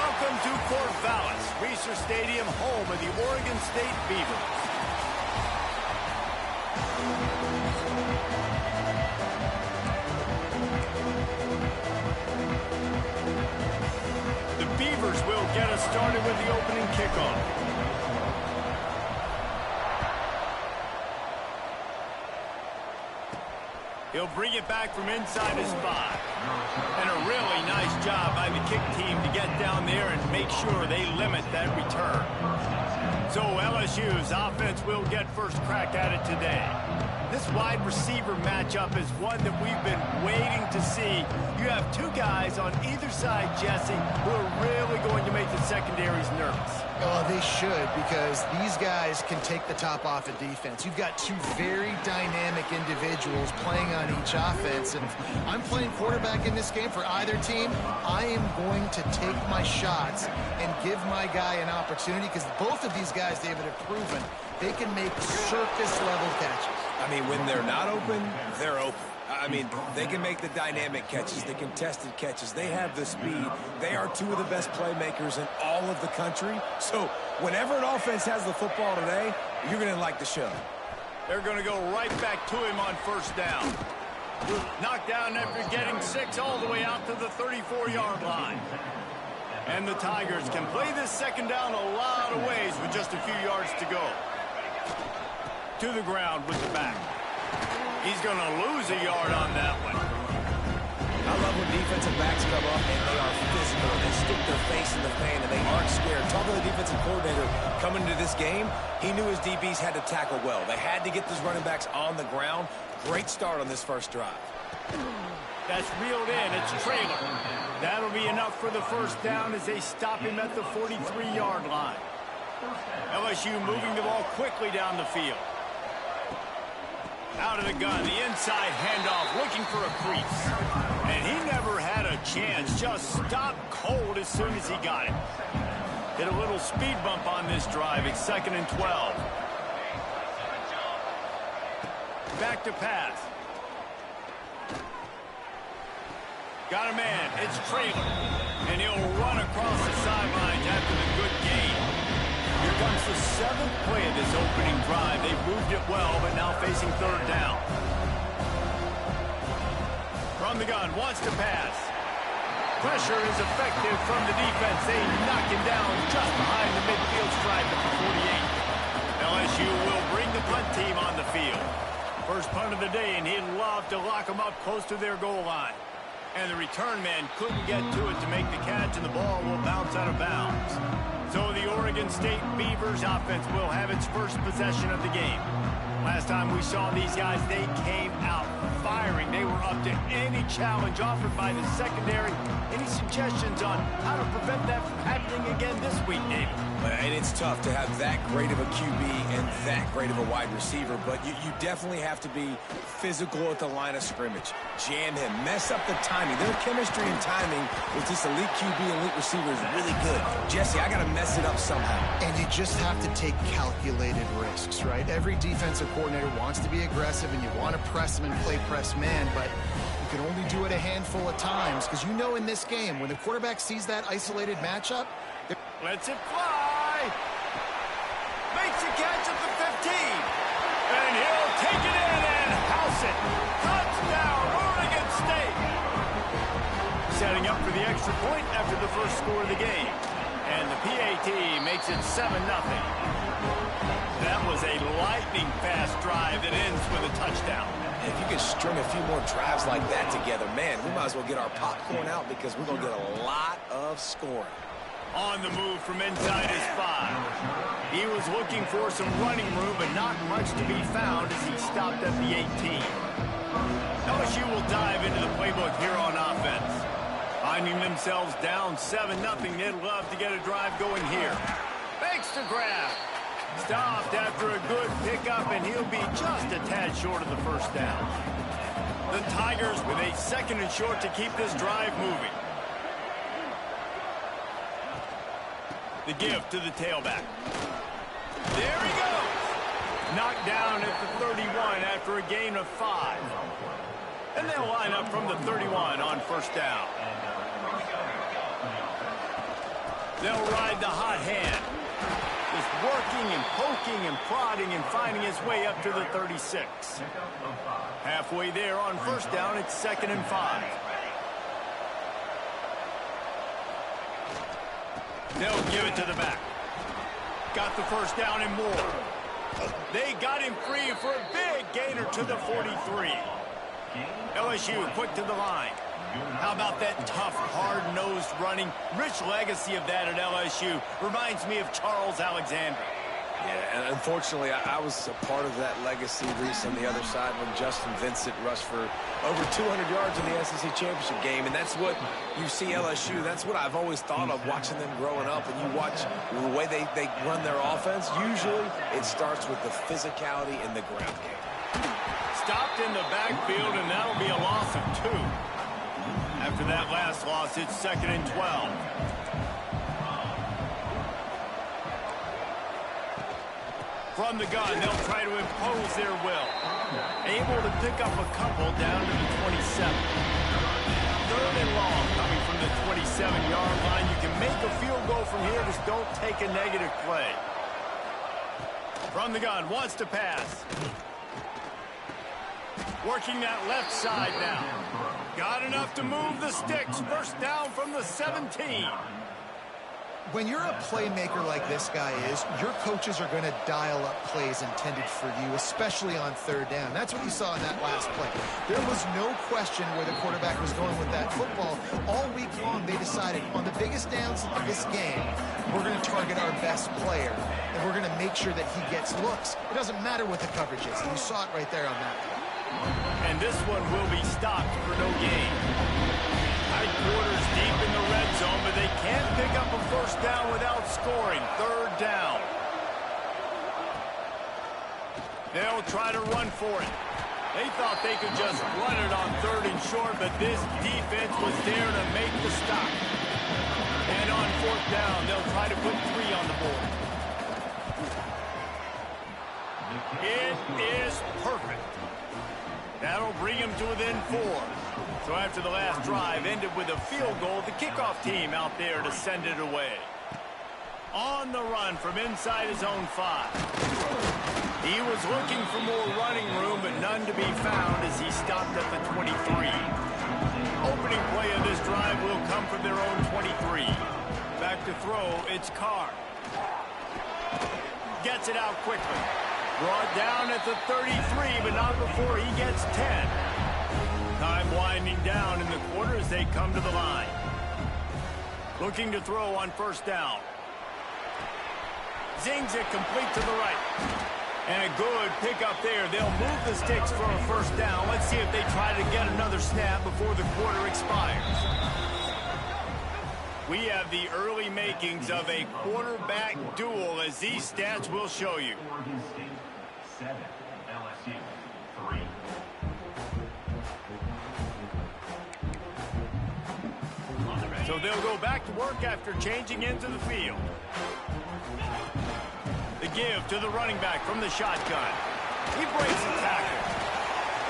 Welcome to Corvallis, Reser Stadium, home of the Oregon State Beavers. The Beavers will get us started with the opening kickoff. He'll bring it back from inside his 5. And a really nice job by the kick team to get down there and make sure they limit that return. So LSU's offense will get first crack at it today. This wide receiver matchup is one that we've been waiting to see. You have two guys on either side, Jesse, who are really going to make the secondaries nervous. Oh, they should, because these guys can take the top off of defense. You've got two very dynamic individuals playing on each offense, and if I'm playing quarterback in this game for either team, I am going to take my shots and give my guy an opportunity, because both of these guys, David, have proven they can make circus-level catches. I mean, when they're not open, they're open. I mean, they can make the dynamic catches, the contested catches. They have the speed. They are two of the best playmakers in all of the country. So whenever an offense has the football today, you're going to like the show. They're going to go right back to him on first down. Knocked down after getting 6 all the way out to the 34-yard line. And the Tigers can play this second down a lot of ways with just a few yards to go. To the ground with the back. He's going to lose a yard on that one. I love when defensive backs come up and they are physical. They stick their face in the fan and they aren't scared. Talking to the defensive coordinator coming into this game, he knew his DBs had to tackle well. They had to get those running backs on the ground. Great start on this first drive. That's reeled in. It's Trailer. That'll be enough for the first down as they stop him at the 43-yard line. LSU moving the ball quickly down the field. Out of the gun, the inside handoff, looking for a crease. And he never had a chance, just stopped cold as soon as he got it. Hit a little speed bump on this drive. It's 2nd and 12. Back to pass. Got a man, it's Trailer. And he'll run across the sidelines after the good gain. Here comes the 7th play of this opening drive. They've moved it well, but now facing 3rd down. From the gun, wants to pass. Pressure is effective from the defense. They knock him down just behind the midfield stripe at the 48. LSU will bring the punt team on the field. First punt of the day, and he'd love to lock them up close to their goal line. And the return man couldn't get to it to make the catch, and the ball will bounce out of bounds. So the Oregon State Beavers offense will have its first possession of the game. Last time we saw these guys, they came out firing. They were up to any challenge offered by the secondary. Any suggestions on how to prevent that from happening again this week, David? And it's tough to have that great of a QB and that great of a wide receiver, but you definitely have to be physical at the line of scrimmage. Jam him, mess up the timing. Their chemistry and timing with this elite QB and elite receiver is really good. Jesse, I got to mess it up somehow. And you just have to take calculated risks, right? Every defensive coordinator wants to be aggressive, and you want to press them and play press man, but you can only do it a handful of times, because you know in this game, when the quarterback sees that isolated matchup, lets it fly. Makes a catch at the 15. And he'll take it in and house it. Touchdown, Oregon State. Setting up for the extra point after the first score of the game. And the PAT makes it 7-0. That was a lightning-fast drive that ends with a touchdown. If you could string a few more drives like that together, man, we might as well get our popcorn out, because we're going to get a lot of scoring. On the move from inside his 5. He was looking for some running room, but not much to be found as he stopped at the 18. LSU will dive into the playbook here on offense. Finding themselves down 7-0, they'd love to get a drive going here. Thanks to grab. Stopped after a good pickup, and he'll be just a tad short of the first down. The Tigers with a 2nd and short to keep this drive moving. The give to the tailback. There he goes. Knocked down at the 31 after a gain of 5. And they'll line up from the 31 on first down. They'll ride the hot hand. Just working and poking and prodding and finding his way up to the 36. Halfway there on first down, it's 2nd and 5. They'll give it to the back. Got the first down and more. They got him free for a big gainer to the 43. LSU quick to the line. How about that tough, hard-nosed running? Rich legacy of that at LSU. Reminds me of Charles Alexander. Yeah, and unfortunately, I was a part of that legacy, Reese, on the other side when Justin Vincent rushed for over 200 yards in the SEC Championship game, and that's what you see LSU. That's what I've always thought of watching them growing up, and you watch the way they run their offense. Usually, it starts with the physicality in the ground game. Stopped in the backfield, and that'll be a loss of 2. After that last loss, it's 2nd and 12. From the gun, they'll try to impose their will. Able to pick up a couple down to the 27. 3rd and long coming from the 27-yard line. You can make a field goal from here, just don't take a negative play. From the gun, wants to pass. Working that left side now. Got enough to move the sticks. First down from the 17. When you're a playmaker like this guy is, your coaches are going to dial up plays intended for you, especially on 3rd down. That's what you saw in that last play. There was no question where the quarterback was going with that football. All week long, they decided on the biggest downs of this game, we're going to target our best player, and we're going to make sure that he gets looks. It doesn't matter what the coverage is. You saw it right there on that play. And this one will be stopped for no gain. Tight quarters deep in the red zone, but they can't pick up a first down without scoring. 3rd down. They'll try to run for it. They thought they could just run it on 3rd and short, but this defense was there to make the stop. And on 4th down, they'll try to put 3 on the board. It is perfect. That'll bring him to within 4. So after the last drive ended with a field goal, the kickoff team out there to send it away. On the run from inside his own 5. He was looking for more running room, but none to be found as he stopped at the 23. Opening play of this drive will come from their own 23. Back to throw, it's Carr. Gets it out quickly. Brought down at the 33, but not before he gets 10. Time winding down in the quarter as they come to the line. Looking to throw on first down. Zings it complete to the right. And a good pickup there. They'll move the sticks for a first down. Let's see if they try to get another snap before the quarter expires. We have the early makings of a quarterback duel, as these stats will show you. 7, LSU 3. So they'll go back to work after changing into the field. The give to the running back from the shotgun. He breaks the tackle.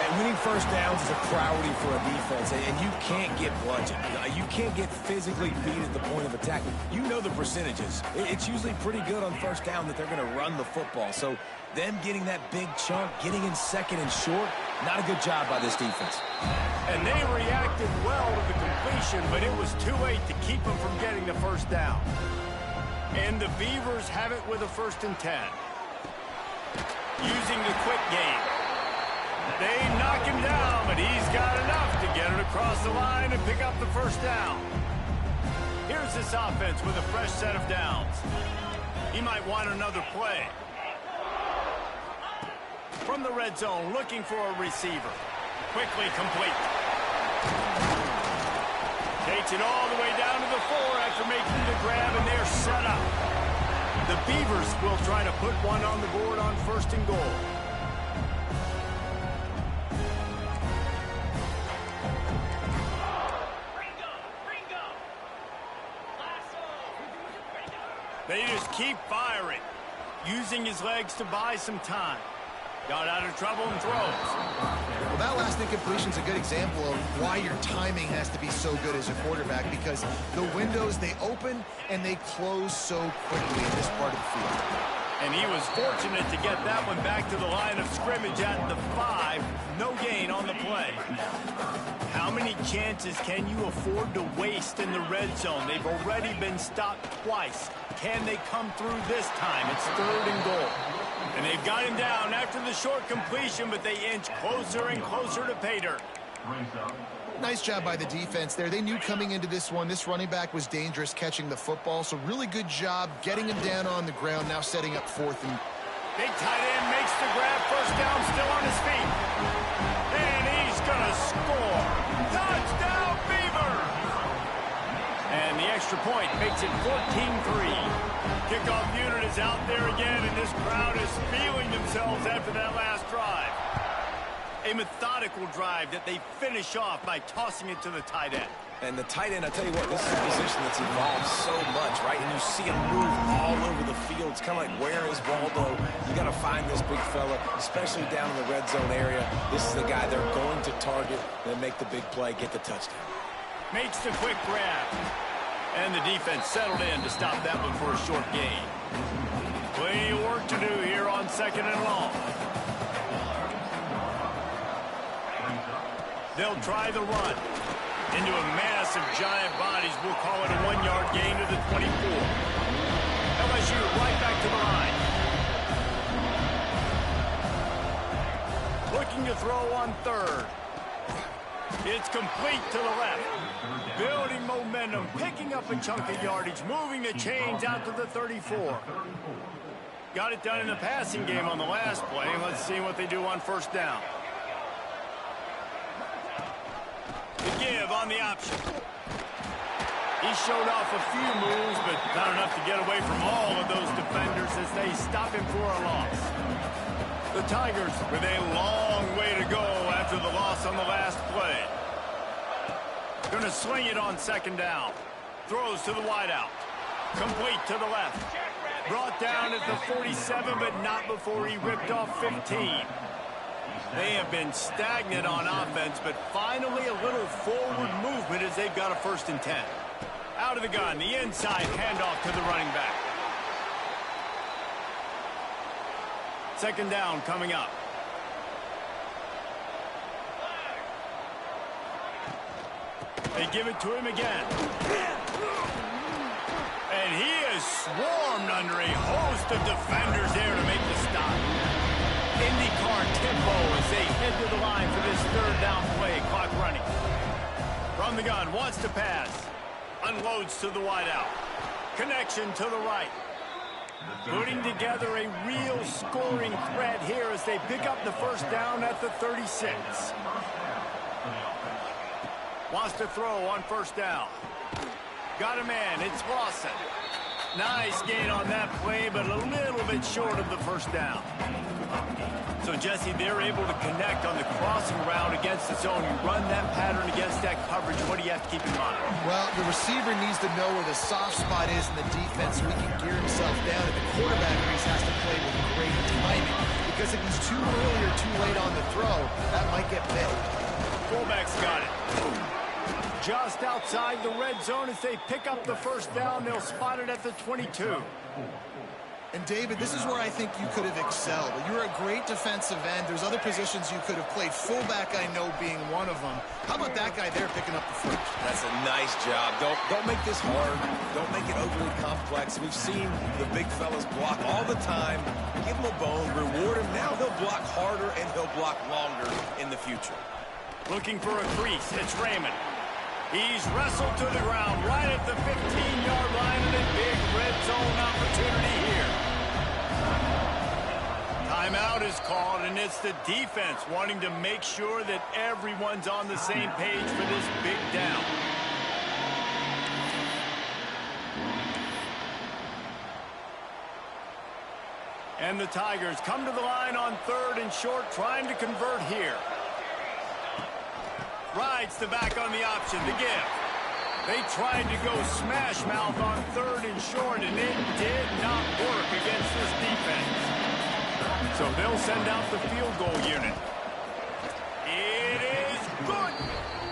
And winning first downs is a priority for a defense, and you can't get bludgeoned. You can't get physically beat at the point of attack. You know the percentages. It's usually pretty good on first down that they're going to run the football. So them getting that big chunk, getting in 2nd and short, not a good job by this defense. And they reacted well to the completion, but it was too late to keep them from getting the first down. And the Beavers have it with a 1st and 10. Using the quick game. They knock him down, but he's got enough to get it across the line and pick up the first down. Here's this offense with a fresh set of downs. He might want another play. From the red zone, looking for a receiver. Quickly complete. Takes it all the way down to the 4 after making the grab, and they're set up. The Beavers will try to put one on the board on 1st and goal. They just keep firing, using his legs to buy some time. Got out of trouble and throws. Well, that last incompletion is a good example of why your timing has to be so good as a quarterback, because the windows, they open and they close so quickly in this part of the field. And he was fortunate to get that one back to the line of scrimmage at the 5. No gain on the play. How many chances can you afford to waste in the red zone? They've already been stopped twice. Can they come through this time? It's 3rd and goal. And they've got him down after the short completion, but they inch closer and closer to pay dirt. Nice job by the defense there. They knew coming into this one, this running back was dangerous catching the football, so really good job getting him down on the ground, now setting up 4th and... Big tight end makes the grab, first down, still on his feet. And he's going to score. Touchdown, Beavers! And the extra point makes it 14-3. Kickoff unit is out there again, and this crowd is feeling themselves after that last drive. A methodical drive that they finish off by tossing it to the tight end. And the tight end, I tell you what, this is a position that's evolved so much, right? And you see him move all over the field. It's kind of like, where is Waldo? You got to find this big fella, especially down in the red zone area. This is the guy they're going to target, then make the big play, get the touchdown. Makes the quick grab. And the defense settled in to stop that one for a short gain. Plenty of work to do here on 2nd and long. They'll try the run. Into a mass of giant bodies. We'll call it a 1-yard gain to the 24. LSU right back to the line. Looking to throw on 3rd. It's complete to the left. Building momentum, picking up a chunk of yardage, moving the chains out to the 34. Got it done in the passing game on the last play. Let's see what they do on 1st down. The give on the option. He showed off a few moves, but not enough to get away from all of those defenders as they stop him for a loss. The Tigers with a long way to go after the loss on the last play. Going to sling it on 2nd down. Throws to the wideout. Complete to the left. Brought down at the 47, but not before he ripped off 15. They have been stagnant on offense, but finally a little forward movement as they've got a 1st and 10. Out of the gun, the inside handoff to the running back. 2nd down coming up. They give it to him again. And he is swarmed under a host of defenders there to make the stop. IndyCar tempo as they head to the line for this 3rd down play. Clock running. From the gun, wants to pass. Unloads to the wideout. Connection to the right. Putting together a real scoring threat here as they pick up the 1st down at the 36. Wants to throw on 1st down. Got a man. It's Lawson. Nice gain on that play, but a little bit short of the 1st down. So, Jesse, they're able to connect on the crossing route against the zone. You run that pattern against that coverage. What do you have to keep in mind? Well, the receiver needs to know where the soft spot is in the defense so he can gear himself down. And the quarterback has to play with great timing. Because if he's too early or too late on the throw, that might get big. Fullback's got it. Just outside the red zone as they pick up the 1st down. They'll spot it at the 22. And, David, this is where I think you could have excelled. You're a great defensive end. There's other positions you could have played. Fullback, I know, being one of them. How about that guy there picking up the 1st? That's a nice job. Don't make this hard. Don't make it overly complex. We've seen the big fellas block all the time. Give him a bone, reward him. Now he'll block harder and he'll block longer in the future. Looking for a crease. It's Raymond. He's wrestled to the ground right at the 15-yard line and a big red zone opportunity here. Timeout is called, and it's the defense wanting to make sure that everyone's on the same page for this big down. And the Tigers come to the line on 3rd and short, trying to convert here. Rides the back on the option, the give. They tried to go smash mouth on 3rd and short, and it did not work against this defense. So they'll send out the field goal unit. It is good.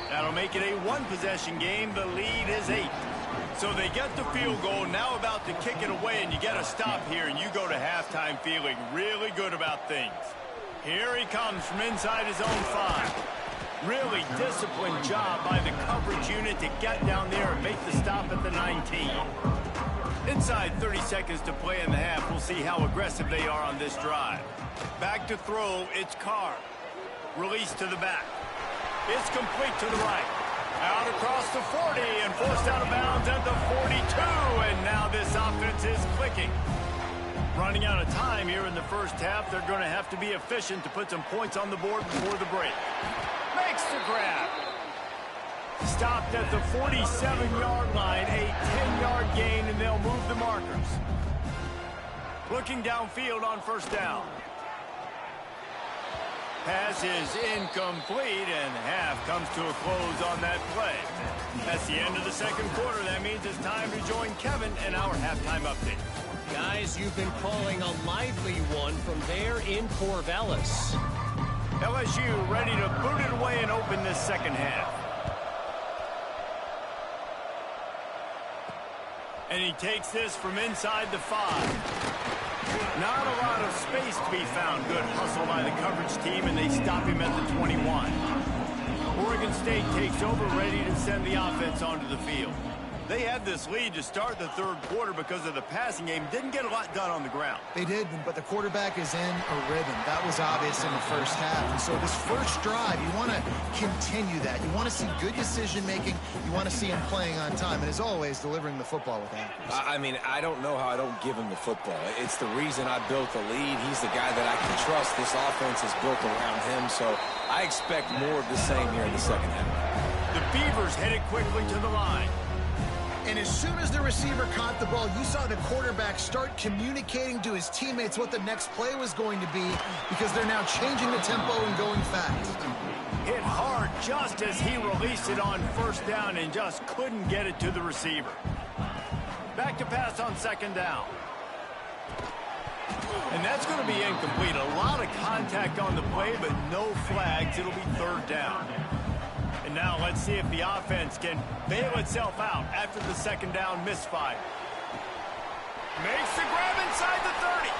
That'll make it a one-possession game. The lead is 8. So they get the field goal, now about to kick it away, and you get a stop here, and you go to halftime feeling really good about things. Here he comes from inside his own 5. Really disciplined job by the coverage unit to get down there and make the stop at the 19. Inside 30 seconds to play in the half. We'll see how aggressive they are on this drive. Back to throw, it's Carr. Release to the back. It's complete to the right. Out across the 40 and forced out of bounds at the 42. And now this offense is clicking. Running out of time here in the first half. They're going to have to be efficient to put some points on the board before the break. Makes the grab. Stopped at the 47-yard line. A 10-yard gain, and they'll move the markers. Looking downfield on first down. Pass is incomplete, and half comes to a close on that play. That's the end of the second quarter. That means it's time to join Kevin in our halftime update. Guys, you've been calling a lively one from there in Corvallis. LSU ready to boot it away and open this second half. And he takes this from inside the 5. Not a lot of space to be found. Good hustle by the coverage team, and they stop him at the 21. Oregon State takes over, ready to send the offense onto the field. They had this lead to start the third quarter because of the passing game. Didn't get a lot done on the ground. They did, but the quarterback is in a rhythm. That was obvious in the first half. And so this first drive, you want to continue that. You want to see good decision-making. You want to see him playing on time. And as always, delivering the football with accuracy. I mean, I don't know how I don't give him the football. It's the reason I built the lead. He's the guy that I can trust. This offense is built around him. So I expect more of the same here in the second half. The Beavers headed quickly to the line. And as soon as the receiver caught the ball, you saw the quarterback start communicating to his teammates what the next play was going to be, because they're now changing the tempo and going fast. Hit hard just as he released it on first down and just couldn't get it to the receiver. Back to pass on second down. And that's going to be incomplete. A lot of contact on the play, but no flags. It'll be third down. And now let's see if the offense can bail itself out after the second down misfire. Makes the grab inside the 30.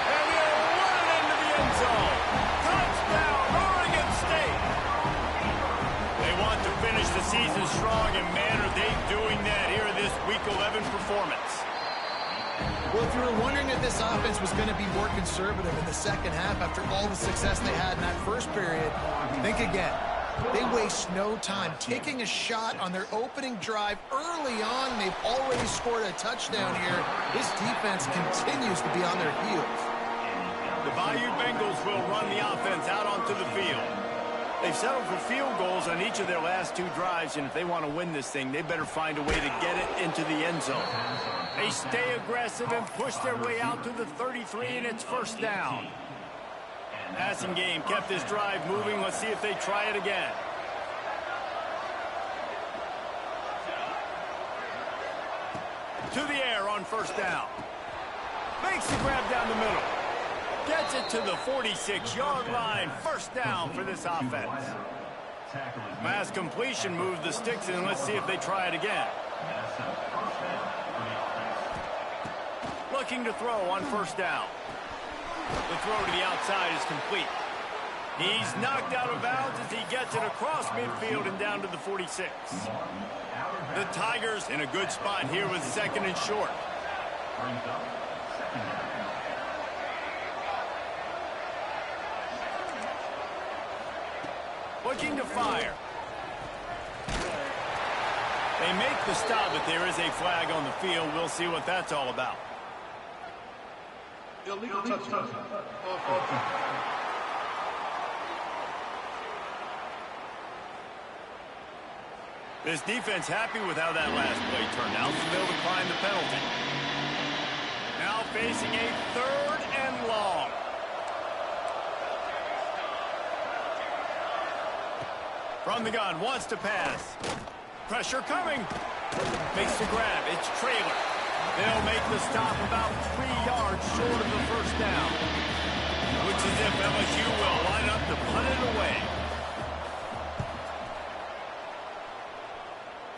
And he'll run it into the end zone. Touchdown, Oregon State. They want to finish the season strong, and man, are they doing that here in this Week 11 performance. Well, if you were wondering if this offense was going to be more conservative in the second half after all the success they had in that first period, think again. They waste no time taking a shot on their opening drive early on. They've already scored a touchdown here. This defense continues to be on their heels. The Bayou Bengals will run the offense out onto the field. They've settled for field goals on each of their last 2 drives, and if they want to win this thing, they better find a way to get it into the end zone. They stay aggressive and push their way out to the 33, and it's first down. Passing game kept this drive moving. Let's see if they try it again. To the air on first down. Makes the grab down the middle. Gets it to the 46-yard line. First down for this offense. Pass completion moves the sticks in. Let's see if they try it again. Looking to throw on first down. The throw to the outside is complete. He's knocked out of bounds as he gets it across midfield and down to the 46. The Tigers in a good spot here with second and short. Looking to fire. They make the stop, but there is a flag on the field. We'll see what that's all about. Illegal touchdown. This defense happy with how that last play turned out, so they'll decline the penalty. Now facing a third and long. From the gun, wants to pass. Pressure coming. Makes the grab. It's Traylor. They'll make the stop about 3 yards short of the first down. Looks as if LSU will line up to punt it away.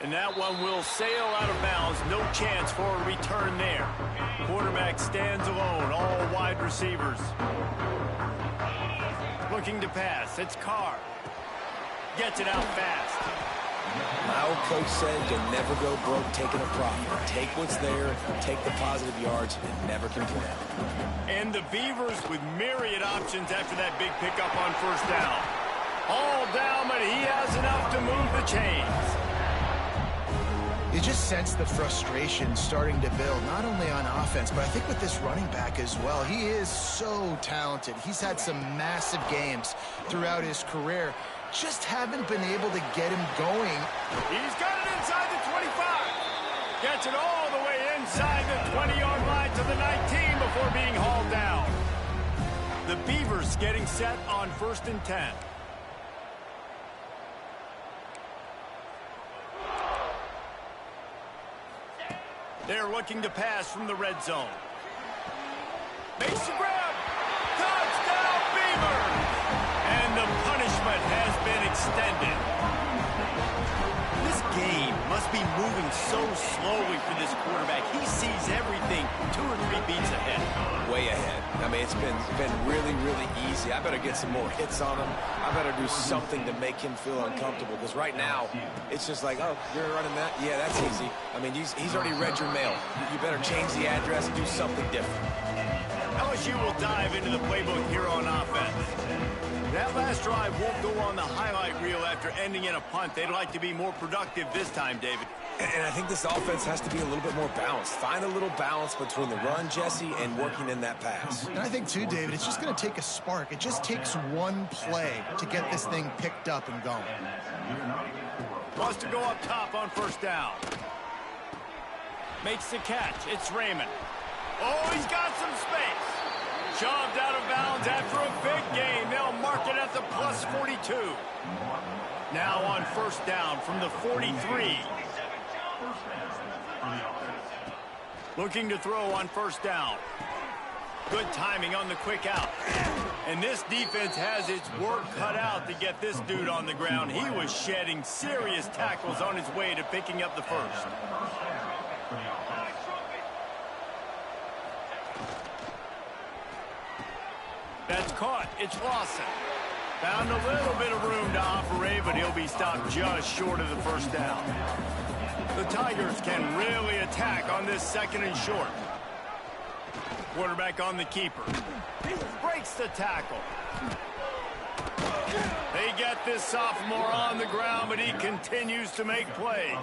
And that one will sail out of bounds. No chance for a return there. Quarterback stands alone, all wide receivers. Looking to pass. It's Carr. Gets it out fast. My old coach said you'll never go broke taking a profit. Take what's there, take the positive yards, and never complain. And the Beavers with myriad options after that big pickup on first down. All down, but he has enough to move the chains. You just sense the frustration starting to build, not only on offense, but I think with this running back as well. He is so talented. He's had some massive games throughout his career. Just haven't been able to get him going. He's got it inside the 25. Gets it all the way inside the 20-yard line to the 19 before being hauled down. The Beavers getting set on 1st and 10. They're looking to pass from the red zone. Makes the grab. Touchdown, Beavers! And the punishment has been extended. This game must be moving so slowly for this quarterback. He sees everything 2 or 3 beats ahead. Way ahead. I mean, it's been really, really easy. I better get some more hits on him. I better do something to make him feel uncomfortable. Because right now, it's just like, oh, you're running that? Yeah, that's easy. I mean, he's already read your mail. You better change the address and do something different. LSU will dive into the playbook here on offense. That last drive won't go on the highlight reel after ending in a punt. They'd like to be more productive this time, David. And I think this offense has to be a little bit more balanced. Find a little balance between the run, Jesse, and working in that pass. And I think, too, David, it's just going to take a spark. It just takes one play to get this thing picked up and going. Wants to go up top on first down. Makes the catch. It's Raymond. Oh, he's got some space. Shoved out of bounds after a big gain. They'll mark it at the plus 42. Now on first down from the 43. Looking to throw on first down. Good timing on the quick out. And this defense has its work cut out to get this dude on the ground. He was shedding serious tackles on his way to picking up the first. That's caught. It's Lawson. Found a little bit of room to operate, but he'll be stopped just short of the first down. The Tigers can really attack on this 2nd and short. Quarterback on the keeper. Breaks the tackle. They get this sophomore on the ground, but he continues to make plays.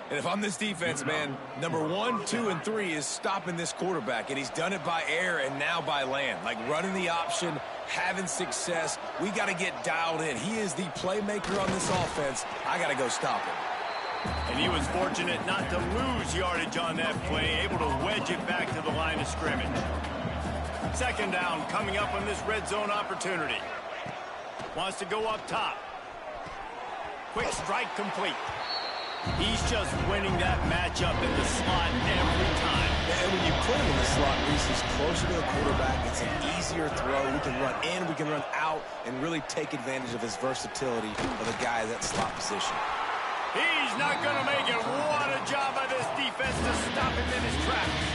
And if I'm this defense, man, number 1, 2, and 3 is stopping this quarterback, and he's done it by air and now by land. Like running the option, having success. We got to get dialed in. He is the playmaker on this offense. I got to go stop him. And he was fortunate not to lose yardage on that play, able to wedge it back to the line of scrimmage. 2nd down coming up on this red zone opportunity. Wants to go up top. Quick strike complete. He's just winning that matchup in the slot every time. And when you put him in the slot, he's closer to the quarterback. It's an easier throw. We can run in, we can run out, and really take advantage of his versatility of the guy in that slot position. He's not going to make it. What a job by this defense to stop him in his tracks.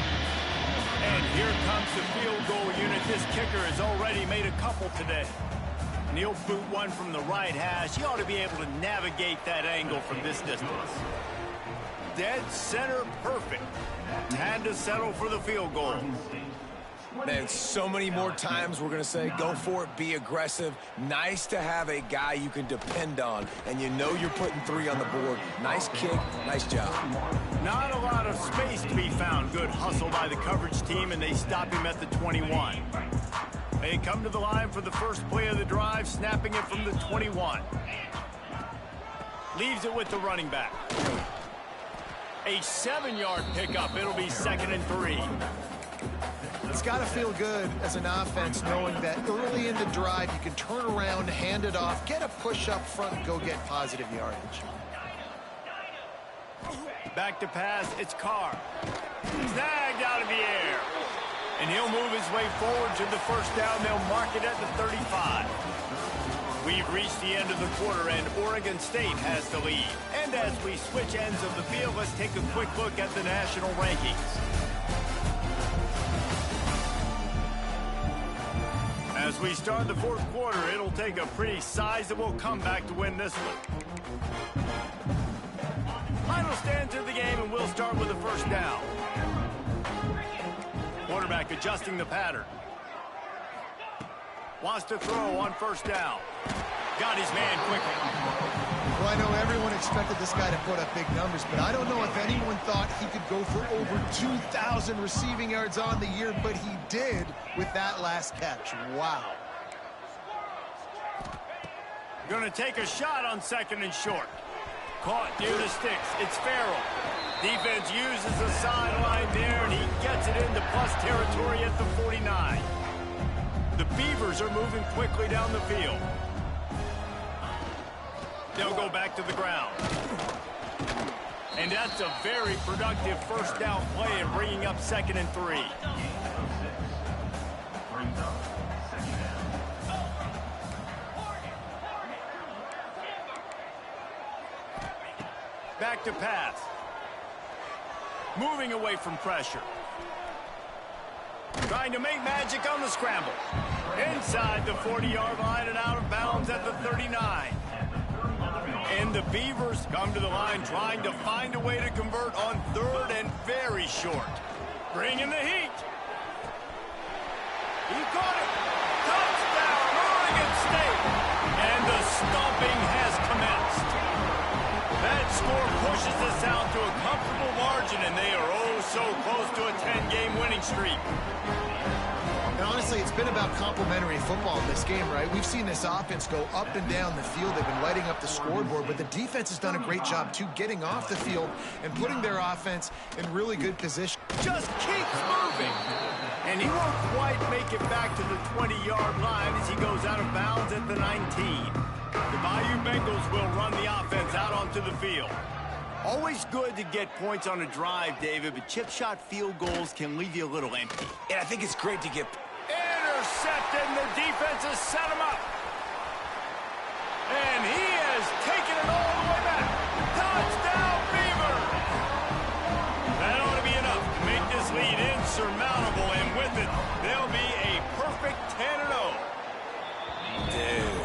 And here comes the field goal unit. This kicker has already made a couple today. And he'll boot one from the right hash. He ought to be able to navigate that angle from this distance. Dead center perfect. Time to settle for the field goal. Man, so many more times we're going to say, go for it, be aggressive. Nice to have a guy you can depend on, and you know you're putting 3 on the board. Nice kick, nice job. Not a lot of space to be found. Good hustle by the coverage team, and they stop him at the 21. They come to the line for the first play of the drive, snapping it from the 21. Leaves it with the running back. A 7-yard pickup. It'll be 2nd and 3. It's got to feel good as an offense knowing that early in the drive you can turn around, hand it off, get a push up front, and go get positive yardage. Back to pass. It's Carr. Snagged out of the air. And he'll move his way forward to the first down. They'll mark it at the 35. We've reached the end of the quarter, and Oregon State has the lead. And as we switch ends of the field, let's take a quick look at the national rankings. As we start the fourth quarter, it'll take a pretty sizable comeback to win this one. Final stands of the game, and we'll start with the first down. Quarterback adjusting the pattern. Wants to throw on first down. Got his man quickly. Well, I know everyone expected this guy to put up big numbers, but I don't know if anyone thought he could go for over 2,000 receiving yards on the year, but he did with that last catch. Wow. Going to take a shot on second and short. Caught near the sticks. It's Farrell. Defense uses the sideline there, and he gets it into plus territory at the 49. The Beavers are moving quickly down the field. They'll go back to the ground. And that's a very productive first down play and bringing up 2nd and 3. Back to pass. Moving away from pressure. Trying to make magic on the scramble. Inside the 40-yard line and out of bounds at the 39. And the Beavers come to the line trying to find a way to convert on 3rd and very short. Bringing the heat. He caught it. Touchdown, Oregon State. And the stomping has commenced. That score pushes us out to a comfortable margin, and they are oh so close to a 10-game winning streak. And honestly, it's been about complementary football in this game, right? We've seen this offense go up and down the field. They've been lighting up the scoreboard, but the defense has done a great job, too, getting off the field and putting their offense in really good position. Just keeps moving. And he won't quite make it back to the 20-yard line as he goes out of bounds at the 19. The Bayou Bengals will run the offense out onto the field. Always good to get points on a drive, David, but chip shot field goals can leave you a little empty. And I think it's great to get... Intercepted, and the defense has set him up. And he has taken it all the way back. Touchdown, Beavers! That ought to be enough to make this lead insurmountable, and with it, they'll be a perfect 10-0. Dude,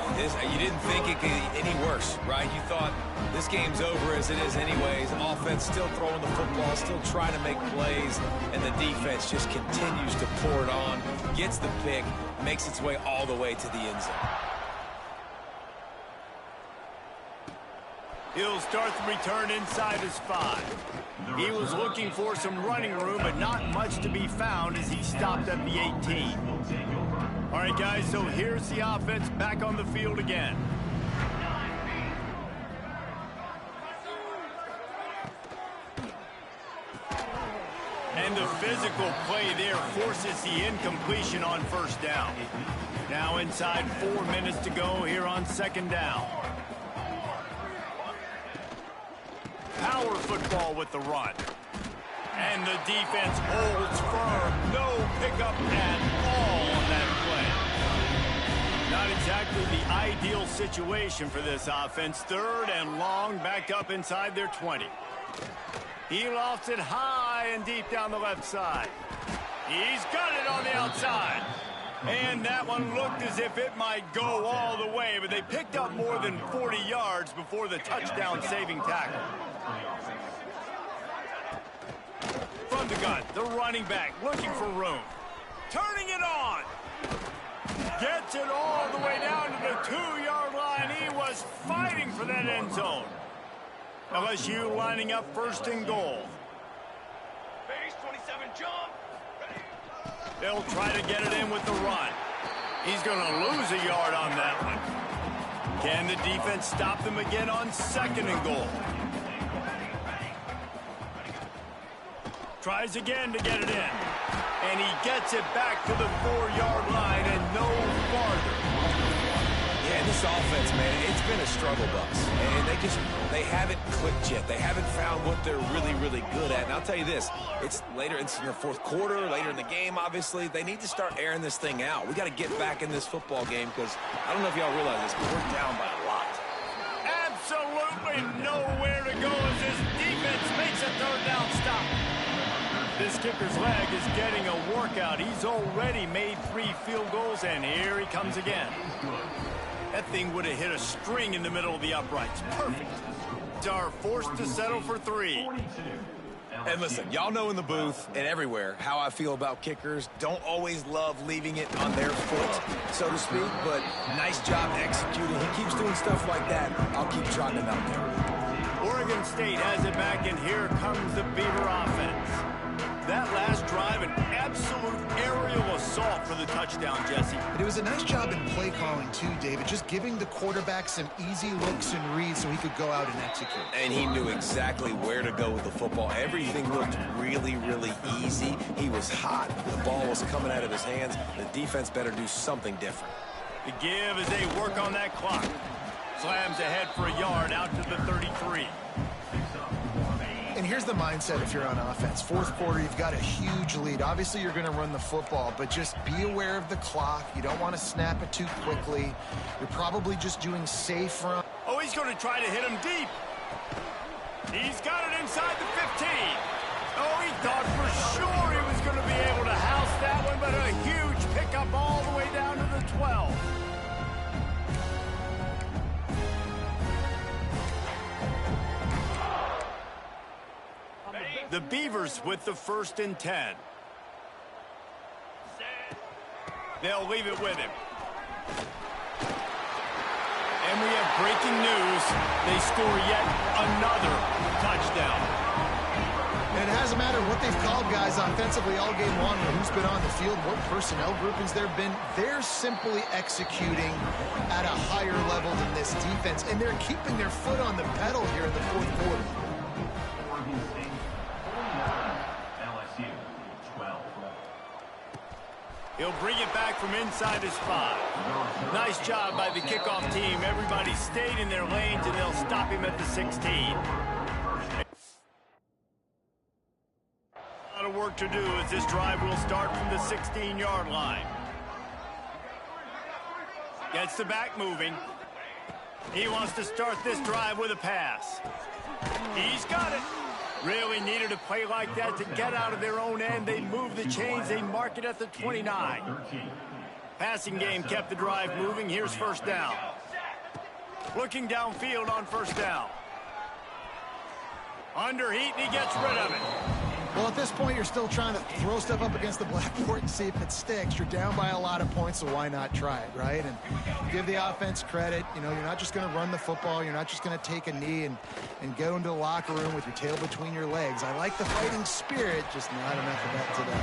you didn't think it could be any worse, right? You thought this game's over as it is anyways. Offense still throwing the football, still trying to make plays, and the defense just continues to pour it on, gets the pick, makes its way all the way to the end zone. He'll start the return inside his 5. He was looking for some running room, but not much to be found as he stopped at the 18. All right, guys, so here's the offense back on the field again. And the physical play there forces the incompletion on first down. Now inside 4 minutes to go here on 2nd down. Power football with the run. And the defense holds firm. No pickup at all on that play. Not exactly the ideal situation for this offense. 3rd and long, backed up inside their 20. He lofts it high and deep down the left side. He's got it on the outside. And that one looked as if it might go all the way, but they picked up more than 40 yards before the touchdown-saving tackle. From the gun, the running back looking for room. Turning it on. Gets it all the way down to the 2-yard line. He was fighting for that end zone. LSU lining up 1st and goal. Base 27 jump. They'll try to get it in with the run. He's going to lose a yard on that one. Can the defense stop them again on 2nd and goal? Tries again to get it in. And he gets it back to the 4-yard line and no farther. Yeah, Yeah, and this offense, man, it's been a struggle bus. And they haven't clicked yet. They haven't found what they're really, really good at. And I'll tell you this, it's in the fourth quarter, later in the game, obviously. They need to start airing this thing out. We got to get back in this football game because I don't know if y'all realize this, but we're down by a lot. Absolutely nowhere to go as this defense makes a third down stop. This kicker's leg is getting a workout. He's already made 3 field goals, and here he comes again. That thing would have hit a string in the middle of the uprights. Perfect. Are forced to settle for 3. And listen, y'all know in the booth and everywhere how I feel about kickers. Don't always love leaving it on their foot, so to speak, but nice job executing. He keeps doing stuff like that. I'll keep trotting him out there. Oregon State has it back, and here comes the Beaver offense. That last drive, an absolute aerial assault for the touchdown, Jesse. But it was a nice job in play calling, too, David, just giving the quarterback some easy looks and reads so he could go out and execute. And he knew exactly where to go with the football. Everything looked really, really easy. He was hot. The ball was coming out of his hands. The defense better do something different. The give as they work on that clock. Slams ahead for a yard out to the 33. And here's the mindset if you're on offense. Fourth quarter, you've got a huge lead. Obviously, you're going to run the football, but just be aware of the clock. You don't want to snap it too quickly. You're probably just doing safe run. Oh, he's going to try to hit him deep. He's got it inside the 15. Oh, he thought for sure he was going to be able to house that one, but a huge pickup all the way down to the 12. The Beavers with the 1st and 10. They'll leave it with him. And we have breaking news. They score yet another touchdown. And it hasn't mattered what they've called guys offensively all game long or who's been on the field, what personnel groupings there have been. They're simply executing at a higher level than this defense, and they're keeping their foot on the pedal here in the fourth quarter. He'll bring it back from inside his 5. Nice job by the kickoff team. Everybody stayed in their lanes, and they'll stop him at the 16. A lot of work to do as this drive will start from the 16-yard line. Gets the back moving. He wants to start this drive with a pass. He's got it. Really needed a play like that to get out of their own end. They move the chains. They mark it at the 29. Passing game kept the drive moving. Here's 1st down. Looking downfield on 1st down. Under heat, and he gets rid of it. Well, at this point, you're still trying to throw stuff up against the blackboard and see if it sticks. You're down by a lot of points, so why not try it, right? And give the offense credit. You know, you're not just going to run the football. You're not just going to take a knee and go into the locker room with your tail between your legs. I like the fighting spirit, just not enough of that today.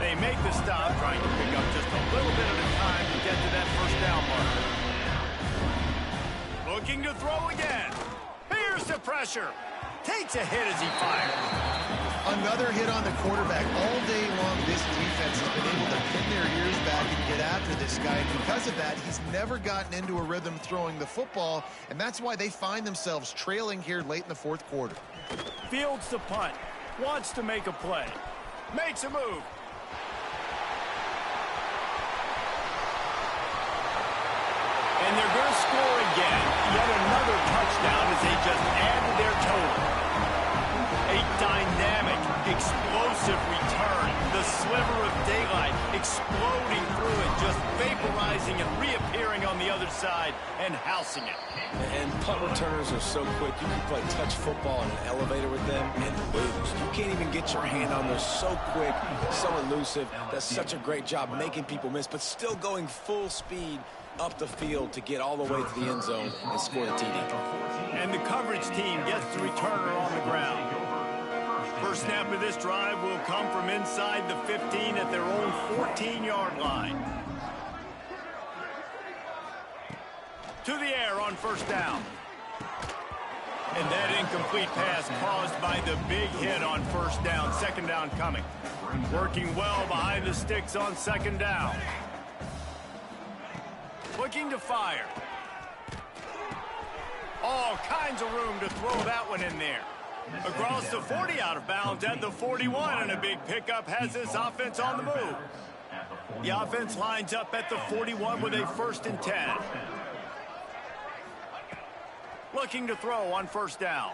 They make the stop, trying to pick up just a little bit at a time to get to that 1st down marker. Looking to throw again. Here's the pressure. Takes a hit as he fires. Another hit on the quarterback. All day long, this defense has been able to pin their ears back and get after this guy. And because of that, he's never gotten into a rhythm throwing the football, and that's why they find themselves trailing here late in the fourth quarter. Fields the punt. Wants to make a play. Makes a move. And they're going to score again. Yet another touchdown as they just add to their total. A dynamic, explosive return. The sliver of daylight exploding through it, just vaporizing and reappearing on the other side and housing it. And punt returners are so quick. You can play touch football in an elevator with them and lose. You can't even get your hand on them. So quick, so elusive. Does such a great job making people miss, but still going full speed up the field to get all the way to the end zone and score the TD. And the coverage team gets the returner on the ground. First snap of this drive will come from inside the 15 at their own 14-yard line. To the air on 1st down. And that incomplete pass caused by the big hit on 1st down. 2nd down coming. Working well behind the sticks on 2nd down. Looking to fire. All kinds of room to throw that one in there. Across the 40, out of bounds at the 41, and a big pickup has this offense on the move. The offense lines up at the 41 with a 1st and 10. Looking to throw on 1st down.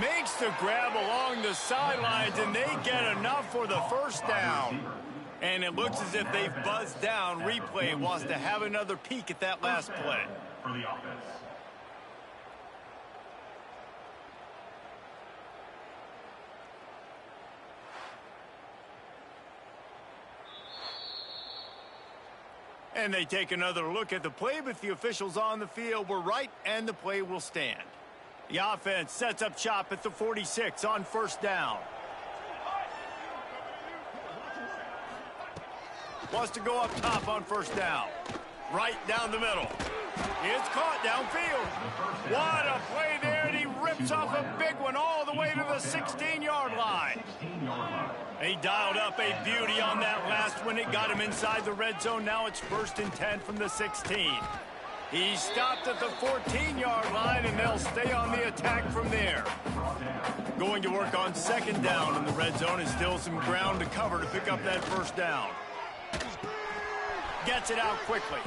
Makes the grab along the sidelines, and they get enough for the 1st down. And it looks as if they've buzzed down. Replay wants to have another peek at that last play. For the offense. And they take another look at the play, but the officials on the field were right, and the play will stand. The offense sets up shop at the 46 on 1st down. Wants to go up top on 1st down. Right down the middle. It's caught downfield. What a play there, and he rips off a big one all the way to the 16-yard line. He dialed up a beauty on that last one. It got him inside the red zone. Now it's 1st and 10 from the 16. He stopped at the 14-yard line, and they'll stay on the attack from there. Going to work on 2nd down in the red zone, and still some ground to cover to pick up that 1st down. Gets it out quickly.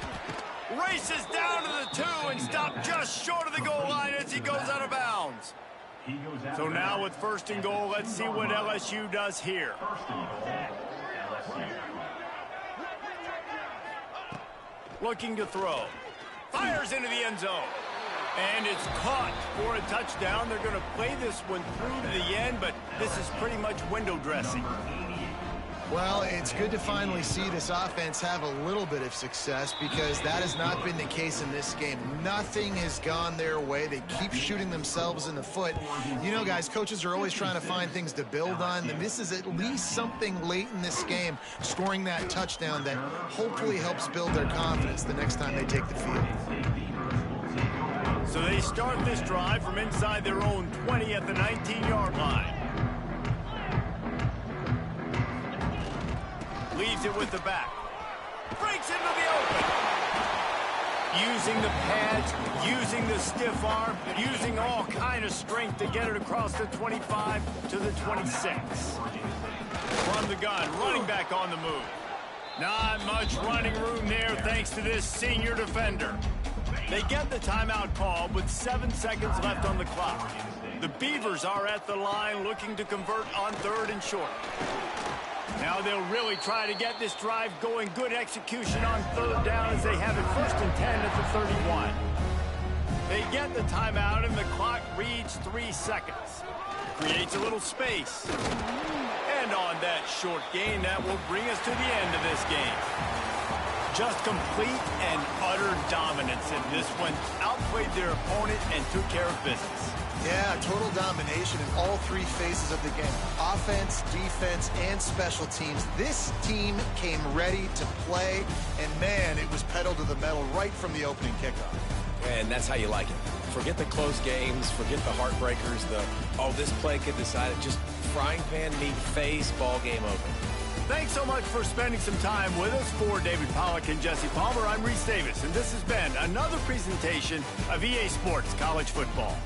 Races down to the 2 and stopped just short of the goal line as he goes out of bounds. So now with 1st and goal, let's see what LSU does here. Looking to throw. Fires into the end zone. And it's caught for a touchdown. They're going to play this one through to the end, but this is pretty much window dressing. Well, it's good to finally see this offense have a little bit of success, because that has not been the case in this game. Nothing has gone their way. They keep shooting themselves in the foot. You know, guys, coaches are always trying to find things to build on, and this is at least something late in this game, scoring that touchdown that hopefully helps build their confidence the next time they take the field. So they start this drive from inside their own 20 at the 19-yard line. Leaves it with the back. Breaks into the open. Using the pads, using the stiff arm, using all kind of strength to get it across the 25 to the 26. From the gun, running back on the move. Not much running room there thanks to this senior defender. They get the timeout call with 7 seconds left on the clock. The Beavers are at the line looking to convert on 3rd and short. Now they'll really try to get this drive going. Good execution on 3rd down as they have it 1st and 10 at the 31. They get the timeout and the clock reads 3 seconds. Creates a little space. And on that short gain, that will bring us to the end of this game. Just complete and utter dominance in this one. Outplayed their opponent and took care of business. Yeah, total domination in all 3 phases of the game. Offense, defense, and special teams. This team came ready to play, and man, it was pedal to the metal right from the opening kickoff. And that's how you like it. Forget the close games, forget the heartbreakers, this play could decide it. Just frying pan meet face, ball game over. Thanks so much for spending some time with us. For David Pollack and Jesse Palmer, I'm Reese Davis, and this has been another presentation of EA Sports College Football.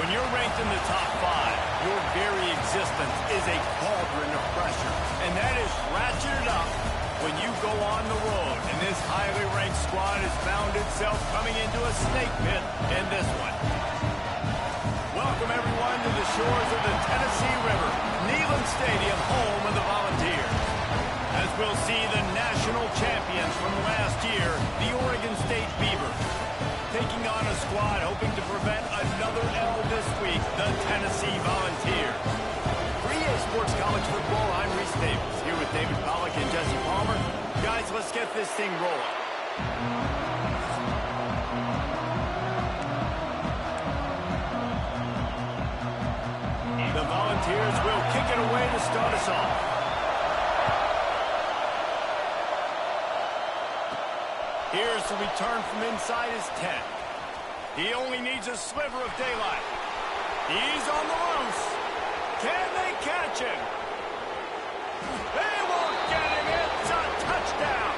When you're ranked in the top 5, your very existence is a cauldron of pressure. And that is ratcheted up when you go on the road. And this highly ranked squad has found itself coming into a snake pit in this one. Welcome, everyone, to the shores of the Tennessee Stadium, home of the Volunteers. As we'll see the national champions from last year, the Oregon State Beavers, taking on a squad hoping to prevent another L this week, the Tennessee Volunteers. For EA Sports College Football, I'm Reese Davis, here with David Pollack and Jesse Palmer. Guys, let's get this thing rolling. The Volunteers will kick it away to start us off. Here's the return from inside his 10. He only needs a sliver of daylight. He's on the loose. Can they catch him? They won't get him. It's a touchdown.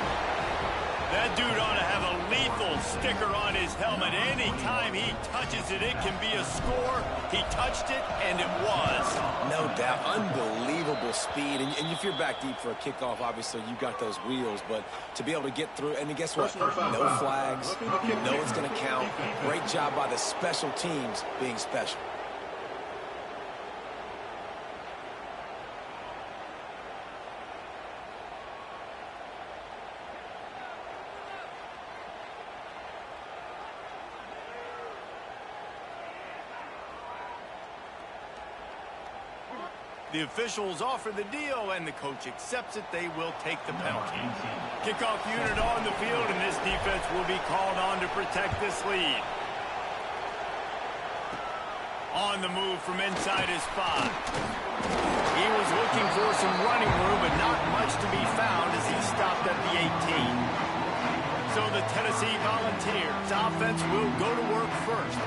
That dude ought to have a lethal sticker on his helmet. Anytime he touches it, it can be a score. He touched it, and it was. No doubt. Unbelievable speed. And if you're back deep for a kickoff, obviously you got those wheels. But to be able to get through, and guess what? No flags. No one's going to count. Great job by the special teams being special. The officials offer the deal, and the coach accepts it. They will take the penalty. Kickoff unit on the field, and this defense will be called on to protect this lead. On the move from inside his 5. He was looking for some running room, but not much to be found as he stopped at the 18. So the Tennessee Volunteers offense will go to work first.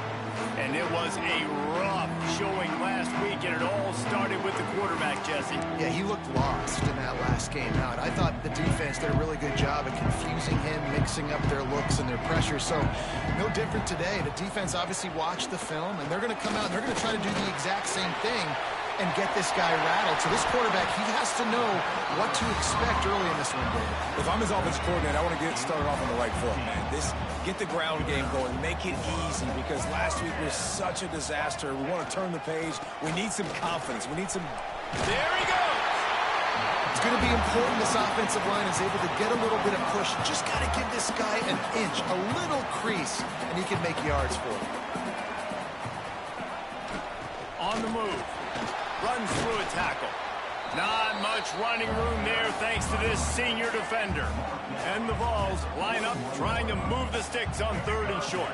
And it was a rough showing last week, and it all started with the quarterback, Jesse. Yeah, he looked lost in that last game out. I thought the defense did a really good job of confusing him, mixing up their looks and their pressure. So no different today. The defense obviously watched the film, and they're going to come out and they're going to try to do the exact same thing and get this guy rattled. So this quarterback, he has to know what to expect early in this one, David. If I'm his offensive coordinator, I want to get started off on the right foot, man. Get the ground game going. Make it easy, because last week was such a disaster. We want to turn the page. We need some confidence. We need some... There he goes! It's going to be important this offensive line is able to get a little bit of push. Just got to give this guy an inch, a little crease, and he can make yards for it. On the move. Runs through a tackle. Not much running room there thanks to this senior defender. And the Vols line up trying to move the sticks on 3rd and short.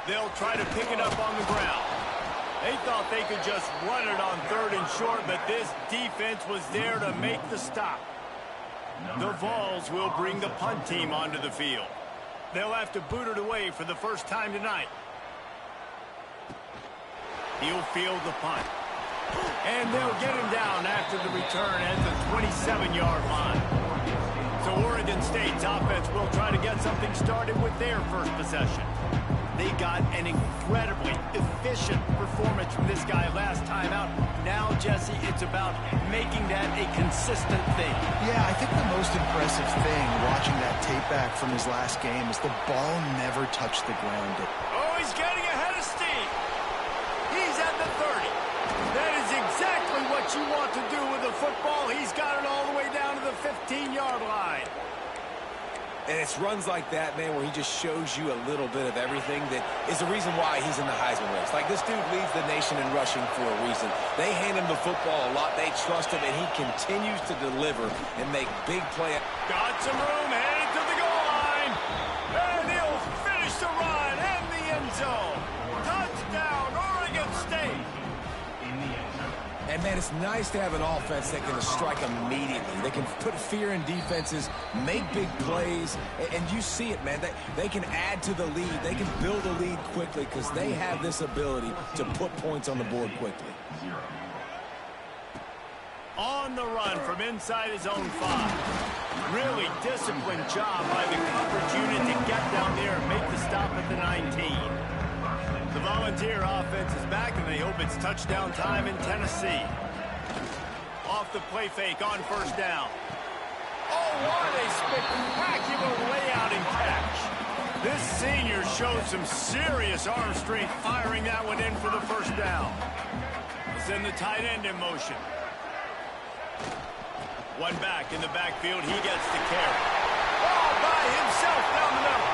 They'll try to pick it up on the ground. They thought they could just run it on 3rd and short, but this defense was there to make the stop. The Vols will bring the punt team onto the field. They'll have to boot it away for the first time tonight. He'll field the punt. And they'll get him down after the return at the 27-yard line. So Oregon State's offense will try to get something started with their first possession. They got an incredibly efficient performance from this guy last time out. Now, Jesse, it's about making that a consistent thing. Yeah, I think the most impressive thing watching that tape back from his last game is the ball never touched the ground. Oh, he's getting ahead of steam. He's at the 30. That is exactly what you want to do with a football. He's got it all the way down to the 15-yard line. And it's runs like that, man, where he just shows you a little bit of everything that is the reason why he's in the Heisman race. Like, this dude leads the nation in rushing for a reason. They hand him the football a lot. They trust him, and he continues to deliver and make big plays. Got some room, headed to the goal line. And he'll finish the run and the end zone. Touchdown, Oregon State. And, man, it's nice to have an offense that can strike immediately. They can put fear in defenses, make big plays, and you see it, man. They can add to the lead. They can build a lead quickly because they have this ability to put points on the board quickly. On the run from inside his own 5. Really disciplined job by the coverage unit to get down there and make the stop at the 19. The Volunteer offense is back, and they hope it's touchdown time in Tennessee. Off the play fake on first down. Oh, what a spectacular layout and catch. This senior showed some serious arm strength firing that one in for the first down. Send the tight end in motion. One back in the backfield. He gets the carry. All by himself down the middle.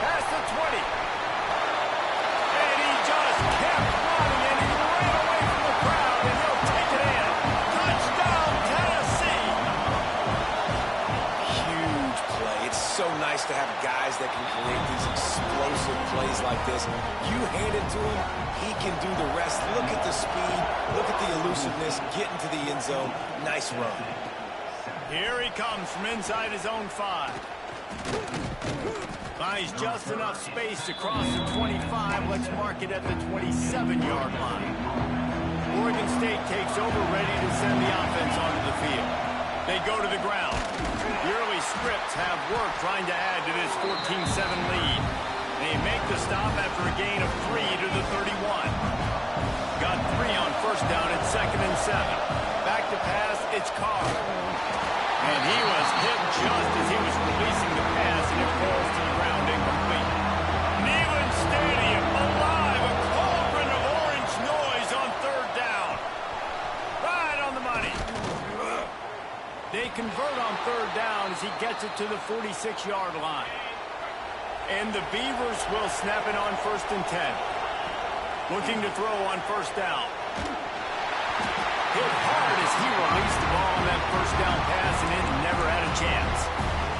Past the 20. And he just kept running, and he ran away from the crowd, and he'll take it in. Touchdown, Tennessee. Huge play. It's so nice to have guys that can create these explosive plays like this. You hand it to him, he can do the rest. Look at the speed. Look at the elusiveness. Get into the end zone. Nice run. Here he comes from inside his own 5. Finds just enough space to cross the 25. Let's mark it at the 27-yard line. Oregon State takes over, ready to send the offense onto the field. They go to the ground. The early scripts have work trying to add to this 14-7 lead. They make the stop after a gain of 3 to the 31. Got 3 on first down at 2nd and 7. Back to pass, it's Carr. And he was hit just as he was releasing the pass, and it falls to the ground incomplete. Neyland Stadium alive, a cauldron of orange noise on 3rd down. Right on the money. They convert on 3rd down as he gets it to the 46-yard line. And the Beavers will snap it on 1st and 10. Looking to throw on 1st down. Hit hard as he released the ball on that 1st down pass, and it never had a chance.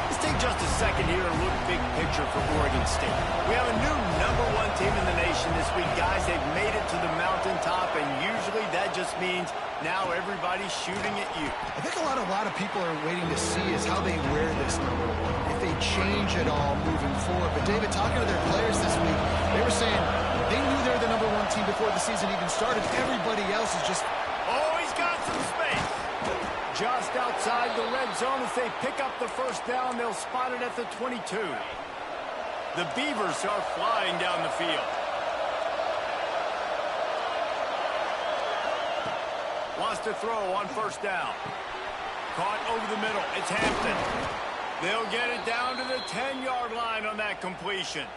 Let's take just a second here and look big picture for Oregon State. We have a new #1 team in the nation this week. Guys, they've made it to the mountaintop, and usually that just means now everybody's shooting at you. I think a lot of people are waiting to see is how they wear this #1, if they change it all moving forward. But David, talking to their players this week, they were saying they knew they were the #1 team before the season even started. Everybody else is just... Oh, he's got some space. Just outside the red zone as they pick up the 1st down. They'll spot it at the 22. The Beavers are flying down the field. Wants to throw on 1st down. Caught over the middle. It's Hampton. They'll get it down to the 10-yard line on that completion.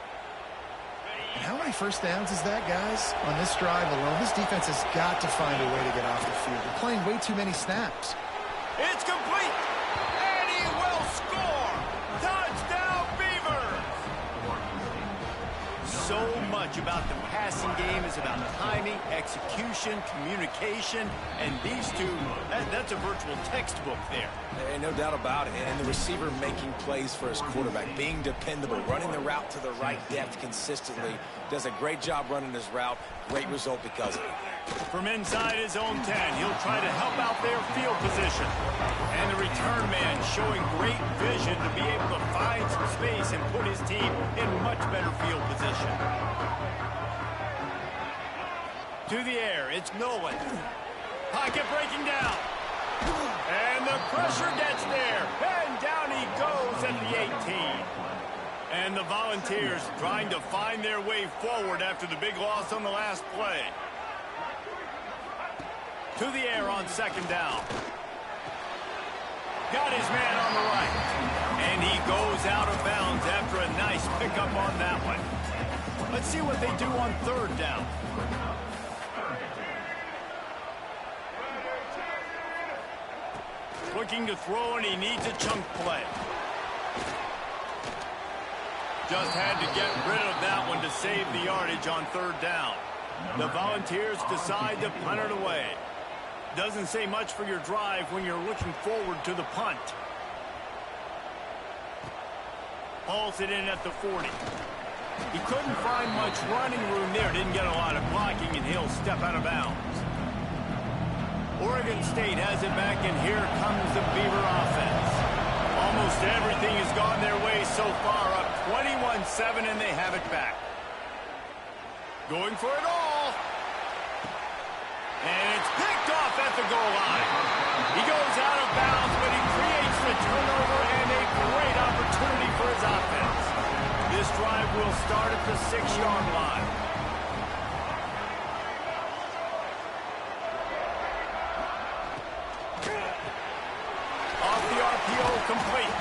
And how many 1st downs is that, guys? On this drive alone, this defense has got to find a way to get off the field. They're playing way too many snaps. It's complete. And he will score. Touchdown, Beavers. So much about the passing game is about timing, execution, communication, and these two, that's a virtual textbook there. Ain't no doubt about it. And the receiver making plays for his quarterback, being dependable, running the route to the right depth consistently. Does a great job running his route. Great result because of it. From inside his own 10, he'll try to help out their field position. And the return man showing great vision to be able to find some space and put his team in much better field position. To the air, it's Nolan. Pocket breaking down. And the pressure gets there. And down he goes at the 18. And the Volunteers trying to find their way forward after the big loss on the last play. To the air on 2nd down. Got his man on the right. And he goes out of bounds after a nice pickup on that one. Let's see what they do on 3rd down. Looking to throw, and he needs a chunk play. Just had to get rid of that one to save the yardage on 3rd down. The Volunteers decide to punt it away. Doesn't say much for your drive when you're looking forward to the punt. Hauls it in at the 40. He couldn't find much running room there. Didn't get a lot of blocking, and he'll step out of bounds. Oregon State has it back, and here comes the Beaver offense. Almost everything has gone their way so far, up 21-7, and they have it back. Going for it all. And it's picked off at the goal line. He goes out of bounds, but he creates the turnover and a great opportunity for his offense. This drive will start at the 6-yard line. Off the RPO, complete.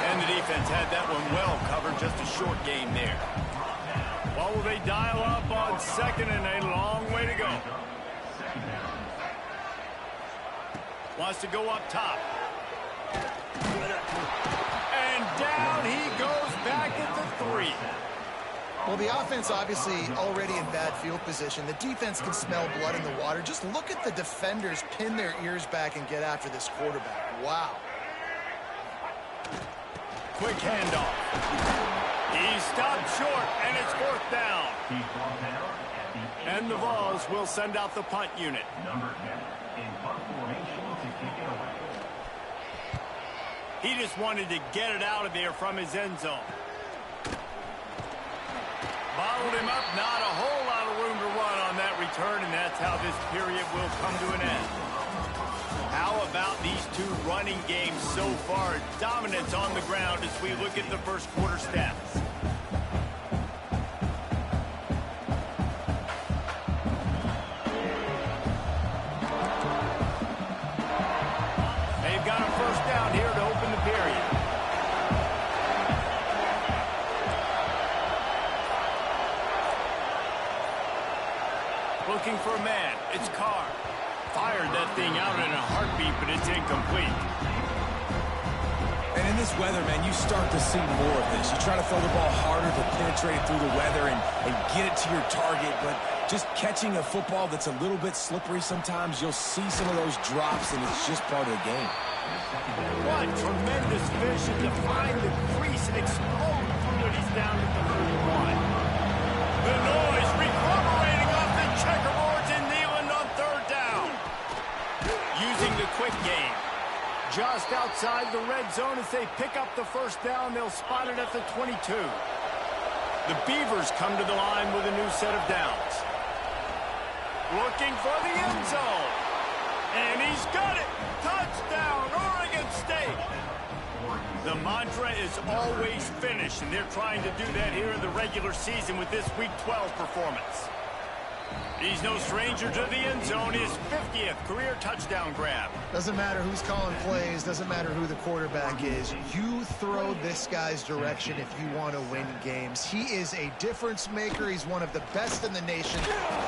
And the defense had that one well covered, just a short game there. Well, will they dial up on second and a long way to go? Wants to go up top. And down he goes back at the 3. Well, the offense obviously already in bad field position. The defense can smell blood in the water. Just look at the defenders pin their ears back and get after this quarterback. Wow. Quick handoff. He stopped short, and it's 4th down. And the Vols will send out the punt unit. Number 10 in punt formation to kick it away. He just wanted to get it out of there from his end zone. Bottled him up, not a whole lot of room to run on that return, and that's how this period will come to an end. How about these two running games so far? Dominance on the ground as we look at the first quarter stats. They've got a first down here to open the period. Looking for a man. It's Carr. Fired that thing out in a heartbeat, but it's incomplete. And in this weather, man, you start to see more of this. You try to throw the ball harder to penetrate through the weather and get it to your target, but just catching a football that's a little bit slippery sometimes, you'll see some of those drops, and it's just part of the game. What tremendous vision to find the crease and explode through it. He's down at the 31. The noise reverberating off the checkerboards in Neyland on 3rd down. Using the quick game. Just outside the red zone as they pick up the first down. They'll spot it at the 22. The Beavers come to the line with a new set of downs. Looking for the end zone. And he's got it. Touchdown, Oregon State. The mantra is always finish, and they're trying to do that here in the regular season with this Week 12 performance. He's no stranger to the end zone. His 50th career touchdown grab. Doesn't matter who's calling plays. Doesn't matter who the quarterback is. You throw this guy's direction if you want to win games. He is a difference maker. He's one of the best in the nation.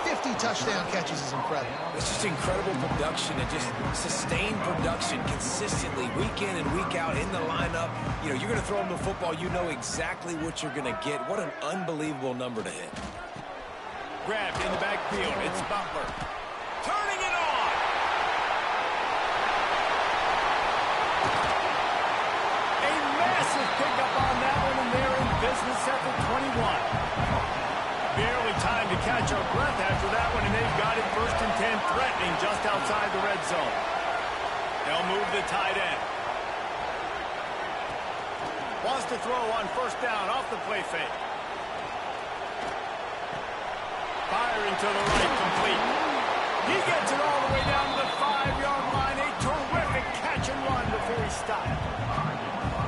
50 touchdown catches is incredible. It's just incredible production and just sustained production consistently week in and week out in the lineup. You know, you're going to throw him the football. You know exactly what you're going to get. What an unbelievable number to hit. Grabbed in the backfield. It's Butler. Turning it on. A massive pickup on that one, and they're in business at the 21. Barely time to catch our breath after that one, and they've got it 1st and 10, threatening just outside the red zone. They'll move the tight end. Wants to throw on 1st down off the play fake. Firing to the right, complete. He gets it all the way down to the 5-yard line. A terrific catch and run before he stopped.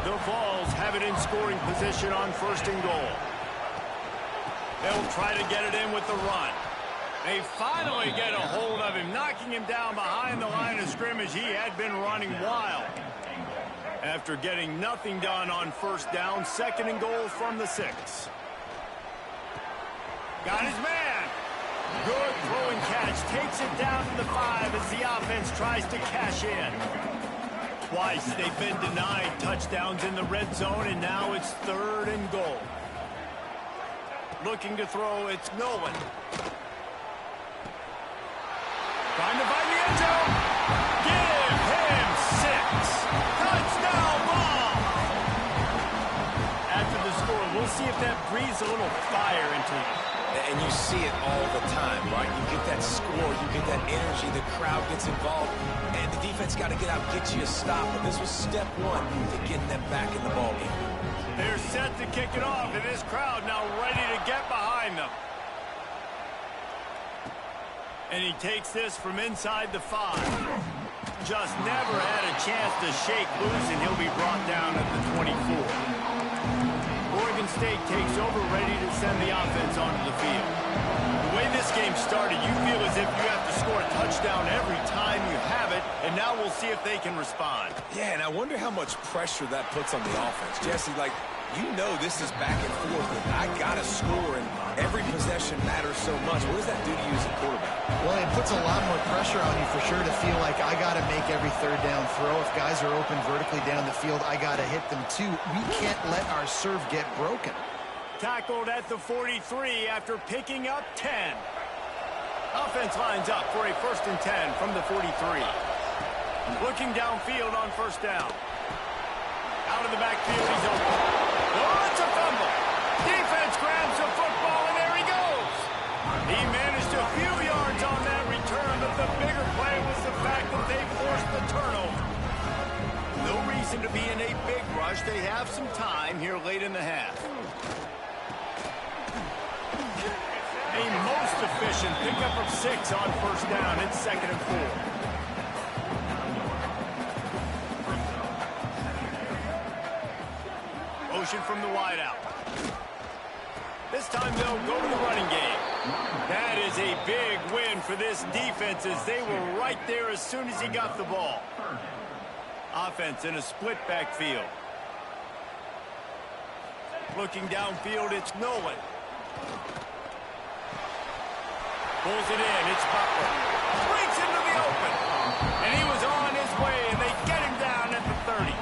The Vols have it in scoring position on 1st and goal. They'll try to get it in with the run. They finally get a hold of him, knocking him down behind the line of scrimmage. He had been running wild. After getting nothing done on 1st down, 2nd and goal from the 6. Got his man. Good throw and catch. Takes it down to the 5 as the offense tries to cash in. Twice they've been denied touchdowns in the red zone, and now it's 3rd and goal. Looking to throw, it's Nolan. Trying to find the end zone. Give him 6. Touchdown ball. After the score, we'll see if that breathes a little fire into him. And you see it all the time, right? You get that score, you get that energy, the crowd gets involved, and the defense got to get out and get you a stop. But this was step 1 to getting them back in the ballgame. They're set to kick it off, and this crowd now ready to get behind them. And he takes this from inside the 5. Just never had a chance to shake loose, and he'll be brought down at the 24. Oregon State takes over, ready to send the offense onto the field. The way this game started, you feel as if you have to score a touchdown every time you have it, and now we'll see if they can respond. Yeah, and I wonder how much pressure that puts on the offense. Jesse, like, You know this is back and forth, but I got to score, and every possession matters so much. What does that do to you as a quarterback? Well, it puts a lot more pressure on you for sure to feel like I got to make every third down throw. If guys are open vertically down the field, I got to hit them too. We can't let our serve get broken. Tackled at the 43 after picking up 10. Offense lines up for a 1st and 10 from the 43. Looking downfield on 1st down. Out of the backfield, he's open. Oh, it's a fumble. Defense grabs the football, and there he goes. He managed a few yards on that return, but the bigger play was the fact that they forced the turnover. No reason to be in a big rush. They have some time here late in the half. A most efficient pickup of 6 on 1st down. It's 2nd and 4. Motion from the wideout. This time they'll go to the running game. That is a big win for this defense as they were right there as soon as he got the ball. Offense in a split backfield. Looking downfield, it's Nolan. Pulls it in, it's Butler. Breaks into the open. And he was on his way, and they get him down at the 30.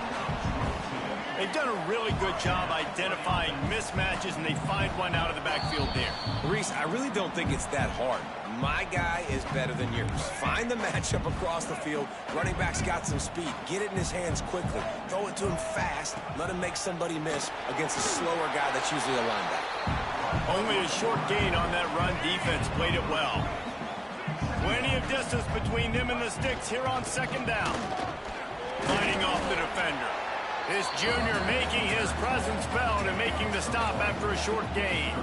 They've done a really good job identifying mismatches, and they find one out of the backfield there. Reese, I really don't think it's that hard. My guy is better than yours. Find the matchup across the field. Running back's got some speed. Get it in his hands quickly. Throw it to him fast. Let him make somebody miss against a slower guy that's usually a linebacker. Only a short gain on that run. Defense played it well. Plenty of distance between them and the sticks here on 2nd down. Fighting off the defender. This junior making his presence felt and making the stop after a short gain.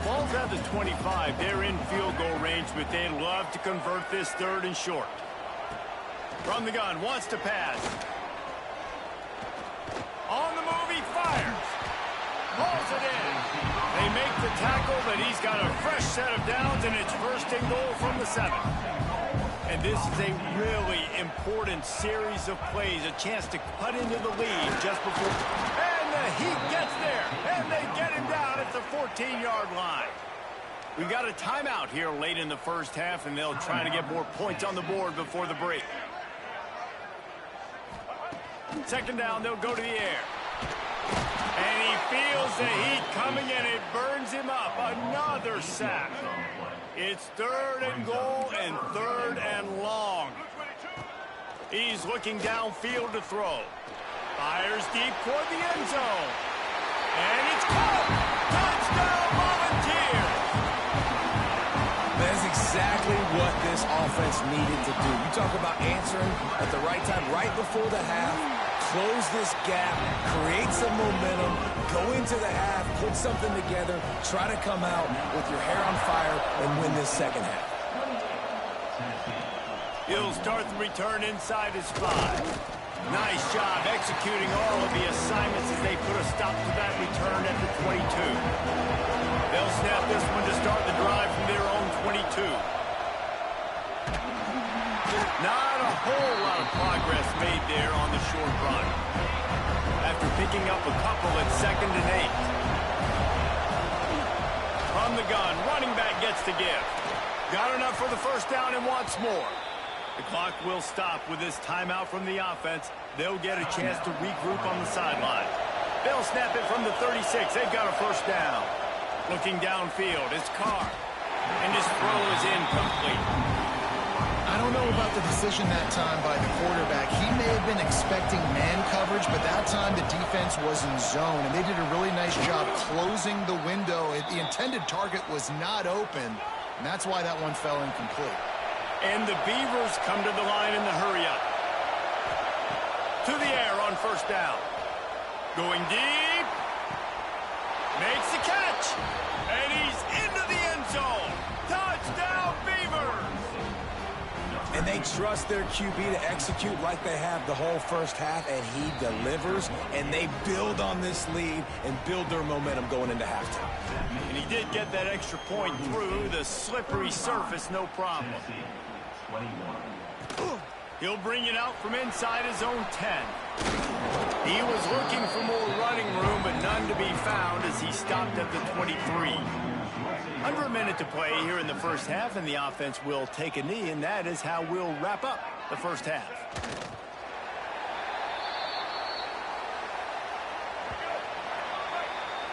Ball's at the 25. They're in field goal range, but they'd love to convert this 3rd and short. From the gun, wants to pass. On the move, he fires. Pulls it in. They make the tackle, but he's got a fresh set of downs, and it's 1st and goal from the 7. And this is a really important series of plays, a chance to cut into the lead just before. And the Heat gets there, and they get him down at the 14-yard line. We've got a timeout here late in the 1st half, and they'll try to get more points on the board before the break. 2nd down, they'll go to the air. And he feels the heat coming, and it burns him up. Another sack. It's 3rd and goal and 3rd and long. He's looking downfield to throw. Fires deep toward the end zone. And it's caught. Touchdown, Volunteers. That's exactly what this offense needed to do. You talk about answering at the right time, right before the half. Close this gap, create some momentum, go into the half, put something together, try to come out with your hair on fire and win this 2nd half. He'll start the return inside his 5. Nice job executing all of the assignments as they put a stop to that return at the 22. They'll snap this one to start the drive from their own 22. Not a whole lot of progress made there on the short run. After picking up a couple at 2nd and 8. From the gun, running back gets the give. Got enough for the 1st down and wants more. The clock will stop with this timeout from the offense. They'll get a chance to regroup on the sideline. They'll snap it from the 36. They've got a 1st down. Looking downfield, it's Carr. And his throw is incomplete. I don't know about the decision that time by the quarterback. He may have been expecting man coverage, but that time the defense was in zone, and they did a really nice job closing the window. The intended target was not open, and that's why that one fell incomplete. And the Beavers come to the line in the hurry-up. To the air on 1st down. Going deep. Makes the catch. And he's into the end zone. Touchdown, Beavers! And they trust their QB to execute like they have the whole 1st half, and he delivers, and they build on this lead and build their momentum going into halftime. And he did get that extra point through the slippery surface, no problem. He'll bring it out from inside his own 10. He was looking for more running room, but none to be found as he stopped at the 23. Under a minute to play here in the first half, and the offense will take a knee, and that is how we'll wrap up the first half.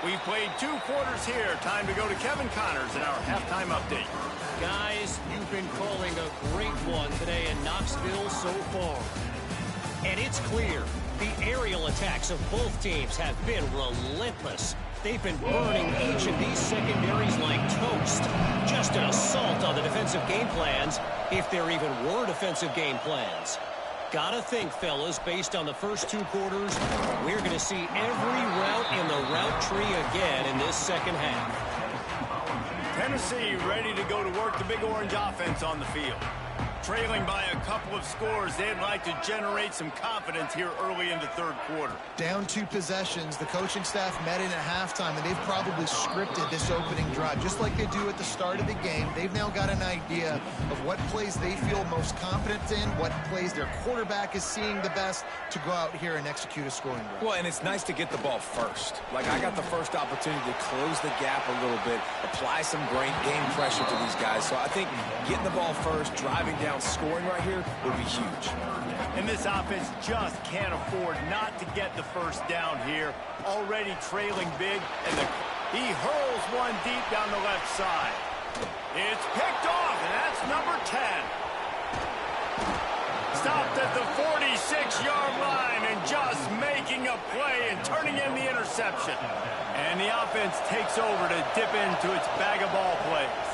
We've played 2 quarters here. Time to go to Kevin Connors in our halftime update. Guys, you've been calling a great one today in Knoxville so far. And it's clear, the aerial attacks of both teams have been relentless. They've been burning each of these secondaries like toast. Just an assault on the defensive game plans, if there even were defensive game plans. Gotta think, fellas, based on the first 2 quarters, we're going to see every route in the route tree again in this second half. Tennessee ready to go to work the Big Orange offense on the field. Trailing by a couple of scores, they'd like to generate some confidence here early in the third quarter. Down 2 possessions, the coaching staff met in at halftime, and they've probably scripted this opening drive. Just like they do at the start of the game, they've now got an idea of what plays they feel most confident in, what plays their quarterback is seeing the best to go out here and execute a scoring drive. Well, and it's nice to get the ball first. Like, I got the first opportunity to close the gap a little bit, apply some great game pressure to these guys. So I think getting the ball first, driving down, scoring right here would be huge. And this offense just can't afford not to get the first down here. Already trailing big, and he hurls one deep down the left side. It's picked off, and that's number 10. Stopped at the 46-yard line and just making a play and turning in the interception. And the offense takes over to dip into its bag of ball plays.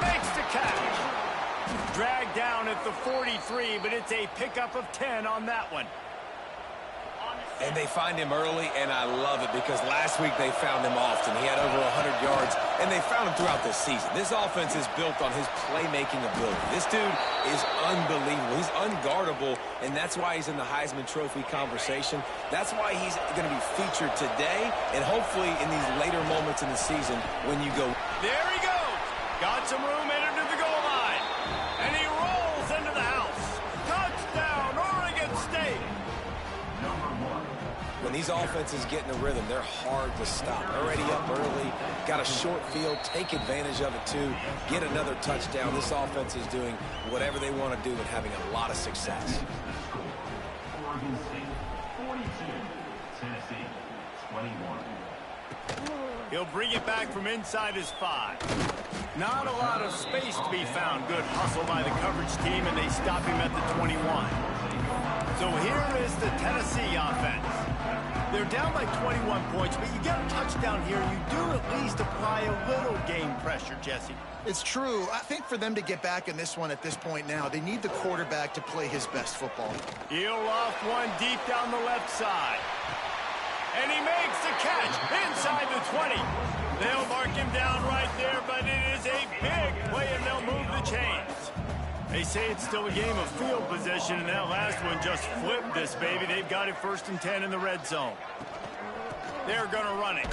Makes the catch. Dragged down at the 43, but it's a pickup of 10 on that one. And they find him early, and I love it because last week they found him often. He had over 100 yards, and they found him throughout this season. This offense is built on his playmaking ability. This dude is unbelievable. He's unguardable, and that's why he's in the Heisman Trophy conversation. That's why he's going to be featured today, and hopefully in these later moments in the season when you go. There he goes. Got some room into the goal line. And he rolls into the house. Touchdown, Oregon State. When these offenses get in a rhythm, they're hard to stop. Already up early, got a short field, take advantage of it too, get another touchdown. This offense is doing whatever they want to do and having a lot of success. Oregon State 42, Tennessee 21. He'll bring it back from inside his 5. Not a lot of space to be found. Good hustle by the coverage team, and they stop him at the 21. So here is the Tennessee offense. They're down by 21 points, but you get a touchdown here, you do at least apply a little game pressure, Jesse. It's true. I think for them to get back in this one at this point now, they need the quarterback to play his best football. He'll loft one deep down the left side. And he makes the catch inside the 20. They'll mark him down right there, but it is a big play, and they'll move the chains. They say it's still a game of field position, and that last one just flipped this baby. They've got it 1st and 10 in the red zone. They're going to run it.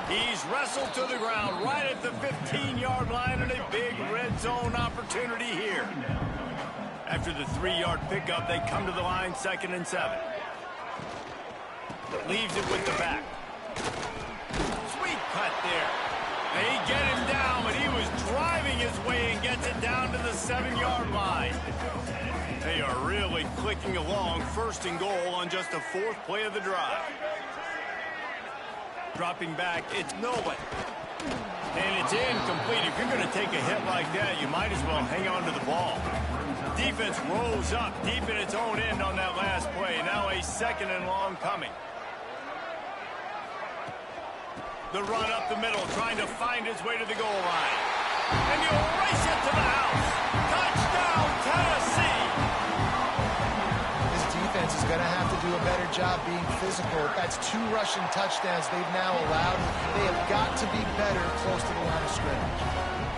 He's wrestled to the ground right at the 15-yard line, and a big red zone opportunity here. After the 3-yard pickup, they come to the line 2nd and 7. Leaves it with the back. Sweet cut there. They get him down, but he was driving his way and gets it down to the 7-yard line. They are really clicking along. 1st and goal on just the 4th play of the drive. Dropping back, it's Nolan. And it's incomplete. If you're going to take a hit like that, you might as well hang on to the ball. Defense rose up deep in its own end on that last play. Now a 2nd and long coming. The run up the middle, trying to find his way to the goal line. And he'll race it to the house. Touchdown, Tennessee! This defense is going to have to do a better job being physical. That's 2 rushing touchdowns they've now allowed. They have got to be better close to the line of scrimmage.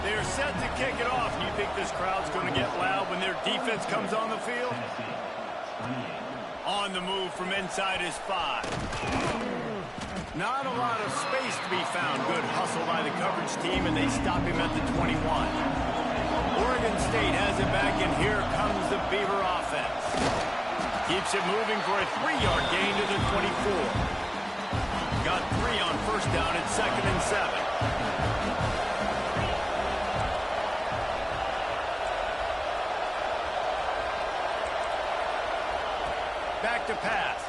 They're set to kick it off. Do you think this crowd's going to get loud when their defense comes on the field? On the move from inside his 5. Not a lot of space to be found. Good hustle by the coverage team, and they stop him at the 21. Oregon State has it back, and here comes the Beaver offense. Keeps it moving for a 3-yard gain to the 24. Got 3 on first down at 2nd and 7. Back to pass.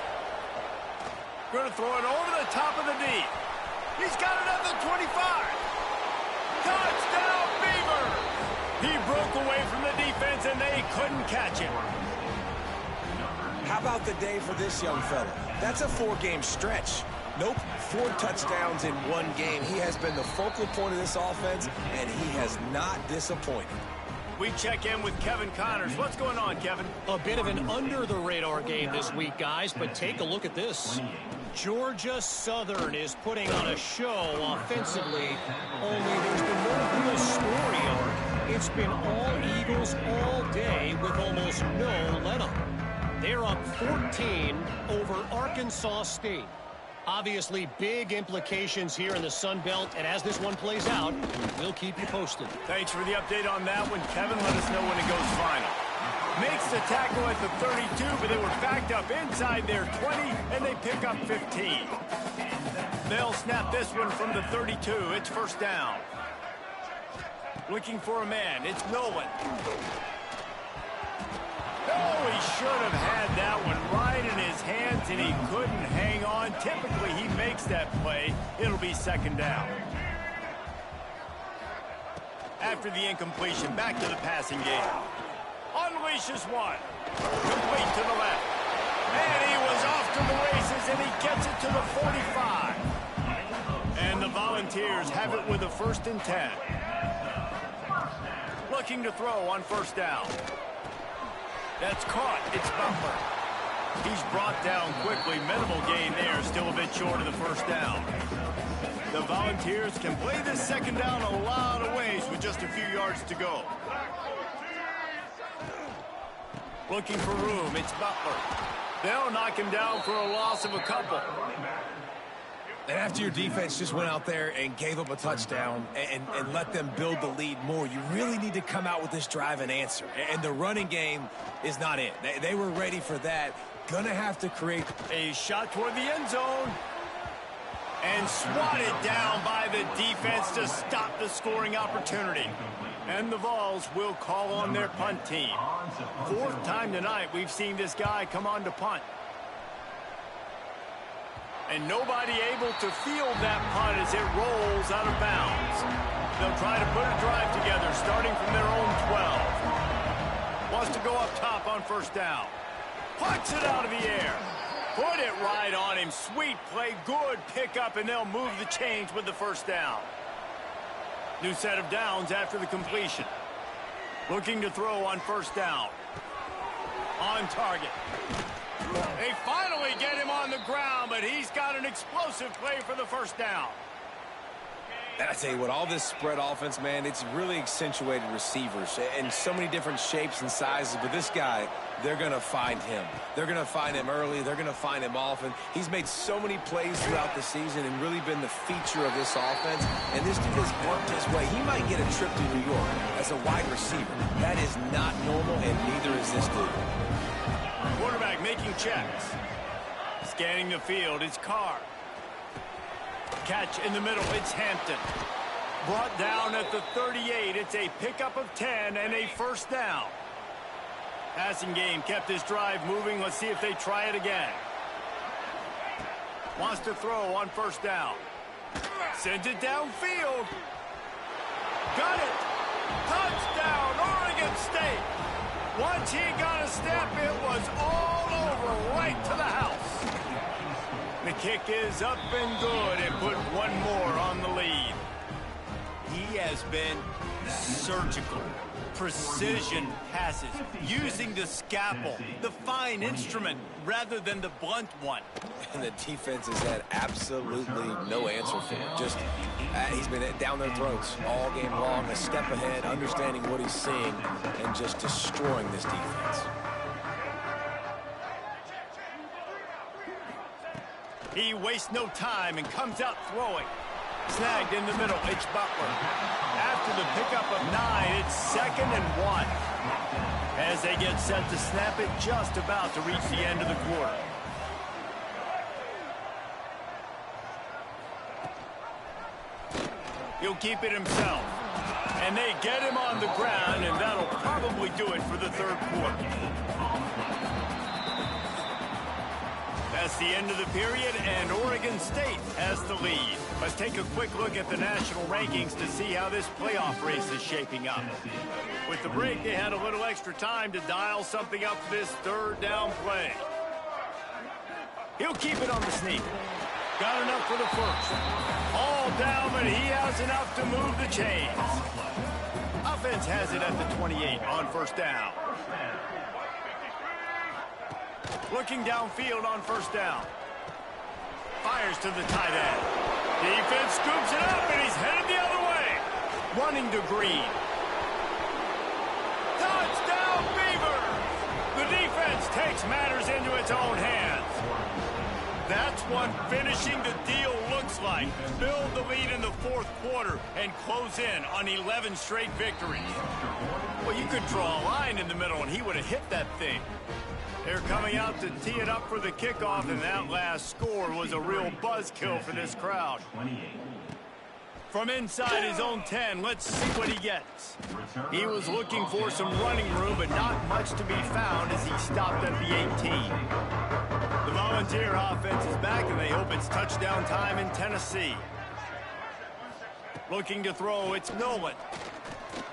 Going to throw it over the top of the knee. He's got it at the 25. Touchdown, Beavers! He broke away from the defense, and they couldn't catch him. How about the day for this young fella? That's a 4-game stretch. Nope, 4 touchdowns in 1 game. He has been the focal point of this offense, and he has not disappointed. We check in with Kevin Connors. What's going on, Kevin? A bit of an under-the-radar game this week, guys, but take a look at this. Georgia Southern is putting on a show offensively, only there's been no real story arc. It's been all Eagles all day with almost no let-up. They're up 14 over Arkansas State. Obviously, big implications here in the Sun Belt, and as this one plays out, we'll keep you posted. Thanks for the update on that one, Kevin. Let us know when it goes final. Makes the tackle at the 32, but they were backed up inside their 20, and they pick up 15. They'll snap this one from the 32. It's first down. Looking for a man. It's Nolan. Oh, he should have had that one right in his hands, and he couldn't hang on. Typically, he makes that play. It'll be second down. After the incompletion, back to the passing game. Unleashes one. Complete to the left. And he was off to the races, and he gets it to the 45. And the Volunteers have it with a 1st and 10. Looking to throw on first down. That's caught. It's Butler. He's brought down quickly. Minimal gain there. Still a bit short of the first down. The Volunteers can play this second down a lot of ways with just a few yards to go. Looking for room. It's Butler. They'll knock him down for a loss of a couple. And after your defense just went out there and gave up a touchdown and let them build the lead more, you really need to come out with this drive and answer. And the running game is not it. They were ready for that. Gonna have to create a shot toward the end zone. And swatted down by the defense to stop the scoring opportunity. And the Vols will call on their punt team. 4th time tonight we've seen this guy come on to punt. And nobody able to field that punt as it rolls out of bounds. They'll try to put a drive together starting from their own 12. Wants to go up top on first down. Puts it out of the air. Put it right on him. Sweet play. Good pickup, and they'll move the chains with the first down. New set of downs after the completion. Looking to throw on first down. On target. They finally get him on the ground, but he's got an explosive play for the first down. And I tell you what, all this spread offense, man, it's really accentuated receivers and so many different shapes and sizes. But this guy, they're going to find him. They're going to find him early. They're going to find him often. He's made so many plays throughout the season and really been the feature of this offense. And this dude has worked his way. He might get a trip to New York as a wide receiver. That is not normal, and neither is this dude. Quarterback making checks. Scanning the field, it's Carr. Catch in the middle, it's Hampton. Brought down at the 38. It's a pickup of 10 and a first down. Passing game kept this drive moving. Let's see if they try it again. Wants to throw on first down. Sends it downfield. Got it. Touchdown, Oregon State. Once he got a step, it was all over, right to the house. The kick is up and good, and put one more on the lead. He has been surgical. Precision passes, using the scalpel, the fine instrument, rather than the blunt one. And the defense has had absolutely no answer for him. Just, he's been down their throats all game long, a step ahead, understanding what he's seeing, and just destroying this defense. He wastes no time and comes out throwing. Snagged in the middle, it's Butler. After the pickup of 9, it's 2nd and 1. As they get set to snap it, just about to reach the end of the quarter. He'll keep it himself. And they get him on the ground, and that'll probably do it for the third quarter. That's the end of the period, and Oregon State has the lead. Let's take a quick look at the national rankings to see how this playoff race is shaping up. With the break, they had a little extra time to dial something up for this third down play. He'll keep it on the sneak. Got enough for the first. All down, but he has enough to move the chains. Offense has it at the 28 on first down. Looking downfield on first down. Fires to the tight end. Defense scoops it up, and he's headed the other way. Running to Green. Touchdown, Beavers! The defense takes matters into its own hands. That's what finishing the deal looks like. Build the lead in the fourth quarter and close in on 11 straight victories. Well, you could draw a line in the middle, and he would have hit that thing. They're coming out to tee it up for the kickoff, and that last score was a real buzzkill for this crowd. From inside his own 10, let's see what he gets. He was looking for some running room, but not much to be found as he stopped at the 18. The Volunteer offense is back, and they hope it's touchdown time in Tennessee. Looking to throw, it's Nolan.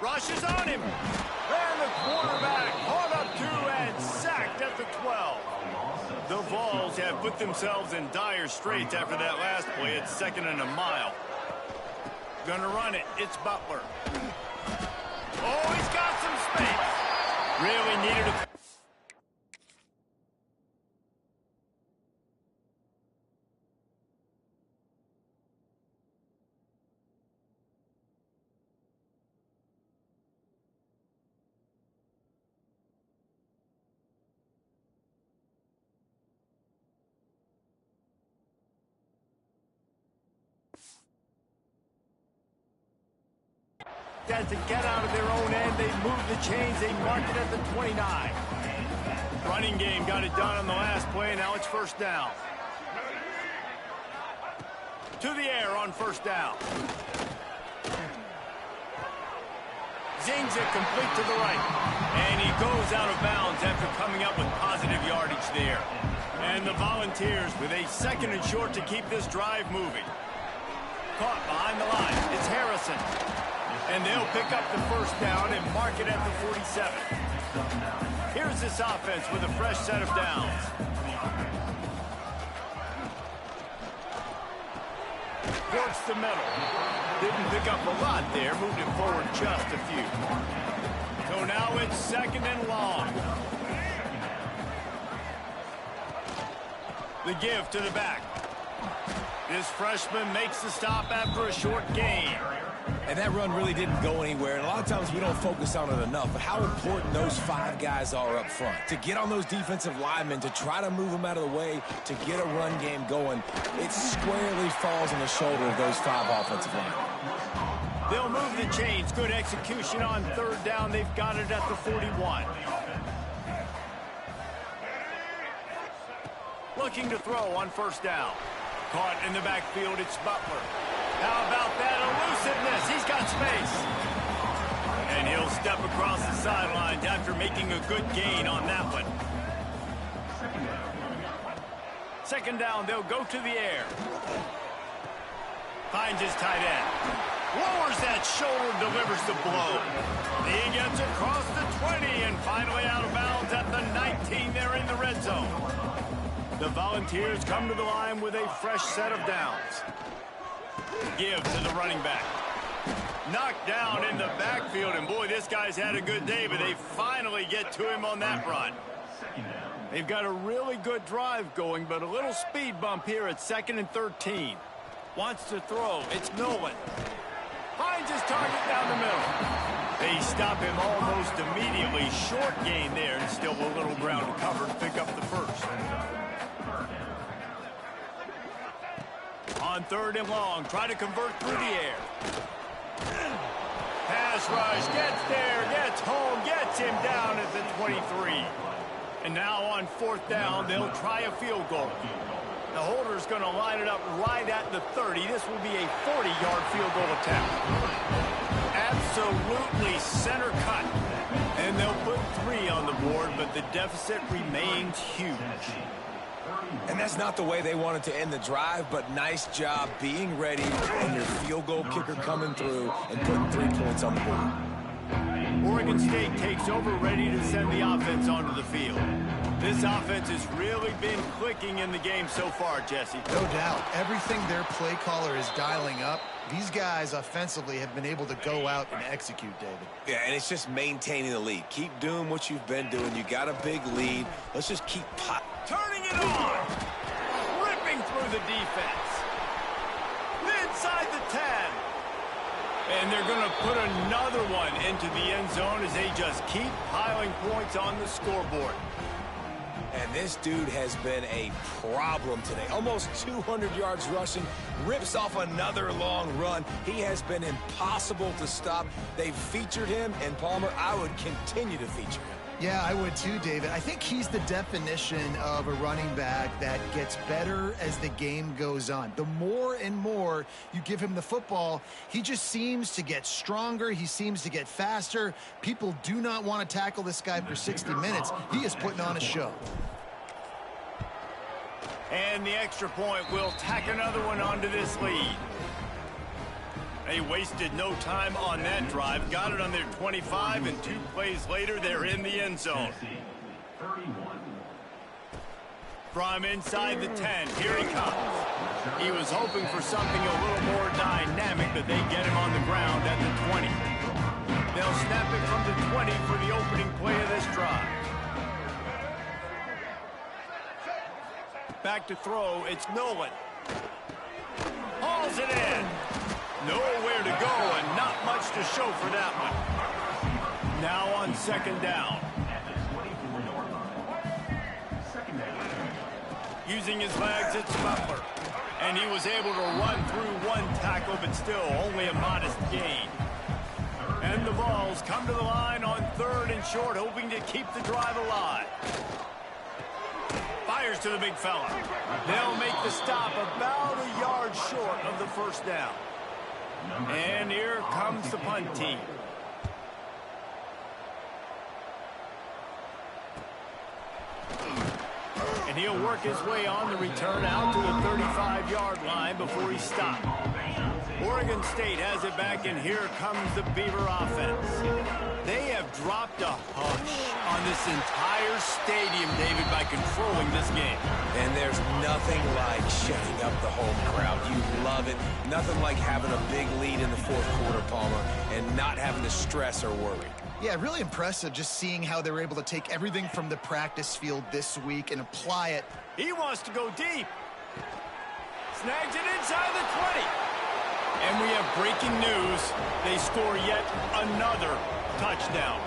Rushes on him. And the quarterback caught up to and sacked at the 12. The Vols have put themselves in dire straits after that last play. It's 2nd and a mile. Gonna run it. It's Butler. Oh, he's got some space. Really needed a... to get out of their own end. They move the chains. They mark it at the 29. Running game got it done on the last play. Now it's first down. To the air on first down. Zings it complete to the right. And he goes out of bounds after coming up with positive yardage there. And the Volunteers with a 2nd and short to keep this drive moving. Caught behind the line. It's Harrison. And they'll pick up the first down and mark it at the 47. Here's this offense with a fresh set of downs. Works the middle. Didn't pick up a lot there. Moved it forward just a few. So now it's 2nd and long. The give to the back. This freshman makes the stop after a short gain. And that run really didn't go anywhere. And a lot of times we don't focus on it enough, but how important those 5 guys are up front. To get on those defensive linemen, to try to move them out of the way, to get a run game going, it squarely falls on the shoulder of those 5 offensive linemen. They'll move the chains. Good execution on third down. They've got it at the 41. Looking to throw on first down. Caught in the backfield, it's Butler. How about that elusiveness? He's got space. And he'll step across the sidelines after making a good gain on that one. 2nd down, they'll go to the air. Finds his tight end. Lowers that shoulder, delivers the blow. He gets across the 20 and finally out of bounds at the 19 there in the red zone. The Volunteers come to the line with a fresh set of downs. Give to the running back. Knocked down in the backfield, and boy, this guy's had a good day, but they finally get to him on that run. They've got a really good drive going, but a little speed bump here at 2nd and 13. Wants to throw. It's Nolan. Finds his target down the middle. They stop him almost immediately. Short gain there, and still a little ground to cover to pick up the first. On 3rd and long, try to convert through the air. Pass rush, gets there, gets home, gets him down at the 23. And now on 4th down, they'll try a field goal. The holder's going to line it up right at the 30. This will be a 40-yard field goal attempt. Absolutely center cut. And they'll put 3 on the board, but the deficit remains huge. And that's not the way they wanted to end the drive, but nice job being ready and your field goal kicker coming through and putting 3 points on the board. Oregon State takes over, ready to send the offense onto the field. This offense has really been clicking in the game so far, Jesse. No doubt. Everything their play caller is dialing up, these guys offensively have been able to go out and execute, David. Yeah, and it's just maintaining the lead. Keep doing what you've been doing. You got a big lead. Let's just keep turning it on. Ripping through the defense. Inside the 10. And they're going to put another one into the end zone as they just keep piling points on the scoreboard. And this dude has been a problem today. Almost 200 yards rushing, rips off another long run. He has been impossible to stop. They've featured him, and Palmer, I would continue to feature him. Yeah, I would too, David. I think he's the definition of a running back that gets better as the game goes on. The more and more you give him the football, he just seems to get stronger. He seems to get faster. People do not want to tackle this guy for 60 minutes. He is putting on a show. And the extra point will tack another one onto this lead. They wasted no time on that drive. Got it on their 25, and 2 plays later, they're in the end zone. From inside the 10, here he comes. He was hoping for something a little more dynamic, but they get him on the ground at the 20. They'll snap it from the 20 for the opening play of this drive. Back to throw, it's Nolan. Hauls it in. Nowhere to go and not much to show for that one. Now on 2nd down. Using his legs, it's Butler. And he was able to run through 1 tackle, but still only a modest gain. And the Vols come to the line on 3rd and short, hoping to keep the drive alive. Fires to the big fella. They'll make the stop about a yard short of the 1st down. And here comes the punt team. And he'll work his way on the return out to the 35-yard line before he stopped. Oregon State has it back, and here comes the Beaver offense. They have dropped a hush on this entire stadium, David, by controlling this game. And there's nothing like shutting up the home crowd. You love it. Nothing like having a big lead in the 4th quarter, Palmer, and not having to stress or worry. Yeah, really impressive just seeing how they were able to take everything from the practice field this week and apply it. He wants to go deep. Snags it inside the 20. And we have breaking news. They score yet another touchdown.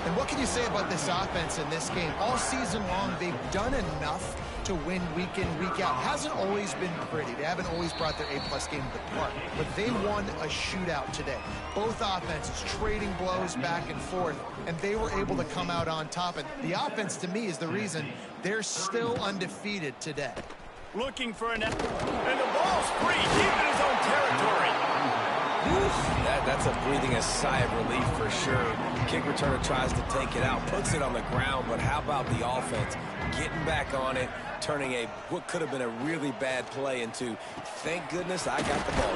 And what can you say about this offense in this game? All season long, they've done enough to win week in, week out. Hasn't always been pretty. They haven't always brought their A-plus game to the park. But they won a shootout today. Both offenses trading blows back and forth, and they were able to come out on top. And the offense, to me, is the reason they're still undefeated today. Looking for an... And the ball's free, deep in his own territory. That's a breathing a sigh of relief for sure. Kick returner tries to take it out, puts it on the ground, but how about the offense getting back on it, turning what could have been a really bad play into, thank goodness I got the ball.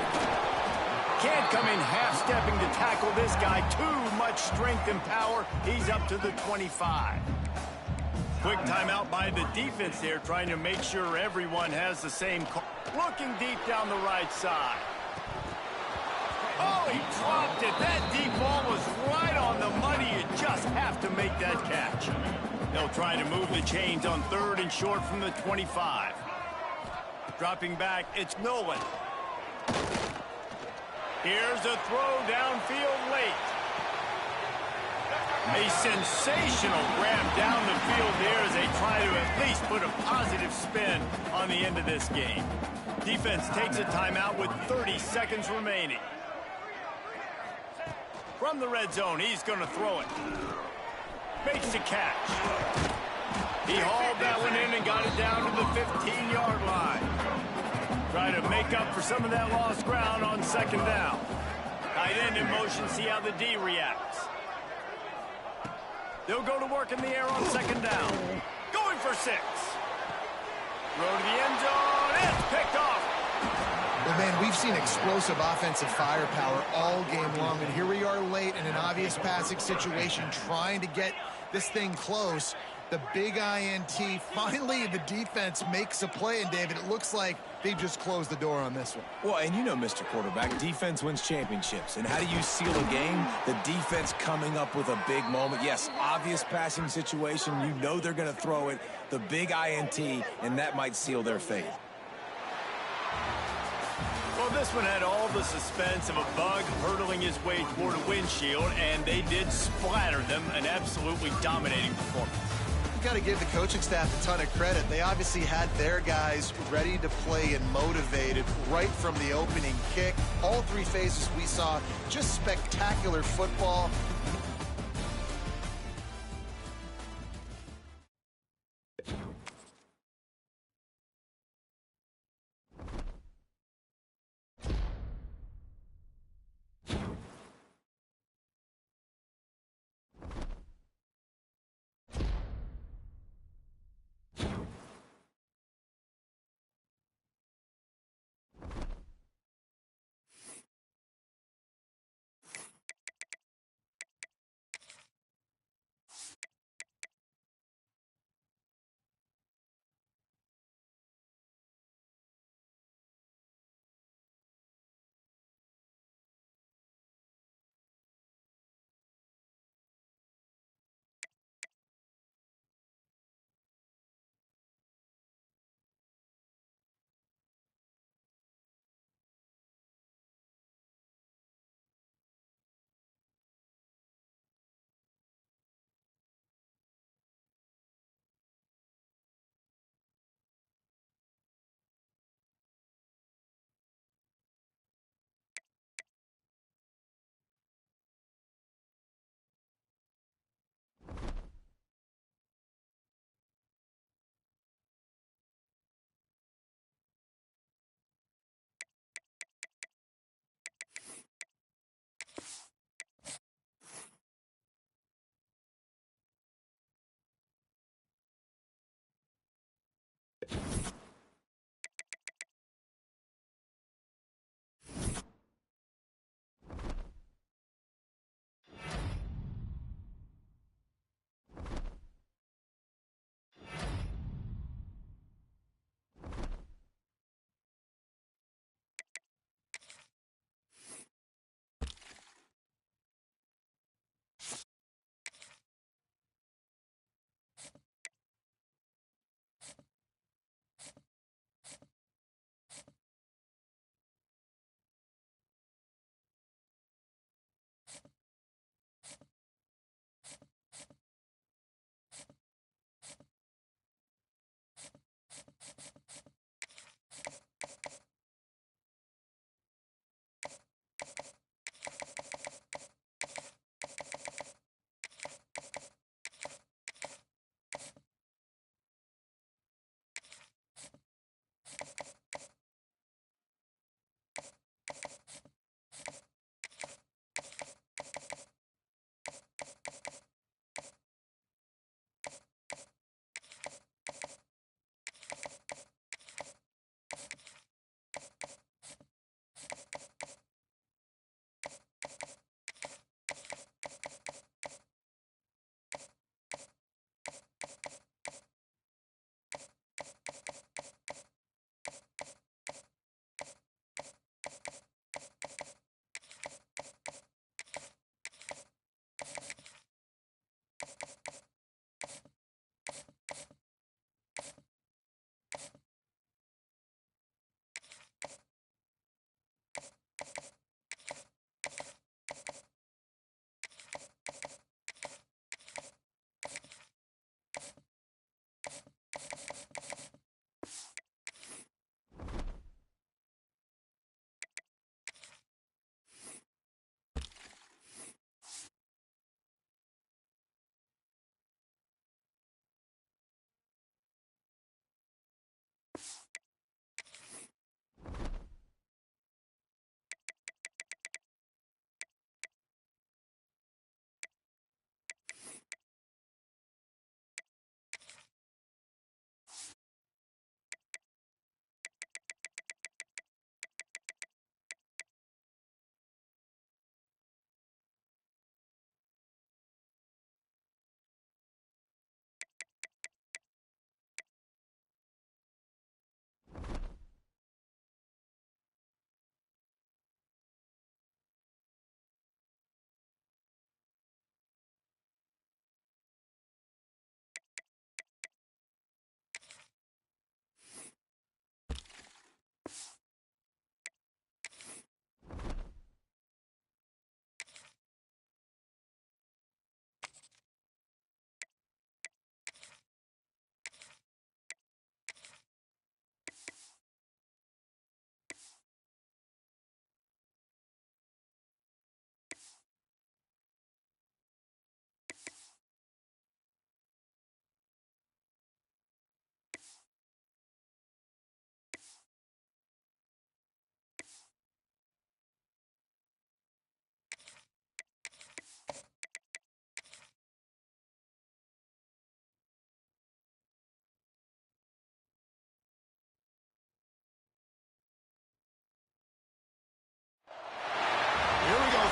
Can't come in half-stepping to tackle this guy. Too much strength and power. He's up to the 25. Quick timeout by the defense there, trying to make sure everyone has the same call. Looking deep down the right side. Oh, he dropped it. That deep ball was right on the money. You just have to make that catch. They'll try to move the chains on 3rd and short from the 25. Dropping back, it's Nolan. Here's a throw downfield late. A sensational grab down the field here as they try to at least put a positive spin on the end of this game. Defense takes a timeout with 30 seconds remaining. From the red zone, he's going to throw it. Makes the catch. He hauled that one in and got it down to the 15-yard line. Try to make up for some of that lost ground on second down. Tight end in motion, see how the D reacts. They'll go to work in the air on second down. Going for 6. Throw to the end zone. It's picked off. Well, man, we've seen explosive offensive firepower all game long, and here we are late in an obvious passing situation trying to get this thing close. The big INT, finally the defense makes a play, and David, it looks like they just closed the door on this one. Well, and you know, Mr. Quarterback, defense wins championships. And how do you seal a game? The defense coming up with a big moment. Yes, obvious passing situation. You know they're going to throw it. The big INT, and that might seal their fate. Well, this one had all the suspense of a bug hurtling his way toward a windshield, and they did splatter them. An absolutely dominating performance. You got to give the coaching staff a ton of credit. They obviously had their guys ready to play and motivated right from the opening kick. All 3 phases we saw just spectacular football.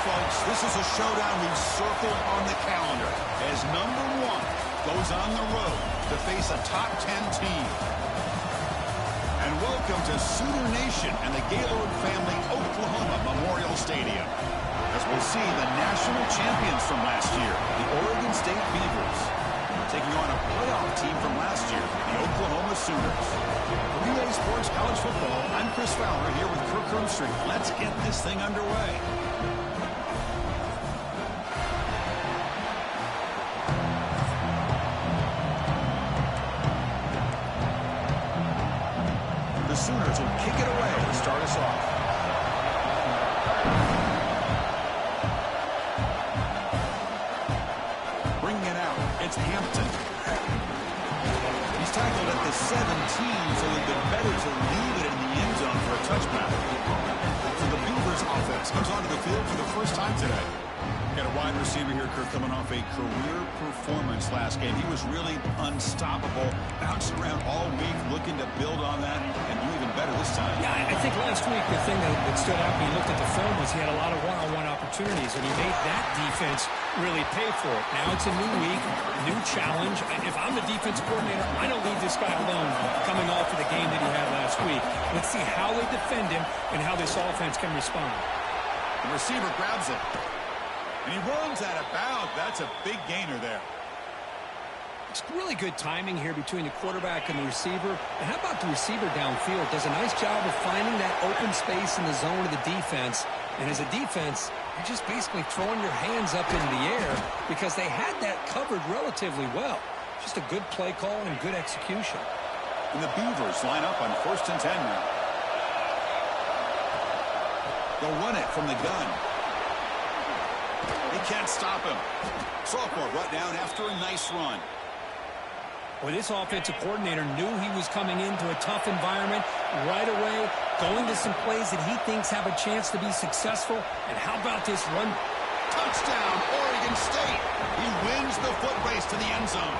folks, this is a showdown we've circled on the calendar as number 1 goes on the road to face a top 10 team. And welcome to Sooner Nation and the Gaylord Family Oklahoma Memorial Stadium, as we'll see the national champions from last year, the Oregon State Beavers, taking on a playoff team from last year, the Oklahoma Sooners. For EA Sports College Football, I'm Chris Fowler here with Kirk Herbstreit. Let's get this thing underway. The Sooners will kick it away to start us off. Bringing it out, it's Hampton. He's tackled at the 17, so it would be better to leave it in the end zone for a touchback. So the Beavers offense comes onto the field for the first time today. Got a wide receiver here, Kirk, coming off a career performance last game. He was really unstoppable, bouncing around all week, looking to build on that and do even better this time. Yeah, I think last week the thing that stood out when you looked at the film was he had a lot of one-on-one opportunities, and he made that defense really pay for it. Now it's a new week, new challenge. If I'm the defense coordinator, I don't leave this guy alone coming off of the game that he had last week. Let's see how they defend him and how this offense can respond. The receiver grabs it. And he runs out of bounds. That's a big gainer there. It's really good timing here between the quarterback and the receiver. And how about the receiver downfield? Does a nice job of finding that open space in the zone of the defense. And as a defense, you're just basically throwing your hands up in the air because they had that covered relatively well. Just a good play call and good execution. And the Beavers line up on 1st and 10 now. They'll run it from the gun. He can't stop him. Sophomore brought down after a nice run. Well, this offensive coordinator knew he was coming into a tough environment right away, going to some plays that he thinks have a chance to be successful. And how about this run? Touchdown, Oregon State. He wins the foot race to the end zone.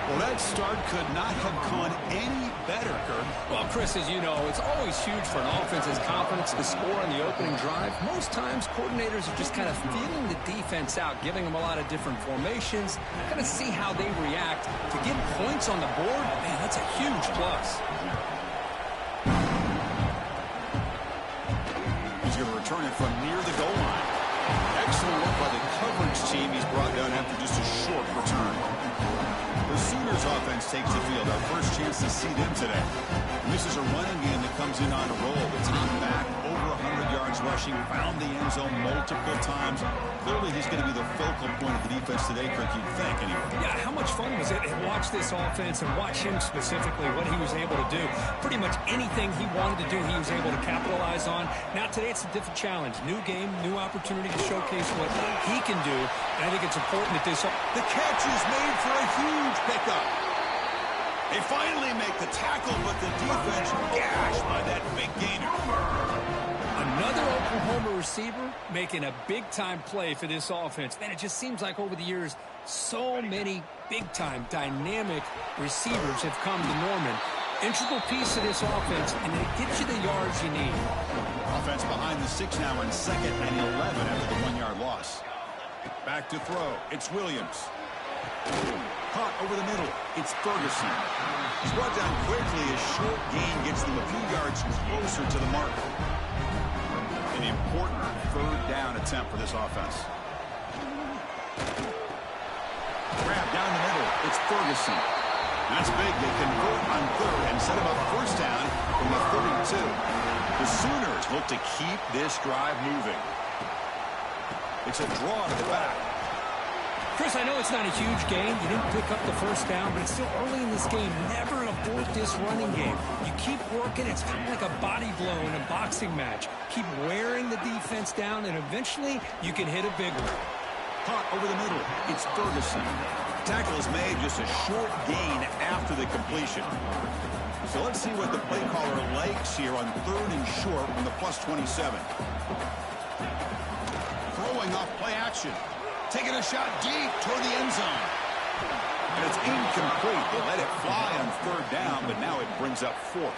Well, that start could not have gone any better, Kirk. Well, Chris, as you know, it's always huge for an offense's confidence to score on the opening drive. Most times, coordinators are just kind of feeling the defense out, giving them a lot of different formations, kind of see how they react. To get points on the board, man, that's a huge plus. He's going to return it from near the goal line. Excellent work by the coverage team. He's brought down after just a short return. The Sooners offense takes the field. Our first chance to see them today. And this is a running game that comes in on a roll. The top back, over 100 yards rushing, found the end zone multiple times. Clearly, he's going to be the focal point of the defense today, Kirk, you'd think, anyway. Yeah, how much fun was it to watch this offense and watch him specifically, what he was able to do. Pretty much anything he wanted to do, he was able to capitalize on. Now, today, it's a different challenge. New game, new opportunity to showcase what he can do. And I think it's important that this... The catch is made for a huge pickup. They finally make the tackle, but the defense gashed by that big gainer. Another Oklahoma receiver making a big-time play for this offense. Man, it just seems like over the years, so many big-time, dynamic receivers have come to Norman. Integral piece of this offense, and it gets you the yards you need. Offense behind the 6 now on 2nd and 11 after the 1-yard loss. Back to throw. It's Williams. Caught over the middle. It's Ferguson. He's brought down quickly. A short gain gets them a few yards closer to the mark. An important 3rd down attempt for this offense. Grab down the middle. It's Ferguson. That's big. They convert on 3rd and set him up 1st down from the 32. The Sooners look to keep this drive moving. It's a draw to the back. Chris, I know it's not a huge game. You didn't pick up the 1st down, but it's still early in this game. Never abort this running game. You keep working. It's kind of like a body blow in a boxing match. Keep wearing the defense down, and eventually you can hit a big one. Caught over the middle. It's Ferguson. Tackle is made, just a short gain after the completion. So let's see what the play caller likes here on 3rd and short from the +27. Throwing off play action. Taking a shot deep toward the end zone. And it's incomplete. They let it fly on 3rd down, but now it brings up 4th.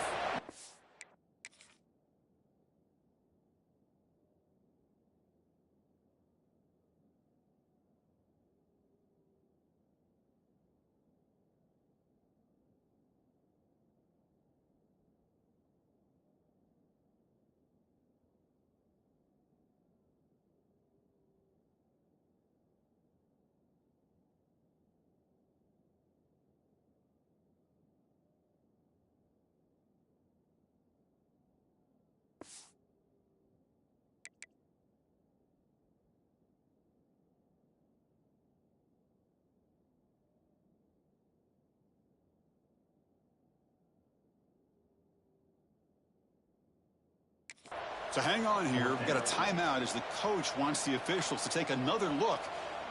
So hang on here. We've got a timeout as the coach wants the officials to take another look.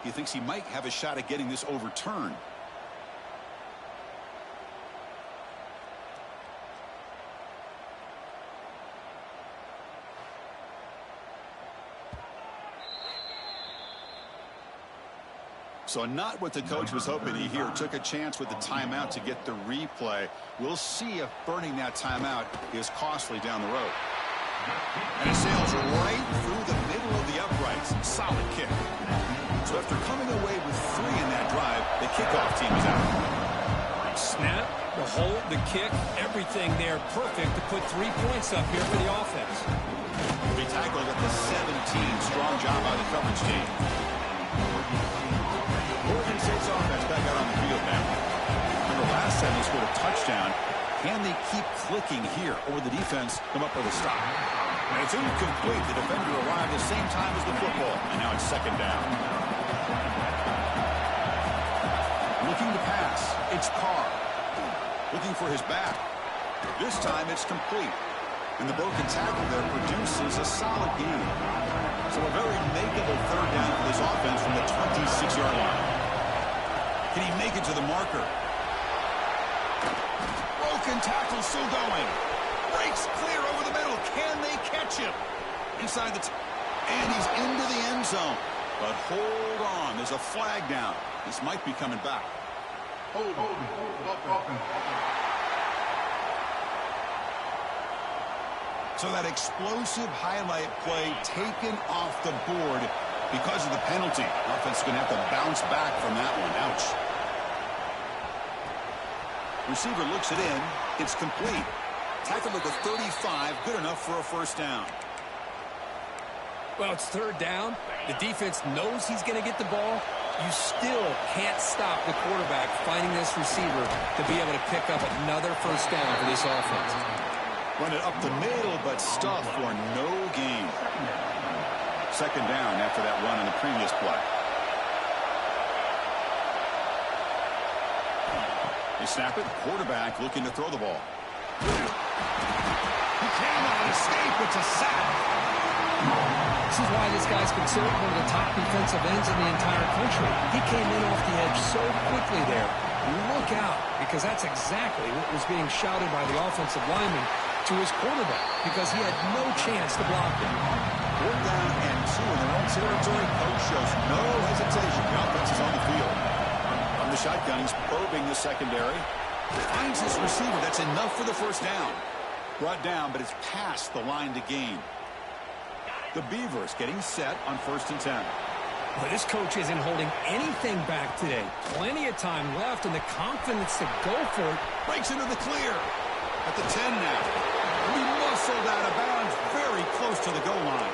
He thinks he might have a shot at getting this overturned. So not what the coach was hoping to hear. Took a chance with the timeout to get the replay. We'll see if burning that timeout is costly down the road. And it sails right through the middle of the uprights. Solid kick. So after coming away with 3 in that drive, the kickoff team is out. Snap, the hold, the kick, everything there perfect to put 3 points up here for the offense. They tackled at the 17. Strong job by the coverage team. Oregon State's offense back out on the field now. Remember last time they scored a touchdown. Can they keep clicking here, or will the defense come up with a stop? And it's incomplete. The defender arrived at the same time as the football, and now it's second down. Looking to pass. It's Carr. Looking for his back. This time it's complete. And the broken tackle there produces a solid gain. So a very makeable third down for this offense from the 26-yard line. Can he make it to the marker? Broken tackle still going. Breaks clear over the middle. Can they catch him? Inside the and he's into the end zone. But hold on. There's a flag down. This might be coming back. So that explosive highlight play taken off the board because of the penalty. Offense is going to have to bounce back from that one. Ouch. Receiver looks it in. It's complete. Tackle at the 35. Good enough for a first down. Well, it's third down. The defense knows he's going to get the ball. You still can't stop the quarterback finding this receiver to be able to pick up another first down for this offense. Run it up the middle, but stuff for no gain. Second down after that run in the previous play. They snap it. Quarterback looking to throw the ball. He cannot escape. It's a sack. This is why this guy's considered one of the top defensive ends in the entire country. He came in off the edge so quickly there. Look out, because that's exactly what was being shouted by the offensive lineman to his quarterback, because he had no chance to block him. 4th down and 2 in their own territory. Coach shows no hesitation. The offense is on the field. From the shotgun, he's probing the secondary. Finds his receiver. That's enough for the first down. Brought down, but it's past the line to gain. The Beavers getting set on 1st and 10. Well, this coach isn't holding anything back today. Plenty of time left and the confidence to go for it. Breaks into the clear. At the 10 now. We muscled out of bounds very close to the goal line.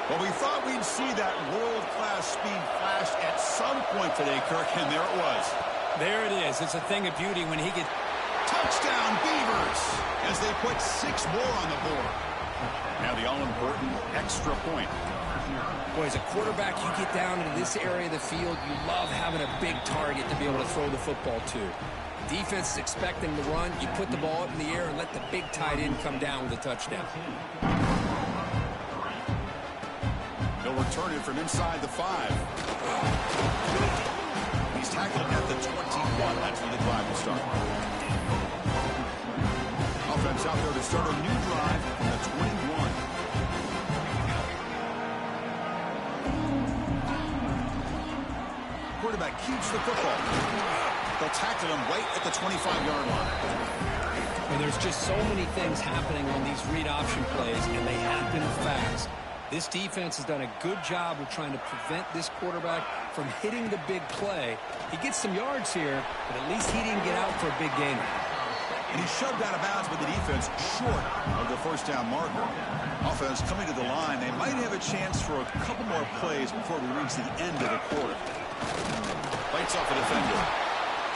Well, we thought we'd see that world-class speed flash at some point today, Kirk, and there it was. There it is. It's a thing of beauty when he gets... Touchdown, Beavers, as they put 6 more on the board. Now the all-important extra point. Boy, as a quarterback, you get down into this area of the field, you love having a big target to be able to throw the football to. Defense is expecting the run. You put the ball up in the air and let the big tight end come down with a touchdown. He'll return it from inside the 5. He's tackled at the 21. That's where the drive will start. Offense out there to start a new drive from the 21. Quarterback keeps the football. They'll tackle him right at the 25-yard line. And there's just so many things happening on these read option plays, and they happen fast. This defense has done a good job of trying to prevent this quarterback from hitting the big play. He gets some yards here, but at least he didn't get out for a big gain. And he's shoved out of bounds with the defense short of the first down marker. Offense coming to the line. They might have a chance for a couple more plays before we reach the end of the quarter. Bites off a defender.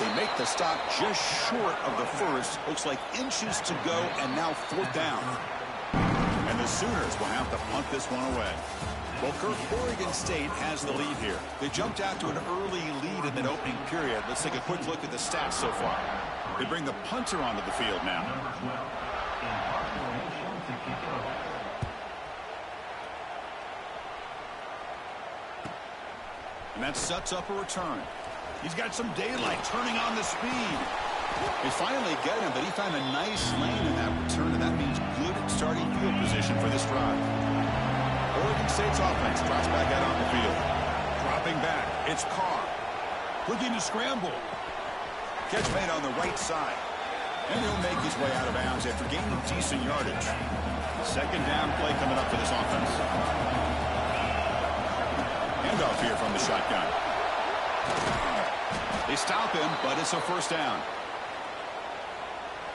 They make the stop just short of the first. Looks like inches to go, and now 4th down. And the Sooners will have to punt this one away. Well, Kirk, Oregon State has the lead here. They jumped out to an early lead in that opening period. Let's take a quick look at the stats so far. They bring the punter onto the field now. And that sets up a return. He's got some daylight turning on the speed. They finally get him, but he found a nice lane in that return, and that means good starting field position for this drive. Oregon State's offense drops back out on the field. Dropping back, it's Carr. Looking to scramble. Catch made on the right side. And he'll make his way out of bounds after gaining decent yardage. Second down play coming up for this offense. Handoff here from the shotgun. They stop him, but it's a first down.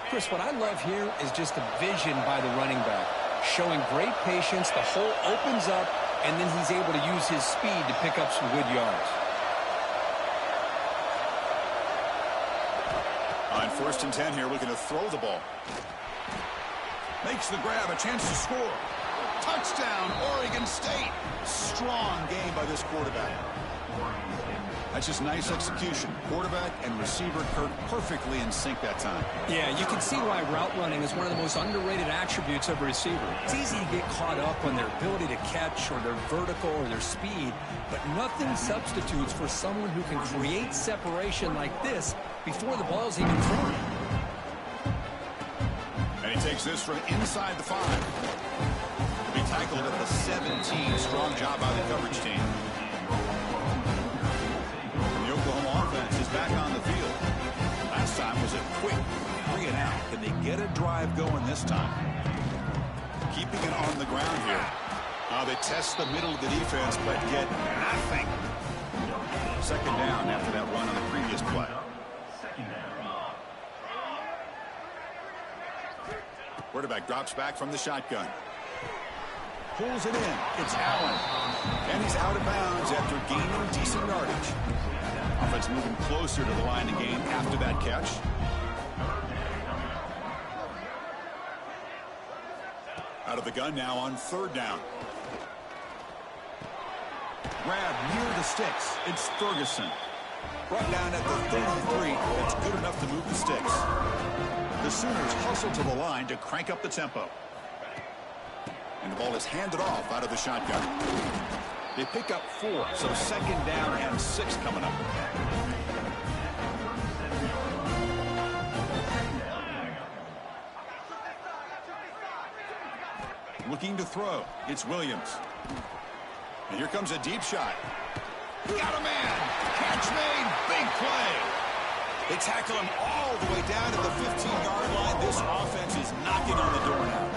Chris, what I love here is just the vision by the running back. Showing great patience, the hole opens up, and then he's able to use his speed to pick up some good yards. On 1st and 10 here, looking to throw the ball. Makes the grab, a chance to score. Touchdown, Oregon State. Strong game by this quarterback. That's just nice execution. Quarterback and receiver Kirk perfectly in sync that time. Yeah, you can see why route running is one of the most underrated attributes of a receiver. It's easy to get caught up on their ability to catch or their vertical or their speed, but nothing substitutes for someone who can create separation like this before the ball's even thrown. And he takes this from inside the 5. He tackled at the 17. Strong job by the coverage team. Offense is back on the field. Last time was a quick 3 and out. Can they get a drive going this time? Keeping it on the ground here. They test the middle of the defense, but get nothing. Second down after that run on the previous play. Quarterback drops back from the shotgun. Pulls it in. It's Allen. And he's out of bounds after gaining decent yardage. Offense moving closer to the line of game after that catch. Out of the gun now on 3rd down. Grab near the sticks. It's Ferguson. Brought down at the 33. That's good enough to move the sticks. The Sooners hustle to the line to crank up the tempo. And the ball is handed off out of the shotgun. They pick up 4, so 2nd down and 6 coming up. Looking to throw. It's Williams. And here comes a deep shot. Got a man. Catch made. Big play. They tackle him all the way down to the 15-yard line. This offense is knocking on the door now.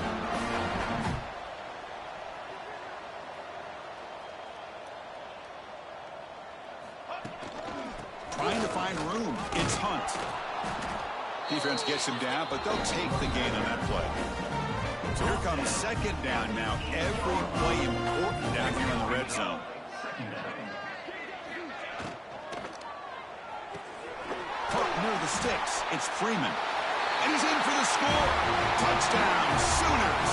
Trying to find room. It's Hunt. Defense gets him down, but they'll take the gain on that play. So here comes 2nd down now. Every play important down here in the red zone. Hook near the sticks. It's Freeman. And he's in for the score. Touchdown, Sooners.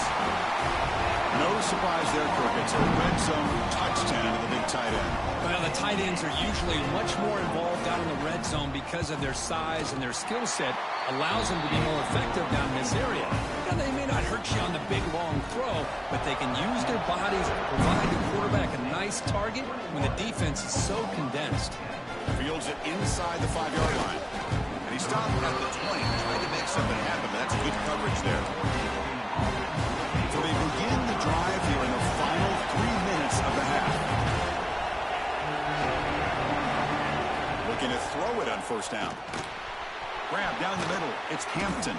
No surprise there, Kirk. It's a red zone touchdown to the big tight end. Well, the tight ends are usually much more involved down in the red zone because of their size, and their skill set allows them to be more effective down in this area. Now, they may not hurt you on the big, long throw, but they can use their bodies to provide the quarterback a nice target when the defense is so condensed. Fields it inside the 5-yard line. And he stopped at the 20, trying to make something happen, but that's good coverage there. So they begin the drive here in the final 3 minutes of the half. Looking to throw it on 1st down. Grab down the middle. It's Hampton.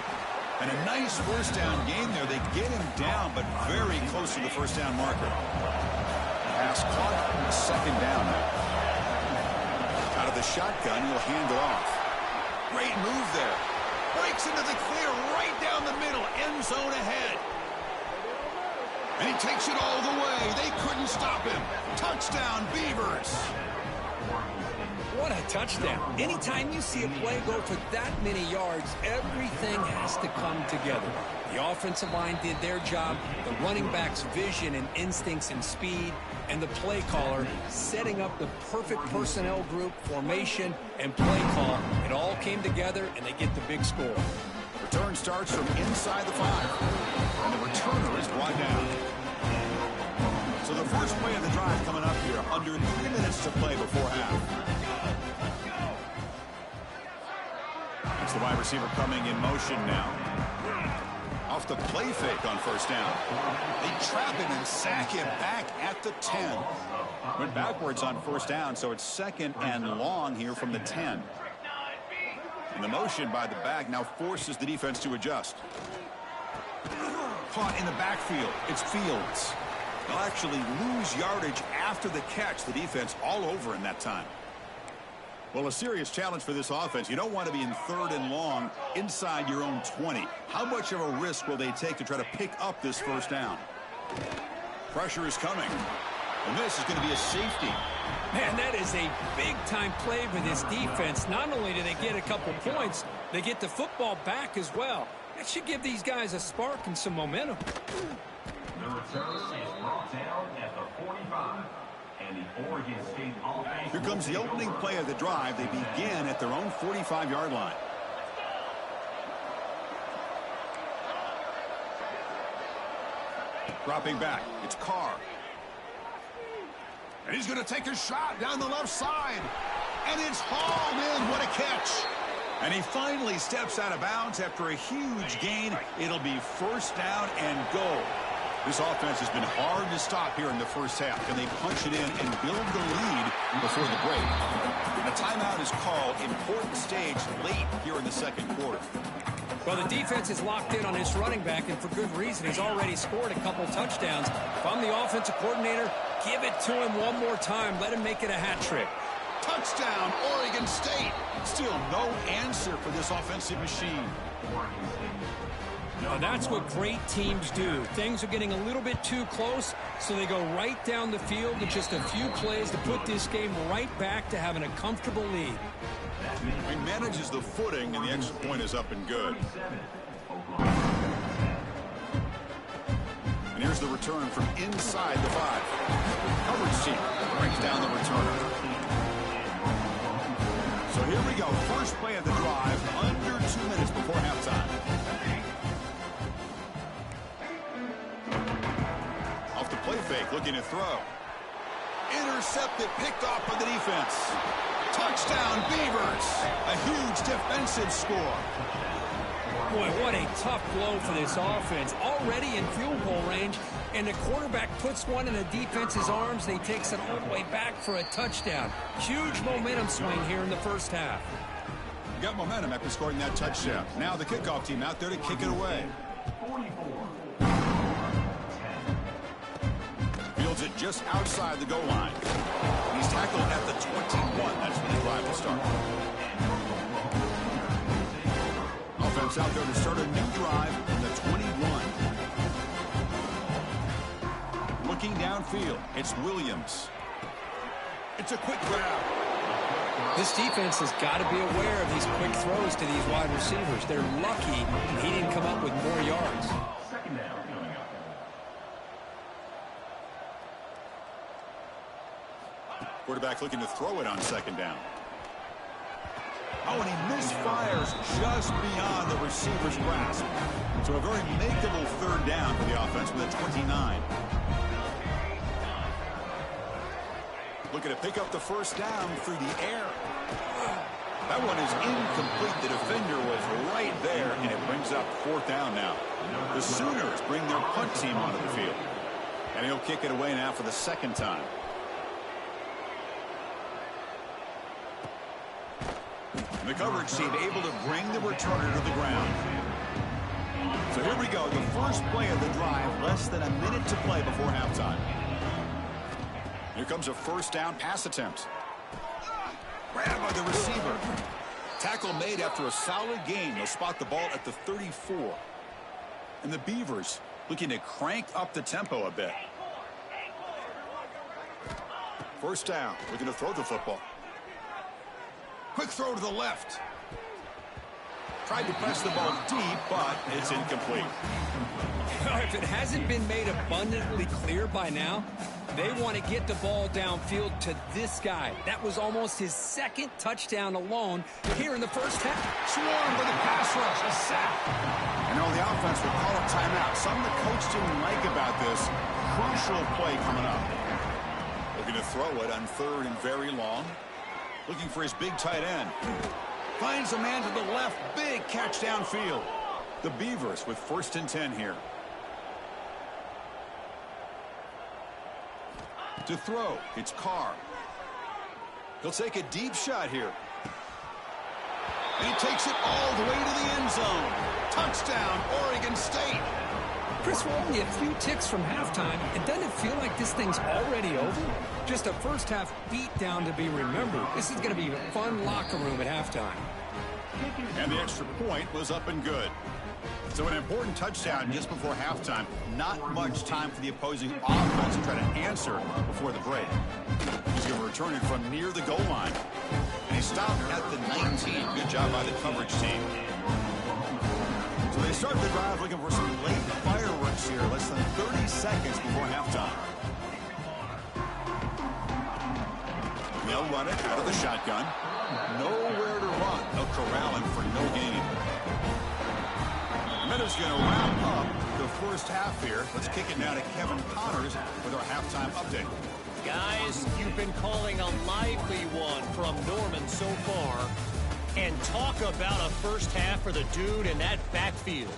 And a nice 1st down game there. They get him down, but very close to the 1st down marker. Pass caught. 2nd down now. Out of the shotgun, he'll hand it off. Great move there. Breaks into the clear right down the middle. End zone ahead. And he takes it all the way. They couldn't stop him. Touchdown, Beavers. What a touchdown. Anytime you see a play go for that many yards, everything has to come together. The offensive line did their job, the running back's vision and instincts and speed, and the play caller setting up the perfect personnel group, formation, and play call. It all came together, and they get the big score. Return starts from inside the 5. And the returner is brought down. So the first play of the drive coming up here, under 3 minutes to play before half. It's the wide receiver coming in motion now. Off the play fake on first down. They trap him and sack him back at the 10. Went backwards on first down, so it's second and long here from the 10. And the motion by the back now forces the defense to adjust. Caught in the backfield. It's Fields. They'll actually lose yardage after the catch. The defense all over in that time. Well, a serious challenge for this offense. You don't want to be in third and long inside your own 20. How much of a risk will they take to try to pick up this first down? Pressure is coming. And this is going to be a safety. Man, that is a big-time play for this defense. Not only do they get a couple points, they get the football back as well. That should give these guys a spark and some momentum. The return is brought down at the 45. And the Oregon State offense. Here comes the opening play of the drive. They begin at their own 45-yard line. Dropping back. It's Carr. And he's going to take a shot down the left side. And it's hauled in. What a catch. And he finally steps out of bounds after a huge gain. It'll be first down and goal. This offense has been hard to stop here in the first half. Can they punch it in and build the lead before the break? And a timeout is called. Important stage late here in the second quarter. Well, the defense is locked in on his running back, and for good reason. He's already scored a couple touchdowns. If I'm the offensive coordinator, give it to him one more time. Let him make it a hat trick. Touchdown, Oregon State. Still no answer for this offensive machine. Now that's what great teams do. Things are getting a little bit too close, so they go right down the field with just a few plays to put this game right back to having a comfortable lead. He manages the footing, and the extra point is up and good. And here's the return from inside the 5. Coverage team breaks down the returner. So here we go. First play of the drive, under 2 minutes before halftime. Off the play fake, looking to throw. Intercepted, picked off by the defense. Touchdown, Beavers. A huge defensive score. Boy, what a tough blow for this offense. Already in field goal range, and the quarterback puts one in the defense's arms. They takes it all the way back for a touchdown. Huge momentum swing here in the first half. Got momentum after scoring that touchdown. Now the kickoff team out there to kick it away. Fields it just outside the goal line. He's tackled at the 21. That's when the drive will start. Offense out there to start a new drive from the 21. Looking downfield, it's Williams. It's a quick grab. This defense has got to be aware of these quick throws to these wide receivers. They're lucky he didn't come up with more yards. Second down coming up. Quarterback looking to throw it on second down. Oh, and he misfires just beyond the receiver's grasp. So a very makeable third down for the offense with a 29. Looking to pick up the first down through the air. That one is incomplete. The defender was right there, and it brings up fourth down now. The Sooners bring their punt team onto the field. And he'll kick it away now for the second time. The coverage team able to bring the returner to the ground. So here we go. The first play of the drive, less than a minute to play before halftime. Here comes a first down pass attempt. Grab by the receiver. Tackle made after a solid gain. They'll spot the ball at the 34. And the Beavers looking to crank up the tempo a bit. First down, looking to throw the football. Quick throw to the left. Tried to press the ball deep, but it's incomplete. If it hasn't been made abundantly clear by now, they want to get the ball downfield to this guy. That was almost his second touchdown alone here in the first half. Swarmed with a pass rush, a sack. And on the offense will call a timeout. Something the coach didn't like about this. crucial play coming up. Looking to throw it on 3rd and very long. Looking for his big tight end. Finds a man to the left. Big catch downfield. The Beavers with 1st and 10 here. To throw, it's Carr. He'll take a deep shot here. And he takes it all the way to the end zone. Touchdown, Oregon State. Chris, we're only a few ticks from halftime. And doesn't it feel like this thing's already over? Just a first-half beatdown to be remembered. This is going to be a fun locker room at halftime. And the extra point was up and good. So an important touchdown just before halftime. Not much time for the opposing offense to try to answer before the break. He's going to return it from near the goal line. And he stopped at the 19. Good job by the coverage team. So they start the drive looking for some late fireworks here. Less than 30 seconds before halftime. They'll run it out of the shotgun. Nowhere to run. They'll corral him for no gain. Minutes going to wrap up the first half here. Let's kick it now to Kevin Connors with our halftime update. Guys, you've been calling a lively one from Norman so far. And talk about a first half for the dude in that backfield.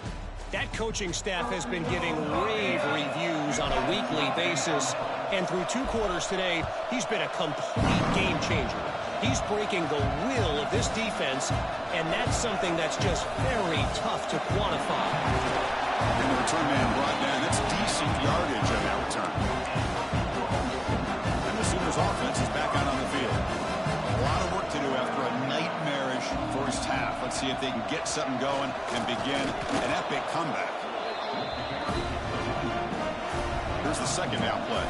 That coaching staff has been giving rave reviews on a weekly basis. And through 2 quarters today, he's been a complete game changer. He's breaking the will of this defense, and that's something that's just very tough to quantify. And the return man brought down. That's decent yardage on that return. And the Sooners offense is back out on the field. A lot of work to do after a nightmarish first half. Let's see if they can get something going and begin an epic comeback. Here's the second down play.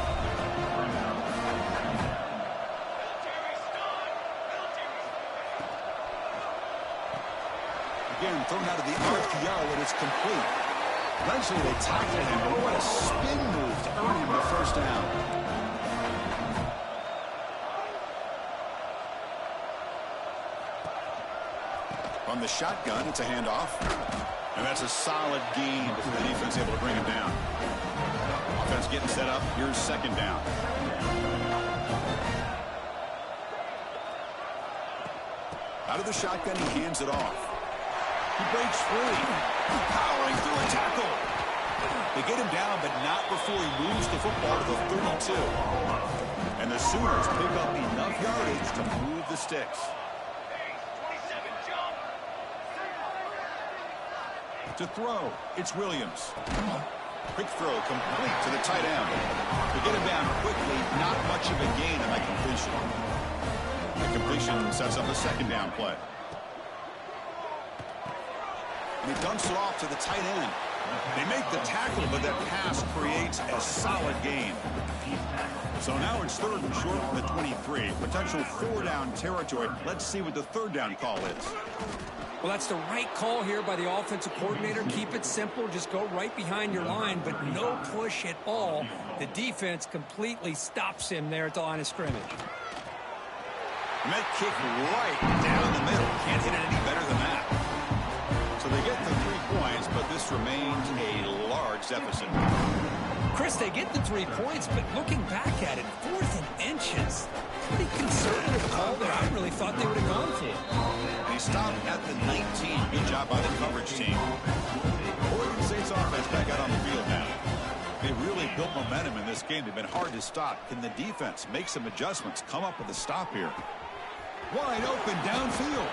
Again, thrown out of the RPO, and it's complete. Eventually, they tackle him, but what a spin move to earn him the first down. From the shotgun, it's a handoff. And that's a solid gain before the defense able to bring him down. Offense getting set up. Here's second down. Out of the shotgun, he hands it off. He breaks free. Powering through a tackle. They get him down, but not before he moves the football to the 32. And the Sooners pick up enough yardage to move the sticks. To throw, it's Williams. Quick throw complete to the tight end. They get him down quickly, not much of a gain on that completion. The completion sets up a second down play. And he dumps it off to the tight end. They make the tackle, but that pass creates a solid gain. So now it's 3rd and short from the 23. Potential 4-down territory. Let's see what the 3rd down call is. Well, that's the right call here by the offensive coordinator. Keep it simple. Just go right behind your line, but no push at all. The defense completely stops him there at the line of scrimmage. And that kick right down the middle. Can't hit it any better than that. So they get the 3 points, but this remains a large deficit. Chris, they get the 3 points, but looking back at it, 4th and inches. Pretty conservative call that I really thought they would have gone for. And he stopped at the 19. Good job by the coverage team. Oregon State's offense back out on the field now. They really built momentum in this game. They've been hard to stop. Can the defense make some adjustments, come up with a stop here? Wide open downfield.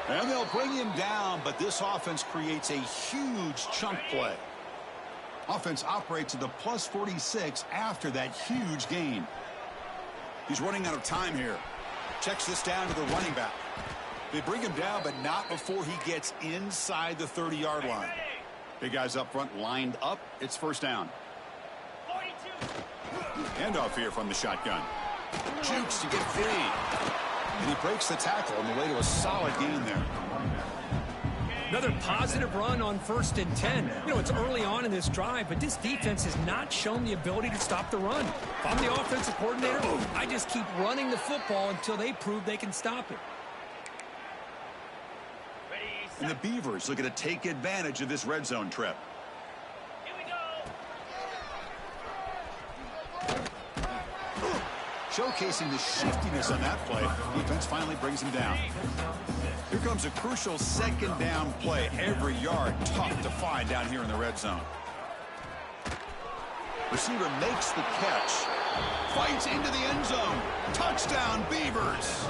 And they'll bring him down, but this offense creates a huge chunk play. Offense operates at the plus 46 after that huge gain. He's running out of time here. Checks this down to the running back. They bring him down, but not before he gets inside the 30-yard line. Big guys up front lined up. It's 1st down. Handoff here from the shotgun. Jukes to get free. And he breaks the tackle on the way to a solid gain there. Another positive run on 1st and 10. You know, it's early on in this drive, but this defense has not shown the ability to stop the run. If I'm the offensive coordinator, I just keep running the football until they prove they can stop it. And the Beavers looking to take advantage of this red zone trip. Here we go. Showcasing the shiftiness on that play, defense finally brings him down. Here comes a crucial second down play. Every yard tough to find down here in the red zone. Receiver makes the catch. Fights into the end zone. Touchdown, Beavers.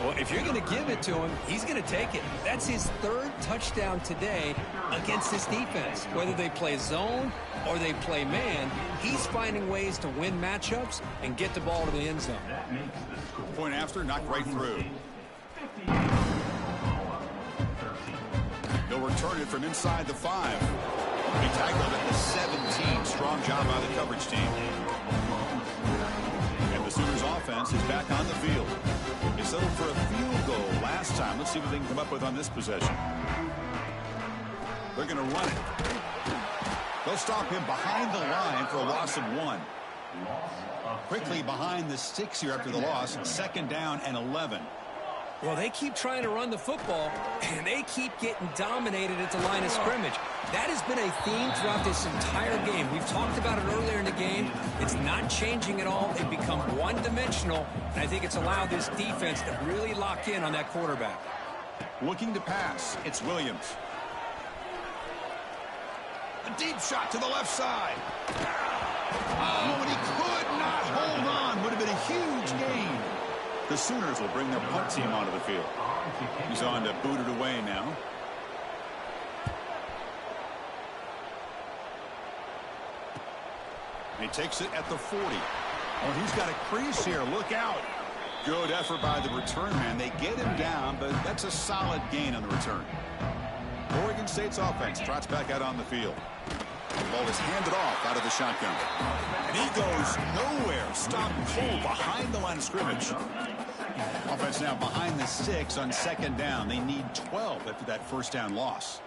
Well, if you're going to give it to him, he's going to take it. That's his third touchdown today against this defense. Whether they play zone or they play man, he's finding ways to win matchups and get the ball to the end zone. Point after, knocked right through. He'll return it from inside the 5. He tackled at the 17. Strong job by the coverage team. And the Sooners offense is back on the field. They settled for a field goal last time. Let's see what they can come up with on this possession. They're going to run it. They'll stop him behind the line for a loss of 1. Quickly behind the 6 here after the loss. Second down and 11. Well, they keep trying to run the football, and they keep getting dominated at the line of scrimmage. That has been a theme throughout this entire game. We've talked about it earlier in the game. It's not changing at all. They've become one-dimensional, and I think it's allowed this defense to really lock in on that quarterback. Looking to pass, it's Williams. A deep shot to the left side. Oh, and he could not hold on. Would have been a huge gain. The Sooners will bring their punt team onto the field. He's on to boot it away now. He takes it at the 40. Oh, he's got a crease here. Look out. Good effort by the return man. They get him down, but that's a solid gain on the return. Oregon State's offense trots back out on the field. The ball is handed off out of the shotgun. And he goes nowhere. Stopped cold behind the line of scrimmage. Offense now behind the 6 on second down. They need 12 after that first down loss.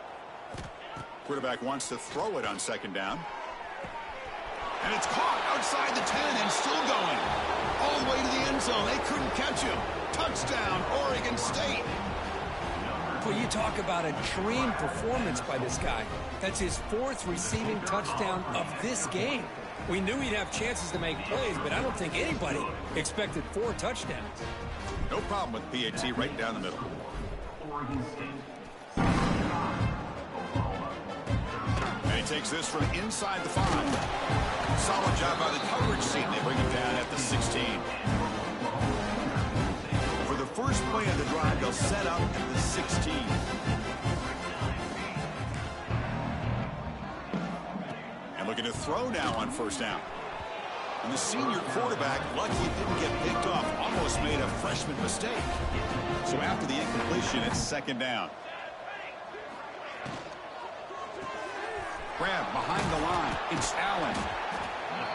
Quarterback wants to throw it on second down. And it's caught outside the 10 and still going. All the way to the end zone. They couldn't catch him. Touchdown, Oregon State. Well, you talk about a dream performance by this guy. That's his 4th receiving touchdown of this game. We knew he'd have chances to make plays, but I don't think anybody expected 4 touchdowns. No problem with PAT right down the middle. And he takes this from inside the 5. Solid job by the coverage team. They bring him down at the 16. For the first play of the drive, they'll set up at the 16. And looking to throw now on first down. And the senior quarterback, lucky it didn't get picked off, almost made a freshman mistake. So after the incompletion, it's second down. Grab behind the line. It's Allen.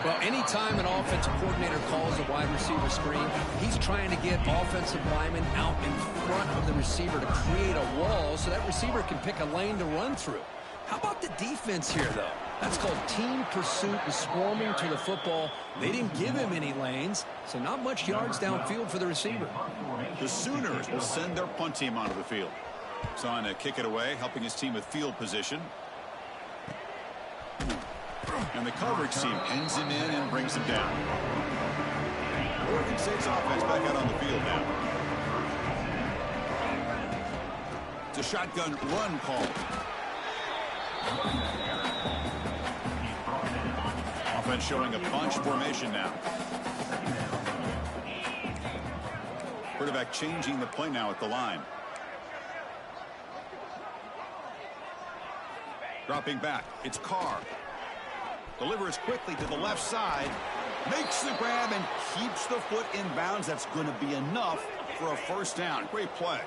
Well, anytime an offensive coordinator calls a wide receiver screen, he's trying to get offensive linemen out in front of the receiver to create a wall so that receiver can pick a lane to run through. How about the defense here, though? That's called team pursuit and swarming to the football. They didn't give him any lanes, so not much yards downfield for the receiver. The Sooners will send their punt team onto the field. He's on to kick it away, helping his team with field position. And the coverage team pins him in and brings him down. Oregon State's offense back out on the field now. It's a shotgun run call. Offense showing a bunch formation now. Quarterback changing the play now at the line. Dropping back, it's Carr. Delivers quickly to the left side. Makes the grab and keeps the foot in bounds. That's going to be enough for a first down. Great play.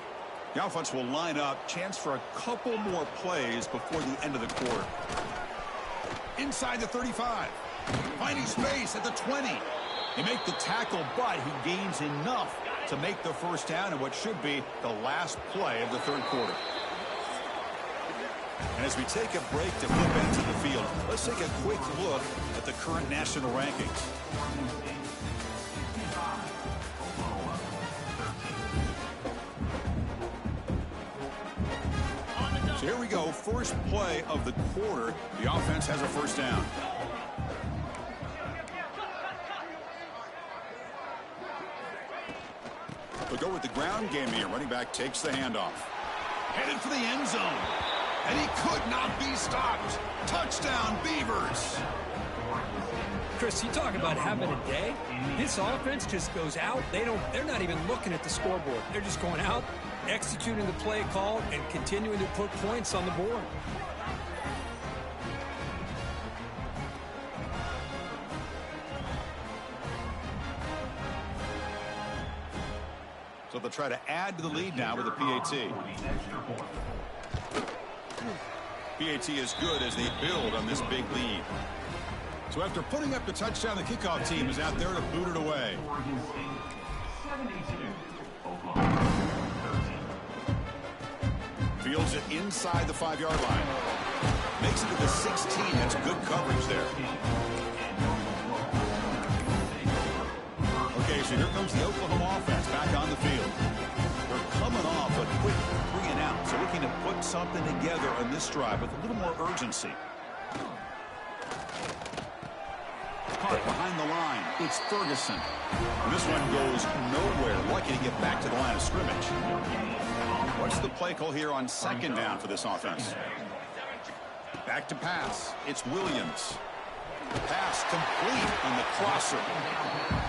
The offense will line up. Chance for a couple more plays before the end of the quarter. Inside the 35. Finding space at the 20. They make the tackle, but he gains enough to make the first down in what should be the last play of the third quarter. And as we take a break to flip into the field, let's take a quick look at the current national rankings. So here we go. First play of the quarter. The offense has a first down. They'll go with the ground game here. Running back takes the handoff. Headed for the end zone. And he could not be stopped. Touchdown, Beavers. Chris, you talk about having a day. This offense just goes out. They're not even looking at the scoreboard. They're just going out, executing the play call, and continuing to put points on the board. So they'll try to add to the lead now with a PAT. PAT is good as they build on this big lead. So after putting up the touchdown, the kickoff team is out there to boot it away. Fields it inside the 5-yard line. Makes it to the 16. That's good coverage there. Okay, so here comes the Oklahoma offense back on the field. They're coming off a quick 3-and-out, so looking to put something together on this drive with a little more urgency. Caught behind the line. It's Ferguson. And this one goes nowhere. Lucky to get back to the line of scrimmage. What's the play call here on 2nd down for this offense? Back to pass. It's Williams. Pass complete on the crosser.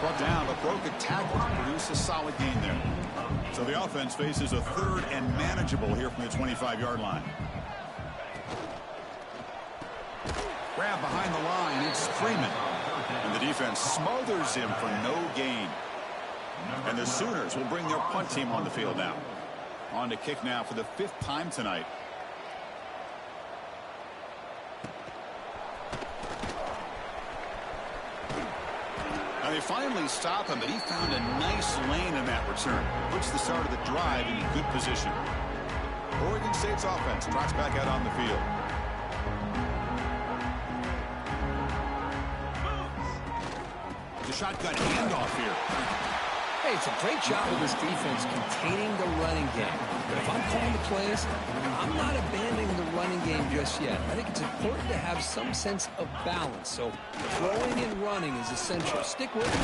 Brought down, but broke a tackle to produce a solid gain there. So the offense faces a 3rd and manageable here from the 25-yard line. Grab behind the line. It's Freeman. And the defense smothers him for no gain. And the Sooners will bring their punt team on the field now. On to kick now for the 5th time tonight. Now they finally stop him, but he found a nice lane in that return. Puts the start of the drive in good position. Oregon State's offense trots back out on the field. The shotgun handoff here. Hey, it's a great job of this defense containing the running game. But if I'm calling the plays, I'm not abandoning the running game just yet. I think it's important to have some sense of balance. So throwing and running is essential. Stick with it.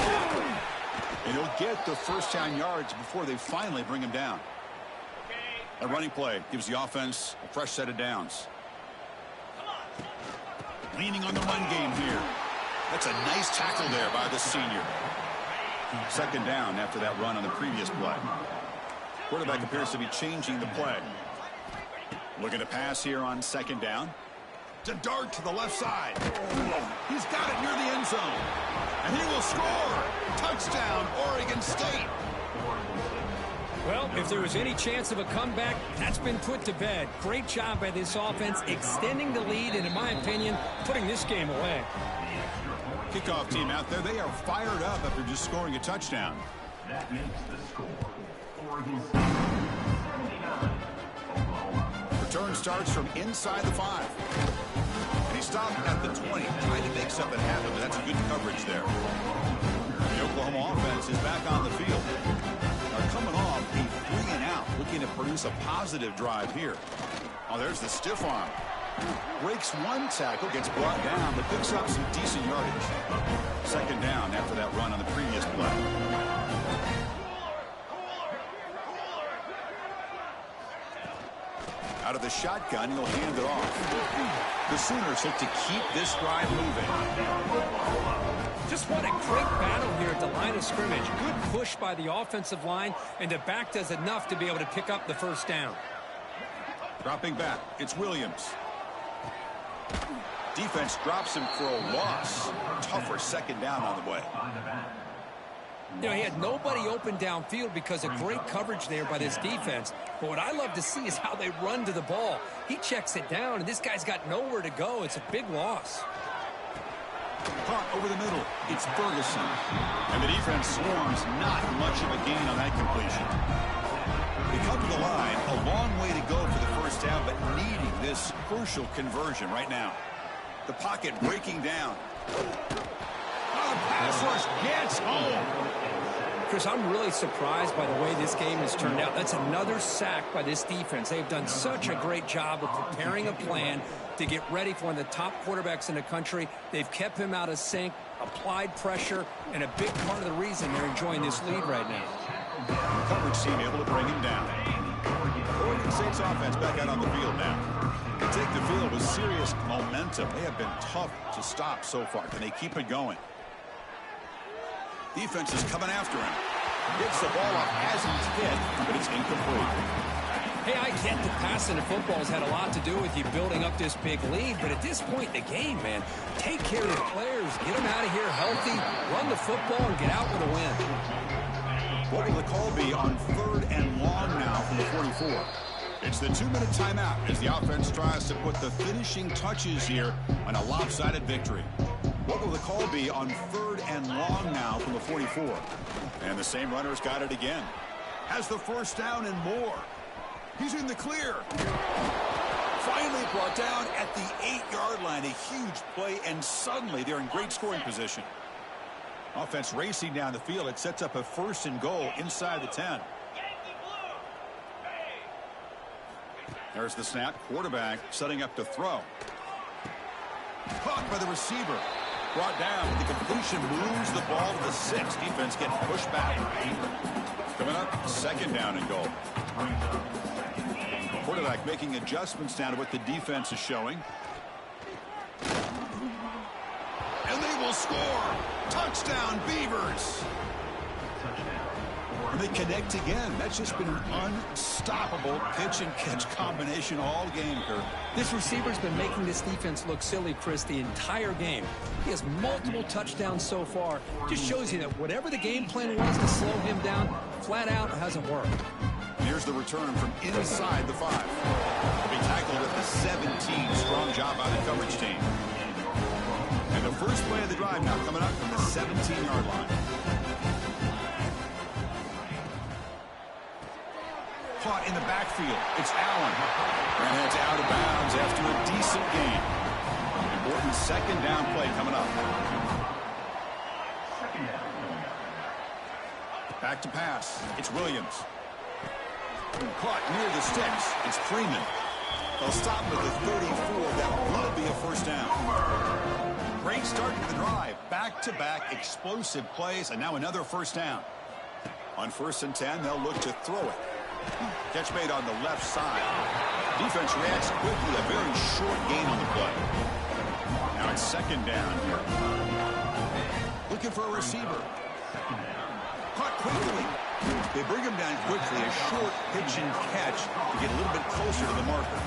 And he'll get the first down yards before they finally bring him down. A running play gives the offense a fresh set of downs. Leaning on the run game here. That's a nice tackle there by the senior. 2nd down after that run on the previous play. Quarterback appears to be changing the play. Looking to pass here on 2nd down. To dart to the left side. He's got it near the end zone. And he will score. Touchdown, Oregon State. Well, if there was any chance of a comeback, that's been put to bed. Great job by this offense, extending the lead, and in my opinion, putting this game away. Kickoff team out there, they are fired up after just scoring a touchdown. That makes the score. Oregon State 79, Oklahoma. Return starts from inside the 5. And he stopped at the 20, trying to make something happen, but that's good coverage there. The Oklahoma offense is back on the field. They're coming off a 3-and-out, looking to produce a positive drive here. Oh, there's the stiff arm. Breaks one tackle, gets brought down, but picks up some decent yardage. 2nd down after that run on the previous play. Out of the shotgun, he'll hand it off. The Sooners look to keep this drive moving. Just what a great battle here at the line of scrimmage. Good push by the offensive line, and the back does enough to be able to pick up the first down. Dropping back, it's Williams. Defense drops him for a loss. Tougher 2nd down on the way. You know, he had nobody open downfield because of great coverage there by this defense. But what I love to see is how they run to the ball. He checks it down, and this guy's got nowhere to go. It's a big loss. Caught over the middle. It's Ferguson. And the defense swarms. Not much of a gain on that completion. They come to the line. A long way to go for the first down, but needing this crucial conversion right now. The pocket breaking down. Oh, the pass rush gets home. Chris, I'm really surprised by the way this game has turned out. That's another sack by this defense. They've done such a great job of preparing a plan to get ready for one of the top quarterbacks in the country. They've kept him out of sync, applied pressure, and a big part of the reason they're enjoying this lead right now. The coverage team able to bring him down. Oregon State's offense back out on the field now. They take the field with serious momentum. They have been tough to stop so far. Can they keep it going? Defense is coming after him. Gets the ball off as he's hit, but it's incomplete. Hey, I get that passing the football has had a lot to do with you building up this big lead, but at this point in the game, man, take care of the players, get them out of here healthy, run the football, and get out with a win. What will the call be on 3rd and long now from the 44? It's the 2-minute timeout as the offense tries to put the finishing touches here on a lopsided victory. What will the call be on 3rd and long now from the 44? And the same runner's got it again. Has the first down and more. He's in the clear. Finally brought down at the 8-yard line. A huge play, and suddenly they're in great scoring position. Offense racing down the field. It sets up a 1st and goal inside the 10. There's the snap. Quarterback setting up to throw. Caught by the receiver. Brought down. The completion moves the ball to the 6. Defense getting pushed back. Coming up, 2nd down and goal. Quarterback making adjustments now to what the defense is showing. And they will score. Touchdown, Beavers. And they connect again. That's just been an unstoppable pitch and catch combination all game, Kurt. This receiver's been making this defense look silly, Chris, the entire game. He has multiple touchdowns so far. Just shows you that whatever the game plan was to slow him down, flat out hasn't worked. Here's the return from inside the 5. He'll be tackled at the 17. Strong job by the coverage team. And the first play of the drive now coming up from the 17-yard line. Caught in the backfield. It's Allen. And it's out of bounds after a decent gain. Important 2nd down play coming up. Back to pass. It's Williams. Caught near the sticks. It's Freeman. They'll stop with the 34. That will be a 1st down. Great start to the drive. Back-to-back explosive plays, and now another 1st down. On 1st and 10, they'll look to throw it. Catch made on the left side. Defense reacts quickly. A very short gain on the play. Now it's 2nd down here. Looking for a receiver. Caught quickly. They bring him down quickly. A short pitch and catch to get a little bit closer to the marker.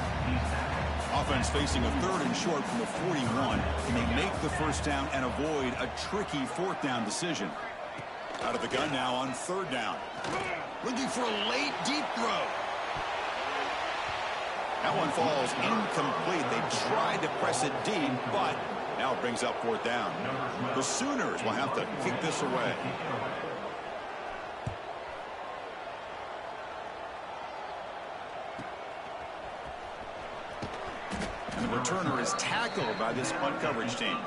Offense facing a 3rd and short from the 41. Can they make the 1st down and avoid a tricky 4th down decision? Out of the gun now on 3rd down. Looking for a late deep throw. That one falls incomplete. They tried to press it deep, but now it brings up 4th down. The Sooners will have to kick this away. And the returner is tackled by this punt coverage team.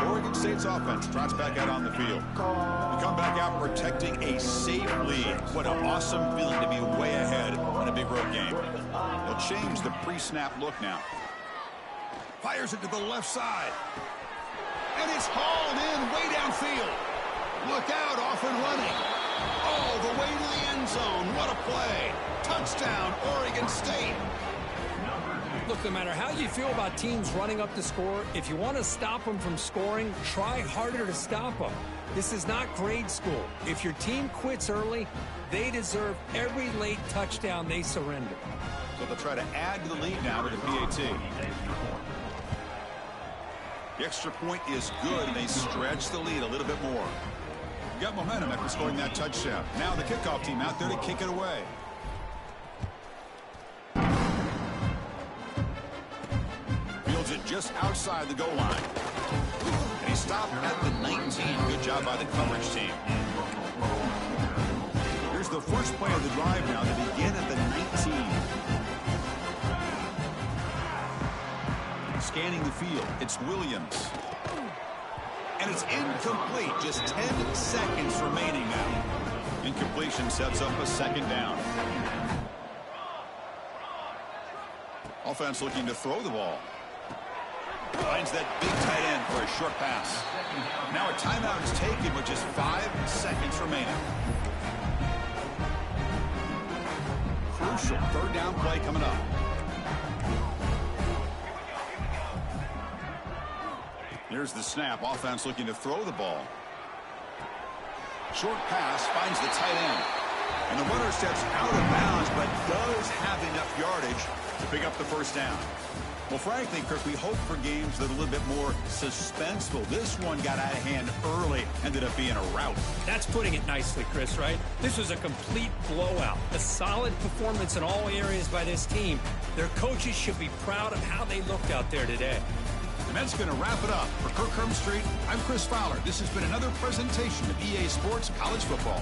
Oregon State's offense trots back out on the field. We come back out protecting a safe lead. What an awesome feeling to be way ahead in a big road game. They'll change the pre-snap look now. Fires it to the left side. And it's hauled in way downfield. Look out, off and running. All the way to the end zone. What a play. Touchdown, Oregon State. Look, no matter how you feel about teams running up the score, if you want to stop them from scoring, try harder to stop them. This is not grade school. If your team quits early, they deserve every late touchdown they surrender. So they'll try to add to the lead now with the PAT. The extra point is good, and they stretch the lead a little bit more. Got momentum after scoring that touchdown. Now the kickoff team out there to kick it away. Fields it just outside the goal line. And he stopped at the 19. Good job by the coverage team. Here's the first play of the drive now. They begin at the 19. Scanning the field, it's Williams. And it's incomplete. Just 10 seconds remaining now. Incompletion sets up a second down. Offense looking to throw the ball. Finds that big tight end for a short pass. Now a timeout is taken with just 5 seconds remaining. Crucial third down play coming up. Here's the snap. Offense looking to throw the ball. Short pass finds the tight end. And the runner steps out of bounds, but does have enough yardage to pick up the first down. Well, frankly, Kirk, we hope for games that are a little bit more suspenseful. This one got out of hand early, ended up being a rout. That's putting it nicely, Chris, right? This was a complete blowout. A solid performance in all areas by this team. Their coaches should be proud of how they looked out there today. And that's going to wrap it up. For Kirk Street, I'm Chris Fowler. This has been another presentation of EA Sports College Football.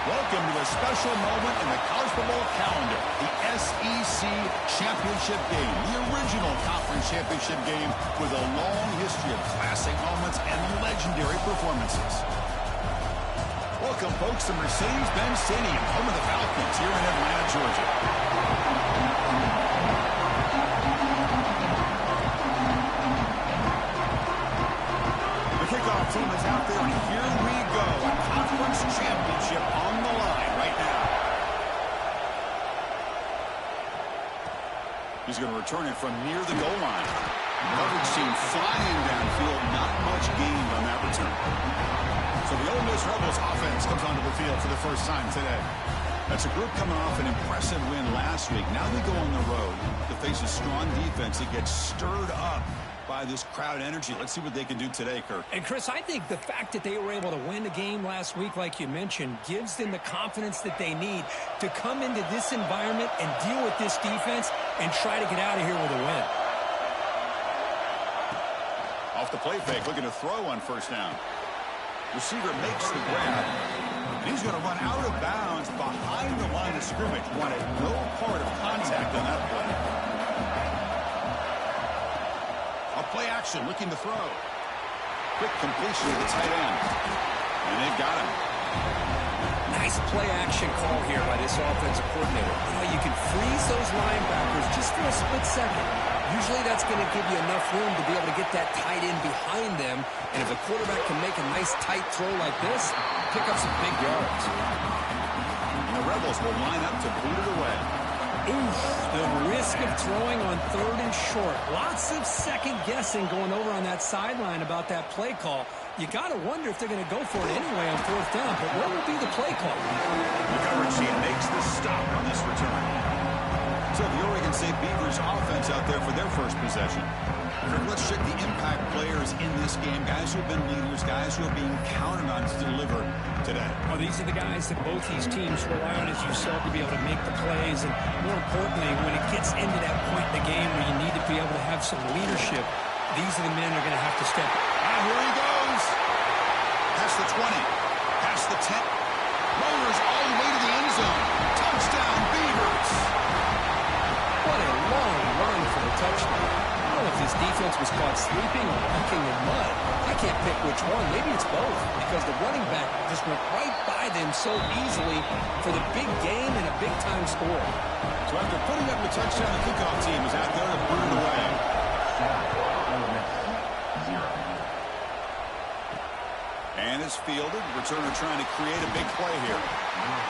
Welcome to a special moment in the college football calendar, the SEC Championship Game, the original conference championship game with a long history of classic moments and legendary performances. Welcome, folks, to Mercedes-Benz Stadium, home of the Falcons here in Atlanta, Georgia. The kickoff team is out there, and here we go. A conference championship on the line right now. He's going to return it from near the goal line. Coverage team flying downfield, not much gained on that return. So the Ole Miss Rebels offense comes onto the field for the first time today. That's a group coming off an impressive win last week. Now they go on the road to face a strong defense that gets stirred up by this crowd energy. Let's see what they can do today, Kirk. And, Chris, I think the fact that they were able to win the game last week, like you mentioned, gives them the confidence that they need to come into this environment and deal with this defense and try to get out of here with a win. Off the play fake, looking to throw on first down. Receiver makes the grab, and he's going to run out of bounds behind the line of scrimmage. Wanted no part of contact on that play. A play action, looking to throw. Quick completion to the tight end. And they've got him. Nice play action call here by this offensive coordinator. You know, you can freeze those linebackers just for a split second. Usually that's going to give you enough room to be able to get that tight end behind them. And if the quarterback can make a nice tight throw like this, pick up some big yards. And the Rebels will line up to boot it away. Oof, the risk of throwing on 3rd and short. Lots of second guessing going over on that sideline about that play call. You got to wonder if they're going to go for it anyway on 4th down, but what will be the play call? The coverage team makes the stop on this return. So the Oregon State Beavers offense out there for their first possession. Let's check the impact players in this game. Guys who have been leaders, guys who are being counted on to deliver today. Well, these are the guys that both these teams rely on, as you said, to be able to make the plays. And more importantly, when it gets into that point in the game where you need to be able to have some leadership, these are the men that are going to have to step up. And here he goes. Past the 20. Past the 10. Rollers all the way to the end zone. Touchdown, Beavers. What a long run for the touchdown. I don't know if this defense was caught sleeping or walking in mud. I can't pick which one. Maybe it's both, because the running back just went right by them so easily for the big game and a big-time score. So after putting up the touchdown, the kickoff team is out there to boot it away. And it's fielded. Returner trying to create a big play here.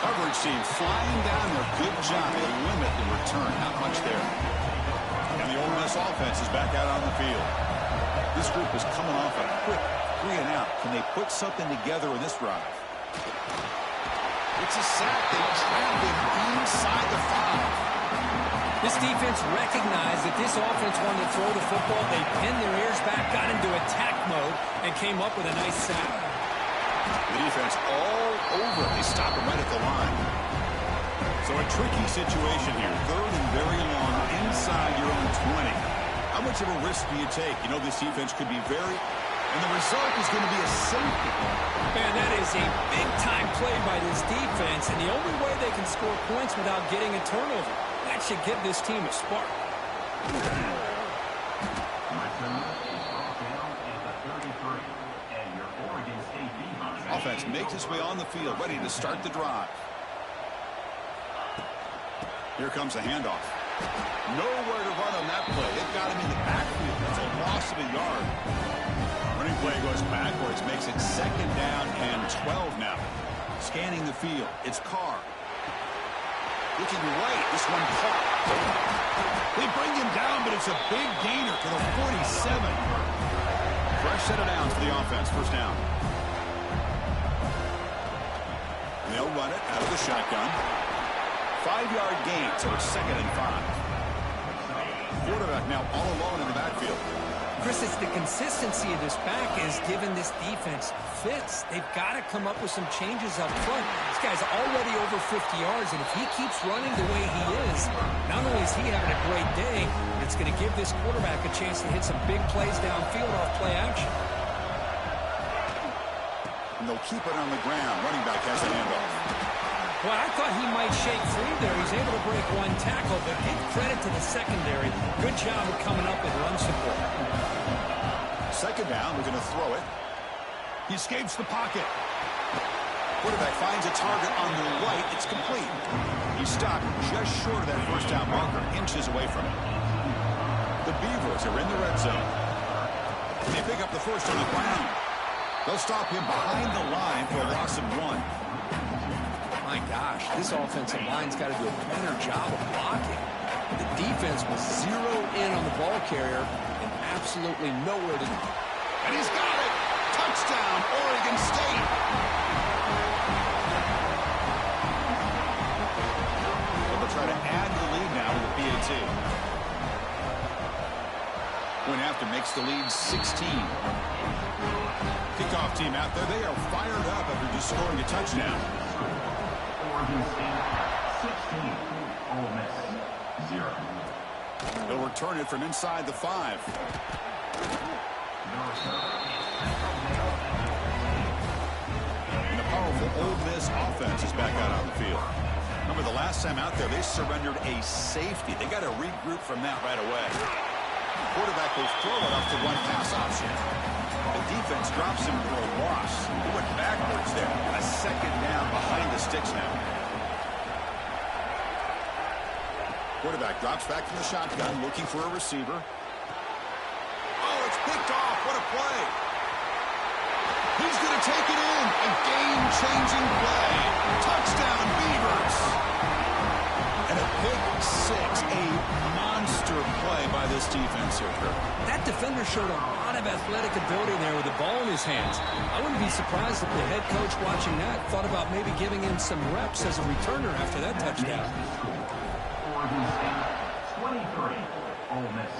Coverage team flying down there. Good job. They limit the return. Not much there. And the Ole Miss offense is back out on the field. This group is coming off a quick 3-and-out. Can they put something together in this drive? It's a sack. They trapped him inside the 5. This defense recognized that this offense wanted to throw the football. They pinned their ears back, got into attack mode, and came up with a nice sack. The defense all over. They stop him right at the line. So a tricky situation here. 3rd and very long inside your own 20. How much of a risk do you take? You know this defense could be very... And the result is going to be a safety. Man, that is a big-time play by this defense, and the only way they can score points without getting a turnover. That should give this team a spark. Offense makes its way on the field, ready to start the drive. Here comes a handoff. Nowhere to run on that play. They've got him in the backfield. It's a loss of a yard. Running play goes backwards, makes it 2nd down and 12 now. Scanning the field. It's Carr. Looking right. This one caught. They bring him down, but it's a big gainer to the 47. Fresh set of downs for the offense. First down. And they'll run it out of the shotgun. 5-yard gain, so it's 2nd and 5. Quarterback now all alone in the backfield. Chris, it's the consistency of this back is giving this defense fits. They've got to come up with some changes up front. This guy's already over 50 yards, and if he keeps running the way he is, not only is he having a great day, but it's going to give this quarterback a chance to hit some big plays downfield off play action. And they'll keep it on the ground. Running back has a handoff. Well, I thought he might shake free there. He's able to break one tackle, but give credit to the secondary. Good job of coming up with run support. Second down, we're going to throw it. He escapes the pocket. Quarterback finds a target on the right. It's complete. He stopped just short of that first down marker, inches away from it. The Beavers are in the red zone. And they pick up the first on the ground. They'll stop him behind the line for a loss of 1. My gosh, this offensive line's got to do a better job of blocking. The defense was zeroed in on the ball carrier and absolutely nowhere to go. And he's got it! Touchdown, Oregon State! They'll try to add the lead now with the PAT. Point after makes the lead 16. Kickoff team out there, they are fired up after just scoring a touchdown. Oregon State 16, Ole Miss 0. They'll return it from inside the 5. And the powerful Ole Miss offense is back out on the field. Remember the last time out there, they surrendered a safety. They got to regroup from that right away. The quarterback will throw it off the one-pass option. The defense drops him for a loss. He went backwards there. A second down behind the sticks now. Quarterback drops back from the shotgun, looking for a receiver. Oh, it's picked off. What a play. He's going to take it in. A game-changing play. Touchdown, Beavers. And a pick 6. A monster play by this defense here, Kirk. That defender showed a lot of athletic ability there with the ball in his hands. I wouldn't be surprised if the head coach watching that thought about maybe giving him some reps as a returner after that touchdown. Oregon State 23, Ole Miss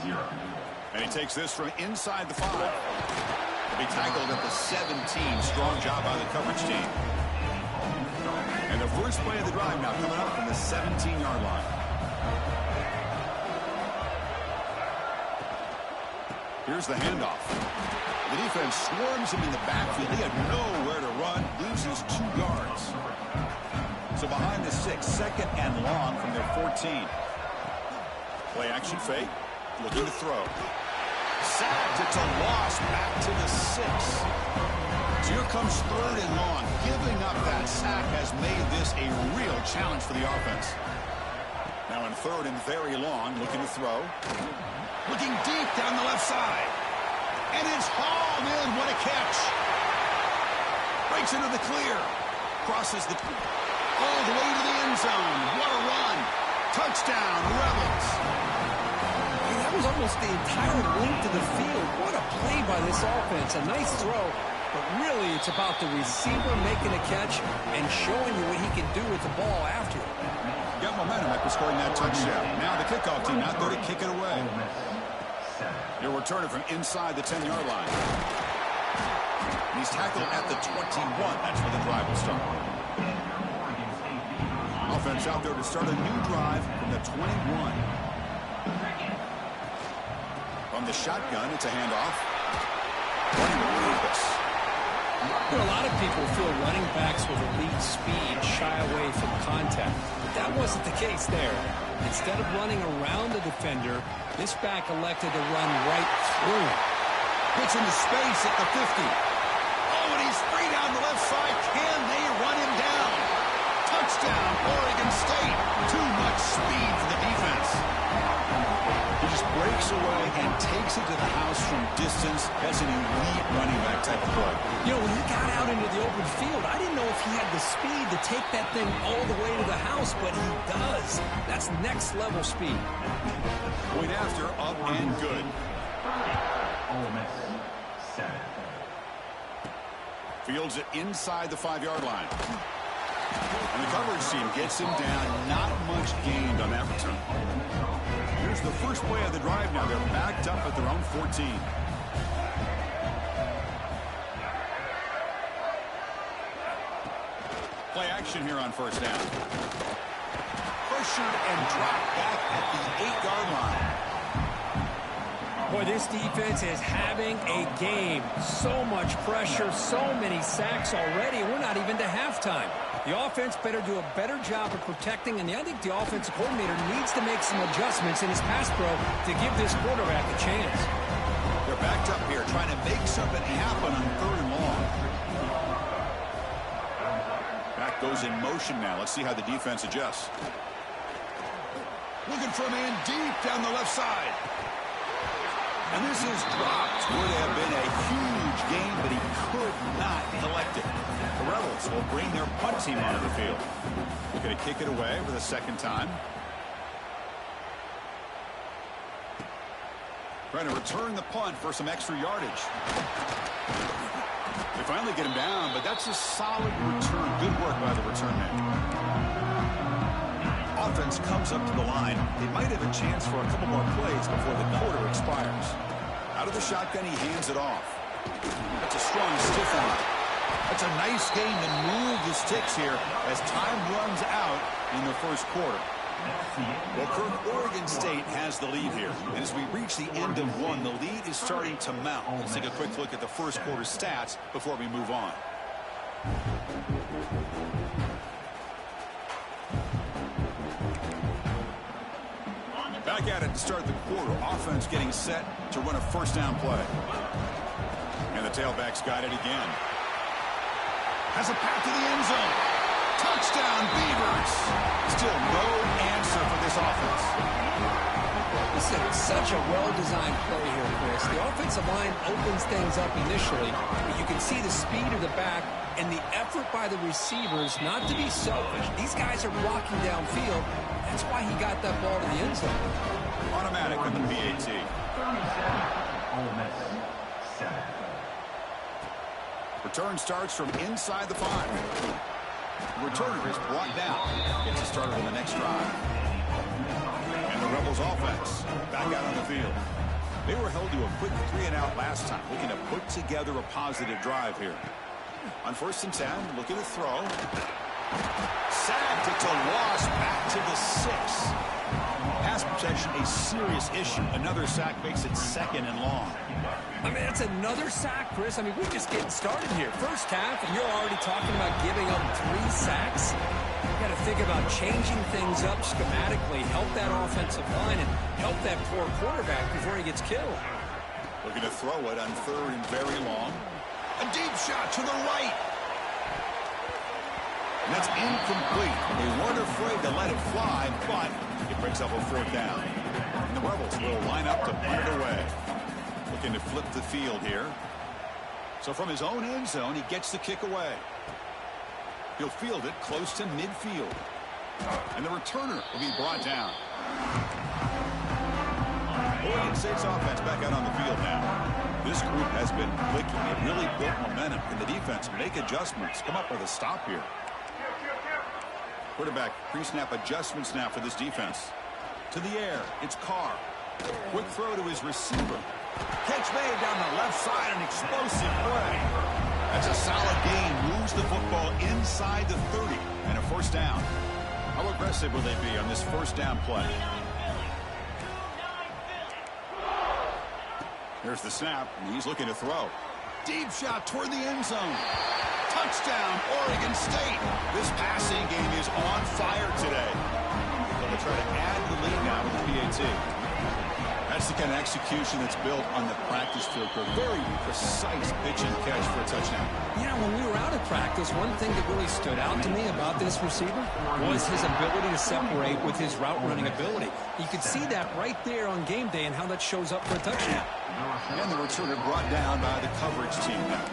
0. And he takes this from inside the 5. He'll be tackled at the 17. Strong job by the coverage team. And the first play of the drive now coming up from the 17-yard line. Here's the handoff. The defense swarms him in the backfield. He had nowhere to run, loses 2 yards. So behind the 6, second and long from their 14. Play action fake, looking to throw. Sacked, it's a loss back to the 6. So here comes third and long. Giving up that sack has made this a real challenge for the offense. Now in third and very long, looking to throw. Looking deep down the left side. And it's hauled in. What a catch. Breaks into the clear. Crosses the... all the way to the end zone. What a run. Touchdown, Rebels. Hey, that was almost the entire length of the field. What a play by this offense. A nice throw, but really it's about the receiver making a catch and showing you what he can do with the ball after it. Got momentum after scoring that touchdown. Now the kickoff team out there to kick it away. He'll return it from inside the 10-yard line. He's tackled at the 21. That's where the drive will start. Offense out there to start a new drive from the 21. From the shotgun, it's a handoff. A lot of people feel running backs with elite speed shy away from contact. But that wasn't the case there. Instead of running around the defender, this back elected to run right through him. Puts into space at the 50. Oh, and he's free down the left side. Can they run him down? Touchdown, Oregon State. Too much speed for the defense. He just breaks away and takes it to the house from distance. That's an elite running back type of play. You know, when he got out into the open field, I didn't know if he had the speed to take that thing all the way to the house, but he does. That's next level speed. Point after, up and good. Ole Miss 7. Fields it inside the 5-yard line. And the coverage team gets him down. Not much gained on that return. Here's the first play of the drive now. They're backed up at their own 14. Play action here on first down. Pressured and dropped back at the 8-yard line. Boy, this defense is having a game. So much pressure, so many sacks already, and we're not even to halftime. The offense better do a better job of protecting, and I think the offensive coordinator needs to make some adjustments in his pass pro to give this quarterback a chance. They're backed up here trying to make something happen on 3rd and long. Back goes in motion now. Let's see how the defense adjusts. Looking for a man deep down the left side. And this is dropped. Would have been a huge game, but he could not collect it. The Rebels will bring their punt team onto the field. They're going to kick it away for the 2nd time. Trying to return the punt for some extra yardage. They finally get him down, but that's a solid return. Good work by the return man. Offense comes up to the line. They might have a chance for a couple more plays before the quarter expires. Out of the shotgun, he hands it off. That's a strong stiff arm. That's a nice game to move the sticks here as time runs out in the 1st quarter. Well, Kirk, Oregon State has the lead here. And as we reach the end of 1, the lead is starting to mount. Let's take a quick look at the 1st quarter stats before we move on. Back at it to start the quarter. Offense getting set to run a 1st down play. And the tailback's got it again. Has a path to the end zone. Touchdown, Beavers. Still no answer for this offense. This is such a well-designed play here, Chris. The offensive line opens things up initially, but you can see the speed of the back and the effort by the receivers not to be selfish. These guys are blocking downfield. That's why he got that ball to the end zone. Automatic on the PAT. 37, Ole Miss, 7. Return starts from inside the 5. The returner is brought down. Gets a started on the next drive. And the Rebels offense back out on the field. They were held to a quick 3-and-out last time, looking to put together a positive drive here. On 1st and 10, looking to throw. Sacked. It's a loss back to the 6. Pass protection, a serious issue. Another sack makes it 2nd and long. I mean, that's another sack, Chris. I mean, we're just getting started here. 1st half, and you're already talking about giving up 3 sacks. You got to think about changing things up schematically, help that offensive line, and help that poor quarterback before he gets killed. Looking to throw it on 3rd and very long. A deep shot to the right. And that's incomplete. They weren't afraid to let it fly, but it brings up a 4th down. And the Rebels will line up to punt it away. Looking to flip the field here. So from his own end zone, he gets the kick away. He'll field it close to midfield. And the returner will be brought down. Oregon State's offense back out on the field now. This group has been clicking. It really built momentum. Can the defense make adjustments? Come up with a stop here. Quarterback pre-snap adjustments now for this defense. To the air, it's Carr. Quick throw to his receiver. Catch made down the left side, an explosive play. That's a solid gain. Moves the football inside the 30 and a 1st down. How aggressive will they be on this 1st down play? Here's the snap, and he's looking to throw. Deep shot toward the end zone. Touchdown, Oregon State. This passing game is on fire today. They'll try to add the lead now with the PAT. That's the kind of execution that's built on the practice field. A very precise pitch and catch for a touchdown. You know, when we were out of practice, one thing that really stood out to me about this receiver was his ability to separate with his route running ability. You could see that right there on game day and how that shows up for a touchdown. And the returner brought down by the coverage team now.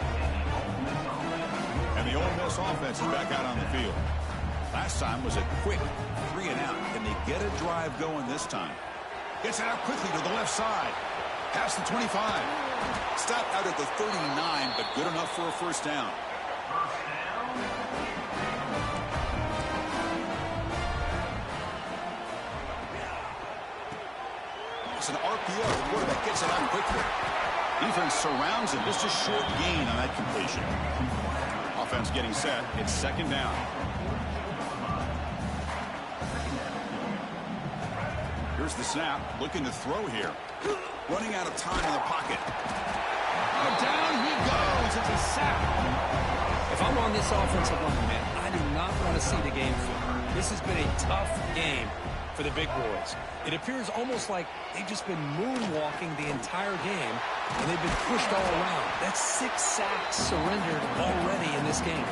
And the Ole Miss offense is back out on the field. Last time was a quick 3-and-out. Can they get a drive going this time? Gets it out quickly to the left side. Past the 25. Stopped out at the 39, but good enough for a 1st down. It's an RPO. The quarterback gets it out quickly. Defense surrounds him. Just a short gain on that completion. Offense getting set. It's 2nd down. Here's the snap. Looking to throw here. Running out of time in the pocket. Oh, down he goes. It's a sack. If I'm on this offensive line, man, I do not want to see the game flip. This has been a tough game for the big boys. It appears almost like they've just been moonwalking the entire game, and they've been pushed all around. That's 6 sacks surrendered already in this game.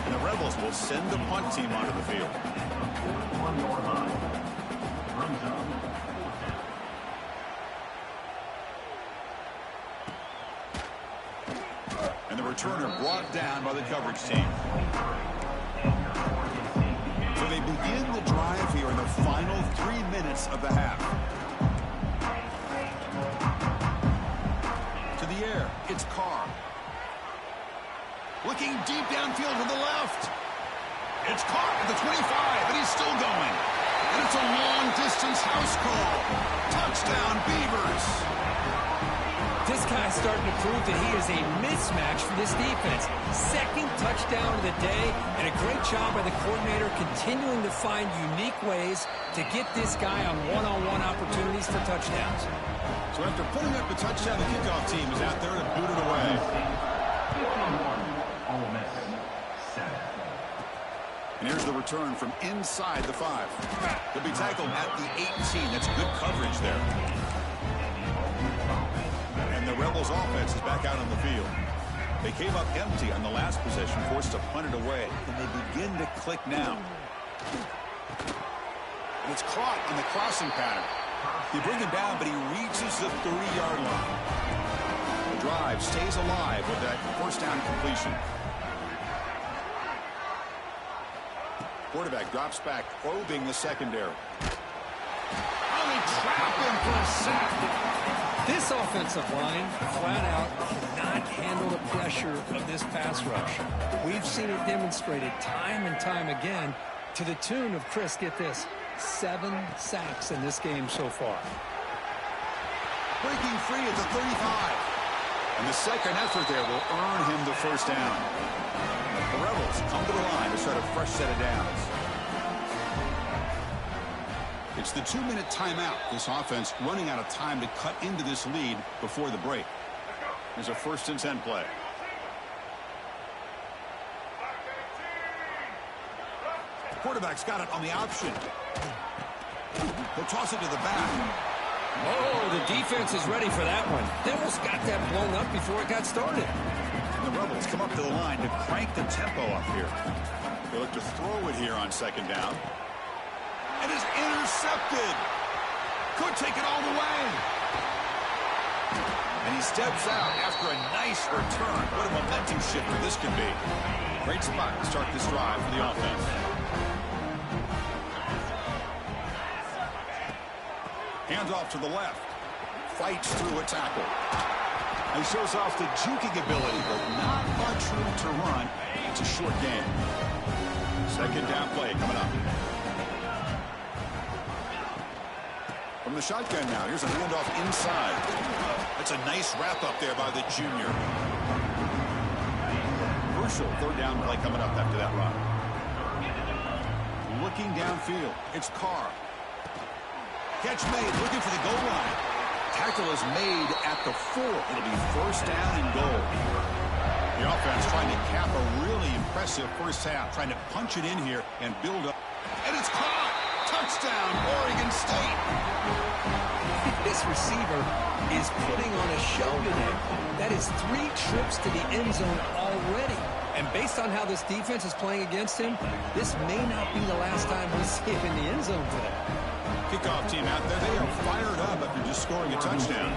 And the Rebels will send the punt team onto the field. And the returner brought down by the coverage team. So they begin the drive here in the final 3 minutes of the half. To the air, it's Carr. Looking deep downfield to the left. It's Carr at the 25, and he's still going. And it's a long-distance house call. Touchdown, Beavers. This guy's starting to prove that he is a mismatch for this defense. Second touchdown of the day, and a great job by the coordinator continuing to find unique ways to get this guy on one-on-one opportunities for touchdowns. So after putting up the touchdown, the kickoff team is out there to boot it away. And here's the return from inside the 5. He'll be tackled at the 18. That's good coverage there. And the Rebels offense is back out on the field. They came up empty on the last possession, forced to punt it away. And they begin to click now. And it's caught on the crossing pattern. They bring him down, but he reaches the 30-yard line. The drive stays alive with that first down completion. Quarterback drops back, probing the secondary. Oh, they trap him for a sack. This offensive line, flat out, cannot handle the pressure of this pass rush. We've seen it demonstrated time and time again to the tune of, Chris, get this, 7 sacks in this game so far. Breaking free at the 35. And the second effort there will earn him the first down. The Rebels come to the line to start a fresh set of downs. It's the 2-minute timeout. This offense running out of time to cut into this lead before the break. There's a 1st and 10 play. Quarterback's got it on the option. He'll toss it to the back. Oh, the defense is ready for that one. They almost got that blown up before it got started. And the Rebels come up to the line to crank the tempo up here. They look to throw it here on 2nd down. It is intercepted. Could take it all the way. And he steps out after a nice return. What a momentum shifter this could be. Great spot to start this drive for the offense. Hands off to the left. Fights through a tackle. He shows off the juking ability, but not much room to run. It's a short game. 2nd down play coming up. From the shotgun now, here's a handoff inside. That's a nice wrap-up there by the junior. Crucial 3rd down play coming up after that run. Looking downfield, it's Carr. Catch made, looking for the goal line. Tackle is made at the 4. It'll be 1st down and goal. The offense trying to cap a really impressive first half, trying to punch it in here and build up. And it's caught! Touchdown, Oregon State. This receiver is putting on a show today. That is 3 trips to the end zone already. And based on how this defense is playing against him, this may not be the last time we see him in the end zone today. Kickoff team out there, they are fired up after just scoring a touchdown.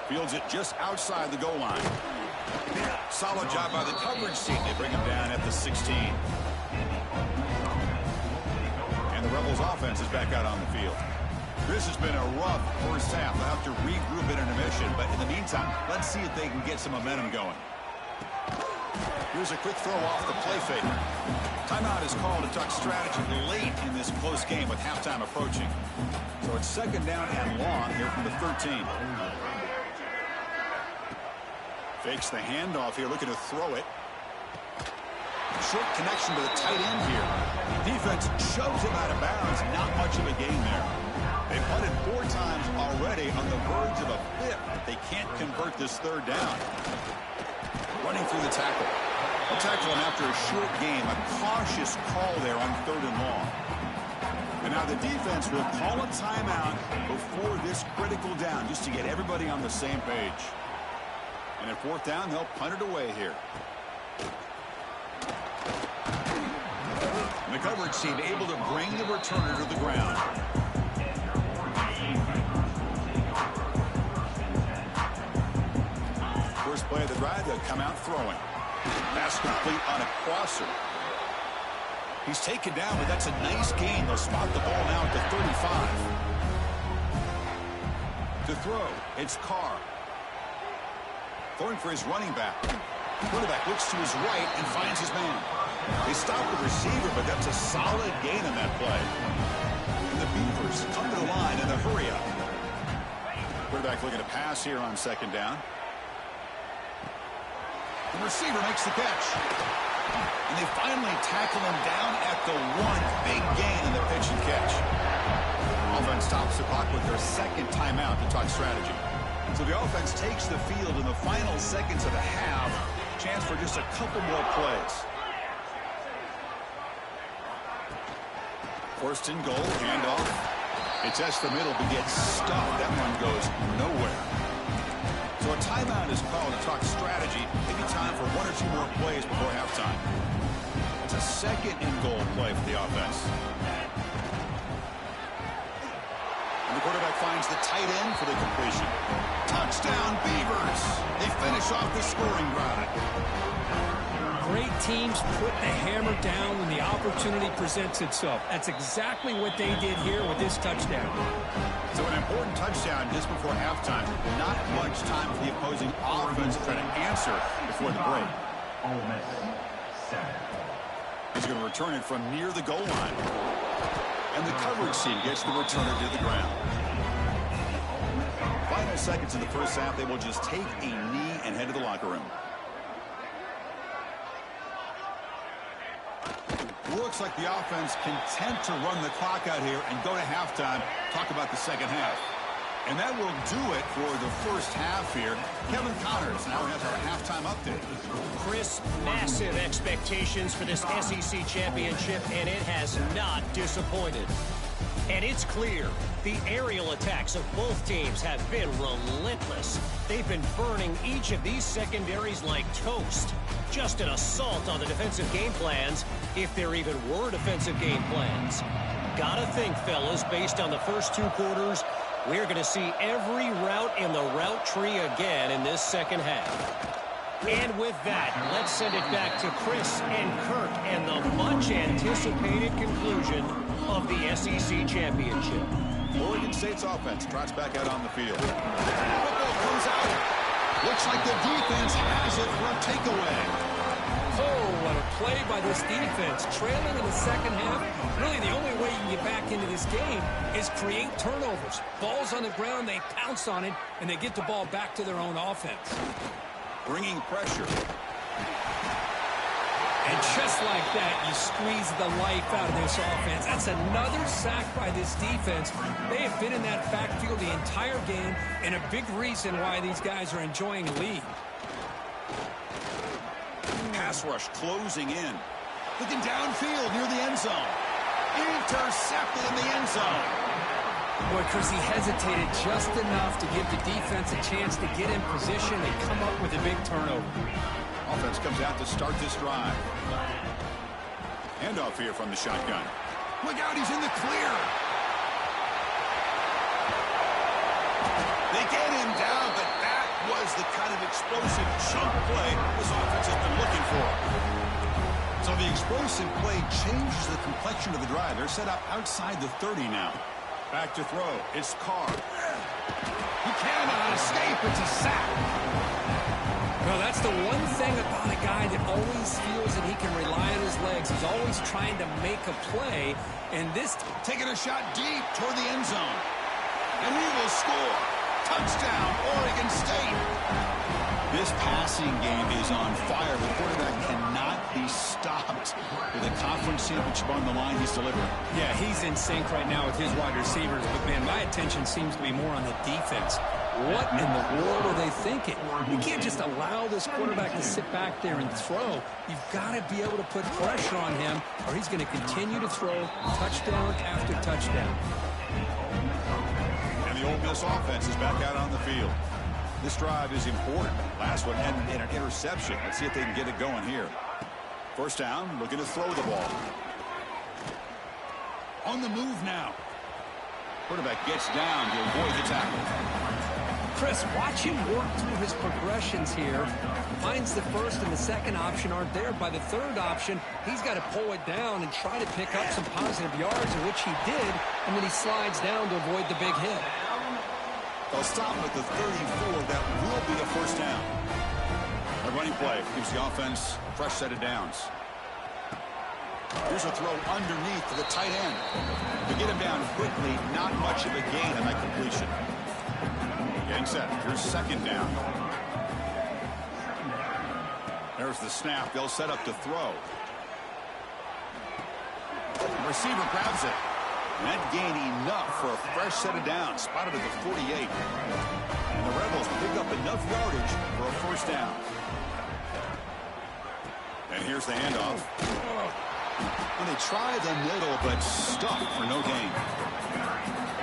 Fields it just outside the goal line. Solid job by the coverage team. They bring him down at the 16. And the Rebels offense is back out on the field. This has been a rough first half. They'll have to regroup in intermission, but in the meantime, let's see if they can get some momentum going. Here's a quick throw off the play fake. Timeout is called to talk strategy late in this close game with halftime approaching. So it's 2nd down and long here from the 13. Fakes the handoff here, looking to throw it. Short connection to the tight end here. Defense shoves him out of bounds. Not much of a gain there. They've punted 4 times already, on the verge of a 5th. They can't convert this 3rd down. Running through the tackle. They'll tackle him after a short game. A cautious call there on 3rd and long. And now the defense will call a timeout before this critical down, just to get everybody on the same page. And at 4th down, they'll punt it away here. And the coverage team able to bring the returner to the ground. First play of the drive, they'll come out throwing. Pass complete on a crosser. He's taken down, but that's a nice gain. They'll spot the ball now at the 35. To throw, it's Carr. Throwing for his running back. Quarterback looks to his right and finds his man. They stop the receiver, but that's a solid gain on that play. And the Beavers come to the line in the hurry-up. Quarterback looking to pass here on 2nd down. The receiver makes the catch. And they finally tackle him down at the 1. Big gain in the pitch and catch. Offense stops the clock with their 2nd timeout to talk strategy. So the offense takes the field in the final seconds of the half. Chance for just a couple more plays. 1st and goal, handoff. It's S the middle, but gets stopped. That one goes nowhere. So a timeout is called to talk strategy. Maybe time for 1 or 2 more plays before halftime. It's a 2nd and goal play for the offense. And the quarterback finds the tight end for the completion. Touchdown, Beavers! They finish off the scoring drive. Great teams put the hammer down when the opportunity presents itself. That's exactly what they did here with this touchdown. So an important touchdown just before halftime. Not much time for the opposing offense to try to answer before the break. He's going to return it from near the goal line. And the coverage team gets the returner to the ground. Final seconds of the first half, they will just take a knee and head to the locker room. Looks like the offense content to run the clock out here and go to halftime. Talk about the 2nd half. And that will do it for the first half here. Kevin Connors now has our halftime update. Chris, massive expectations for this SEC championship, and it has not disappointed. And it's clear, the aerial attacks of both teams have been relentless. They've been burning each of these secondaries like toast. Just an assault on the defensive game plans, if there even were defensive game plans. Gotta think, fellas, based on the first 2 quarters, we're going to see every route in the route tree again in this 2nd half. And with that, let's send it back to Chris and Kirk and the much-anticipated conclusion of the SEC championship. Oregon State's offense trots back out on the field. Football comes out. Looks like the defense has it for a takeaway. Oh, what a play by this defense. Trailing in the 2nd half, really the only way you can get back into this game is create turnovers. Ball's on the ground, they pounce on it, and they get the ball back to their own offense. Bringing pressure. And just like that, you squeeze the life out of this offense. That's another sack by this defense. They have been in that backfield the entire game, and a big reason why these guys are enjoying the lead. Pass rush closing in. Looking downfield near the end zone. Intercepted in the end zone. Boy, Chris, he hesitated just enough to give the defense a chance to get in position and come up with a big turnover. Offense comes out to start this drive. Handoff here from the shotgun. Look out, he's in the clear. They get him down, but that was the kind of explosive chunk play this offense has been looking for. So the explosive play changes the complexion of the drive. They're set up outside the 30 now. Back to throw. It's Carr. He cannot escape. It's a sack. Well, that's the one thing about a guy that always feels that he can rely on his legs. He's always trying to make a play. And this taking a shot deep toward the end zone. And he will score. Touchdown, Oregon State. This passing game is on fire. The quarterback cannot He's stopped with a conference championship on the line. He's delivering. Yeah, he's in sync right now with his wide receivers. But, man, my attention seems to be more on the defense. What in the world are they thinking? You can't just allow this quarterback to sit back there and throw. You've got to be able to put pressure on him, or he's going to continue to throw touchdown after touchdown. And the Ole Miss offense is back out on the field. This drive is important. Last one ended in an interception. Let's see if they can get it going here. First down, looking to throw the ball. On the move now. Quarterback gets down to avoid the tackle. Chris, watch him work through his progressions here. Finds the first and the second option aren't there. By the third option, he's got to pull it down and try to pick up some positive yards, which he did, and then he slides down to avoid the big hit. They'll stop him at the 34. That will be a first down. A running play gives the offense a fresh set of downs. Here's a throw underneath to the tight end. To get him down quickly, not much of a gain on that completion. Getting set. Here's second down. There's the snap. They'll set up to throw. The receiver grabs it. And that gained enough for a fresh set of downs. Spotted at the 48. And the Rebels pick up enough yardage for a first down. And here's the handoff. And they try the middle, but stuck for no gain.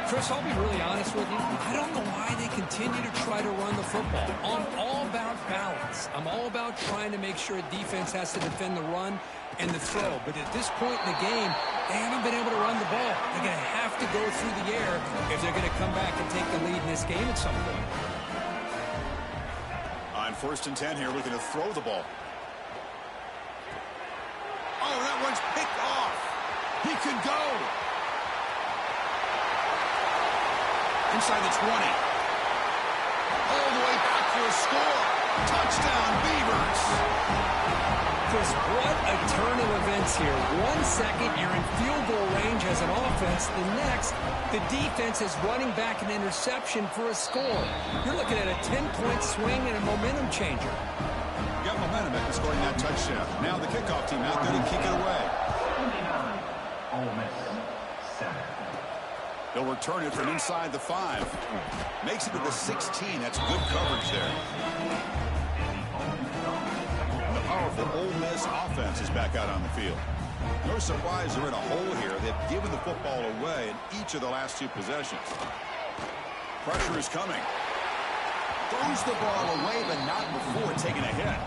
Chris, I'll be really honest with you. I don't know why they continue to try to run the football. I'm all about balance. I'm all about trying to make sure a defense has to defend the run and the throw. But at this point in the game, they haven't been able to run the ball. They're going to have to go through the air if they're going to come back and take the lead in this game at some point. On first and 10 here, looking to throw the ball. Oh, that one's picked off. He could go. Inside the 20. All the way back for a score. Touchdown, Beavers. Chris, what a turn of events here. 1 second, you're in field goal range as an offense. The next, the defense is running back an interception for a score. You're looking at a 10-point swing and a momentum changer. Got momentum after scoring that touchdown. Now the kickoff team out there to kick it away. Ole Miss 7. They'll return it from inside the 5. Makes it to the 16. That's good coverage there. And the powerful Ole Miss offense is back out on the field. No surprise they're in a hole here. They've given the football away in each of the last 2 possessions. Pressure is coming. Throws the ball away, but not before taking a hit.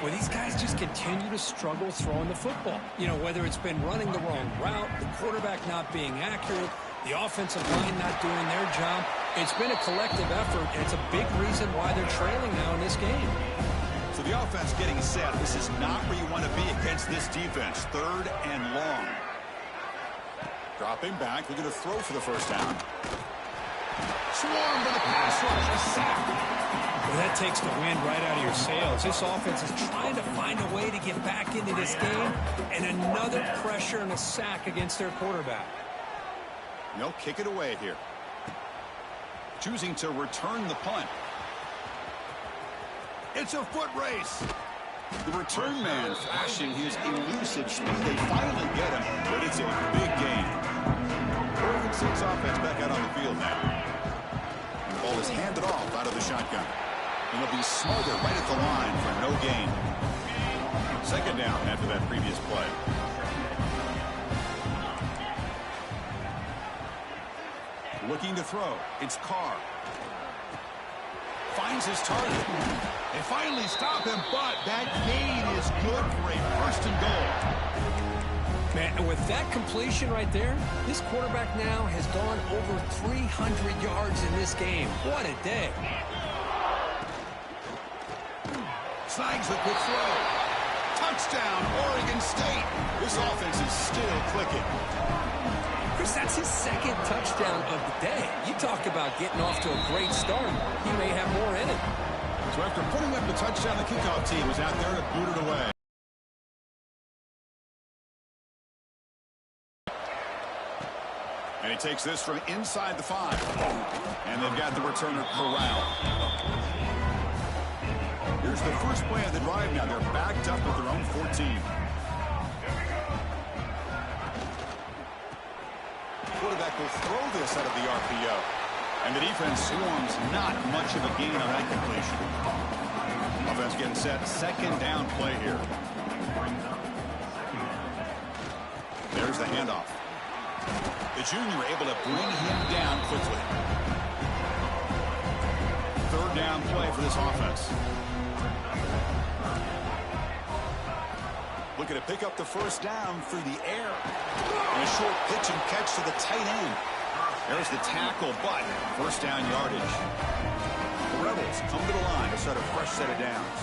Well, these guys just continue to struggle throwing the football. You know, whether it's been running the wrong route, the quarterback not being accurate, the offensive line not doing their job. It's been a collective effort, and it's a big reason why they're trailing now in this game. So the offense getting set. This is not where you want to be against this defense. 3rd and long. Dropping back. Looking to throw for the first down. Swarm for the pass rush. A sack. Well, that takes the wind right out of your sails. This offense is trying to find a way to get back into this game, and another pressure and a sack against their quarterback. They'll kick it away here. Choosing to return the punt. It's a foot race. The return man flashing his elusive speed. They finally get him, but it's a big gain. Oregon State's offense back out on the field now. And the ball is handed off out of the shotgun. And it'll be smothered right at the line for no gain. Second down after that previous play. Looking to throw. It's Carr. Finds his target. They finally stop him, but that gain is good for a 1st and goal. Man, and with that completion right there, this quarterback now has gone over 300 yards in this game. What a day. Snags the quick throw. Touchdown, Oregon State. This offense is still clicking. Chris, that's his 2nd touchdown of the day. You talk about getting off to a great start. He may have more in it. So after putting up the touchdown, the kickoff team was out there to boot it away. And he takes this from inside the 5. And they've got the returner corralled. Here's the first play of the drive now. They're backed up at their own 14. Quarterback will throw this out of the RPO. And the defense swarms, not much of a gain on that completion. Offense getting set. Second down play here. There's the handoff. The junior able to bring him down quickly. Third down play for this offense. Looking to pick up the first down through the air. And a short pitch and catch to the tight end. There's the tackle, but first down yardage. The Rebels come to the line to start a fresh set of downs.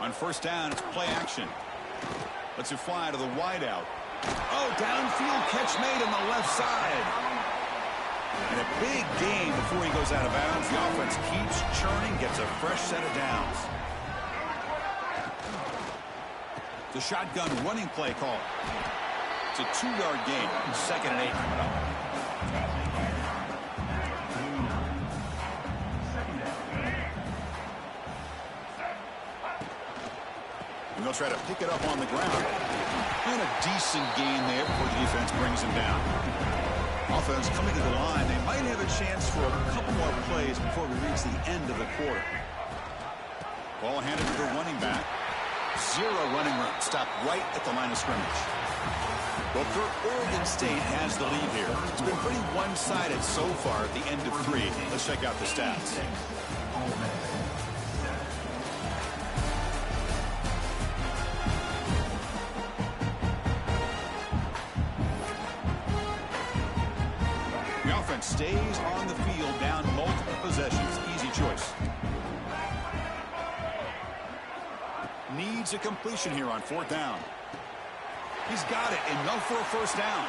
On first down, it's play action. Lets it fly to the wideout. Oh, downfield catch made on the left side. And a big gain before he goes out of bounds. The offense keeps churning, gets a fresh set of downs. The shotgun running play call. It's a 2-yard gain. 2nd and 8 coming up. And they'll try to pick it up on the ground. And a decent gain there before the defense brings him down. Offense coming to the line. They might have a chance for a couple more plays before we reach the end of the quarter. Ball handed to the running back. 0 running room. Stopped right at the line of scrimmage. Booker, Oregon State has the lead here. It's been pretty one-sided so far at the end of 3. Let's check out the stats. The offense stays on the field down multiple possessions. Easy choice. Needs a completion here on 4th down. He's got it. Enough for a first down.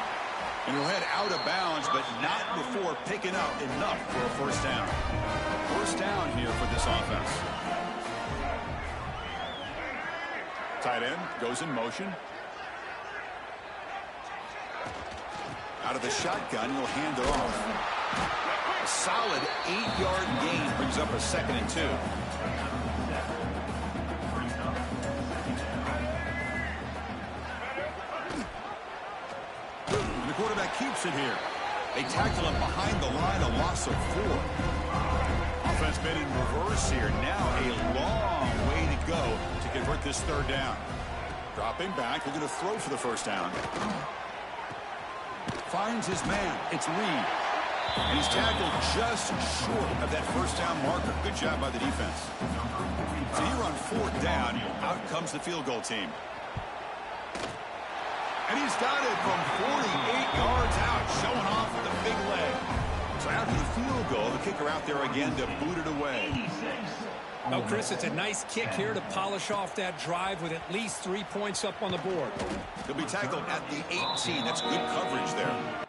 And he'll head out of bounds, but not before picking up enough for a first down. First down here for this offense. Tight end goes in motion. Out of the shotgun, he'll hand it off. A solid 8-yard gain brings up a 2nd and 2. Quarterback keeps it here. They tackle him behind the line, a loss of 4. Offense been in reverse here. Now a long way to go to convert this 3rd down. Dropping back, looking to throw for the first down. Finds his man. It's Reed. And he's tackled just short of that first down marker. Good job by the defense. So here on 4th down, out comes the field goal team. And he's got it from 48 yards out, showing off with a big leg. So after the field goal, the kicker out there again to boot it away. Well, Chris, it's a nice kick here to polish off that drive with at least 3 points up on the board. He'll be tackled at the 18. That's good coverage there.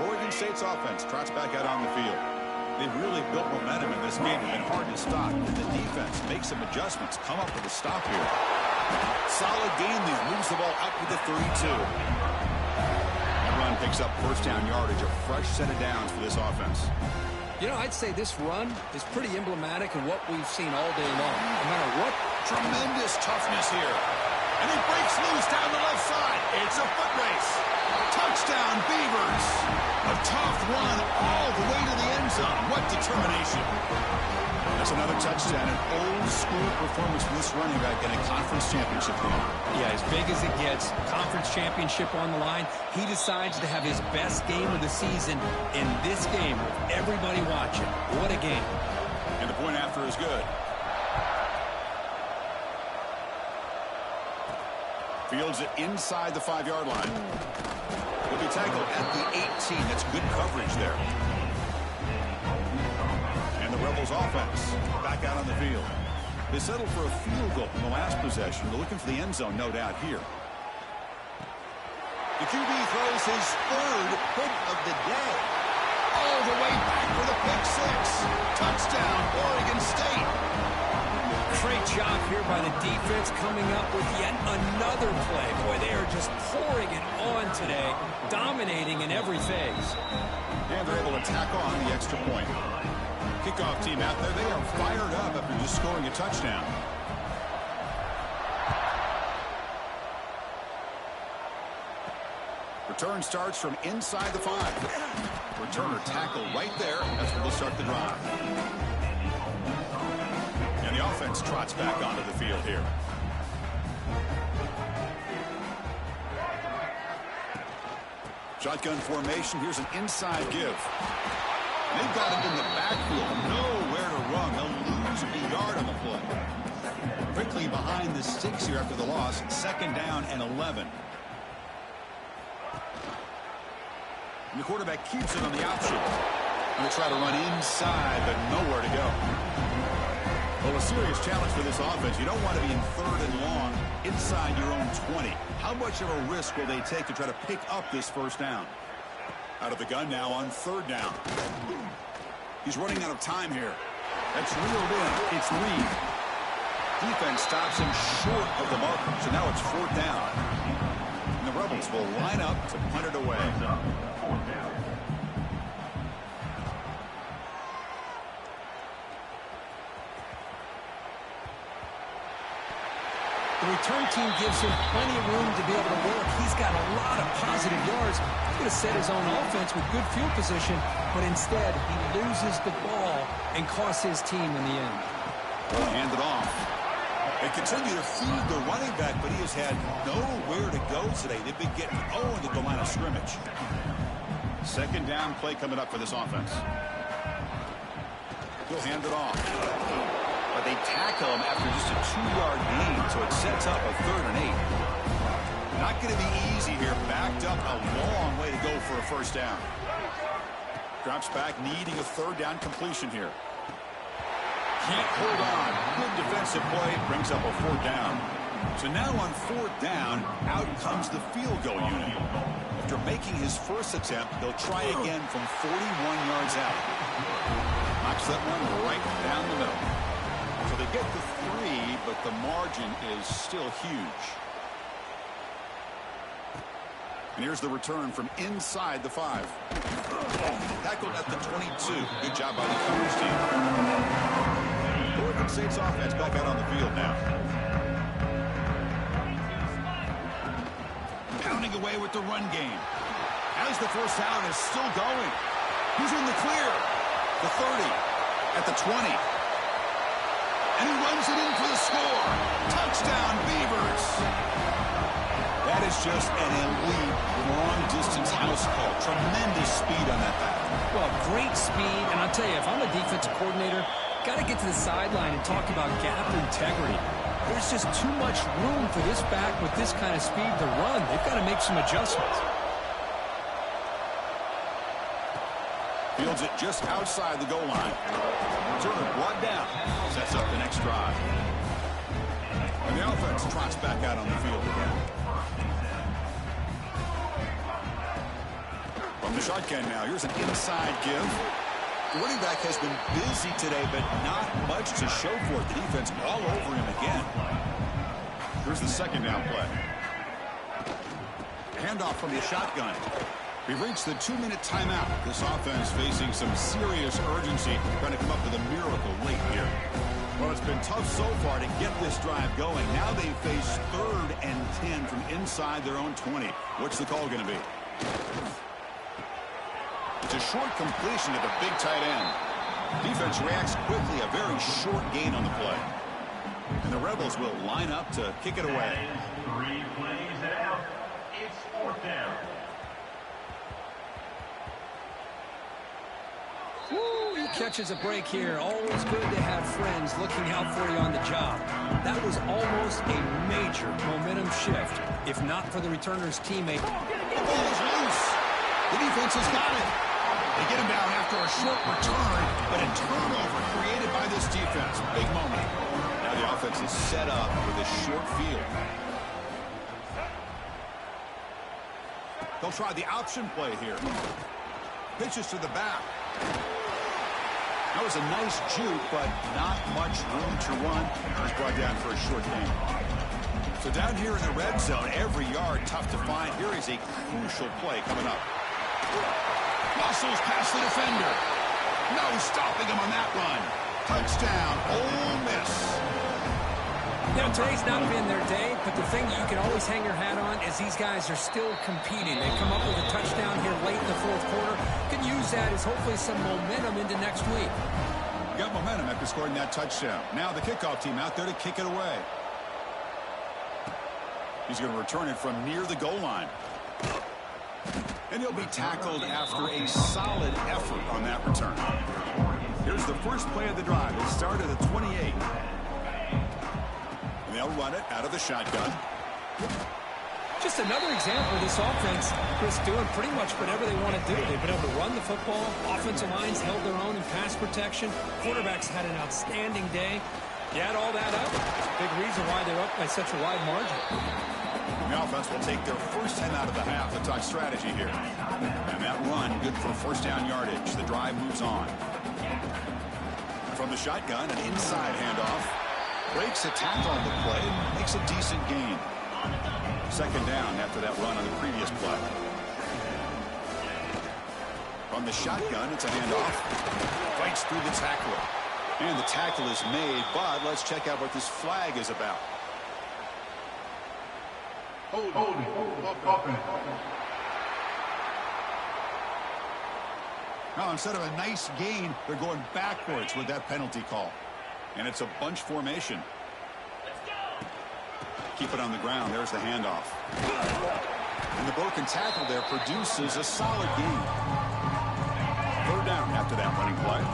Oregon State's offense trots back out on the field. They've really built momentum in this game. It's been hard to stop. And the defense makes some adjustments. Come up with a stop here. Solid game there. Moves the ball up to the 32. That run picks up first down yardage. A fresh set of downs for this offense. You know, I'd say this run is pretty emblematic of what we've seen all day long. No matter what. Tremendous toughness here. And he breaks loose down the left side. It's a foot race. Touchdown, Beavers. A tough run all the way to the end zone. What determination. That's another touchdown. An old-school performance from this running back in a conference championship game. Yeah, as big as it gets, conference championship on the line. He decides to have his best game of the season in this game with everybody watching. What a game. And the point after is good. Fields it inside the 5-yard line. He'll be tackled at the 18. That's good coverage there. And the Rebels offense back out on the field. They settled for a field goal in the last possession. They're looking for the end zone, no doubt, here. The QB throws his 3rd pick of the day. All the way back for the pick 6. Touchdown, Oregon State. Great job here by the defense coming up with yet another play. Boy, they are just pouring it on today, dominating in every phase. And they're able to tack on the extra point. Kickoff team out there, they are fired up after just scoring a touchdown. Return starts from inside the 5. Returner tackle right there. That's where they'll start the drive. And the offense trots back onto the field here. Shotgun formation. Here's an inside give. They've got him in the backfield. Nowhere to run. They'll lose a yard on the play. Quickly behind the sticks here after the loss. 2nd down and 11. And the quarterback keeps it on the option. Going to try to run inside, but nowhere to go. Well, a serious challenge for this offense. You don't want to be in 3rd and long inside your own 20. How much of a risk will they take to try to pick up this 1st down? Out of the gun now on 3rd down. He's running out of time here. That's reeled in. It's Reed. Defense stops him short of the marker, so now it's 4th down. And the Rebels will line up to punt it away. The return team gives him plenty of room to be able to work. He's got a lot of positive yards. He could have set his own offense with good field position, but instead he loses the ball and costs his team in the end. Hand it off. They continue to feed the running back, but he has had nowhere to go today. They've been getting Owen at the line of scrimmage. 2nd down play coming up for this offense. He'll hand it off. But they tackle him after just a 2-yard gain, so it sets up a 3rd and 8. Not going to be easy here. Backed up a long way to go for a 1st down. Drops back, needing a 3rd down completion here. Can't hold on. Good defensive play. Brings up a 4th down. So now on 4th down, out comes the field goal unit. After making his first attempt, they'll try again from 41 yards out. Knocks that one right down the middle. So they get the 3, but the margin is still huge. And here's the return from inside the 5. Tackled at the 22. Good job by the coverage team. Oregon State's offense back out on the field now. Pounding away with the run game. As the 1st down is still going. He's in the clear. The 30. At the 20. And he runs it in for the score. Touchdown, Beavers. That is just an elite long-distance house call. Tremendous speed on that back. Well, great speed. And I'll tell you, if I'm a defensive coordinator, got to get to the sideline and talk about gap integrity. There's just too much room for this back with this kind of speed to run. They've got to make some adjustments. Fields it just outside the goal line. Turner brought down. Sets up the next drive. And the offense trots back out on the field again. From the shotgun now, here's an inside give. The running back has been busy today, but not much to show for it. The defense all over him again. Here's the 2nd down play. Handoff from the shotgun. We've reached the 2-minute timeout. This offense facing some serious urgency, trying to come up with a miracle late here. Well, it's been tough so far to get this drive going. Now they face 3rd and 10 from inside their own 20. What's the call going to be? It's a short completion to the big tight end. Defense reacts quickly, a very short gain on the play. And the Rebels will line up to kick it away. 3 plays out. It's 4th down. Woo, he catches a break here. Always good to have friends looking out for you on the job. That was almost a major momentum shift, if not for the returner's teammate. The ball is loose. The defense has got it. They get him down after a short return, but a turnover created by this defense. Big moment. Now the offense is set up with a short field. They'll try the option play here. Pitches to the back. That was a nice juke, but not much room to run. He was brought down for a short gain. So down here in the red zone, every yard tough to find. Here is a crucial play coming up. Muscles past the defender. No stopping him on that run. Touchdown, Ole Miss. You know, today's not been their day, but the thing that you can always hang your hat on is these guys are still competing. They come up with a touchdown here late in the fourth quarter. Can use that as hopefully some momentum into next week. Got momentum after scoring that touchdown. Now the kickoff team out there to kick it away. He's going to return it from near the goal line. And he'll be tackled after a solid effort on that return. Here's the first play of the drive. It started at 28. And they'll run it out of the shotgun. Just another example of this offense, Chris, doing pretty much whatever they want to do. They've been able to run the football. Offensive lines held their own in pass protection. Quarterbacks had an outstanding day. You add all that up, it's a big reason why they're up by such a wide margin. The offense will take their first 10 out of the half. Let's talk strategy here. And that run, good for first down yardage. The drive moves on. From the shotgun, an inside handoff. Breaks a tackle on the play and makes a decent gain. Second down after that run on the previous play. From the shotgun, it's a handoff. Fights through the tackler. And the tackle is made, but let's check out what this flag is about. Holding. Now, instead of a nice gain, they're going backwards with that penalty call. And it's a bunch formation. Keep it on the ground. There's the handoff. And the broken tackle there produces a solid gain. Third down after that running play.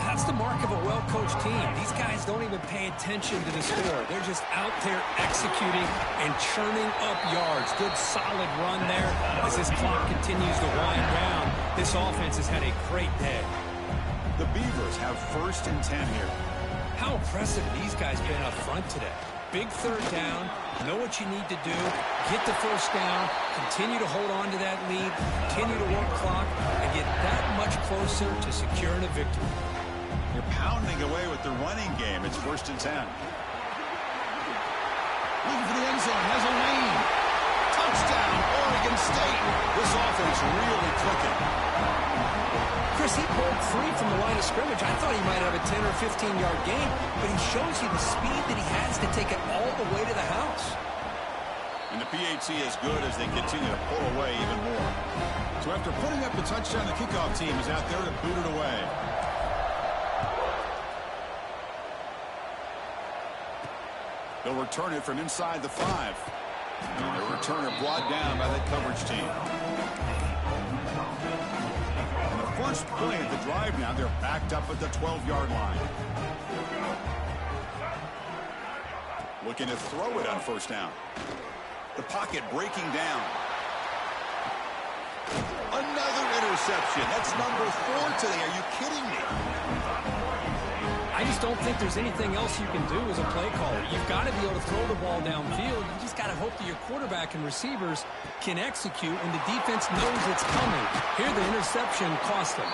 That's the mark of a well-coached team. These guys don't even pay attention to the score. They're just out there executing and churning up yards. Good solid run there as this clock continues to wind down. This offense has had a great day. The Beavers have first and 10 here. How impressive these guys been up front today. Big third down, know what you need to do, get the first down, continue to hold on to that lead, continue to work clock, and get that much closer to securing a victory. They're pounding away with the running game. It's first and 10. Looking for the end zone, has a lane. Touchdown, Oregon State. This offense really clicking. Chris, he pulled free from the line of scrimmage. I thought he might have a 10 or 15-yard gain, but he shows you the speed that he has to take it all the way to the house. And the PAT is good as they continue to pull away even more. So after putting up the touchdown, the kickoff team is out there to boot it away. They'll return it from inside the 5. And the returner brought down by that coverage team. On the first play of the drive now, they're backed up at the 12-yard line. Looking to throw it on first down. The pocket breaking down. Another interception. That's number 4 today. Are you kidding me? I just don't think there's anything else you can do as a play caller. You've got to be able to throw the ball downfield. You just got to hope that your quarterback and receivers can execute when the defense knows it's coming. Here, the interception cost them.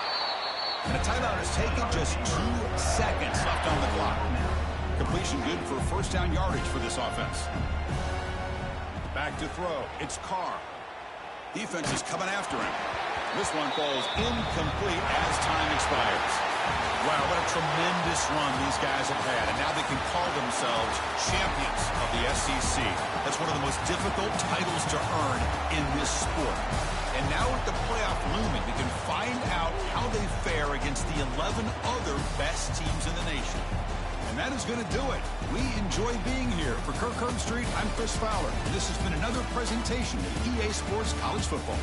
And a timeout is taken. Just 2 seconds left on the clock. Completion good for first down yardage for this offense. Back to throw. It's Carr. Defense is coming after him. This one falls incomplete as time expires. Wow, what a tremendous run these guys have had. And now they can call themselves champions of the SEC. That's one of the most difficult titles to earn in this sport. And now with the playoff looming, we can find out how they fare against the 11 other best teams in the nation. And that is going to do it. We enjoy being here. For Kirk Herbstreit, I'm Chris Fowler. And this has been another presentation of EA Sports College Football.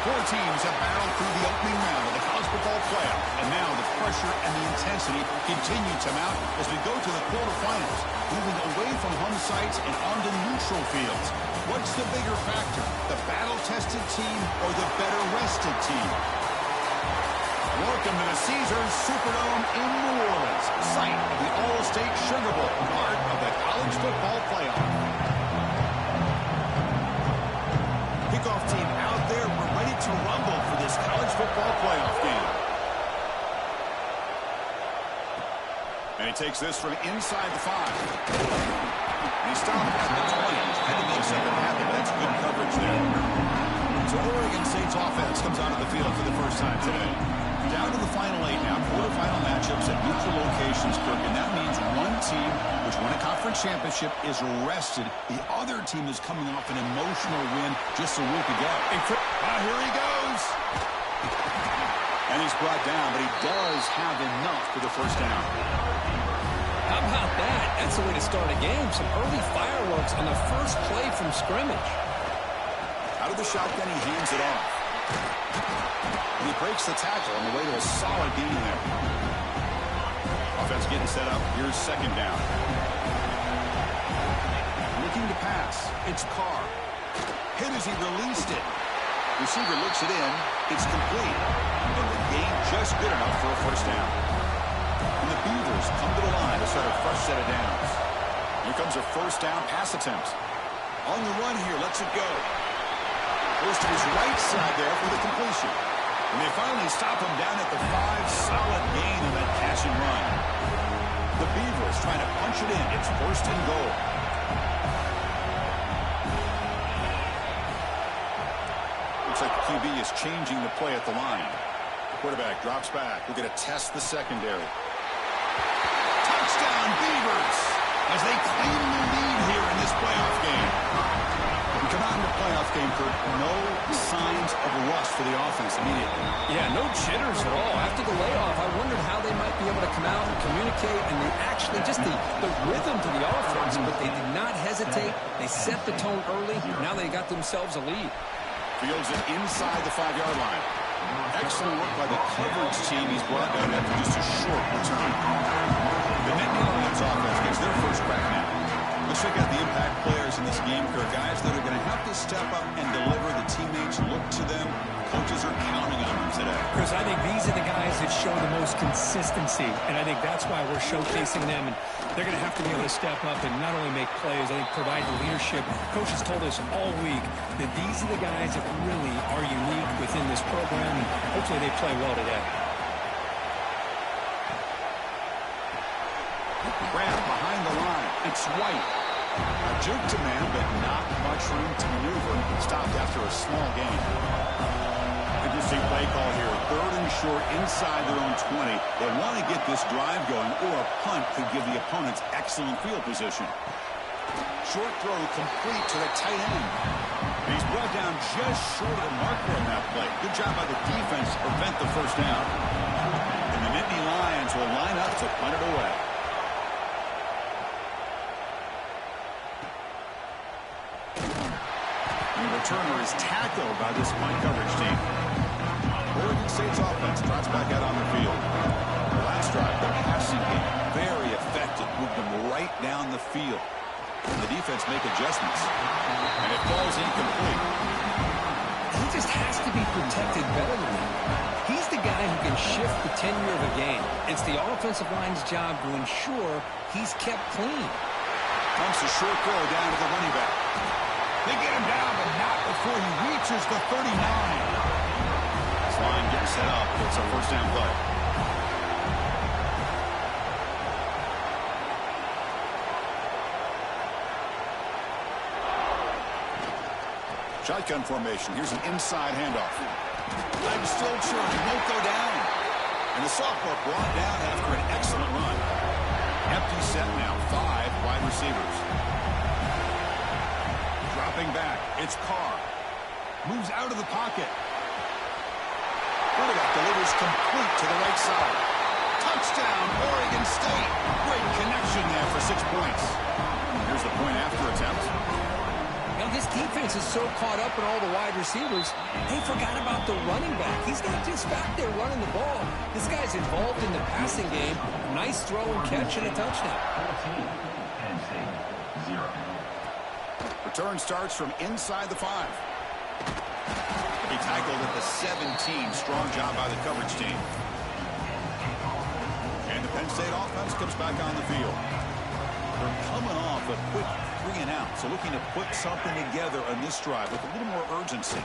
Four teams have battled through the opening round of the college football playoff, and now the pressure and the intensity continue to mount as we go to the quarterfinals, moving away from home sites and onto neutral fields. What's the bigger factor, the battle-tested team or the better-rested team? Welcome to the Caesars Superdome in New Orleans, site of the All-State Sugar Bowl, part of the college football playoff. Kickoff team out there, we're ready to rumble for this college football playoff game. And he takes this from inside the 5. And he stopped at the 20. Heading to the second half, but that's good coverage there. So Oregon State's offense comes onto the field for the first time today. Down to the final 8 now, quarterfinal matchups at neutral locations, Kirk, and that means one team which won a conference championship is rested. The other team is coming off an emotional win just a week ago. Here he goes. And he's brought down, but he does have enough for the first down. How about that? That's the way to start a game. Some early fireworks on the first play from scrimmage. Out of the shotgun, he hands it off. And he breaks the tackle on the way to a solid gain there. Offense getting set up. Here's second down. Looking to pass. It's Carr. Hit as he released it. Receiver looks it in. It's complete. And the gain just good enough for a first down. And the Beavers come to the line to start a fresh set of downs. Here comes a first down pass attempt. On the run here. Lets it go. Goes to his right side there for the completion. And they finally stop him down at the 5. Solid gain on that catch and run. The Beavers trying to punch it in. It's first and goal. Looks like the QB is changing the play at the line. The quarterback drops back. We're going to test the secondary. Touchdown Beavers as they claim the lead here in this playoff game. We come out in the playoff game, Kurt. No signs of rust for the offense immediately. Yeah, no jitters at all. After the layoff, I wondered how they might be able to come out and communicate, and they actually just the rhythm to the offense, but they did not hesitate. They set the tone early. Now they got themselves a lead. Fields it inside the 5-yard line. Excellent work by the coverage team. He's brought down after just a short return. The Nittany Lions offense gets their first crack now. Let's check out the impact players in this game, Kirk. Guys that are going to have to step up and deliver. The teammates look to them. Coaches are counting on them today. Chris, I think these are the guys that show the most consistency, and I think that's why we're showcasing them. And they're going to have to be able to step up and not only make plays, I think provide the leadership. Coaches told us all week that these are the guys that really are unique within this program, and hopefully they play well today. Grab behind the line. It's White. A juke to man, but not much room to maneuver. Stopped after a small gain. Interesting play call here. 3rd and short inside their own 20. They want to get this drive going, or a punt could give the opponents excellent field position. Short throw complete to the tight end. And he's brought down just short of the marker on that play. Good job by the defense to prevent the first down. And the Nittany Lions will line up to punt it away. The returner is tackled by this punt coverage team. Oregon State's offense trots back out on the field. The last drive, the passing game, very effective. Moved them right down the field. And the defense make adjustments. And it falls incomplete. He just has to be protected better than that. He's the guy who can shift the tenure of a game. It's the offensive line's job to ensure he's kept clean. Pumps a short throw down to the running back. They get him down, but not before he reaches the 39. This line getting set up. It's a first down play. Shotgun formation. Here's an inside handoff. Legs still churning. Won't go down. And the sophomore brought down after an excellent run. Empty set now. 5 wide receivers. Dropping back. It's Carr. Moves out of the pocket. Quarterback delivers complete to the right side. Touchdown, Oregon State. Great connection there for 6 points. Here's the point after attempt. Now, this defense is so caught up in all the wide receivers, they forgot about the running back. He's not just back there running the ball. This guy's involved in the passing game. Nice throw and catch and a touchdown. Return starts from inside the 5. He tackled at the 17. Strong job by the coverage team. And the Penn State offense comes back on the field. They're coming off a quick 3 and out, so looking to put something together on this drive with a little more urgency.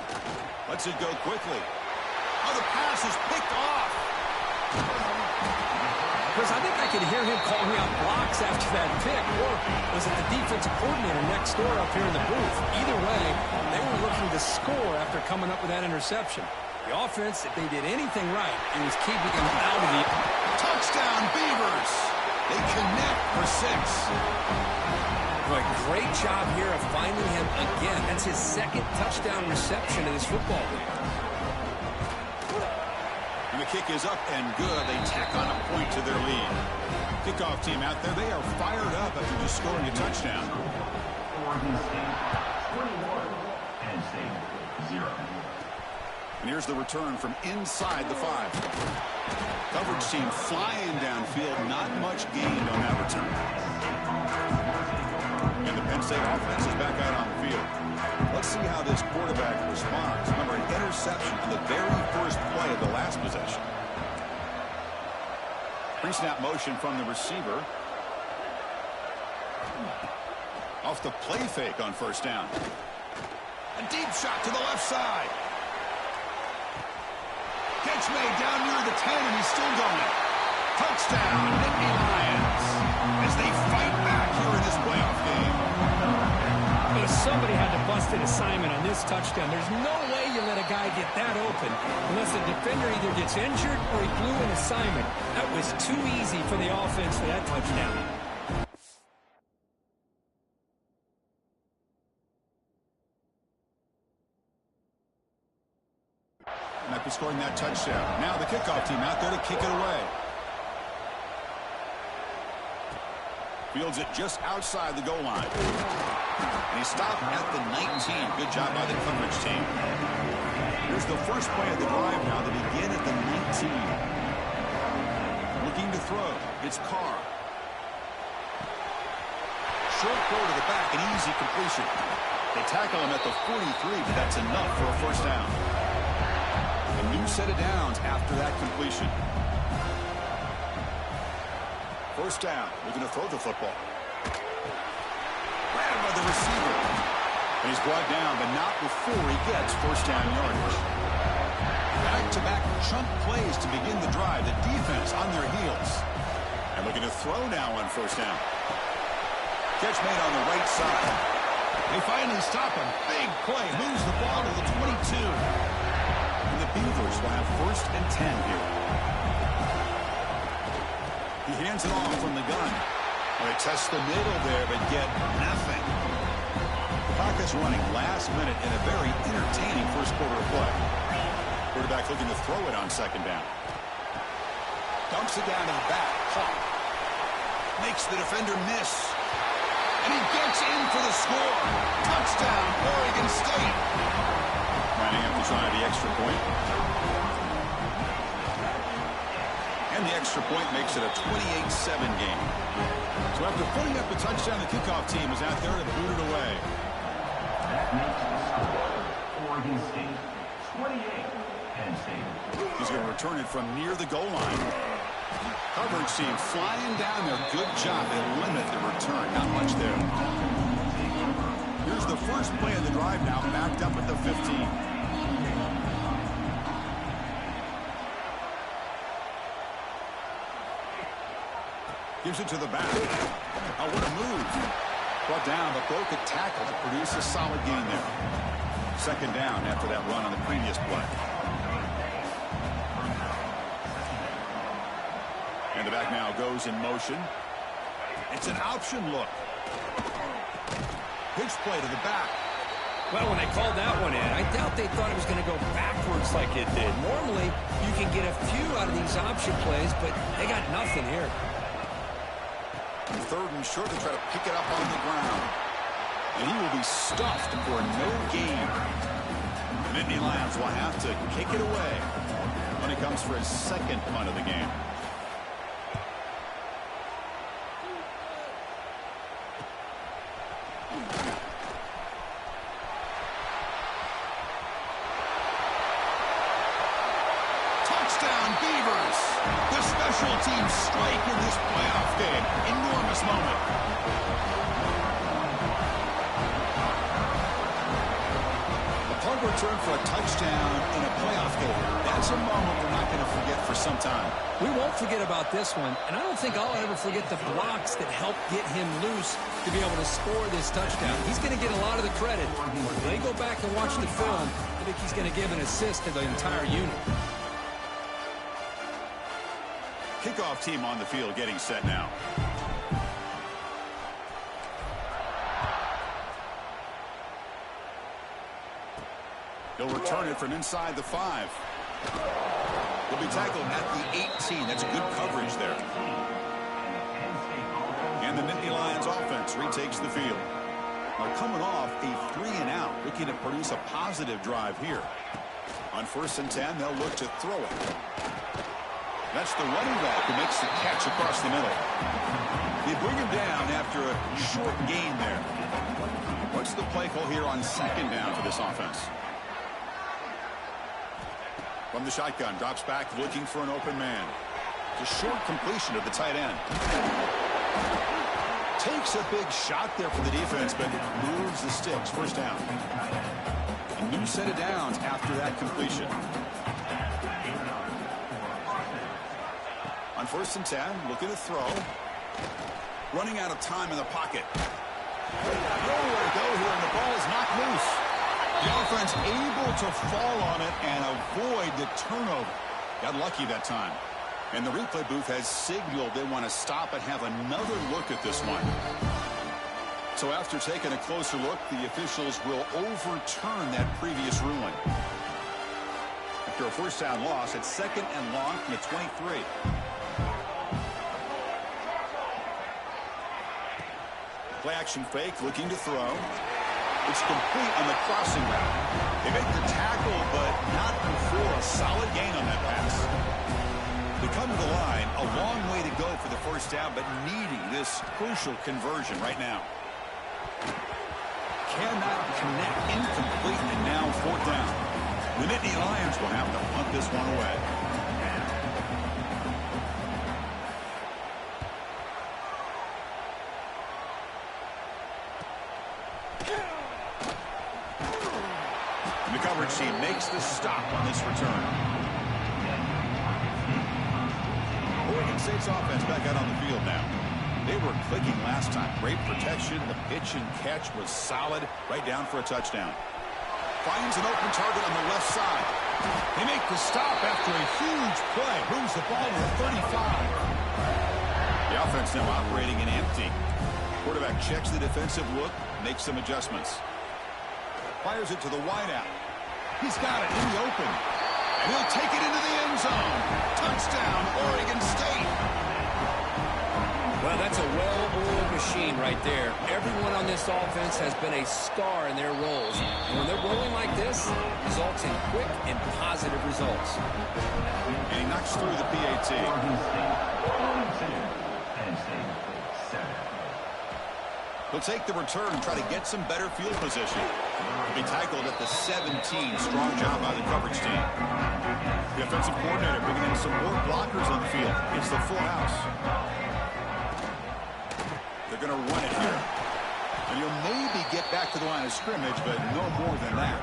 Lets it go quickly. Oh, the pass is picked off. Chris, I think I could hear him calling out blocks after that pick, or was it the defensive coordinator next door up here in the booth? Either way, they were looking to score after coming up with that interception. The offense, if they did anything right, it was keeping them out of the... Touchdown, Beavers! They connect for 6. Boy, great job here of finding him again. That's his second touchdown reception in this football game. And the kick is up and good. They tack on a point to their lead. Kickoff team out there, they are fired up after just scoring a touchdown. Oregon State 21, Penn State 0. And here's the return from inside the 5. Coverage team flying downfield. Not much gained on that return. And the Penn State offense is back out on the field. Let's see how this quarterback responds. Remember, an interception on the very first play of the last possession. Pre-snap motion from the receiver. Off the play fake on first down. A deep shot to the left side. Catch made down near the 10, and he's still going. Touchdown, Nittany Lions, as they fight back here in this playoff game. But somebody had to bust an assignment on this touchdown. There's no way you let a guy get that open unless the defender either gets injured or he blew an assignment. That was too easy for the offense for that touchdown. Might be scoring that touchdown. Now the kickoff team out there to kick it away. Fields it just outside the goal line. And he stopped at the 19. Good job by the coverage team. Here's the first play of the drive now to begin at the 19. Looking to throw. It's Carr. Short throw to the back, an easy completion. They tackle him at the 43, but that's enough for a first down. A new set of downs after that completion. First down, looking to throw the football. Grabbed by the receiver. And he's brought down, but not before he gets first down yardage. Back-to-back chunk plays to begin the drive. The defense on their heels. And looking to throw now on first down. Catch made on the right side. They finally stop him. Big play. Moves the ball to the 22. And the Beavers will have first and 10 here. He hands it off from the gun. They test the middle there, but get nothing. The clock is running last minute in a very entertaining first quarter of play. Quarterback looking to throw it on second down. Dumps it down to the back. Hawk makes the defender miss. And he gets in for the score. Touchdown, Oregon State. Lining up to try the extra point. And the extra point makes it a 28-7 game. So after putting up a touchdown, the kickoff team is out there to boot it away. That makes the score Oregon State 28, Penn State. He's going to return it from near the goal line. Coverage team flying down there. Good job. They limit the return. Not much there. Here's the first play of the drive now, backed up at the 15. Gives it to the back. Oh, what a move. Brought down, but broke a tackle to produce a solid gain there. Second down after that run on the previous play. And the back now goes in motion. It's an option look. Pitch play to the back. Well, when they called that one in, I doubt they thought it was going to go backwards like it did. Normally, you can get a few out of these option plays, but they got nothing here. Third and short to try to pick it up on the ground. And he will be stuffed for no gain. The Nittany Lions will have to kick it away when it comes for his second punt of the game. Touchdown, Beavers! The special teams strike in this playoff game. Enormous moment. A punt return for a touchdown in a playoff game. That's a moment we're not going to forget for some time. We won't forget about this one, and I don't think I'll ever forget the blocks that helped get him loose to be able to score this touchdown. He's going to get a lot of the credit. When they go back and watch the film, I think he's going to give an assist to the entire unit. Kickoff team on the field getting set now. He'll return it from inside the 5. He'll be tackled at the 18. That's good coverage there. And the Nittany Lions offense retakes the field. Now coming off a 3-and-out, looking to produce a positive drive here. On 1st and 10, they'll look to throw it. That's the running back who makes the catch across the middle. They bring him down after a short gain there. What's the play call here on 2nd down for this offense? From the shotgun, drops back looking for an open man. It's a short completion to the tight end. Takes a big shot there for the defense, but moves the sticks. 1st down. A new set of downs after that completion. On 1st and 10, looking to throw. Running out of time in the pocket. Nowhere to go here, and the ball is knocked loose. The offense able to fall on it and avoid the turnover. Got lucky that time. And the replay booth has signaled they want to stop and have another look at this one. So after taking a closer look, the officials will overturn that previous ruling. After a 1st down loss, it's 2nd and long from the 23. Play action fake, looking to throw. It's complete on the crossing route. They make the tackle, but not before a solid gain on that pass. They come to the line, a long way to go for the 1st down, but needing this crucial conversion right now. Cannot connect, incomplete, and now 4th down. The Nittany Lions will have to punt this one away. The coverage team makes the stop on this return. Oregon State's offense back out on the field now. They were clicking last time. Great protection. The pitch and catch was solid. Right down for a touchdown. Finds an open target on the left side. They make the stop after a huge play. Moves the ball to the 35. The offense now operating in empty. Quarterback checks the defensive look, makes some adjustments. Fires it to the wideout. He's got it in the open. And he'll take it into the end zone. Touchdown, Oregon State. Well, that's a well-oiled machine right there. Everyone on this offense has been a star in their roles. And when they're rolling like this, results in quick and positive results. And he knocks through the PAT. He'll take the return and try to get some better field position. He'll be tackled at the 17. Strong job by the coverage team. The offensive coordinator bringing in some more blockers on the field. It's the full house. They're going to run it here. And you'll maybe get back to the line of scrimmage, but no more than that.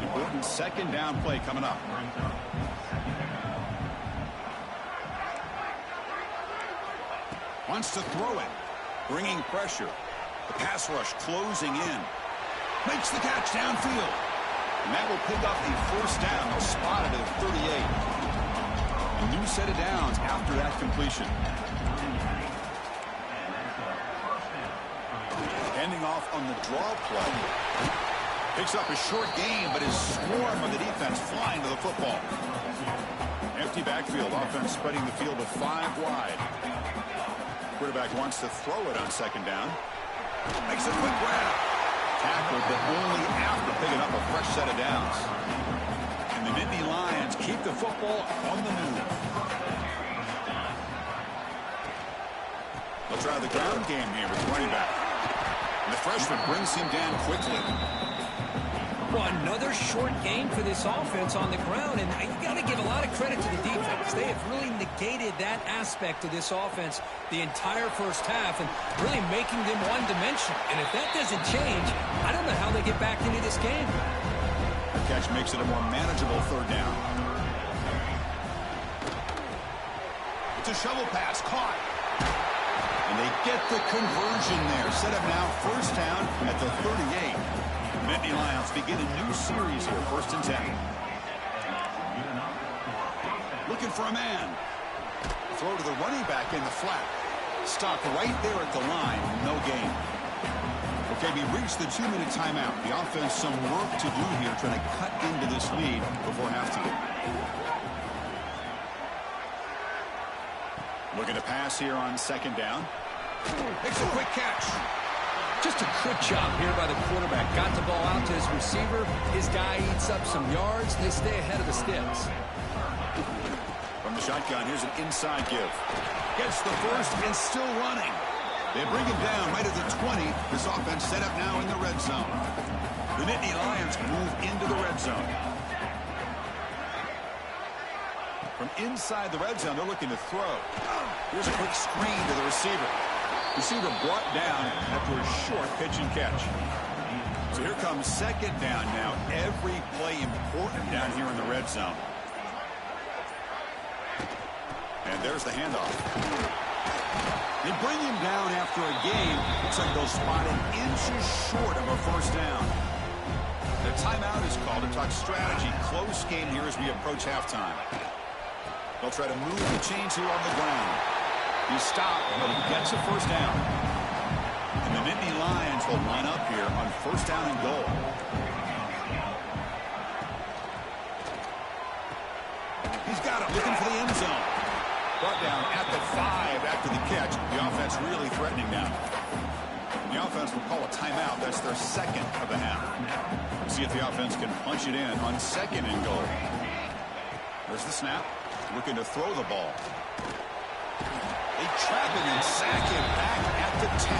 Important 2nd down play coming up. Wants to throw it. Bringing pressure. The pass rush closing in. Makes the catch downfield. And that will pick up a 1st down. They'll spot it at 38. A new set of downs after that completion. Ending off on the draw play. Picks up a short gain, but is swarmed by the defense flying to the football. Empty backfield. Offense spreading the field with 5 wide. Quarterback wants to throw it on 2nd down. Makes a quick grab. Tackled, but only after picking up a fresh set of downs. And the Nittany Lions keep the football on the move. They'll try the ground game here with the running back. And the freshman brings him down quickly. Well, another short game for this offense on the ground, and you got to give a lot of credit to the defense. They have really negated that aspect of this offense the entire first half and really making them one-dimensional. And if that doesn't change, I don't know how they get back into this game. The catch makes it a more manageable third down. It's a shovel pass, caught. And they get the conversion there. Set up now first down at the 38. Nittany Lions begin a new series here, 1st and 10. Looking for a man. Throw to the running back in the flat. Stopped right there at the line. No gain. Okay, we reached the 2-minute timeout. The offense some work to do here, trying to cut into this lead before halftime. Looking to pass here on 2nd down. Makes a quick catch. Just a good job here by the quarterback. Got the ball out to his receiver. His guy eats up some yards. They stay ahead of the sticks. From the shotgun, here's an inside give. Gets the first and still running. They bring him down right at the 20. This offense set up now in the red zone. The Nittany Lions move into the red zone. From inside the red zone, they're looking to throw. Here's a quick screen to the receiver. Receiver brought down after a short pitch and catch. So here comes 2nd down now. Every play important down here in the red zone. And there's the handoff. They bring him down after a game. Looks like they'll spot him inches short of a first down. The timeout is called to talk strategy. Close game here as we approach halftime. They'll try to move the chains here on the ground. He stopped, but he gets a first down. And the Nittany Lions will line up here on 1st down and goal. He's got it, looking for the end zone. Brought down at the 5 after the catch. The offense really threatening now. The offense will call a timeout. That's their 2nd of the half. See if the offense can punch it in on 2nd and goal. There's the snap. Looking to throw the ball. They trap him and sack him back at the 10.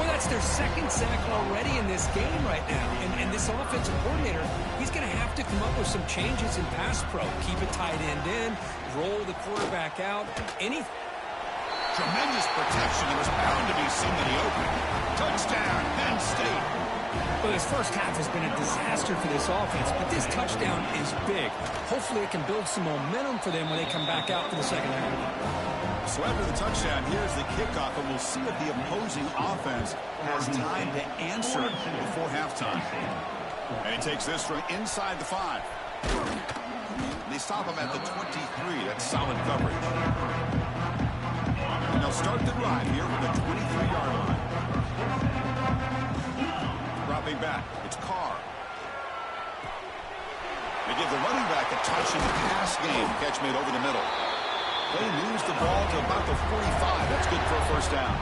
Well, that's their 2nd sack already in this game right now. And this offensive coordinator, he's going to have to come up with some changes in pass pro. Keep a tight end in, roll the quarterback out. Tremendous protection. There was bound to be somebody open. Touchdown, Penn State. Well, this first half has been a disaster for this offense, but this touchdown is big. Hopefully it can build some momentum for them when they come back out for the 2nd half. So after the touchdown, here's the kickoff, and we'll see if the opposing offense has time to answer before halftime. And he takes this from inside the 5. They stop him at the 23. That's solid coverage. And they'll start the drive here with the 23-yard line. Dropping back, it's Carr. They give the running back a touch in the pass game. Catch made over the middle. They moves the ball to about the 45. That's good for a first down.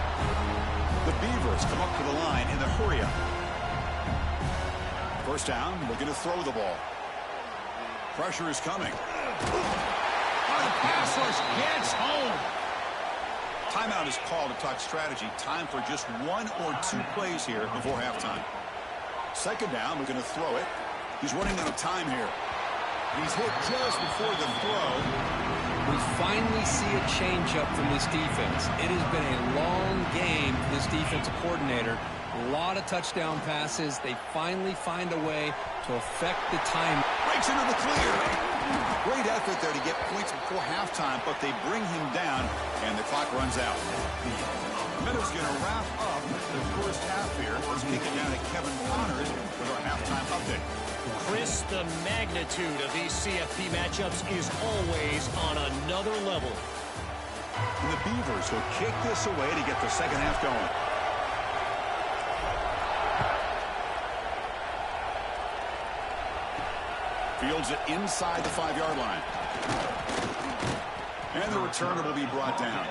The Beavers come up to the line in the hurry-up. First down, looking to throw the ball. Pressure is coming. The pass rush gets home. Timeout is called to talk strategy. Time for just 1 or 2 plays here before halftime. 2nd down, looking to throw it. He's running out of time here. He's hit just before the throw. We finally see a change-up from this defense. It has been a long game for this defensive coordinator. A lot of touchdown passes. They finally find a way to affect the time. Breaks into the clear. Great effort there to get points before halftime, but they bring him down, and the clock runs out. Meadows going to wrap up the first half here. Let's kick it down to Kevin Connors with our halftime update. Chris, the magnitude of these CFP matchups is always on another level. And the Beavers will kick this away to get the 2nd half going. Fields it inside the 5-yard line. And the returner will be brought down.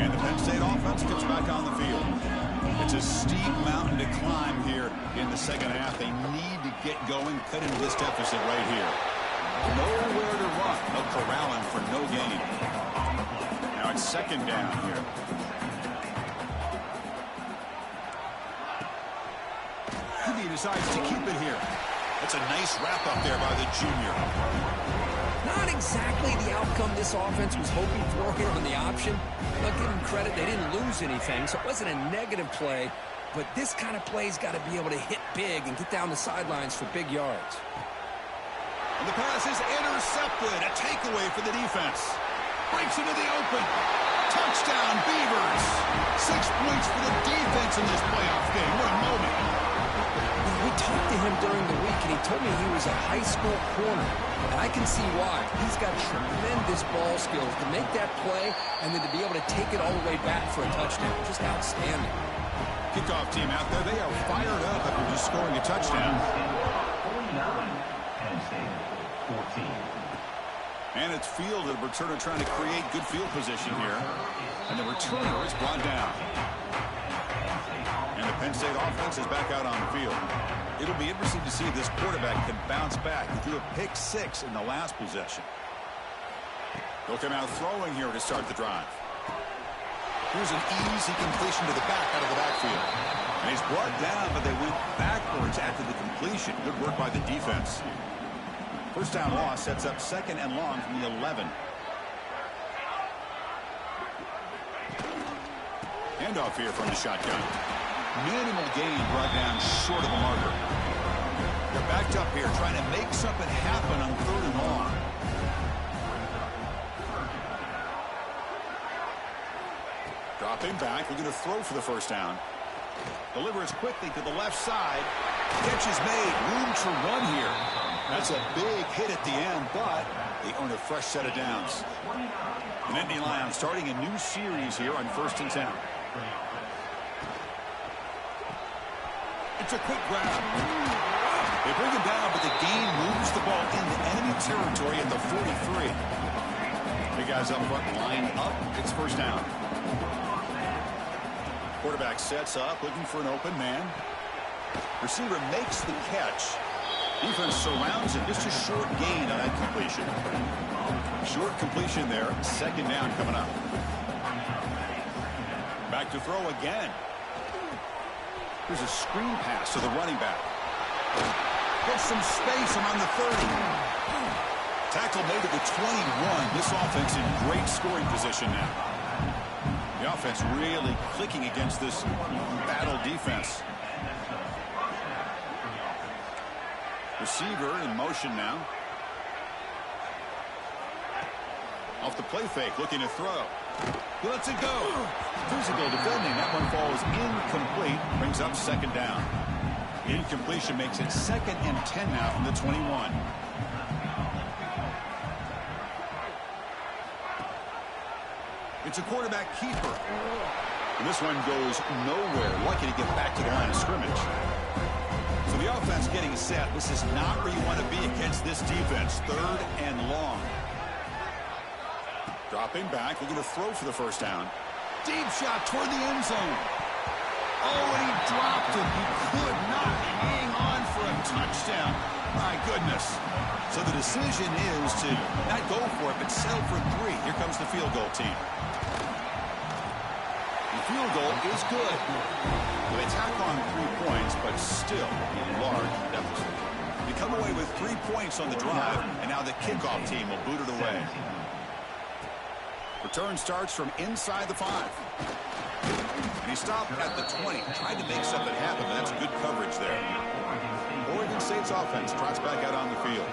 And the Penn State offense gets back on the field. It's a steep mountain to climb here in the second half. They need to get going, cut into this deficit right here. Nowhere to run. No corralling for no gain. Now it's second down here. He decides to keep it here. That's a nice wrap up there by the junior. Not exactly the outcome this offense was hoping for here on the option. I'll give them credit, they didn't lose anything, so it wasn't a negative play. But this kind of play's got to be able to hit big and get down the sidelines for big yards. And the pass is intercepted. A takeaway for the defense. Breaks into the open. Touchdown, Beavers. 6 points for the defense in this playoff game. What a moment. We talked to him during the week, and he told me he was a high school corner. And I can see why. He's got tremendous ball skills to make that play and then to be able to take it all the way back for a touchdown. Just outstanding. Kickoff team out there. They are fired up after just scoring a touchdown. 49, Penn State, 14. And it's fielded. Returner trying to create good field position here. And the returner is brought down. And the Penn State offense is back out on the field. It'll be interesting to see if this quarterback can bounce back. He threw a pick 6 in the last possession. They'll come out throwing here to start the drive. Here's an easy completion to the back out of the backfield. And he's brought down, but they went backwards after the completion. Good work by the defense. First down loss sets up second and long from the 11. Handoff here from the shotgun. Minimal gain brought down short of the marker. They're backed up here trying to make something happen on third and long. Dropping back, looking to throw for the first down. Delivers quickly to the left side. Catch is made. Room to run here. That's a big hit at the end, but they earn a fresh set of downs. The Nittany Lions starting a new series here on 1st and 10. It's a quick grab. They bring him down, but the gain moves the ball into enemy territory at the 43. The guys up front line up. It's first down. Quarterback sets up, looking for an open man. Receiver makes the catch. Defense surrounds him. Just a short gain on that completion. Short completion there. Second down coming up. Back to throw again. Here's a screen pass to the running back. Gets some space around the 30. Tackle made at the 21. This offense in great scoring position now. The offense really clicking against this battle defense. Receiver in motion now. Off the play fake, looking to throw. He lets it go. Physical defending. That one falls incomplete. Brings up second down. Incompletion makes it 2nd and 10 now from the 21. It's a quarterback keeper. And this one goes nowhere. Lucky to get back to the line of scrimmage. So the offense getting set. This is not where you want to be against this defense. 3rd and long. Dropping back, looking to throw for the first down. Deep shot toward the end zone. Oh, and he dropped it. He could not hang on for a touchdown. My goodness. So the decision is to not go for it, but settle for 3. Here comes the field goal team. The field goal is good. They tack on 3 points, but still a large deficit. You come away with 3 points on the drive, and now the kickoff team will boot it away. Return starts from inside the 5. And he stopped at the 20. Tried to make something happen, but that's good coverage there. Oregon State's offense trots back out on the field.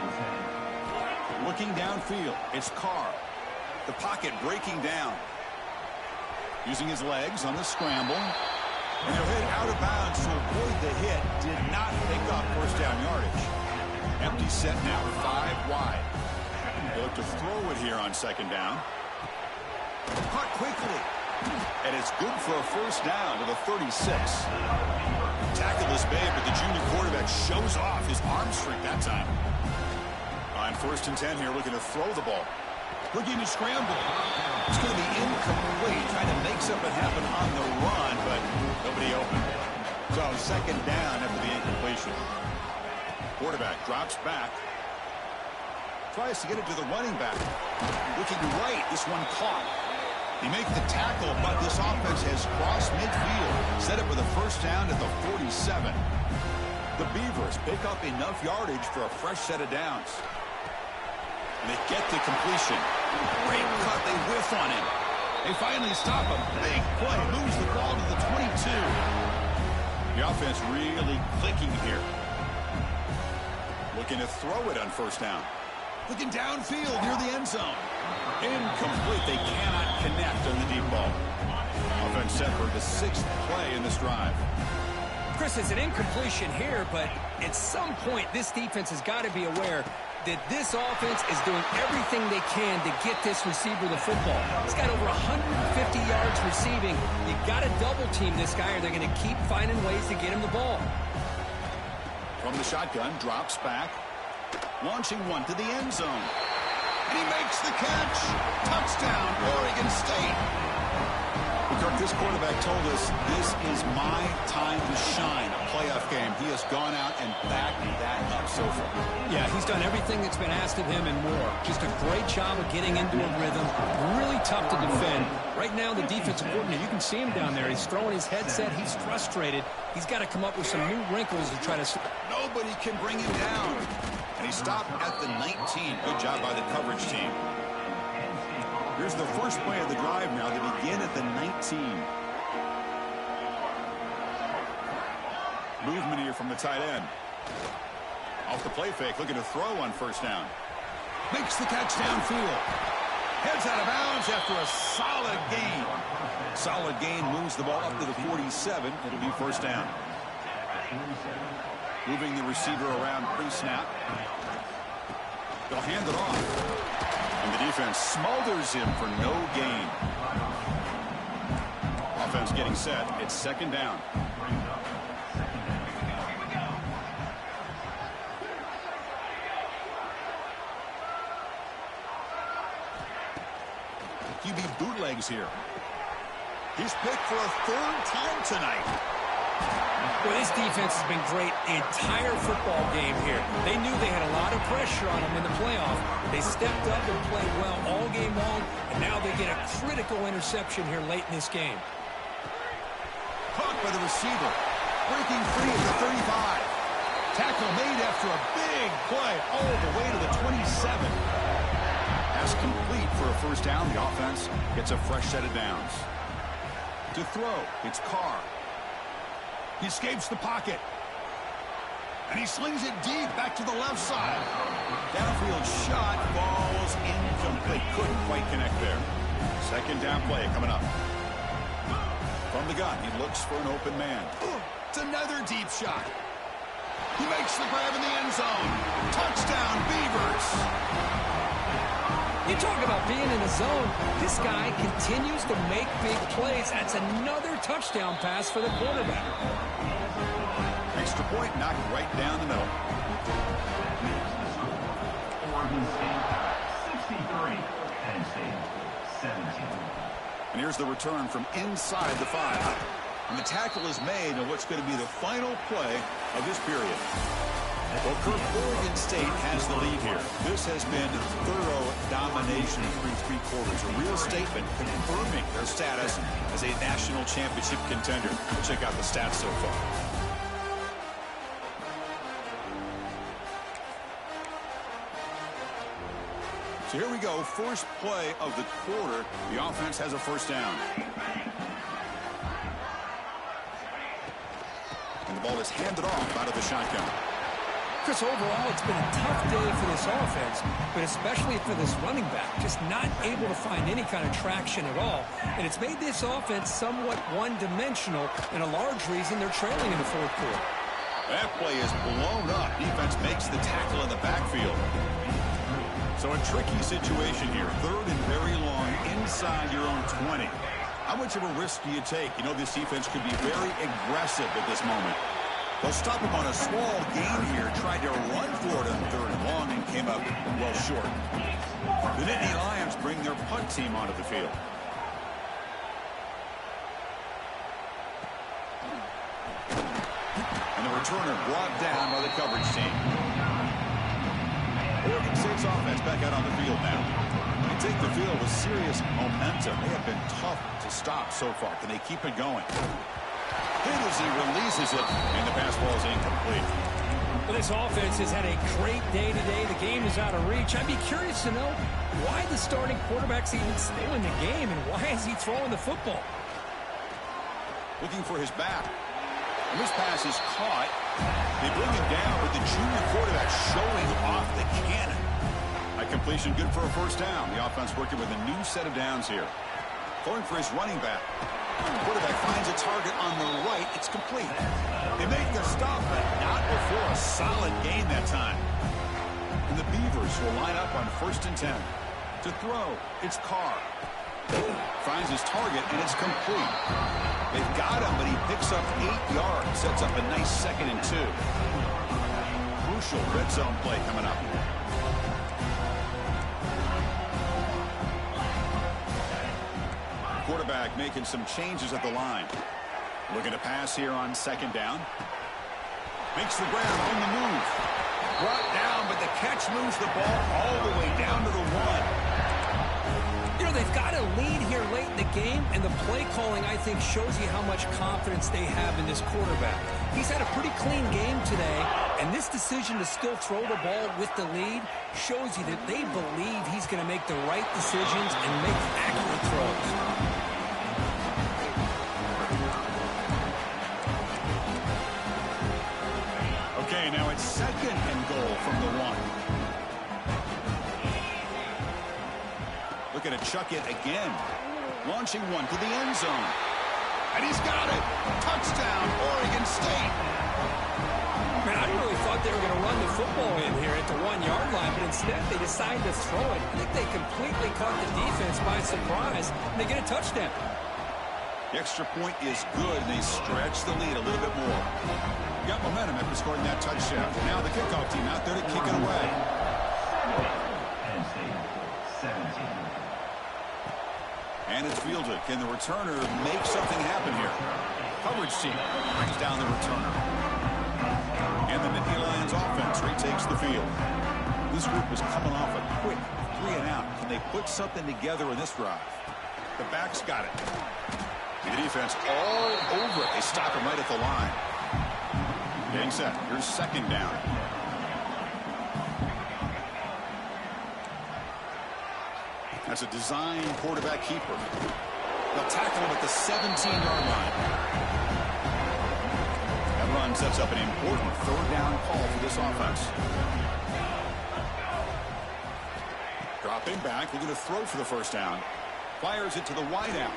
Looking downfield, it's Carr. The pocket breaking down. Using his legs on the scramble. And he'll hit out of bounds to avoid the hit. Did not pick up first down yardage. Empty set now, 5 wide. They look to throw it here on second down. Caught quickly. And it's good for a first down to the 36. Tackle is made, but the junior quarterback shows off his arm strength that time. On 1st and 10 here, looking to throw the ball. Looking to scramble. It's going to be incomplete. Trying to make something happen on the run, but nobody open. So second down after the incompletion. Quarterback drops back. Tries to get it to the running back. Looking right. This one caught. He makes the tackle, but this offense has crossed midfield. Set up with a first down at the 47. The Beavers pick up enough yardage for a fresh set of downs. And they get to completion. Great cut. They whiff on him. They finally stop him. Big play. Moves the ball to the 22. The offense really clicking here. Looking to throw it on first down. Looking downfield near the end zone. Incomplete. They cannot connect on the deep ball. Offense set for the 6th play in this drive. Chris, it's an incompletion here, but at some point, this defense has got to be aware that this offense is doing everything they can to get this receiver the football. He's got over 150 yards receiving. You got to double team this guy, or they're going to keep finding ways to get him the ball. From the shotgun, drops back. Launching one to the end zone. And he makes the catch. Touchdown, Oregon State. Kirk, this quarterback told us this is my time to shine, a playoff game. He has gone out and backed that up so far. Yeah, he's done everything that's been asked of him and more. Just a great job of getting into a rhythm. Really tough to defend. Right now, the defensive coordinator, you can see him down there. He's throwing his headset. He's frustrated. He's got to come up with some new wrinkles to try to... Nobody can bring him down. And he stopped at the 19. Good job by the coverage team. Here's the first play of the drive now. They begin at the 19. Movement here from the tight end. Off the play fake, looking to throw on first down. Makes the catch downfield. Heads out of bounds after a solid gain. Solid gain moves the ball up to the 47. It'll be first down. Moving the receiver around pre-snap. They'll hand it off. And the defense smothers him for no gain. Offense getting set. It's second down. QB bootlegs here. He's picked for a 3rd time tonight. Well, this defense has been great the entire football game here. They knew they had a lot of pressure on them in the playoff. They stepped up and played well all game long, and now they get a critical interception here late in this game. Caught by the receiver. Breaking free at the 35. Tackle made after a big play all the way to the 27. Pass complete for a first down. The offense gets a fresh set of downs. To throw, it's Carr. He escapes the pocket. And he slings it deep back to the left side. Downfield shot falls incomplete. Couldn't quite connect there. Second down play coming up. From the gun, he looks for an open man. It's another deep shot. He makes the grab in the end zone. Touchdown, Beavers. You talk about being in the zone. This guy continues to make big plays. That's another touchdown pass for the quarterback. Extra point knocked right down the middle. Oregon State 63, Penn State 17. And here's the return from inside the 5. And the tackle is made on what's going to be the final play of this period. Well, Kirk, Oregon State has the lead here. This has been thorough domination through 3 quarters. A real statement confirming their status as a national championship contender. We'll check out the stats so far. So here we go. First play of the quarter. The offense has a first down. And the ball is handed off out of the shotgun. Chris, overall, it's been a tough day for this offense, but especially for this running back, just not able to find any kind of traction at all. And it's made this offense somewhat one-dimensional, and a large reason they're trailing in the 4th quarter. That play is blown up. Defense makes the tackle in the backfield. So a tricky situation here. 3rd and very long inside your own 20. How much of a risk do you take? You know this defense could be very aggressive at this moment. They'll stop him on a small gain here. Tried to run for it on 3rd and long and came up well short. The Nittany Lions bring their punt team onto the field. And the returner brought down by the coverage team. Oregon State's offense back out on the field now. They take the field with serious momentum. They have been tough to stop so far. Can they keep it going? Hit as he releases it, and the pass ball is incomplete. Well, this offense has had a great day today. The game is out of reach. I'd be curious to know why the starting quarterback's even still in the game, and why is he throwing the football? Looking for his back. And this pass is caught. They bring him down, but the junior quarterback showing off the cannon. A completion good for a first down. The offense working with a new set of downs here. Going for his running back. Quarterback finds a target on the right. It's complete. They make the stop, but not before a solid gain that time. And the Beavers will line up on 1st and 10. To throw, it's Carr. Finds his target, and it's complete. They've got him, but he picks up 8 yards. Sets up a nice 2nd and 2. Crucial red zone play coming up. Quarterback making some changes at the line. Looking to pass here on 2nd down. Makes the ground on the move. Brought down, but the catch moves the ball all the way down to the 1. You know, they've got a lead here late in the game, and the play calling, I think, shows you how much confidence they have in this quarterback. He's had a pretty clean game today, and this decision to still throw the ball with the lead shows you that they believe he's going to make the right decisions and make accurate throws. Okay, now it's 2nd and goal from the 1. Looking to chuck it again. Launching one to the end zone. And he's got it. Touchdown, Oregon State. Man, I really thought they were going to run the football in here at the 1-yard line, but instead they decided to throw it. I think they completely caught the defense by surprise, and they get a touchdown. The extra point is good, and they stretch the lead a little bit more. Got momentum after scoring that touchdown. Now the kickoff team out there to kick it away. And it's fielded. Can the returner make something happen here? Coverage team brings down the returner. And the Nittany Lions offense retakes the field. This group was coming off a quick 3 and out. Can they put something together in this drive? The back's got it. The defense all over it. They stop him right at the line. Getting set. Here's 2nd down. That's a design quarterback keeper. They'll tackle him at the 17-yard line. That run sets up an important 3rd down call for this offense. Dropping back, looking to throw for the first down. Fires it to the wideout.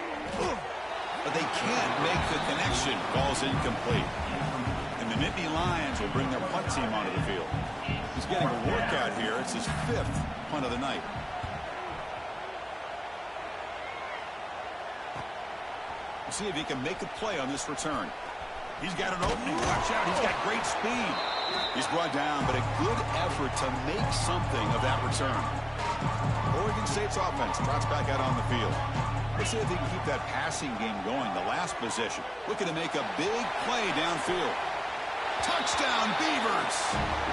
But they can't make the connection. Ball's incomplete. And the Nittany Lions will bring their punt team onto the field. He's getting a workout here. It's his 5th punt of the night. We'll see if he can make a play on this return. He's got an opening. Watch out. He's got great speed. He's brought down, but a good effort to make something of that return. Oregon State's offense trots back out on the field. Let's see if they can keep that passing game going. The last possession. Looking to make a big play downfield. Touchdown, Beavers!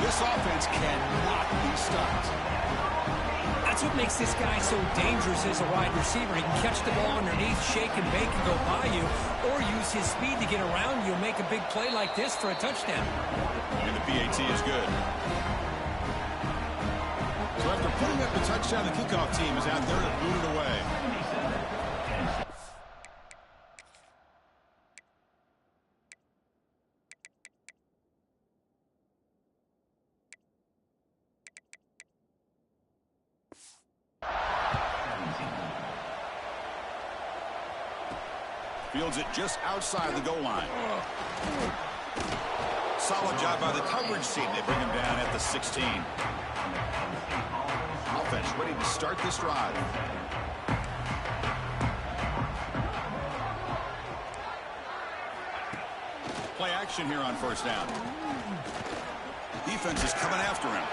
This offense cannot be stopped. That's what makes this guy so dangerous as a wide receiver. He can catch the ball underneath, shake and bake and go by you, or use his speed to get around you and make a big play like this for a touchdown. And the PAT is good. So after putting up the touchdown, the kickoff team is out there to boot it away. Fields it just outside the goal line. Solid job by the coverage team. They bring him down at the 16. Offense ready to start this drive. Play action. action here on first down. Defense is coming after him.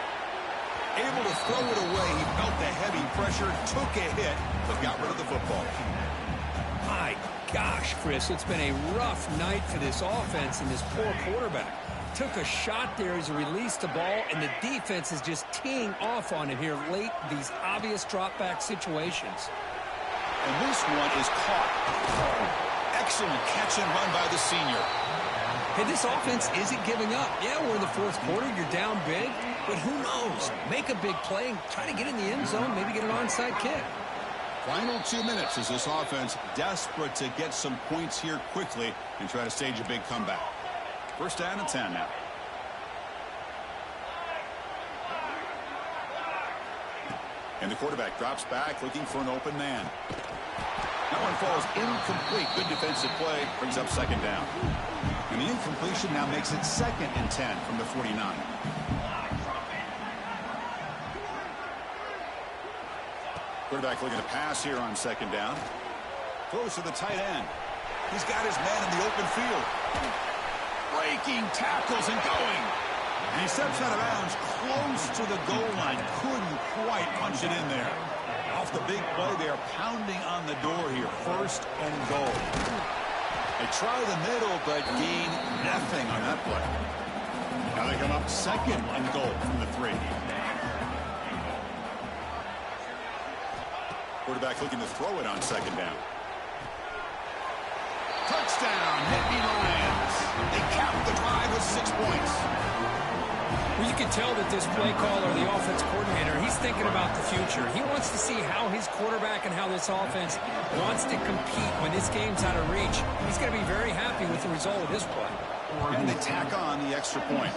Able to throw it away. He felt the heavy pressure, took a hit, but got rid of the football. My gosh, Chris, it's been a rough night for this offense and this poor quarterback. Took a shot there as he released the ball, and the defense is just teeing off on it here late, these obvious drop-back situations. And this one is caught. Excellent catch and run by the senior. Hey, this offense isn't giving up. Yeah, we're in the fourth quarter. You're down big. But who knows? Make a big play and try to get in the end zone, maybe get an onside kick. Final 2 minutes as this offense desperate to get some points here quickly and try to stage a big comeback. First down and 10 now. And the quarterback drops back looking for an open man. That one falls incomplete. Good defensive play. Brings up second down. And the incompletion now makes it 2nd and 10 from the 49. Quarterback looking to pass here on second down. Throws to the tight end. He's got his man in the open field. Breaking tackles and going. And he steps out of bounds close to the goal line. Couldn't quite punch it in there. Off the big play, they are pounding on the door here. 1st and goal. They try the middle, but gain nothing on that play. Now they come up 2nd and goal from the 3. Quarterback looking to throw it on second down. Touchdown, Nittany Lions. They cap the drive with 6 points. Well, you can tell that this play caller, the offense coordinator, he's thinking about the future. He wants to see how his quarterback and how this offense wants to compete when this game's out of reach. He's going to be very happy with the result of this play. And they tack on the extra point.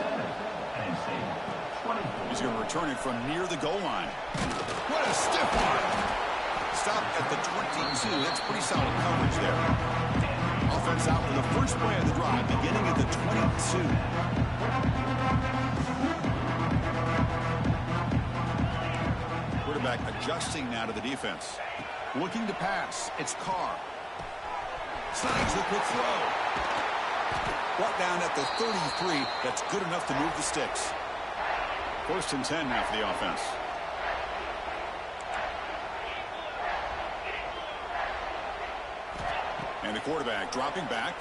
He's going to return it from near the goal line. What a stiff arm. Stop at the 22. That's pretty solid coverage there. Offense out for the first play of the drive, beginning at the 22. Quarterback adjusting now to the defense. Looking to pass. It's Carr. Signs the quick throw. Brought down at the 33. That's good enough to move the sticks. 1st and 10 now for the offense. And the quarterback dropping back,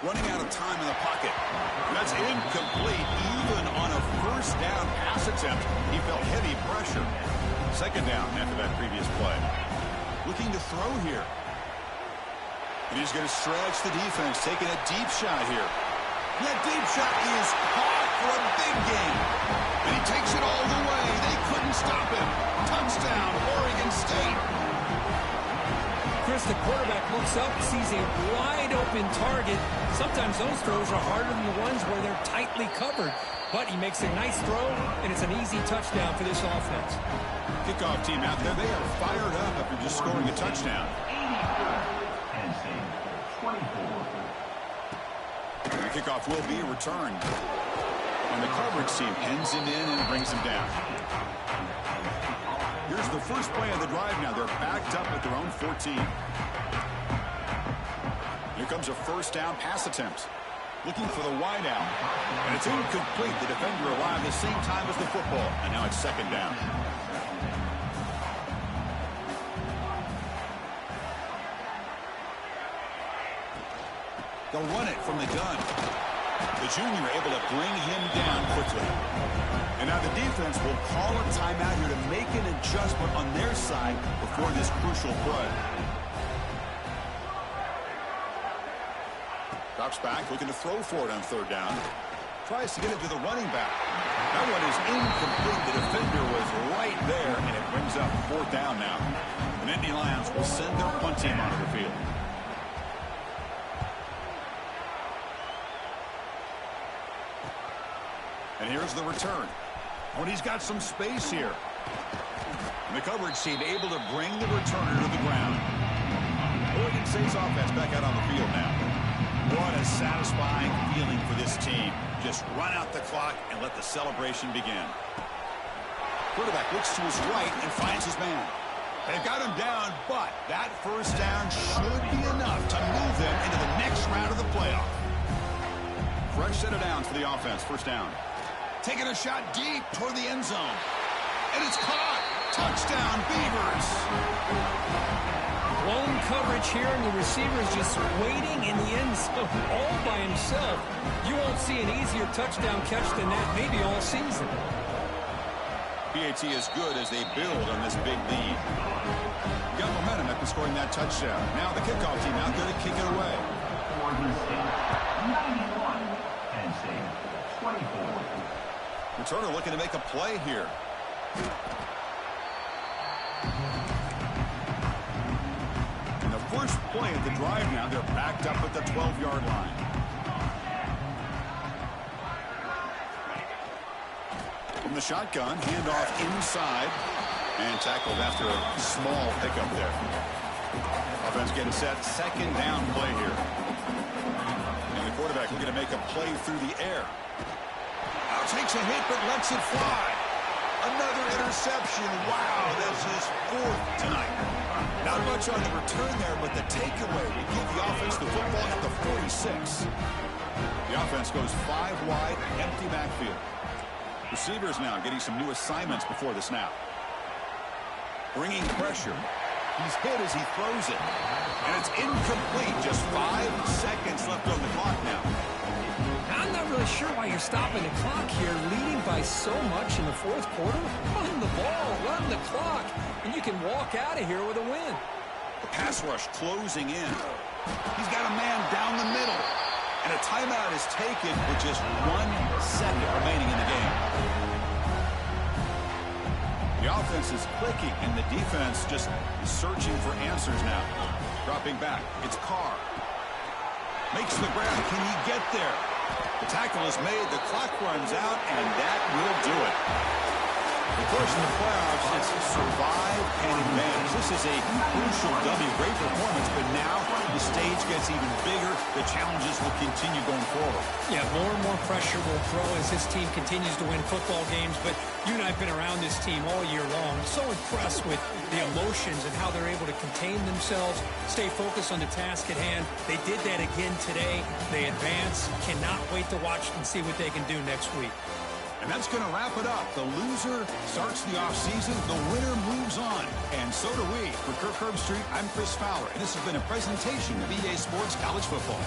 running out of time in the pocket. That's incomplete. Even on a first down pass attempt, he felt heavy pressure. 2nd down after that previous play. Looking to throw here. And he's going to stretch the defense, taking a deep shot here. That deep shot is caught for a big gain. And he takes it all the way. They couldn't stop him. Touchdown, Oregon State. Chris, the quarterback looks up, sees a wide-open target. Sometimes those throws are harder than the ones where they're tightly covered. But he makes a nice throw, and it's an easy touchdown for this offense. Kickoff team out there, they are fired up after just scoring a touchdown. And the kickoff will be returned. And the coverage team pins him in and brings him down. Here's the first play of the drive now. They're backed up at their own 14. Here comes a first down pass attempt. Looking for the wide out. And it's incomplete. The defender arrived the same time as the football. And now it's 2nd down. They'll run it from the gun. The junior able to bring him down quickly. And now the defense will call a timeout here to make an adjustment on their side before this crucial play. Drops back, looking to throw for it on 3rd down. Tries to get it to the running back. That one is incomplete. The defender was right there, and it brings up 4th down now. The Nittany Lions will send their punt team onto the field. And here's the return. When he's got some space here. And the coverage team able to bring the returner to the ground. Oregon State's offense back out on the field now. What a satisfying feeling for this team. Just run out the clock and let the celebration begin. Quarterback looks to his right and finds his man. They've got him down, but that first down should be enough to move them into the next round of the playoff. Fresh set of downs for the offense. First down. Taking a shot deep toward the end zone. And it's caught. Touchdown, Beavers. Blown coverage here, and the receiver is just waiting in the end zone all by himself. You won't see an easier touchdown catch than that maybe all season. PAT is good as they build on this big lead. Got momentum after scoring that touchdown. Now the kickoff team out there to kick it away. Oregon State, 91. Penn State, 24. Returner looking to make a play here. And the first play of the drive now, they're backed up at the 12-yard line. From the shotgun, handoff inside, and tackled after a small pickup there. Offense getting set, second down play here. And the quarterback looking to make a play through the air. Now takes a hit, but lets it fly. Another interception. Wow, that's his fourth tonight. Not much on the return there, but the takeaway will give the offense the football at the 46. The offense goes 5 wide, empty backfield. Receivers now getting some new assignments before the snap. Bringing pressure. He's hit as he throws it. And it's incomplete. Just 5 seconds left on the clock now. I'm not really sure why you're stopping the clock here, leading by so much in the fourth quarter. Run the ball, run the clock, and you can walk out of here with a win. The pass rush closing in. He's got a man down the middle. And a timeout is taken with just 1 second remaining in the game. The offense is clicking, and the defense just searching for answers now. Dropping back. It's Carr. Makes the grab. Can he get there? The tackle is made. The clock runs out, and that will do it. Of course, in the playoffs, it's survive and advance. This is a crucial W. Great performance, but now the stage gets even bigger. The challenges will continue going forward. Yeah, more and more pressure will grow as this team continues to win football games, but you and I have been around this team all year long. So impressed with the emotions and how they're able to contain themselves, stay focused on the task at hand. They did that again today. They advance. Cannot wait to watch and see what they can do next week. And that's going to wrap it up. The loser starts the offseason. The winner moves on. And so do we. For Kirk Herbstreit, I'm Chris Fowler. And this has been a presentation of EA Sports College Football.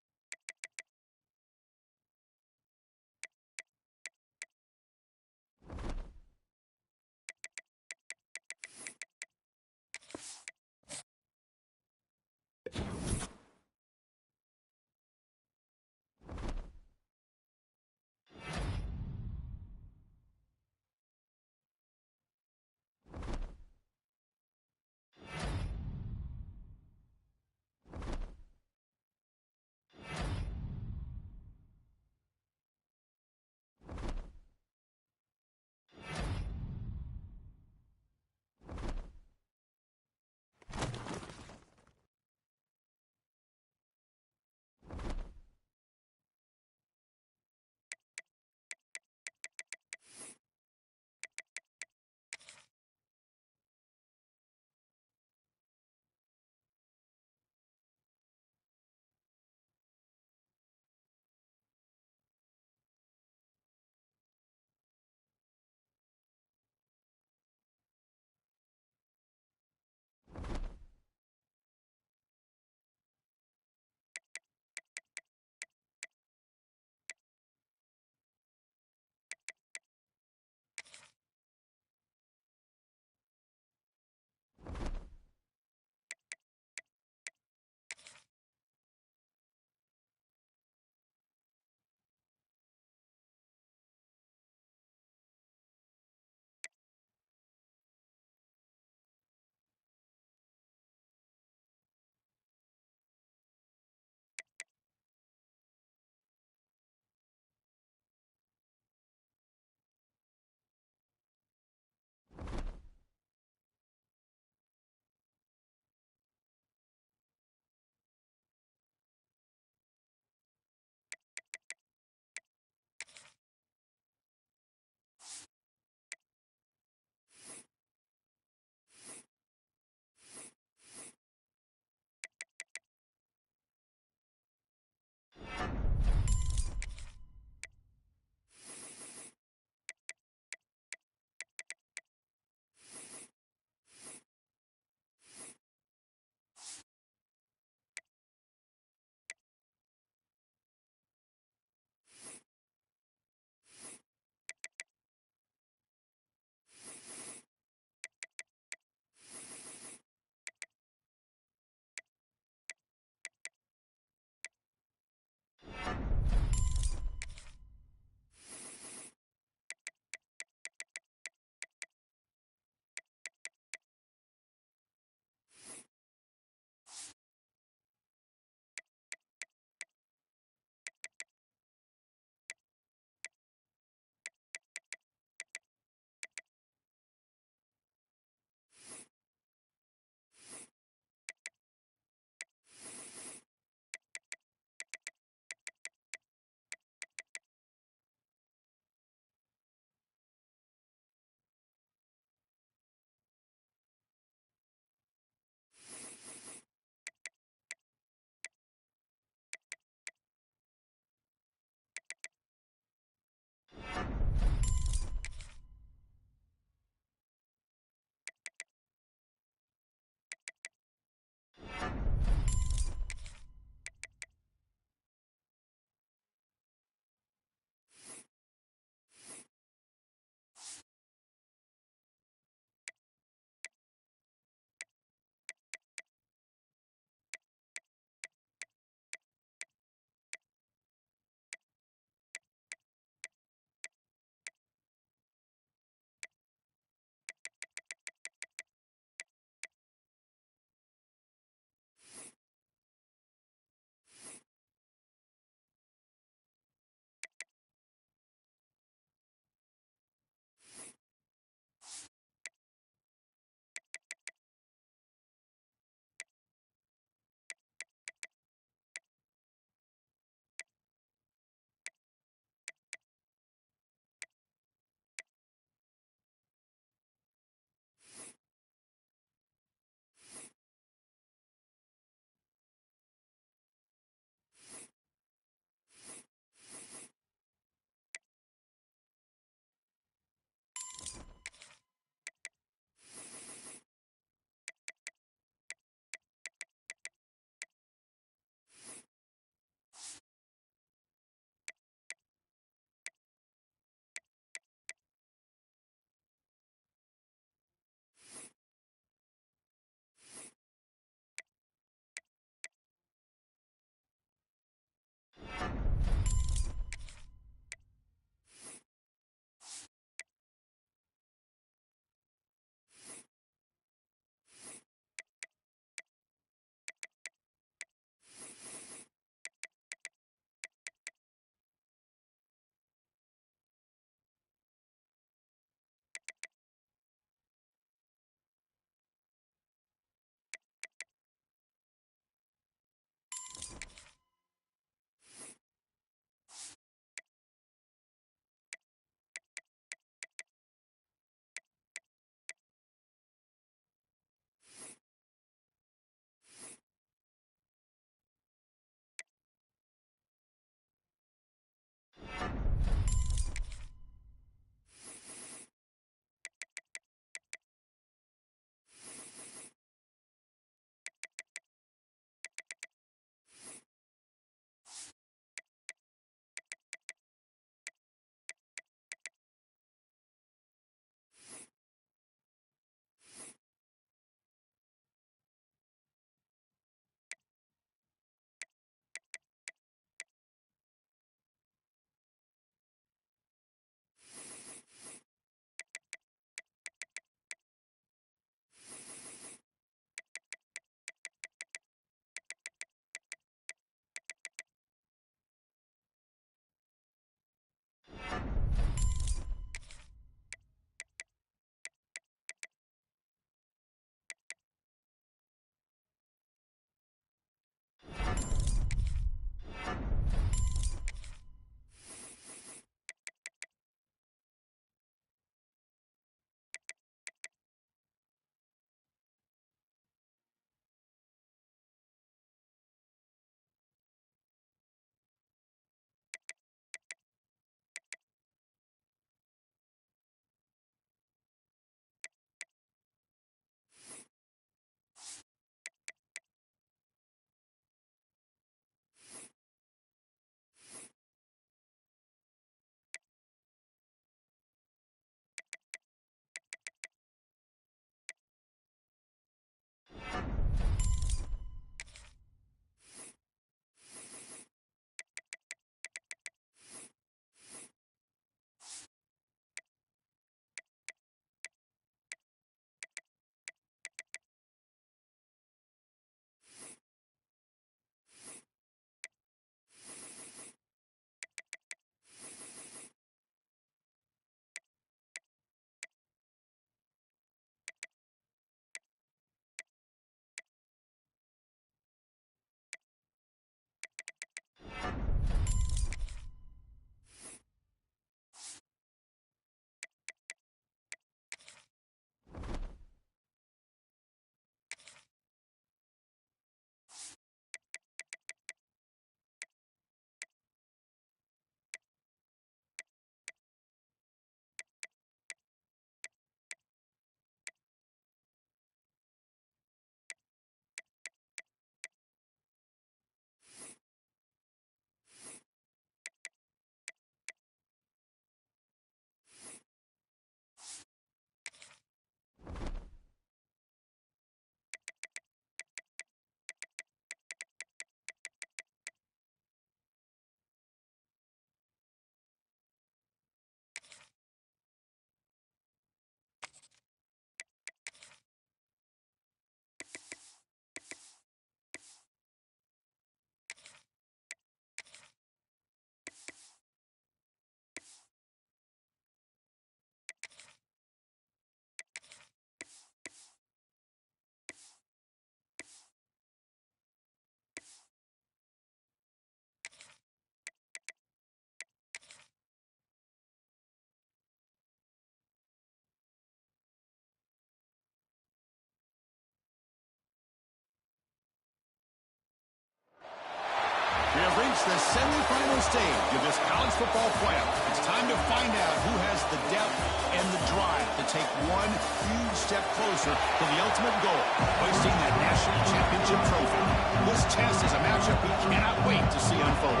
It's the semifinal stage of this college football playoff. It's time to find out who has the depth and the drive to take one huge step closer to the ultimate goal, hoisting that national championship trophy. This test is a matchup we cannot wait to see unfold.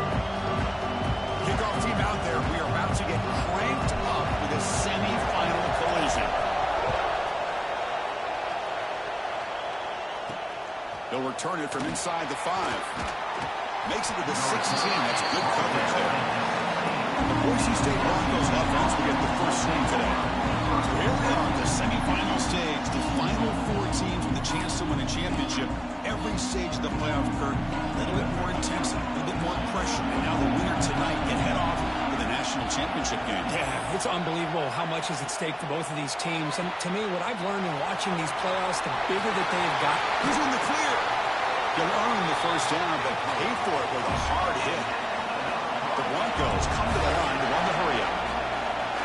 Kickoff team out there, we are about to get cranked up with a semifinal collision. They'll return it from inside the 5. Makes it to the 16. That's good coverage there. The Boise State Broncos offense will get the first swing today. So here we are, the semifinal stage. The final 4 teams with a chance to win a championship. Every stage of the playoff curve, a little bit more intensity, a little bit more pressure. And now the winner tonight can head off to the national championship game. Yeah, it's unbelievable how much is at stake for both of these teams. And to me, what I've learned in watching these playoffs, the bigger that they've got. He's in the clear. He'll earn the first down, but pay for it with a hard hit. The Broncos come to the line to run the hurry up.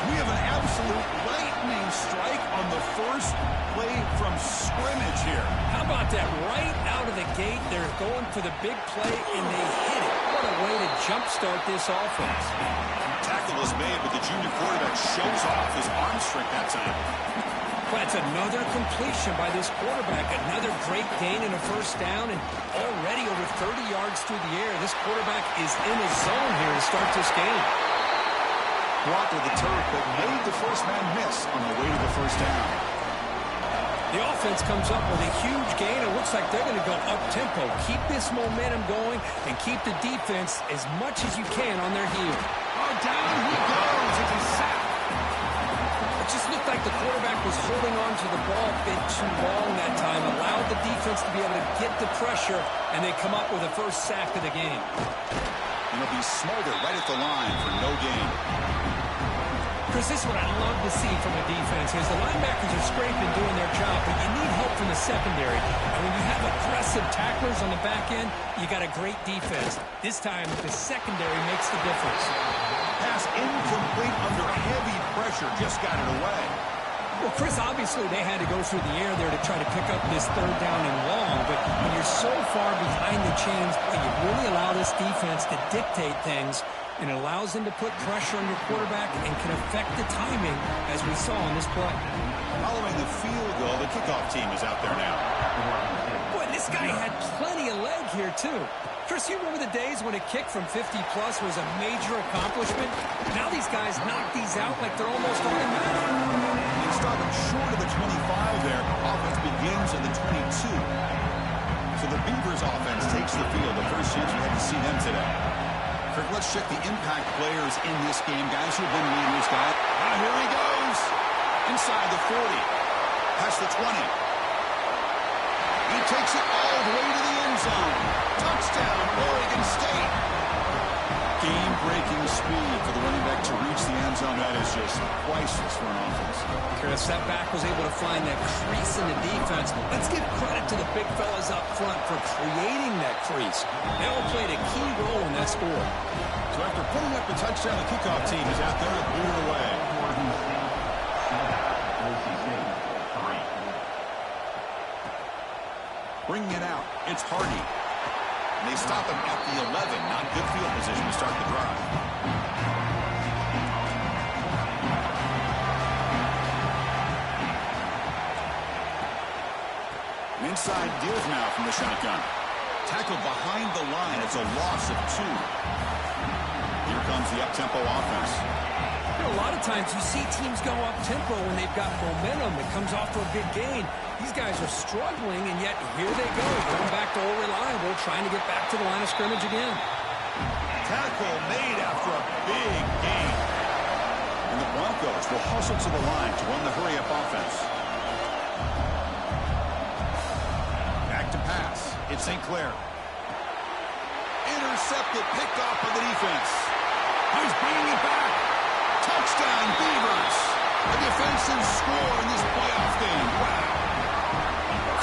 We have an absolute lightning strike on the first play from scrimmage here. How about that? Right out of the gate, they're going for the big play, and they hit it. What a way to jumpstart this offense. Tackle is made, but the junior quarterback shows off his arm strength that time. That's another completion by this quarterback. Another great gain in a first down, and already over 30 yards through the air. This quarterback is in his zone here to start this game. Blocked with the turf, but made the first man miss on the way to the first down. The offense comes up with a huge gain. It looks like they're going to go up-tempo. Keep this momentum going and keep the defense as much as you can on their heel. Oh, down he goes. It's a sack. It just looked like the quarterback was holding on to the ball a bit too long that time, allowed the defense to be able to get the pressure, and they come up with the first sack of the game. And it'll be smothered right at the line for no gain. Chris, this is what I love to see from a defense is the linebackers are scraping, doing their job, but you need help from the secondary. And when you have aggressive tacklers on the back end, you got a great defense. This time, the secondary makes the difference. Pass incomplete under heavy pressure, just got it away. Well, Chris, obviously they had to go through the air there to try to pick up this third down and long, but when you're so far behind the chains, you really allow this defense to dictate things, and it allows them to put pressure on your quarterback and can affect the timing, as we saw in this play. Following the field goal, the kickoff team is out there now. Boy, this guy had plenty of leg here, too. Chris, you remember the days when a kick from 50-plus was a major accomplishment? Now these guys knock these out like they're almost automatic. They stop it short of the 25 there. Offense begins at the 22. So the Beavers offense takes the field. The first chance we had to see them today. Kirk, let's check the impact players in this game. Guys who have been leaders, guys. Here he goes. Inside the 40. Past the 20. He takes it all the way to the end zone. Touchdown, Oregon State. Game-breaking speed for the running back to reach the end zone. That is just priceless for an offense. Chris, that back was able to find that crease in the defense. Let's give credit to the big fellas up front for creating that crease. They all played a key role in that score. So after putting up a touchdown, the kickoff team is out there to boot it away. Bringing it out, it's Hardy. And they stop him at the 11. Not good field position to start the drive. An inside deals now from the shotgun. Tackled behind the line. It's a loss of 2. Here comes the up-tempo offense. A lot of times you see teams go up-tempo when they've got momentum that comes off for a big gain. These guys are struggling, and yet here they go, going back to old reliable, trying to get back to the line of scrimmage again. Tackle made after a big gain. And the Broncos will hustle to the line to run the hurry-up offense. Back to pass. It's St. Clair. Intercepted, picked off by the defense. He's bringing it back. Touchdown, Beavers. A defensive score in this playoff game. Wow.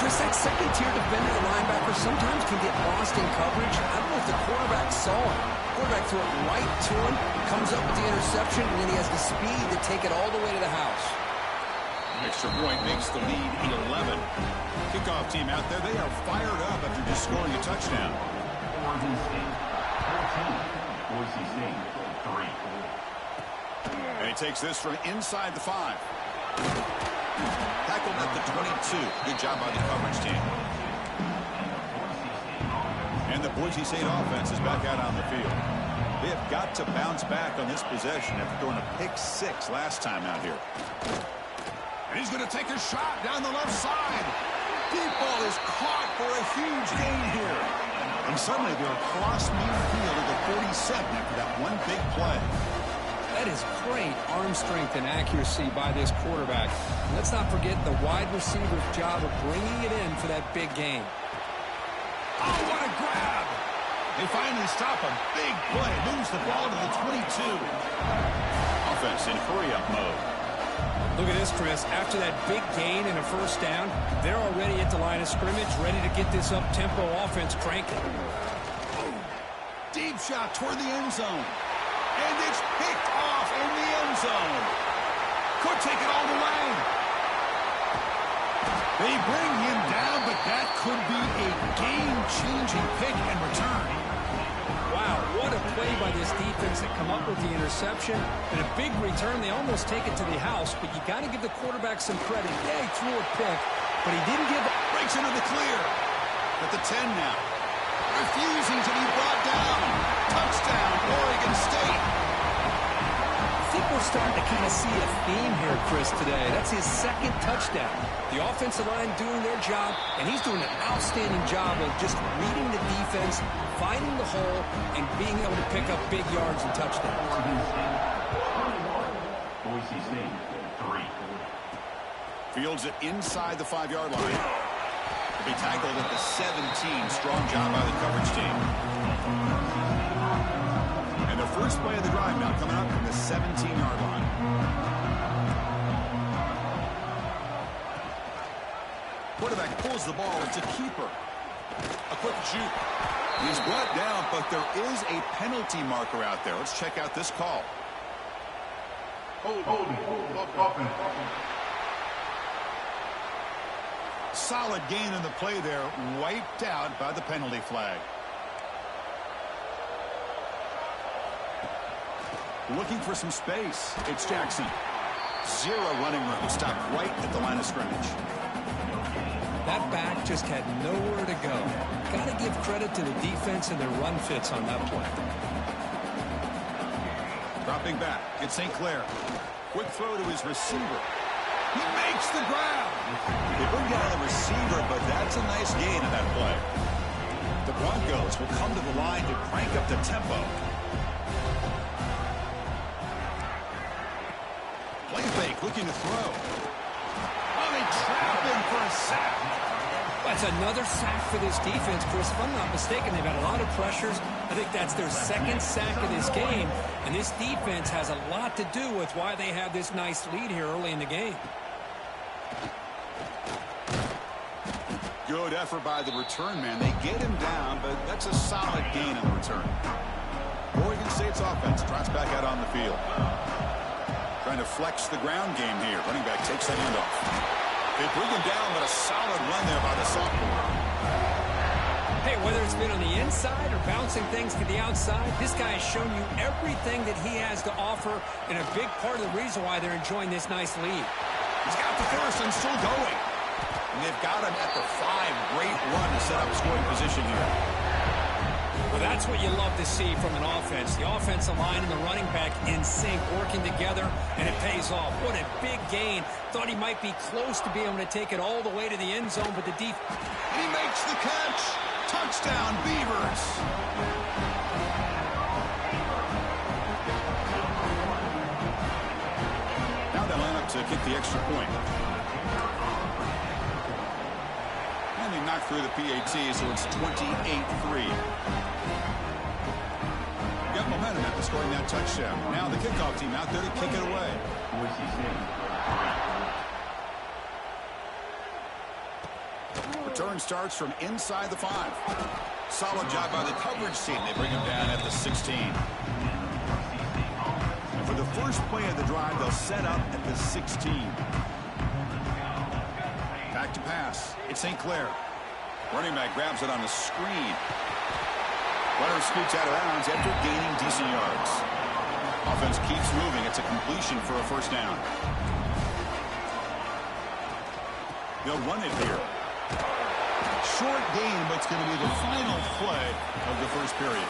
Chris, that second-tier defender, the linebacker, sometimes can get lost in coverage. I don't know if the quarterback saw him. Quarterback threw it right to him, comes up with the interception, and then he has the speed to take it all the way to the house. Extra point makes the lead 11. Kickoff team out there, they are fired up after just scoring a touchdown. Boise State, 3. And he takes this from inside the 5. Tackled at the 22. Good job by the coverage team. And the Boise State offense is back out on the field. They have got to bounce back on this possession after throwing a pick 6 last time out here. And he's going to take a shot down the left side. Deep ball is caught for a huge gain here. And suddenly they're across midfield at the 47 after that one big play. That is great arm strength and accuracy by this quarterback. Let's not forget the wide receiver's job of bringing it in for that big gain. Oh, what a grab! They finally stop a big play. Moves the ball to the 22. Offense in hurry-up mode. Look at this, Chris. After that big gain and a first down, they're already at the line of scrimmage, ready to get this up-tempo offense cranking. Deep shot toward the end zone. And it's picked off in the end zone. Could take it all the way. They bring him down, but that could be a game-changing pick and return. Wow, what a play by this defense that come up with the interception. And a big return. They almost take it to the house, but you got to give the quarterback some credit. Yeah, he threw a pick, but he didn't give up. Breaks into the clear. At the 10 now. Refusing to be brought down. Touchdown, Oregon State. I think we're starting to kind of see a theme here, Chris, today. That's his second touchdown. The offensive line doing their job, and he's doing an outstanding job of just reading the defense, finding the hole, and being able to pick up big yards and touchdowns. Boise State, 3. Fields it inside the 5-yard line. To be tackled at the 17. Strong job by the coverage team. And the first play of the drive now coming up from the 17-yard line. Quarterback pulls the ball. It's a keeper. A quick shoot. He's brought down, but there is a penalty marker out there. Let's check out this call. Holding. Solid gain in the play there. Wiped out by the penalty flag. Looking for some space. It's Jackson. Zero running room. Stopped right at the line of scrimmage. That back just had nowhere to go. Got to give credit to the defense and their run fits on that play. Dropping back. It's St. Clair. Quick throw to his receiver. He makes the grab. They bring down the receiver, but that's a nice gain in that play. The Broncos will come to the line to crank up the tempo. Play fake, looking to throw. Oh, they trap him for a sack. That's another sack for this defense, Chris. If I'm not mistaken, they've had a lot of pressures. I think that's their second sack of this game. And this defense has a lot to do with why they have this nice lead here early in the game. Good effort by the return man. They get him down, but that's a solid gain on the return. Oregon State's offense trots back out on the field. Trying to flex the ground game here. Running back takes the handoff. They bring him down, but a solid run there by the sophomore. Hey, whether it's been on the inside or bouncing things to the outside, this guy has shown you everything that he has to offer, and a big part of the reason why they're enjoying this nice lead. He's got the first and still going. And they've got him at the 5. Great run to set up scoring position here. Well, that's what you love to see from an offense. The offensive line and the running back in sync, working together, and it pays off. What a big gain. Thought he might be close to being able to take it all the way to the end zone, but the defense... He makes the catch. Touchdown, Beavers. Now they line up to kick the extra point. And they knock through the PAT, so it's 28-3. Got momentum after scoring that touchdown. Now the kickoff team out there to kick it away. Return starts from inside the 5. Solid job by the coverage team. They bring him down at the 16. And for the first play of the drive, they'll set up at the 16. Back to pass. It's St. Clair. Running back grabs it on the screen. Runner scoots out of bounds after gaining decent yards. Offense keeps moving. It's a completion for a first down. They'll run it here. Short gain, but it's going to be the final play of the first period.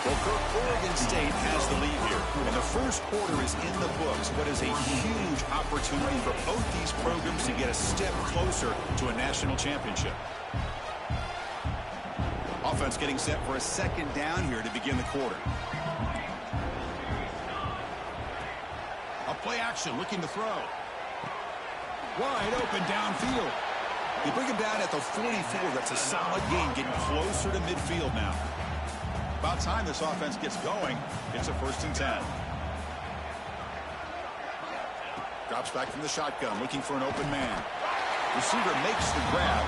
Well, Kirk, Oregon State has the lead here. And the first quarter is in the books, but is a huge opportunity for both these programs to get a step closer to a national championship. Offense getting set for a second down here to begin the quarter. A play action, looking to throw. Wide open downfield. They bring him down at the 44. That's a solid gain, getting closer to midfield now. About time this offense gets going. It's a 1st and 10. Drops back from the shotgun, looking for an open man. Receiver makes the grab.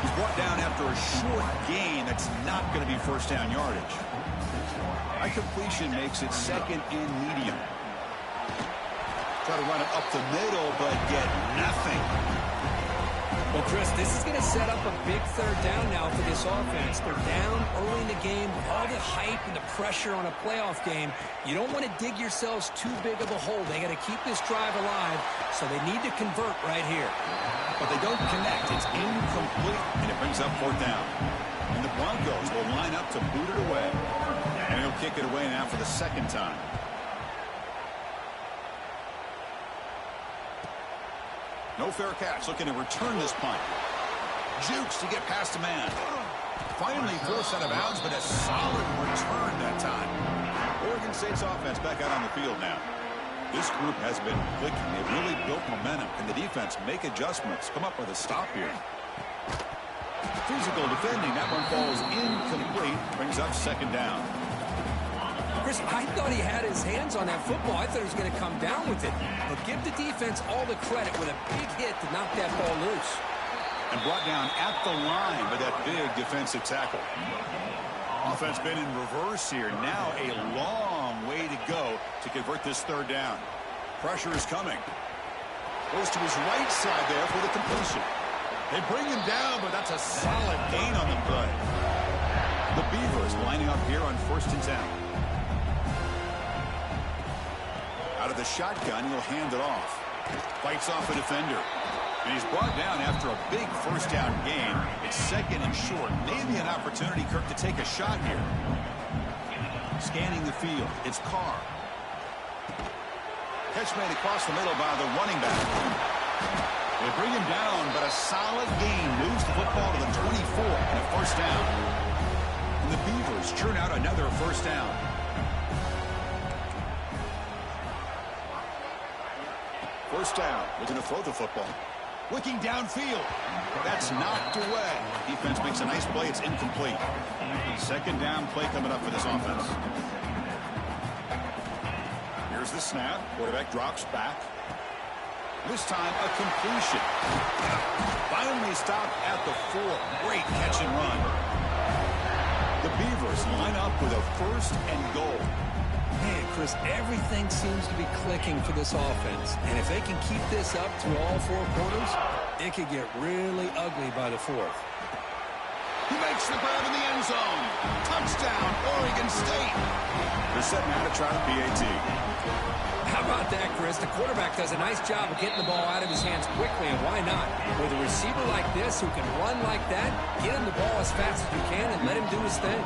He's brought down after a short gain. That's not going to be first down yardage. High completion makes it 2nd and medium. Try to run it up the middle, but get nothing. Well, Chris, this is going to set up a big 3rd down now for this offense. They're down early in the game with all the hype and the pressure on a playoff game. You don't want to dig yourselves too big of a hole. They got to keep this drive alive, so they need to convert right here. But they don't connect. It's incomplete, and it brings up 4th down. And the Broncos will line up to boot it away. And he'll kick it away now for the 2nd time. No fair catch, looking to return this punt. Jukes to get past a man. Finally forced out of bounds, but a solid return that time. Oregon State's offense back out on the field now. This group has been clicking. They've really built momentum, and the defense make adjustments. Come up with a stop here. Physical defending. That one falls incomplete. Brings up 2nd down. Chris, I thought he had his hands on that football. I thought he was going to come down with it. But give the defense all the credit with a big hit to knock that ball loose. And brought down at the line by that big defensive tackle. Offense been in reverse here. Now a long way to go to convert this 3rd down. Pressure is coming. Goes to his right side there for the completion. They bring him down, but that's a solid gain on the play. The Beavers lining up here on 1st and 10. Out of the shotgun, he'll hand it off. Fights off a defender. And he's brought down after a big first down gain. It's 2nd and short. Maybe an opportunity, Kirk, to take a shot here. Scanning the field. It's Carr. Catch made across the middle by the running back. They bring him down, but a solid gain moves the football to the 24 and a 1st down. And the Beavers churn out another 1st down. First down, looking to throw the football. Looking downfield. That's knocked away. Defense makes a nice play. It's incomplete. 2nd down play coming up for this offense. Here's the snap. Quarterback drops back. This time a completion. Finally stopped at the 4. Great catch and run. The Beavers line up with a 1st and goal. Man, Chris, everything seems to be clicking for this offense. And if they can keep this up through all 4 quarters, it could get really ugly by the 4th. He makes the grab in the end zone. Touchdown, Oregon State. They're setting out to try the PAT. How about that, Chris? The quarterback does a nice job of getting the ball out of his hands quickly, and why not? With a receiver like this who can run like that, get him the ball as fast as you can and let him do his thing.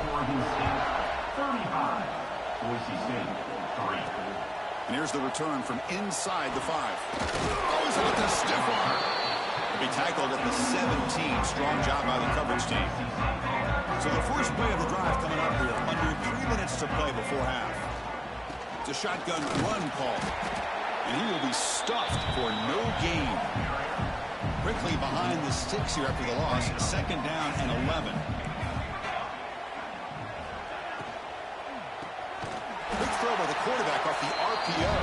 Oregon State, 35. Boise State, 3. And here's the return from inside the 5. Goes out to stiff arm. He'll be tackled at the 17. Strong job by the coverage team. So the first play of the drive coming up here. Under 3 minutes to play before half. It's a shotgun run call. And he will be stuffed for no gain. Quickly behind the sticks here after the loss. 2nd down and 11. Big throw by the quarterback off the RPO.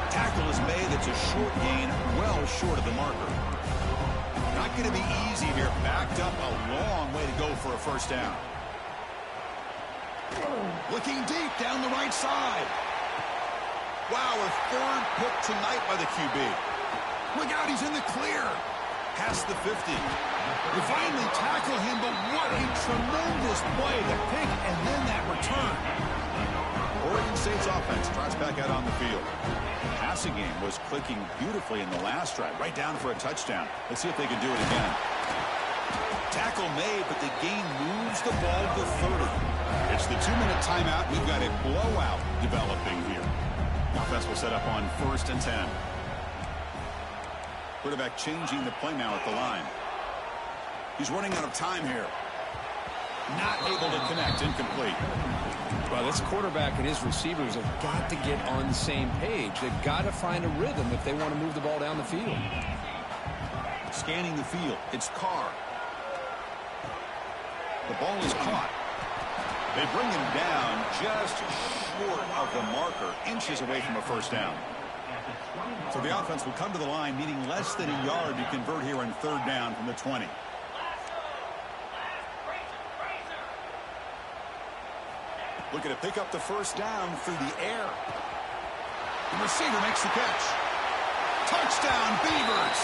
Tackle is made. It's a short gain, well short of the marker. Not going to be easy here. Backed up a long way to go for a 1st down. Looking deep down the right side. Wow, a 3rd pick tonight by the QB. Look out, he's in the clear. Past the 50. They finally tackle him, but what a tremendous play. The pick and then that return. Oregon State's offense tries back out on the field. The passing game was clicking beautifully in the last drive, right down for a touchdown. Let's see if they can do it again. Tackle made, but the gain moves the ball to 30. It's the 2-minute timeout. We've got a blowout developing here. Offense will set up on 1st and 10. Quarterback changing the play now at the line. He's running out of time here. Not able to connect. Incomplete. Well, this quarterback and his receivers have got to get on the same page. They've got to find a rhythm if they want to move the ball down the field. Scanning the field. It's Carr. The ball is caught. They bring him down just short of the marker, inches away from a first down. So the offense will come to the line needing less than a yard to convert here on 3rd down from the 20. Looking to pick up the first down through the air. The receiver makes the catch. Touchdown, Beavers!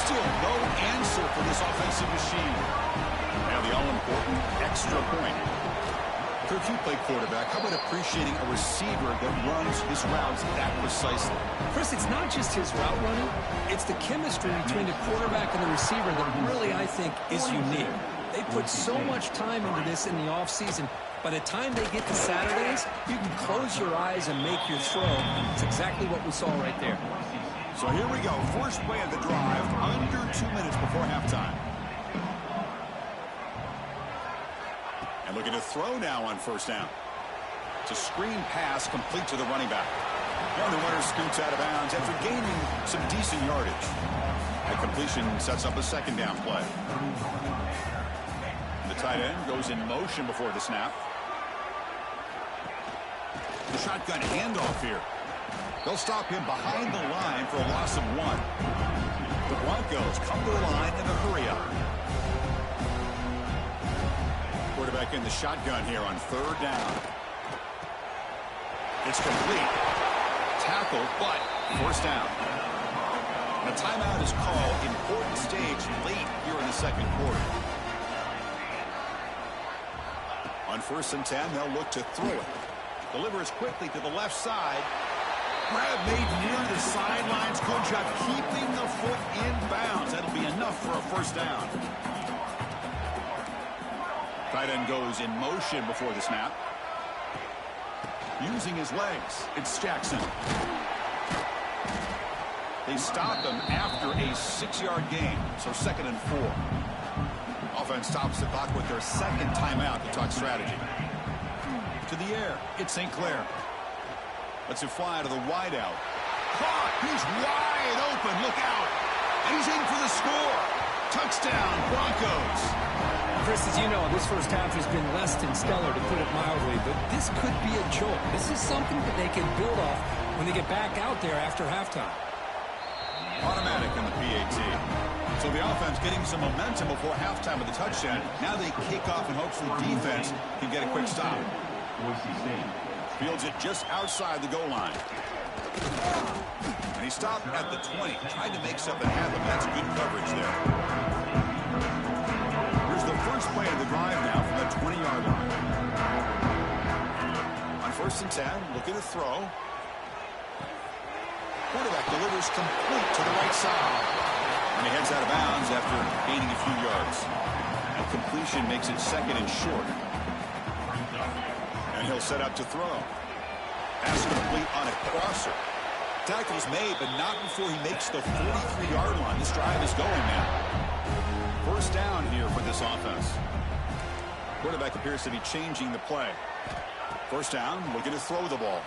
Still no answer for this offensive machine. Now the all-important extra point. Kirk, you play quarterback. How about appreciating a receiver that runs his routes that precisely? Chris, it's not just his route running. It's the chemistry between the quarterback and the receiver that really, I think, is unique. They put so much time into this in the offseason. By the time they get to Saturdays, you can close your eyes and make your throw. It's exactly what we saw right there. So here we go. First play of the drive, under 2 minutes before halftime. And looking to throw now on 1st down. It's a screen pass complete to the running back. And the runner scoots out of bounds after gaining some decent yardage. The completion sets up a 2nd down play. The tight end goes in motion before the snap. The shotgun handoff here. They'll stop him behind the line for a loss of 1. The Broncos come to the line in a hurry-up. Quarterback in the shotgun here on 3rd down. It's complete. Tackled, but 1st down. The timeout is called. Important stage late here in the 2nd quarter. On 1st and 10, they'll look to throw it. Delivers quickly to the left side. Grab made near the sidelines. Good job keeping the foot in bounds. That'll be enough for a 1st down. Tight end goes in motion before the snap. Using his legs, it's Jackson. They stop him after a 6-yard gain, so 2nd and 4. Offense stops the clock with their 2nd timeout to talk strategy. To the air, it's St. Clair. Lets it fly to the wideout. Caught! He's wide open, look out! And he's in for the score! Touchdown, Broncos! Chris, as you know, this first half has been less than stellar, to put it mildly, but this could be a jolt. This is something that they can build off when they get back out there after halftime. Automatic in the PAT. So the offense getting some momentum before halftime with the touchdown. Now they kick off and hopes the defense can get a quick stop. Fields it just outside the goal line. And he stopped at the 20. Tried to make something happen. That's good coverage there. Here's the first play of the drive now from the 20-yard line. On 1st and 10, looking to throw. Quarterback delivers complete to the right side. And he heads out of bounds after gaining a few yards. And completion makes it 2nd and short. And he'll set up to throw. Pass complete on a crosser. Tackle's made, but not before he makes the 43-yard line. This drive is going now. 1st down here for this offense. Quarterback appears to be changing the play. 1st down, looking to throw the ball.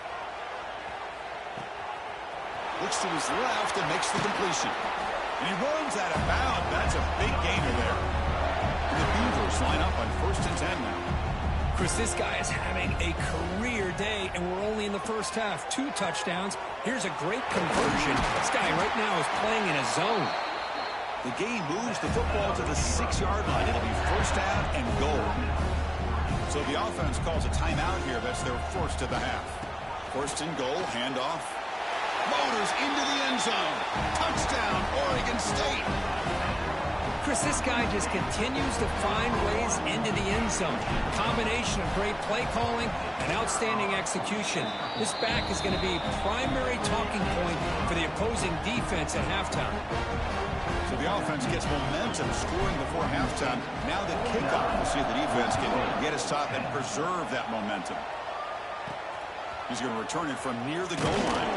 Looks to his left and makes the completion. And he runs out of bounds. That's a big gainer there. And the Beavers line up on 1st and 10 now. Chris, this guy is having a career day, and we're only in the first half. 2 touchdowns. Here's a great conversion. This guy right now is playing in a zone. The game moves the football to the 6-yard line. It'll be 1st down and goal. So the offense calls a timeout here. That's their 1st of the half. 1st and goal, handoff. Motors into the end zone. Touchdown, Oregon State. Chris, this guy just continues to find ways into the end zone. A combination of great play calling and outstanding execution. This back is going to be a primary talking point for the opposing defense at halftime. So the offense gets momentum scoring before halftime. Now the kickoff. We'll see if the defense can get a stop and preserve that momentum. He's going to return it from near the goal line.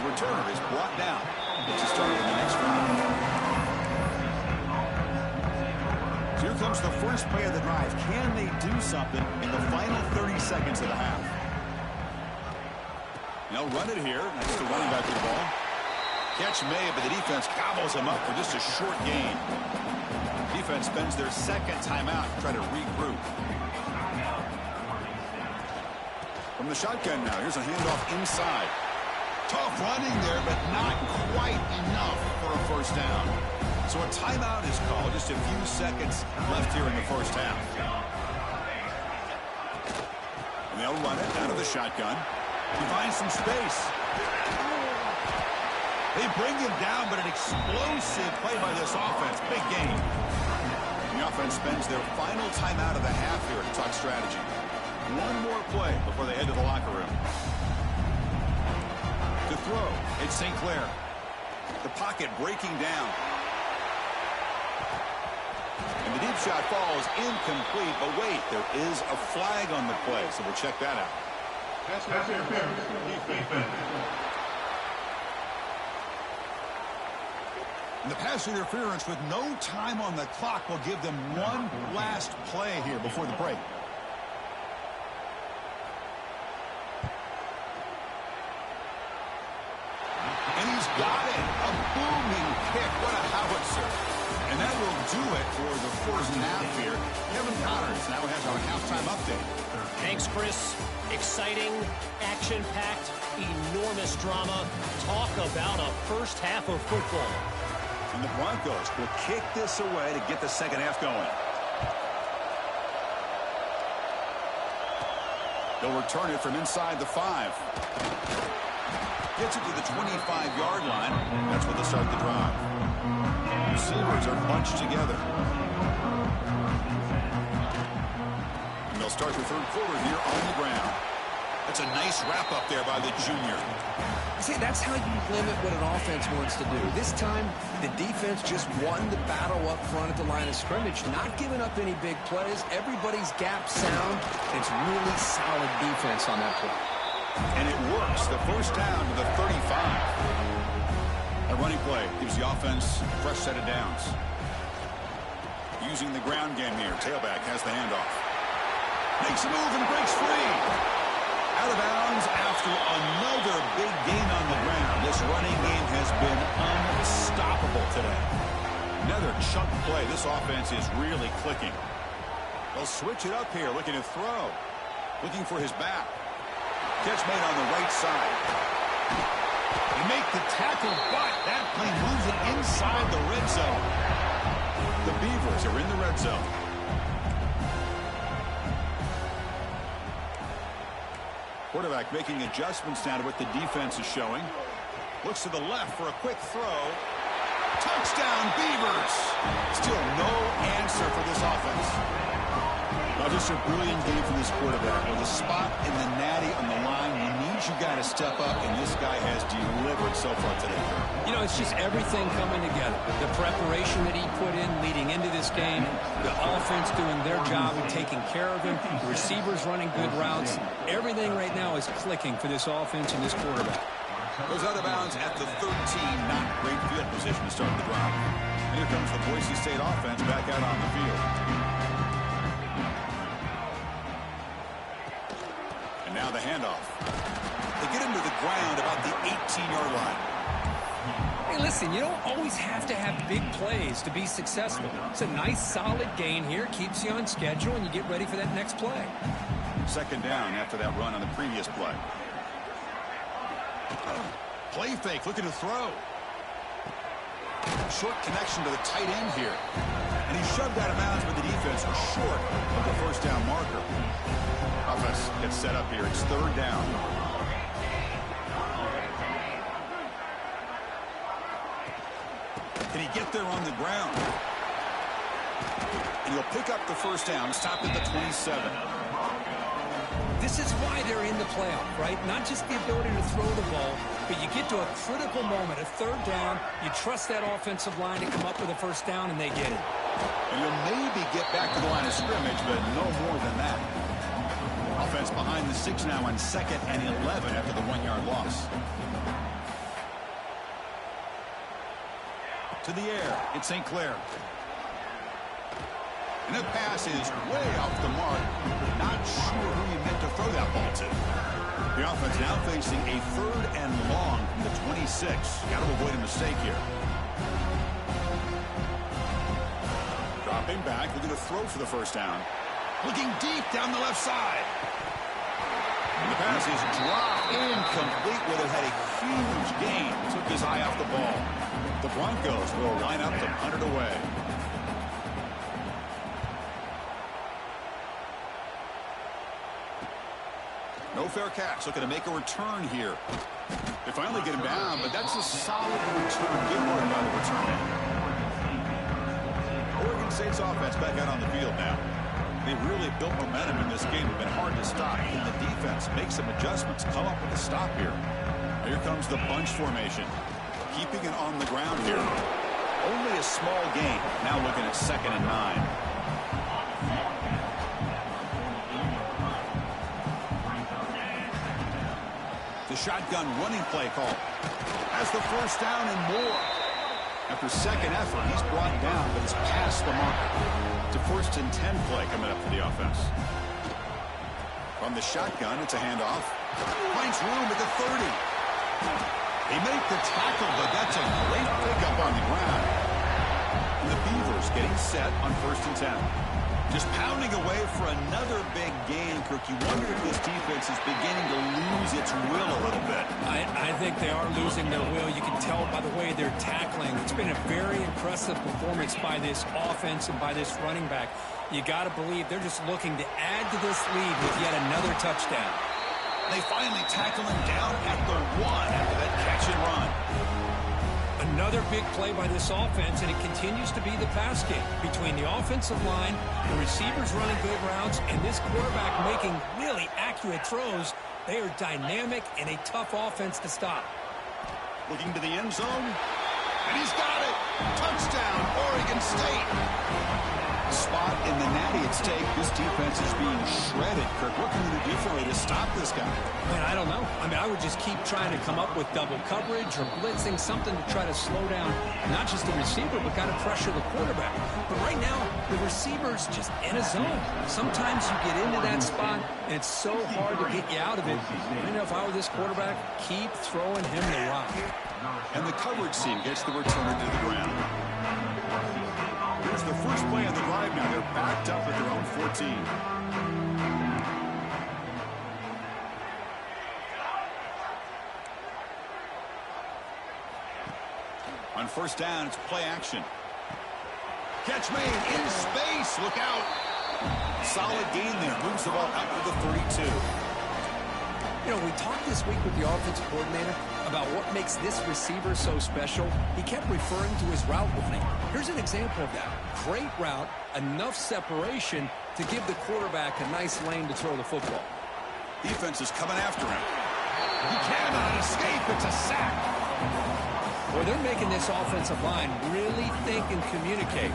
The returner is brought down. It's a start in the next round. So here comes the first play of the drive. Can they do something in the final 30 seconds of the half? They'll run it here. That's the running back with the ball. Catch made, but the defense gobbles him up for just a short gain. Defense spends their second timeout to try to regroup. From the shotgun now, here's a handoff inside. Tough running there, but not quite enough for a first down. So a timeout is called. Just a few seconds left here in the first half. And they'll run it out of the shotgun. He finds some space. They bring him down, but an explosive play by this offense. Big gain. The offense spends their final timeout of the half here to talk strategy. One more play before they head to the locker room. To throw, it's St. Clair. The pocket breaking down. And the deep shot falls incomplete, but wait, there is a flag on the play, so we'll check that out. Pass interference. Defense. And the pass interference with no time on the clock will give them one last play here before the break. And he's got it. A booming kick. What a howitzer. And that will do it for the first half here. Kevin Connors now has our halftime update. Thanks, Chris. Exciting, action-packed, enormous drama. Talk about a first half of football. And the Broncos will kick this away to get the second half going. They'll return it from inside the 5. Gets it to the 25-yard line. That's where they'll start the drive. Receivers are bunched together. And they'll start the third quarter here on the ground. That's a nice wrap-up there by the junior. See, that's how you limit what an offense wants to do. This time, the defense just won the battle up front at the line of scrimmage, not giving up any big plays. Everybody's gap sound. It's really solid defense on that play. And it works. The first down to the 35. A running play gives the offense a fresh set of downs. Using the ground game here. Tailback has the handoff. Makes a move and breaks free. Out of bounds after another big gain on the ground. This running game has been unstoppable today. Another chunk play. This offense is really clicking. They'll switch it up here, looking to throw. Looking for his back. Catch made on the right side. They make the tackle, but that play moves it inside the red zone. The Beavers are in the red zone. Quarterback making adjustments now to what the defense is showing. Looks to the left for a quick throw. Touchdown, Beavers! Still no answer for this offense. Now just a brilliant game from this quarterback. With a spot in the natty on the line, you need you guy to step up, and this guy has delivered so far today. You know, it's just everything coming together. The preparation that he put in leading into this game, the offense doing their job and taking care of him, the receivers running good routes. Everything right now is clicking for this offense and this quarterback. Goes out of bounds at the 13. Not great field position to start the drive. And here comes the Boise State offense back out on the field. And now the handoff. They get him to the ground about the 18-yard line. Hey, listen, you don't always have to have big plays to be successful. It's a nice, solid gain here. Keeps you on schedule, and you get ready for that next play. Second down after that run on the previous play. Play fake, looking to throw. Short connection to the tight end here. And he shoved out of bounds, but the defense was short of the first down marker. Offense gets set up here. It's third down. Can he get there on the ground? and he'll pick up the first down, stopped at the 27. This is why they're in the playoff, right? Not just the ability to throw the ball, but you get to a critical moment, a third down, you trust that offensive line to come up with a first down, and they get it. And you'll maybe get back to the line of scrimmage, but no more than that. Offense behind the 6 now on 2nd and 11 after the 1-yard loss. To the air, it's St. Clair. And the pass is way off the mark. Not sure who he meant to throw that ball to. The offense now facing a 3rd and long from the 26. Got to avoid a mistake here. Dropping back, looking to throw for the first down. Looking deep down the left side. And the pass is dropped incomplete. Would have had a huge gain. Took his eye off the ball. The Broncos will line up to punt it away. No fair catch. Looking to make a return here. They finally get him down, but that's a solid return. Good work by the return man. Oregon State's offense back out on the field now. They've really built momentum in this game. It's been hard to stop. And the defense makes some adjustments. Come up with a stop here. Here comes the bunch formation. Keeping it on the ground here. Only a small gain. Now looking at 2nd and 9. The shotgun running play call. Has the first down and more. After second effort, he's brought down, but it's past the marker. It's a 1st and 10 play coming up for the offense. From the shotgun, it's a handoff. Finds room at the 30. They make the tackle, but that's a great pickup on the ground. And the Beavers getting set on 1st and 10. Just pounding away for another big gain, Kirk. You wonder if this defense is beginning to lose its will a little bit. I think they are losing their will. You can tell by the way they're tackling. It's been a very impressive performance by this offense and by this running back. You got to believe they're just looking to add to this lead with yet another touchdown. They finally tackle him down at the 1 after that catch and run. Another big play by this offense, and it continues to be the pass game between the offensive line, the receivers running good routes, and this quarterback making really accurate throws. They are dynamic and a tough offense to stop. Looking to the end zone, and he's got it. Touchdown, Oregon State. Spot in the natty at stake. This defense is being shredded. Kirk, what can you do differently to stop this guy? Man, I don't know. I mean, I would just keep trying to come up with double coverage or blitzing, something to try to slow down not just the receiver, but kind of pressure the quarterback. But right now, the receiver's just in a zone. Sometimes you get into that spot, and it's so hard to get you out of it. You know, if I were this quarterback, keep throwing him the rock. And the coverage team gets the returner to the ground. Here's the first play on the drive now. They're backed up at their own 14. On first down, it's play action. Catch made in space. Look out. Solid gain there. Moves the ball out to the 32. You know, we talked this week with the offensive coordinator about what makes this receiver so special. He kept referring to his route running. Here's an example of that. Great route, enough separation to give the quarterback a nice lane to throw the football. Defense is coming after him. He cannot escape. It's a sack. Well, they're making this offensive line really think and communicate.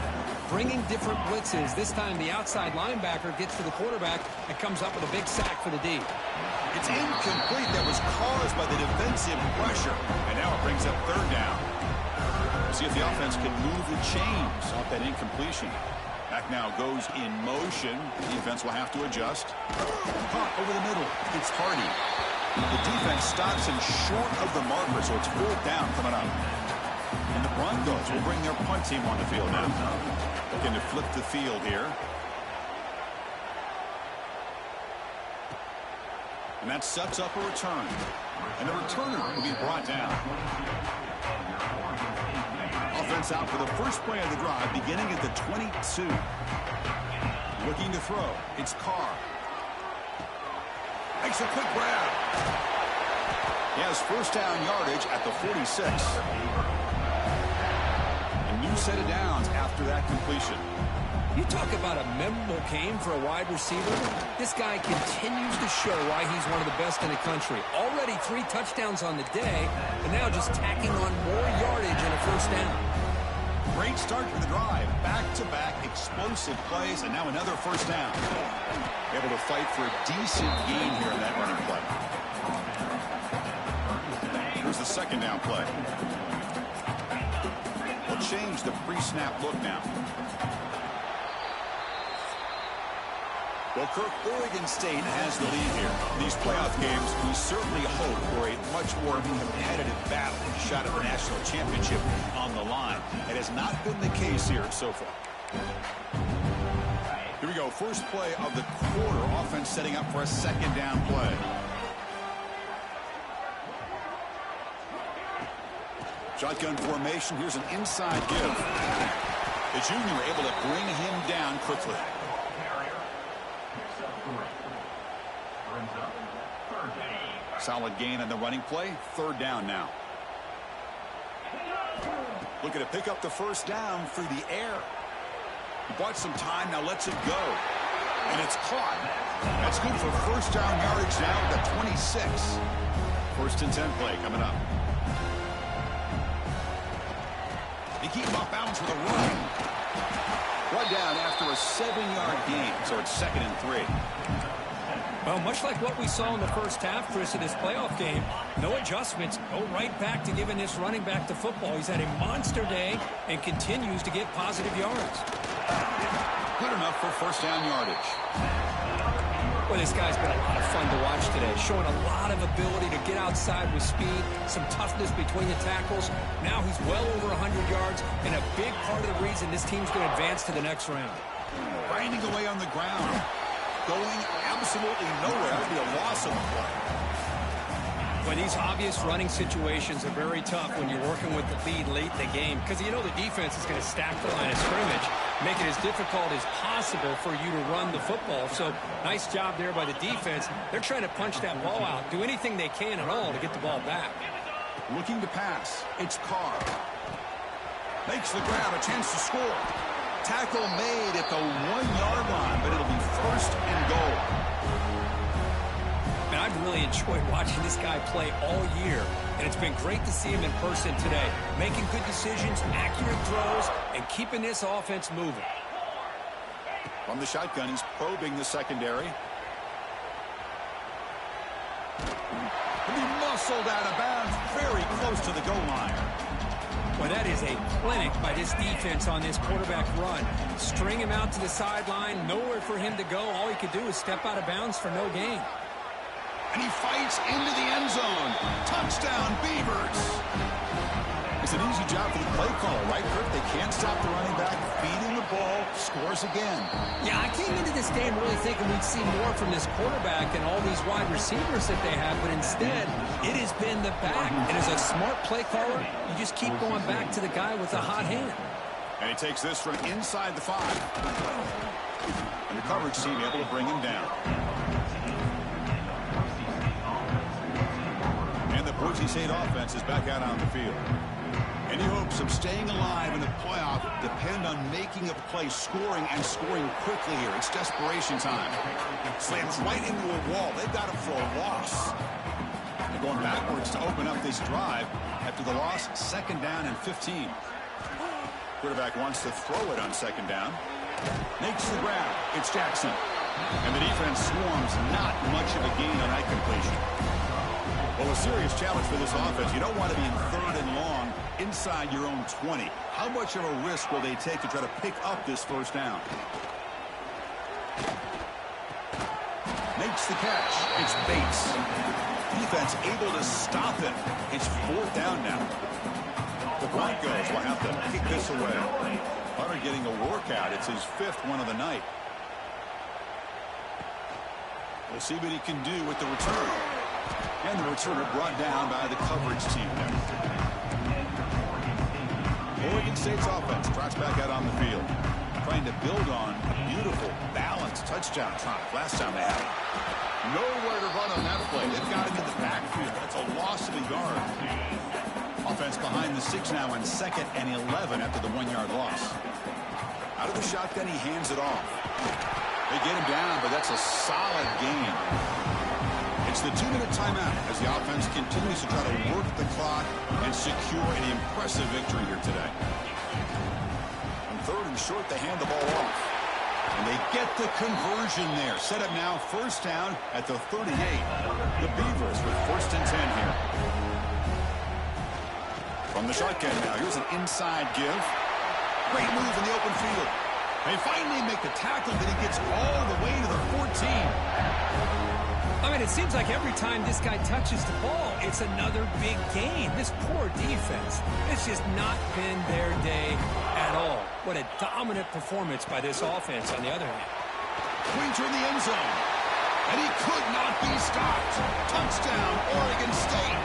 Bringing different blitzes. This time the outside linebacker gets to the quarterback and comes up with a big sack for the D. It's incomplete. That was caused by the defensive pressure. And now it brings up third down. We'll see if the offense can move the chains off that incompletion. Back now goes in motion. The defense will have to adjust. Caught over the middle. It's Hardy. The defense stops him short of the marker, so it's fourth down coming up. And the Broncos will bring their punt team on the field now. Looking to flip the field here. And that sets up a return. And the returner will be brought down. Offense out for the first play of the drive, beginning at the 22. Looking to throw. It's Carr. Makes a quick grab. He has first down yardage at the 46. A new set of downs after that completion. You talk about a memorable game for a wide receiver. This guy continues to show why he's one of the best in the country. Already 3 touchdowns on the day, and now just tacking on more yardage and a first down. Great start to the drive. Back-to-back explosive plays, and now another first down. Able to fight for a decent gain here in that running play. Here's the second down play. We'll change the pre-snap look now. Well, Kirk, Oregon State has the lead here. In these playoff games, we certainly hope for a much more competitive battle, shot at the national championship on the line. It has not been the case here so far. Here we go, first play of the quarter. Offense setting up for a second down play. Shotgun formation. Here's an inside give. The junior able to bring him down quickly. Solid gain on the running play. Third down now. Looking to pick up the first down through the air. He bought some time, now lets it go. And it's caught. That's good for first down yardage now at the 26. First and 10 play coming up. They keep him off bounds with a run. One down after a 7-yard gain, so it's 2nd and 3. Well, much like what we saw in the first half, Chris, of this playoff game, no adjustments, go right back to giving this running back the football. He's had a monster day and continues to get positive yards. Good enough for first down yardage. Well, this guy's been a lot of fun to watch today, showing a lot of ability to get outside with speed, some toughness between the tackles. Now he's well over 100 yards, and a big part of the reason this team's going to advance to the next round. Grinding away on the ground. Going absolutely nowhere. That would be a loss of a play. Well, these obvious running situations are very tough when you're working with the lead late in the game, because you know the defense is going to stack the line of scrimmage, make it as difficult as possible for you to run the football. So nice job there by the defense. They're trying to punch that ball out, do anything they can at all to get the ball back. Looking to pass. It's Carr. Makes the grab, a chance to score. Tackle made at the 1-yard line, but it'll be first and goal. Man, I've really enjoyed watching this guy play all year, and it's been great to see him in person today, making good decisions, accurate throws, and keeping this offense moving. From the shotgun, he's probing the secondary. He'll be muscled out of bounds, very close to the goal line. Well, that is a clinic by this defense on this quarterback run. String him out to the sideline, nowhere for him to go. All he could do is step out of bounds for no gain. And he fights into the end zone. Touchdown, Beavers. It's an easy job for the play caller, right, Kirk? They can't stop the running back, feed him the ball, scores again. Yeah, I came into this game really thinking we'd see more from this quarterback and all these wide receivers that they have, but instead, it has been the back. And as a smart play caller, you just keep going back to the guy with the hot hand. And he takes this from inside the 5. And the coverage team able to bring him down. And the Boise State offense is back out on the field. Any hopes of staying alive in the playoff depend on making a play, scoring, and scoring quickly here. It's desperation time. Slams right into a wall. They've got it for a loss. They're going backwards to open up this drive. After the loss, 2nd down and 15. Quarterback wants to throw it on 2nd down. Makes the grab. It's Jackson. And the defense swarms. Not much of a gain on that completion. Well, a serious challenge for this offense. You don't want to be in 3rd and long inside your own 20. How much of a risk will they take to try to pick up this first down? Makes the catch. It's Bates. Defense able to stop it. It's 4th down now. The Broncos will have to kick this away. Hunter getting a workout. It's his 5th one of the night. We'll see what he can do with the return. And the returner brought down by the coverage team there. Oregon State's offense trots back out on the field, trying to build on a beautiful, balanced touchdown drive last time they had it. Nowhere to run on that play. They've got him in the backfield. That's a loss of a yard. Offense behind the 6 now in 2nd and 11 after the 1-yard loss. Out of the shotgun, he hands it off. They get him down, but that's a solid gain. It's the 2-minute timeout as the offense continues to try to work the clock and secure an impressive victory here today. On 3rd and short, they hand the ball off. And they get the conversion there. Set up now, first down at the 38. The Beavers with 1st and 10 here. From the shotgun now, here's an inside give. Great move in the open field. They finally make the tackle, but he gets all the way to the 14. I mean, it seems like every time this guy touches the ball, it's another big gain. This poor defense, it's just not been their day at all. What a dominant performance by this offense on the other hand. Pointer in the end zone. And he could not be stopped. Touchdown, Oregon State.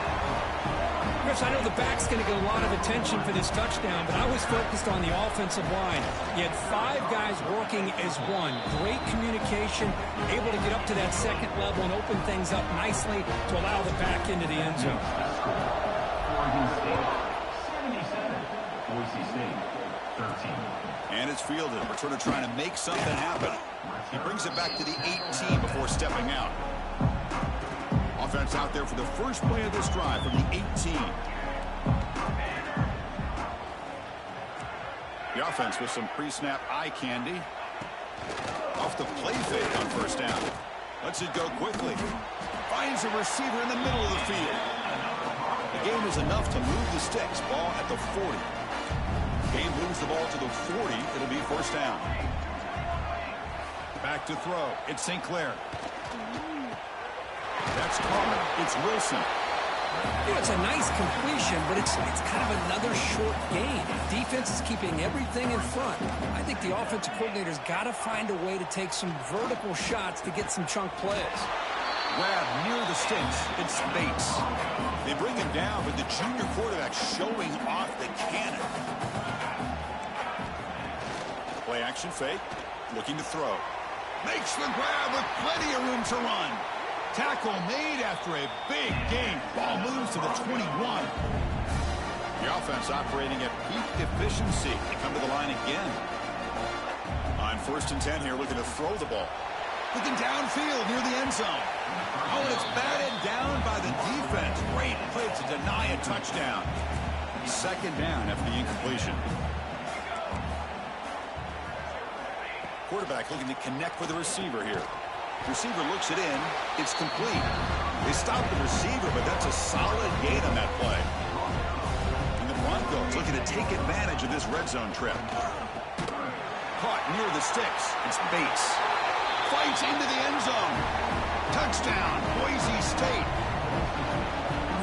Chris, I know the back's going to get a lot of attention for this touchdown, but I was focused on the offensive line. You had 5 guys working as one. Great communication, able to get up to that second level and open things up nicely to allow the back into the end zone. Oregon State, 77. Boise State, 13. And it's fielded. Returner trying to make something happen. He brings it back to the 18 before stepping out. Offense out there for the first play of this drive from the 18. The offense with some pre-snap eye candy. Off the play fake on first down. Lets it go quickly. Finds a receiver in the middle of the field. The game is enough to move the sticks. Ball at the 40. Game moves the ball to the 40. It'll be first down. Back to throw. It's St. Clair. That's Carter. It's Wilson. You know, it's a nice completion, but it's kind of another short gain. Defense is keeping everything in front. I think the offensive coordinator's got to find a way to take some vertical shots to get some chunk plays. Grab near the sticks. It's Bates. They bring him down, but the junior quarterback showing off the cannon. Play action fake. Looking to throw. Makes the grab with plenty of room to run. Tackle made after a big gain. Ball moves to the 21. The offense operating at peak efficiency. They come to the line again. On 1st and 10 here, looking to throw the ball. Looking downfield near the end zone. Oh, and it's batted down by the defense. Great play to deny a touchdown. 2nd down after the incompletion. Quarterback looking to connect with the receiver here. Receiver looks it in. It's complete. They stop the receiver, but that's a solid gain on that play. And the Broncos looking to take advantage of this red zone trip. Caught near the sticks. It's Bates. Fights into the end zone. Touchdown, Boise State.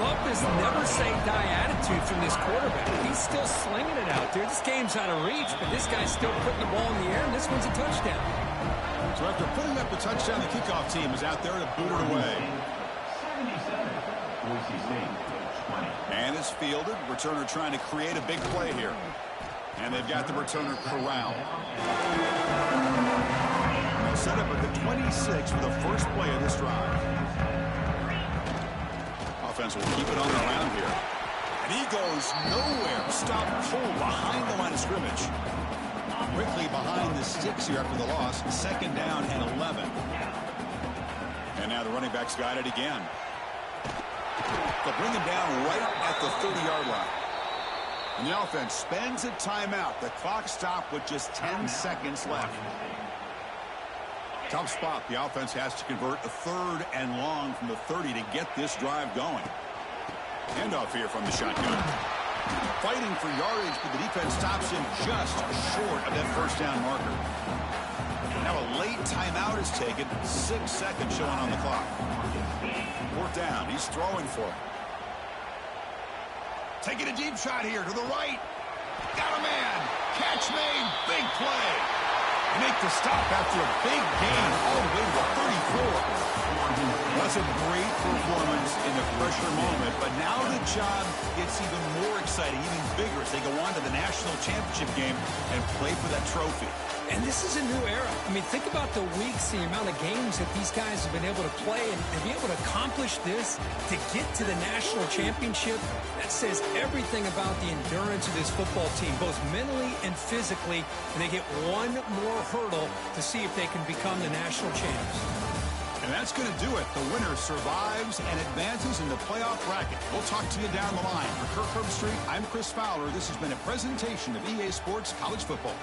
Love this never-say-die attitude from this quarterback. He's still slinging it out there. This game's out of reach, but this guy's still putting the ball in the air, and this one's a touchdown. So after putting up the touchdown, the kickoff team is out there to boot it away. 77. Boise State, 20. And it's fielded. Returner trying to create a big play here. And they've got the returner corralled. They'll set up at the 26 for the first play of this drive. Offense will keep it on the ground here. And he goes nowhere. Stop cold behind the line of scrimmage. Quickly behind the sticks here after the loss. 2nd down and 11. And now the running back's got it again. They'll bring him down right at the 30-yard line. And the offense spends a timeout. The clock stopped with just 10 seconds left. Tough spot. The offense has to convert a 3rd and long from the 30 to get this drive going. Handoff here from the shotgun. Fighting for yardage, but the defense stops him just short of that first down marker. Now a late timeout is taken. 6 seconds showing on the clock. 4th down. He's throwing for it. Taking a deep shot here to the right. Got a man. Catch made. Big play. They make the stop after a big gain all the way to the 34. That's a great performance in the pressure moment, but now the job gets even more exciting, even bigger as they go on to the national championship game and play for that trophy. And this is a new era. I mean, think about the weeks, the amount of games that these guys have been able to play, and to be able to accomplish this, to get to the national championship, that says everything about the endurance of this football team, both mentally and physically, and they get one more hurdle to see if they can become the national champs. And that's going to do it. The winner survives and advances in the playoff bracket. We'll talk to you down the line. For Kirk Herbstreit, I'm Chris Fowler. This has been a presentation of EA Sports College Football.